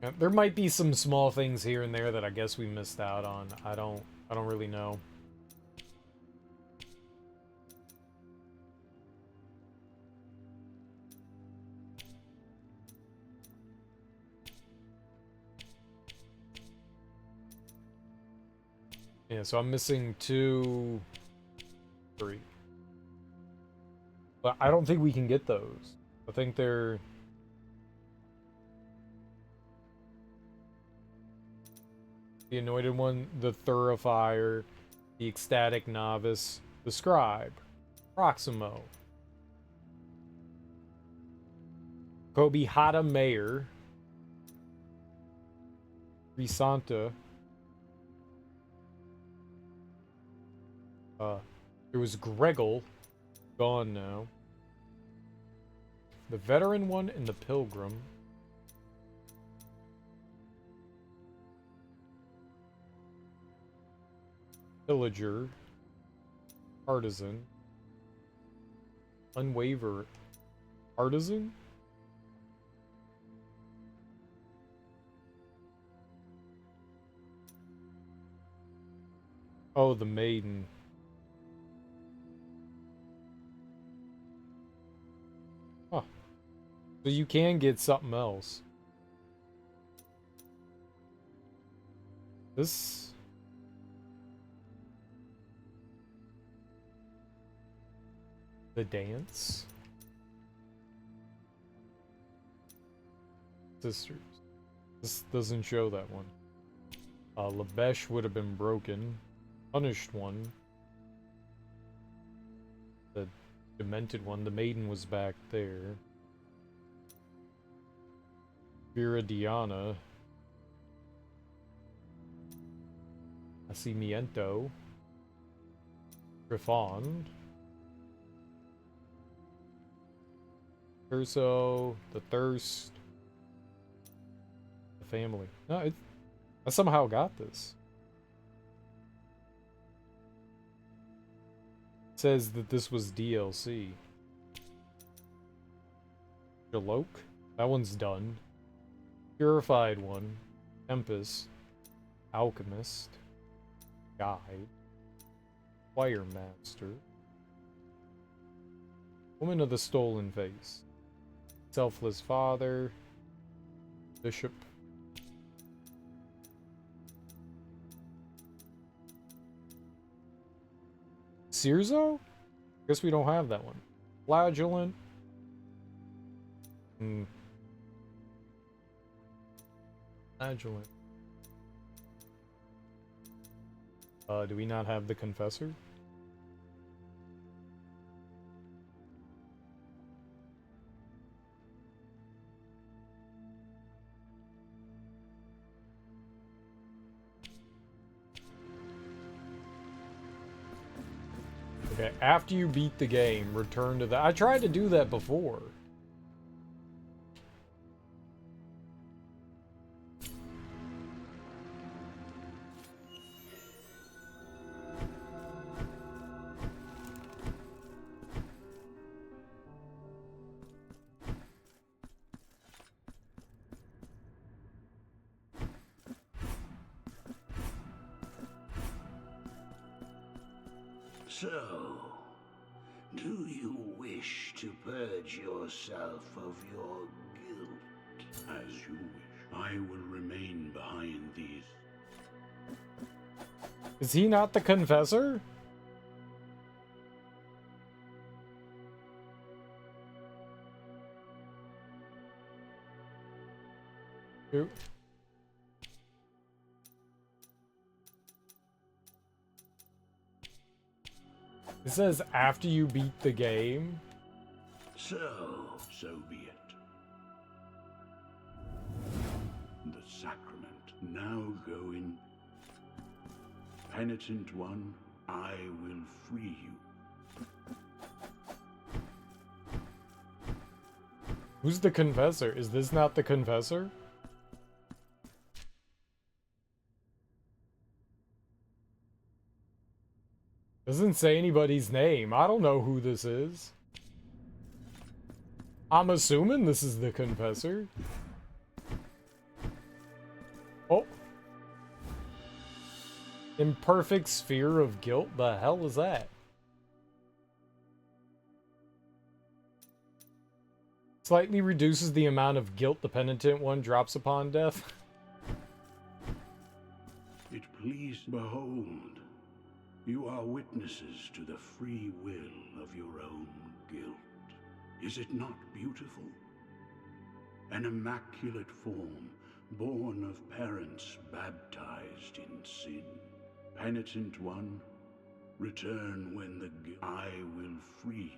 Yeah, there might be some small things here and there that I guess we missed out on. I don't really know. Yeah, so I'm missing 2, 3. But I don't think we can get those. I think they're... The Anointed One, the Thurifier, the Ecstatic Novice, the Scribe, Proximo, Kobihata Mayor, Risanta. There was Gregel, gone now. The Veteran One and the Pilgrim. Pillager, Artisan, Unwaver, Artisan? Oh, the Maiden. Huh. So you can get something else. This... The Dance. Sisters. This doesn't show that one. Labesh would have been broken. Punished One. The Demented One. The Maiden was back there. Viridiana. Nacimiento. Griffon. Curso, the Thirst, the Family. No, I somehow got this. It says that this was DLC. Jaloke, that one's done. Purified One, Tempest, Alchemist, Guide, Choir Master, Woman of the Stolen Face. Selfless Father, Bishop, Cirzo? Guess we don't have that one. Flagellant. Flagellant. Do we not have the Confessor? Okay, after you beat the game, return to the... I tried to do that before. So, do you wish to purge yourself of your guilt? As you wish. I will remain behind these. Is he not the Confessor? Who? It says after you beat the game. So be it. The sacrament. Now go in. Penitent One, I will free you. Who's the Confessor? Is this not the Confessor? Doesn't say anybody's name. I don't know who this is. I'm assuming this is the Confessor. Oh. Imperfect Sphere of Guilt? The hell is that? Slightly reduces the amount of guilt the penitent one drops upon death. It please behold. You are witnesses to the free will of your own guilt. Is it not beautiful? An immaculate form, born of parents baptized in sin. Penitent one, return when I will free.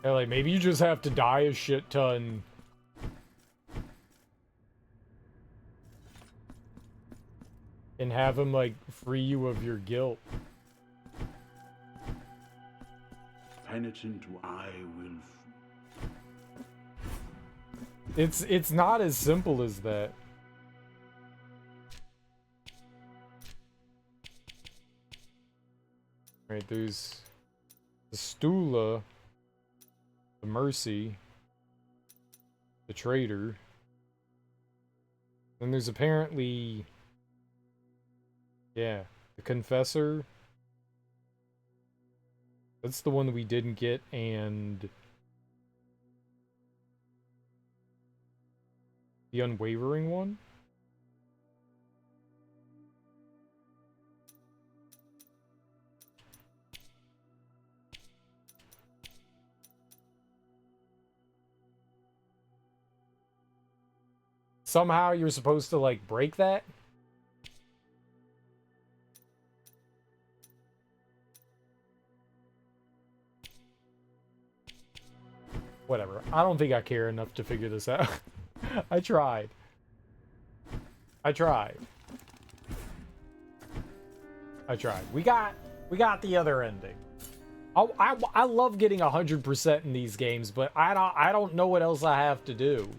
Yeah, like, maybe you just have to die a shit ton. And have him, like, free you of your guilt. Penitent, I will. It's not as simple as that. Right, there's the Stula, the Mercy, the Traitor. Then there's apparently, yeah, the Confessor. That's the one that we didn't get, and the Unwavering one. Somehow you're supposed to, like, break that? Whatever. I don't think I care enough to figure this out. I tried. I tried. I tried. We got the other ending. I love getting 100% in these games, but I don't know what else I have to do.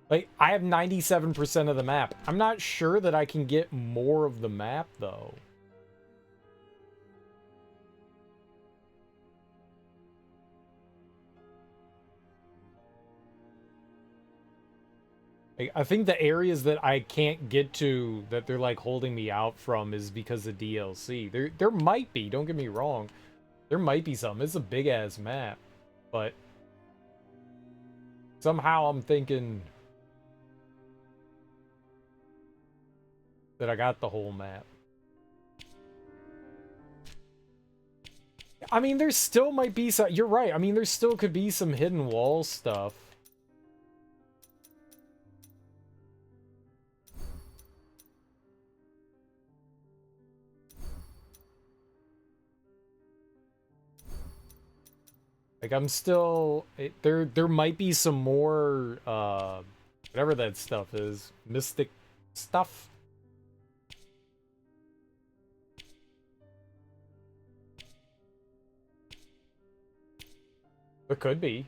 Like, I have 97% of the map. I'm not sure that I can get more of the map, though. Like, I think the areas that I can't get to, that they're, like, holding me out from, is because of DLC. There might be, don't get me wrong. There might be some. It's a big-ass map. But somehow I'm thinking that I got the whole map. I mean, there still might be some... You're right. I mean, there still could be some hidden wall stuff. Like, I'm still... There might be some more, whatever that stuff is. Mystic stuff. It could be.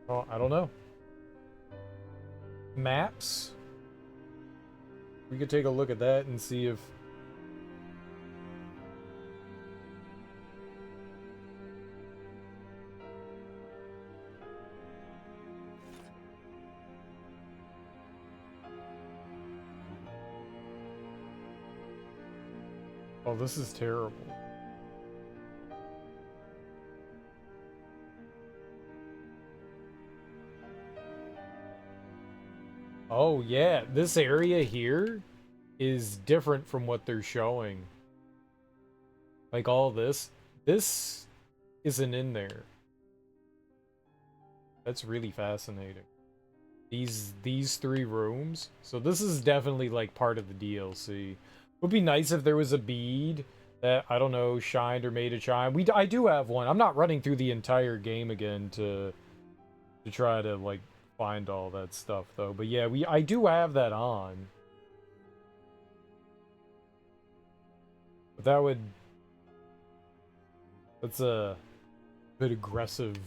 Oh, I don't know. Maps? We could take a look at that and see if... Oh, this is terrible. Oh, yeah. This area here is different from what they're showing. Like, all this. This isn't in there. That's really fascinating. These three rooms. So this is definitely, like, part of the DLC. Would be nice if there was a bead that, I don't know, shined or made a chime. I do have one. I'm not running through the entire game again to try to, like, find all that stuff, though. But yeah, I do have that on. But that's a bit aggressive.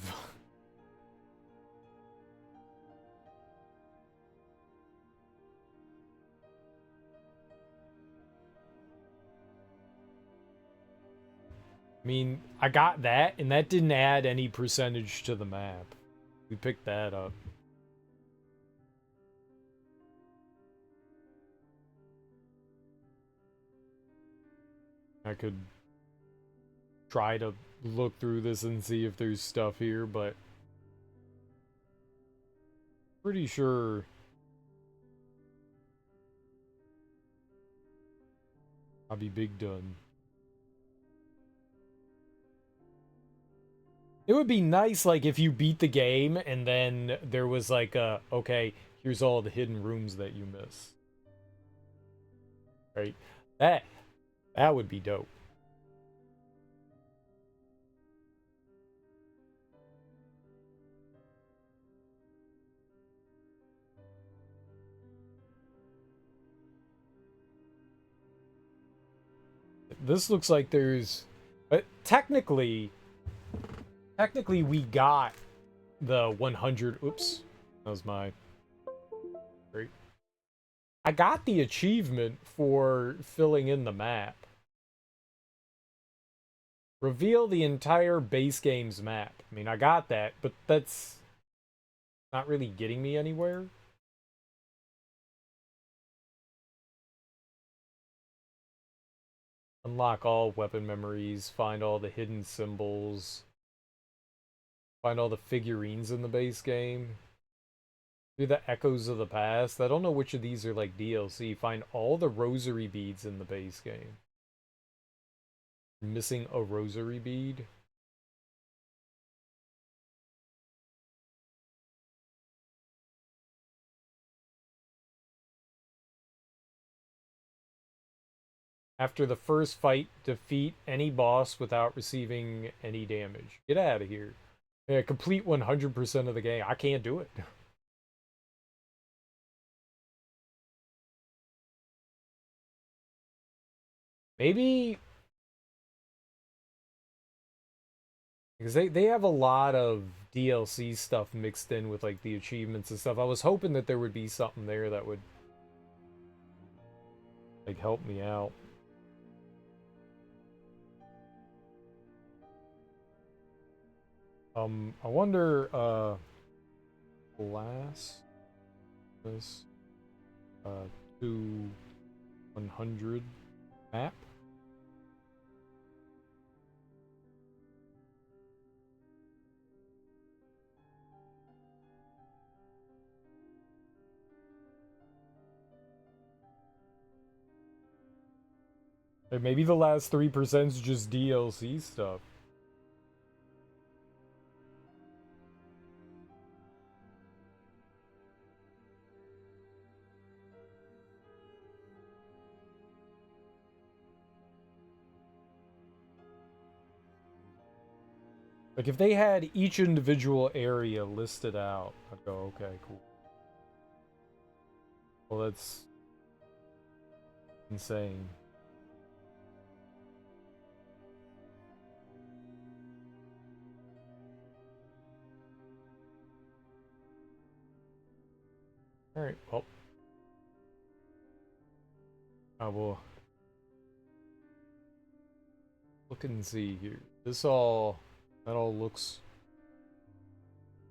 I mean, I got that, and that didn't add any percentage to the map. We picked that up. I could try to look through this and see if there's stuff here, but pretty sure I'll be big done. It would be nice, like, if you beat the game and then there was like a, okay, here's all the hidden rooms that you miss. Right? That would be dope. This looks like there's, but technically we got the 100. Oops, that was my. Great. I got the achievement for filling in the map. Reveal the entire base game's map. I mean, I got that, but that's not really getting me anywhere. Unlock all weapon memories, find all the hidden symbols, find all the figurines in the base game. Do the Echoes of the Past. I don't know which of these are like DLC. Find all the rosary beads in the base game. Missing a rosary bead. After the first fight, defeat any boss without receiving any damage. Get out of here. Yeah, complete 100% of the game. I can't do it. Maybe because they have a lot of DLC stuff mixed in with like the achievements and stuff. I was hoping that there would be something there that would like help me out. I wonder Blasphemous to 100 map. Or maybe the last 3% is just DLC stuff. Like, if they had each individual area listed out, I'd go, okay, cool. Well, that's insane. Alright, well. I will look and see here. That all looks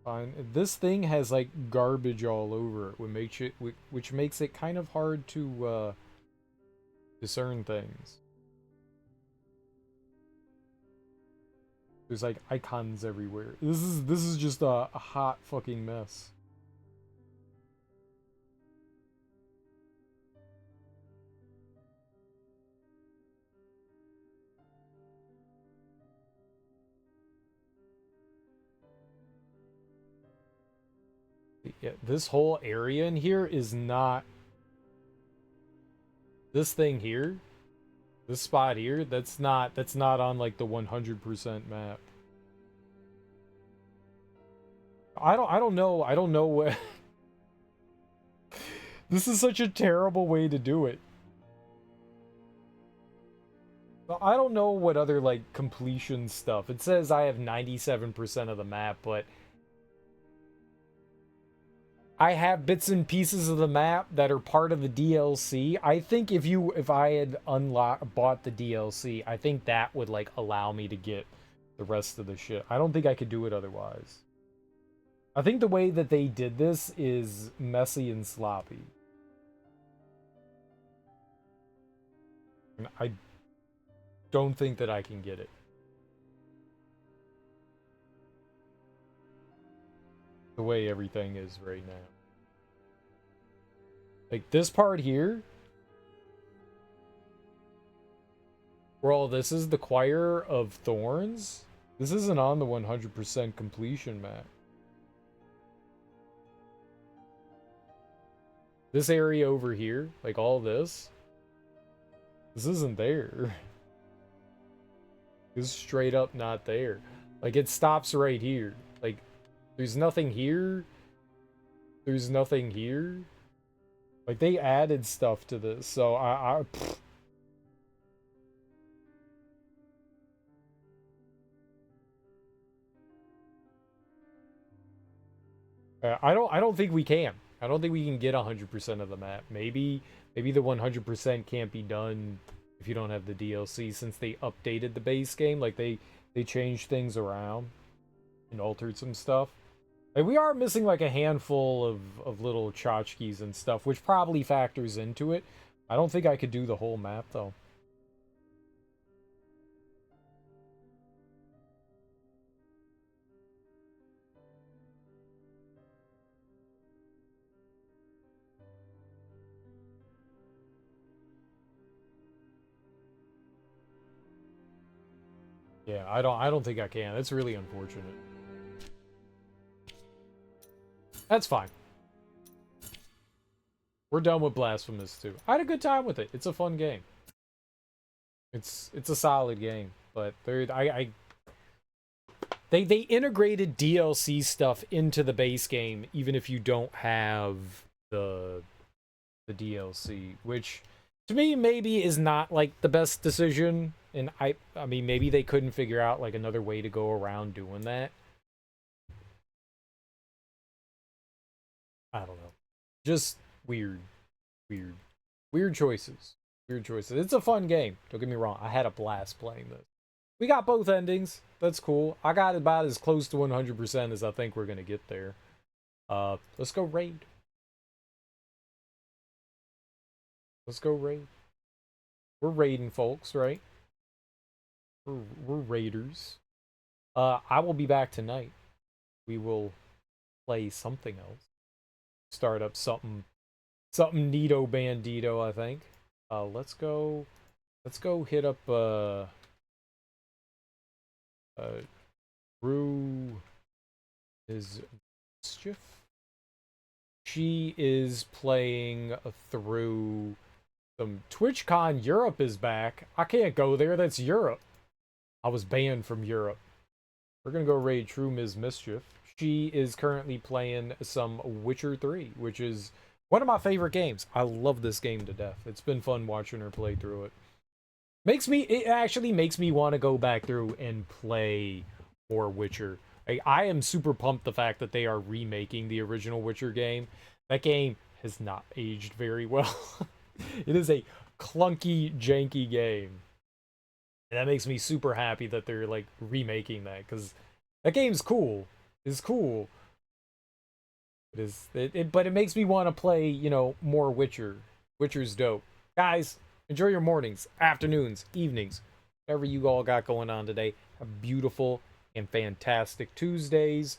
fine. This thing has like garbage all over it, which makes it kind of hard to discern things. There's like icons everywhere. This is just a hot fucking mess. Yeah, this whole area in here is not this thing here. This spot here, that's not on like the 100% map. I don't know what This is such a terrible way to do it. I don't know what other like completion stuff. It says I have 97% of the map, but I have bits and pieces of the map that are part of the DLC. I think if I had bought the DLC, I think that would like allow me to get the rest of the shit. I don't think I could do it otherwise. I think the way that they did this is messy and sloppy. And I don't think that I can get it. the way everything is right now. Like, this part here, where all this is the Choir of Thorns, this isn't on the 100% completion map. This area over here, like all this isn't there. It's straight up not there. Like, it stops right here. Like, there's nothing here. There's nothing here. Like, they added stuff to this, so I don't think we can. I don't think we can get 100% of the map. Maybe the 100% can't be done if you don't have the DLC, since they updated the base game. Like, they changed things around and altered some stuff. Like, we are missing like a handful of little tchotchkes and stuff, which probably factors into it. I don't think I could do the whole map though. Yeah, I don't think I can. It's really unfortunate. That's fine. We're done with Blasphemous 2. I had a good time with it. It's a fun game. It's a solid game, but they integrated DLC stuff into the base game even if you don't have the DLC, which to me maybe is not like the best decision. And I mean, maybe they couldn't figure out like another way to go around doing that. I don't know. Just weird choices. Weird choices. It's a fun game. Don't get me wrong. I had a blast playing this. We got both endings. That's cool. I got about as close to 100% as I think we're gonna get there. Let's go raid. Let's go raid. We're raiding, folks, right? We're raiders. I will be back tonight. We will play something else. Start up something Nito Bandito, I think. Let's go hit up Rue is Mischief. She is playing through some TwitchCon. Europe is back. I can't go there. That's Europe. I was banned from Europe. We're gonna go raid True Ms. Mischief. She is currently playing some Witcher 3, which is one of my favorite games. I love this game to death. It's been fun watching her play through it. It actually makes me want to go back through and play more Witcher. I am super pumped the fact that they are remaking the original Witcher game. That game has not aged very well. It is a clunky, janky game. And that makes me super happy that they're like remaking that, because that game's cool. It's cool. But it makes me want to play, you know, more Witcher. Witcher's dope. Guys, enjoy your mornings, afternoons, evenings, whatever you all got going on today. Have beautiful and fantastic Tuesdays.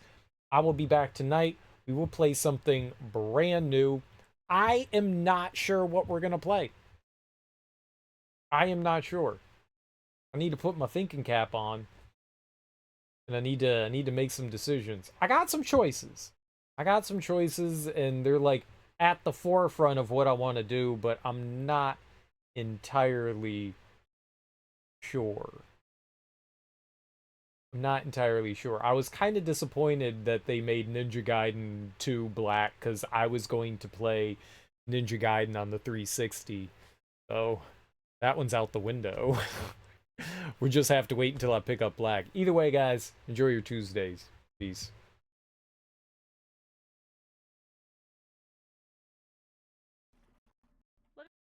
I will be back tonight. We will play something brand new. I am not sure what we're going to play. I am not sure. I need to put my thinking cap on. And I need to make some decisions. I got some choices. And they're like at the forefront of what I want to do, but I'm not entirely sure. I was kind of disappointed that they made Ninja Gaiden 2 black, because I was going to play Ninja Gaiden on the 360. So that one's out the window. We just have to wait until I pick up black. Either way, guys, enjoy your Tuesdays. Peace.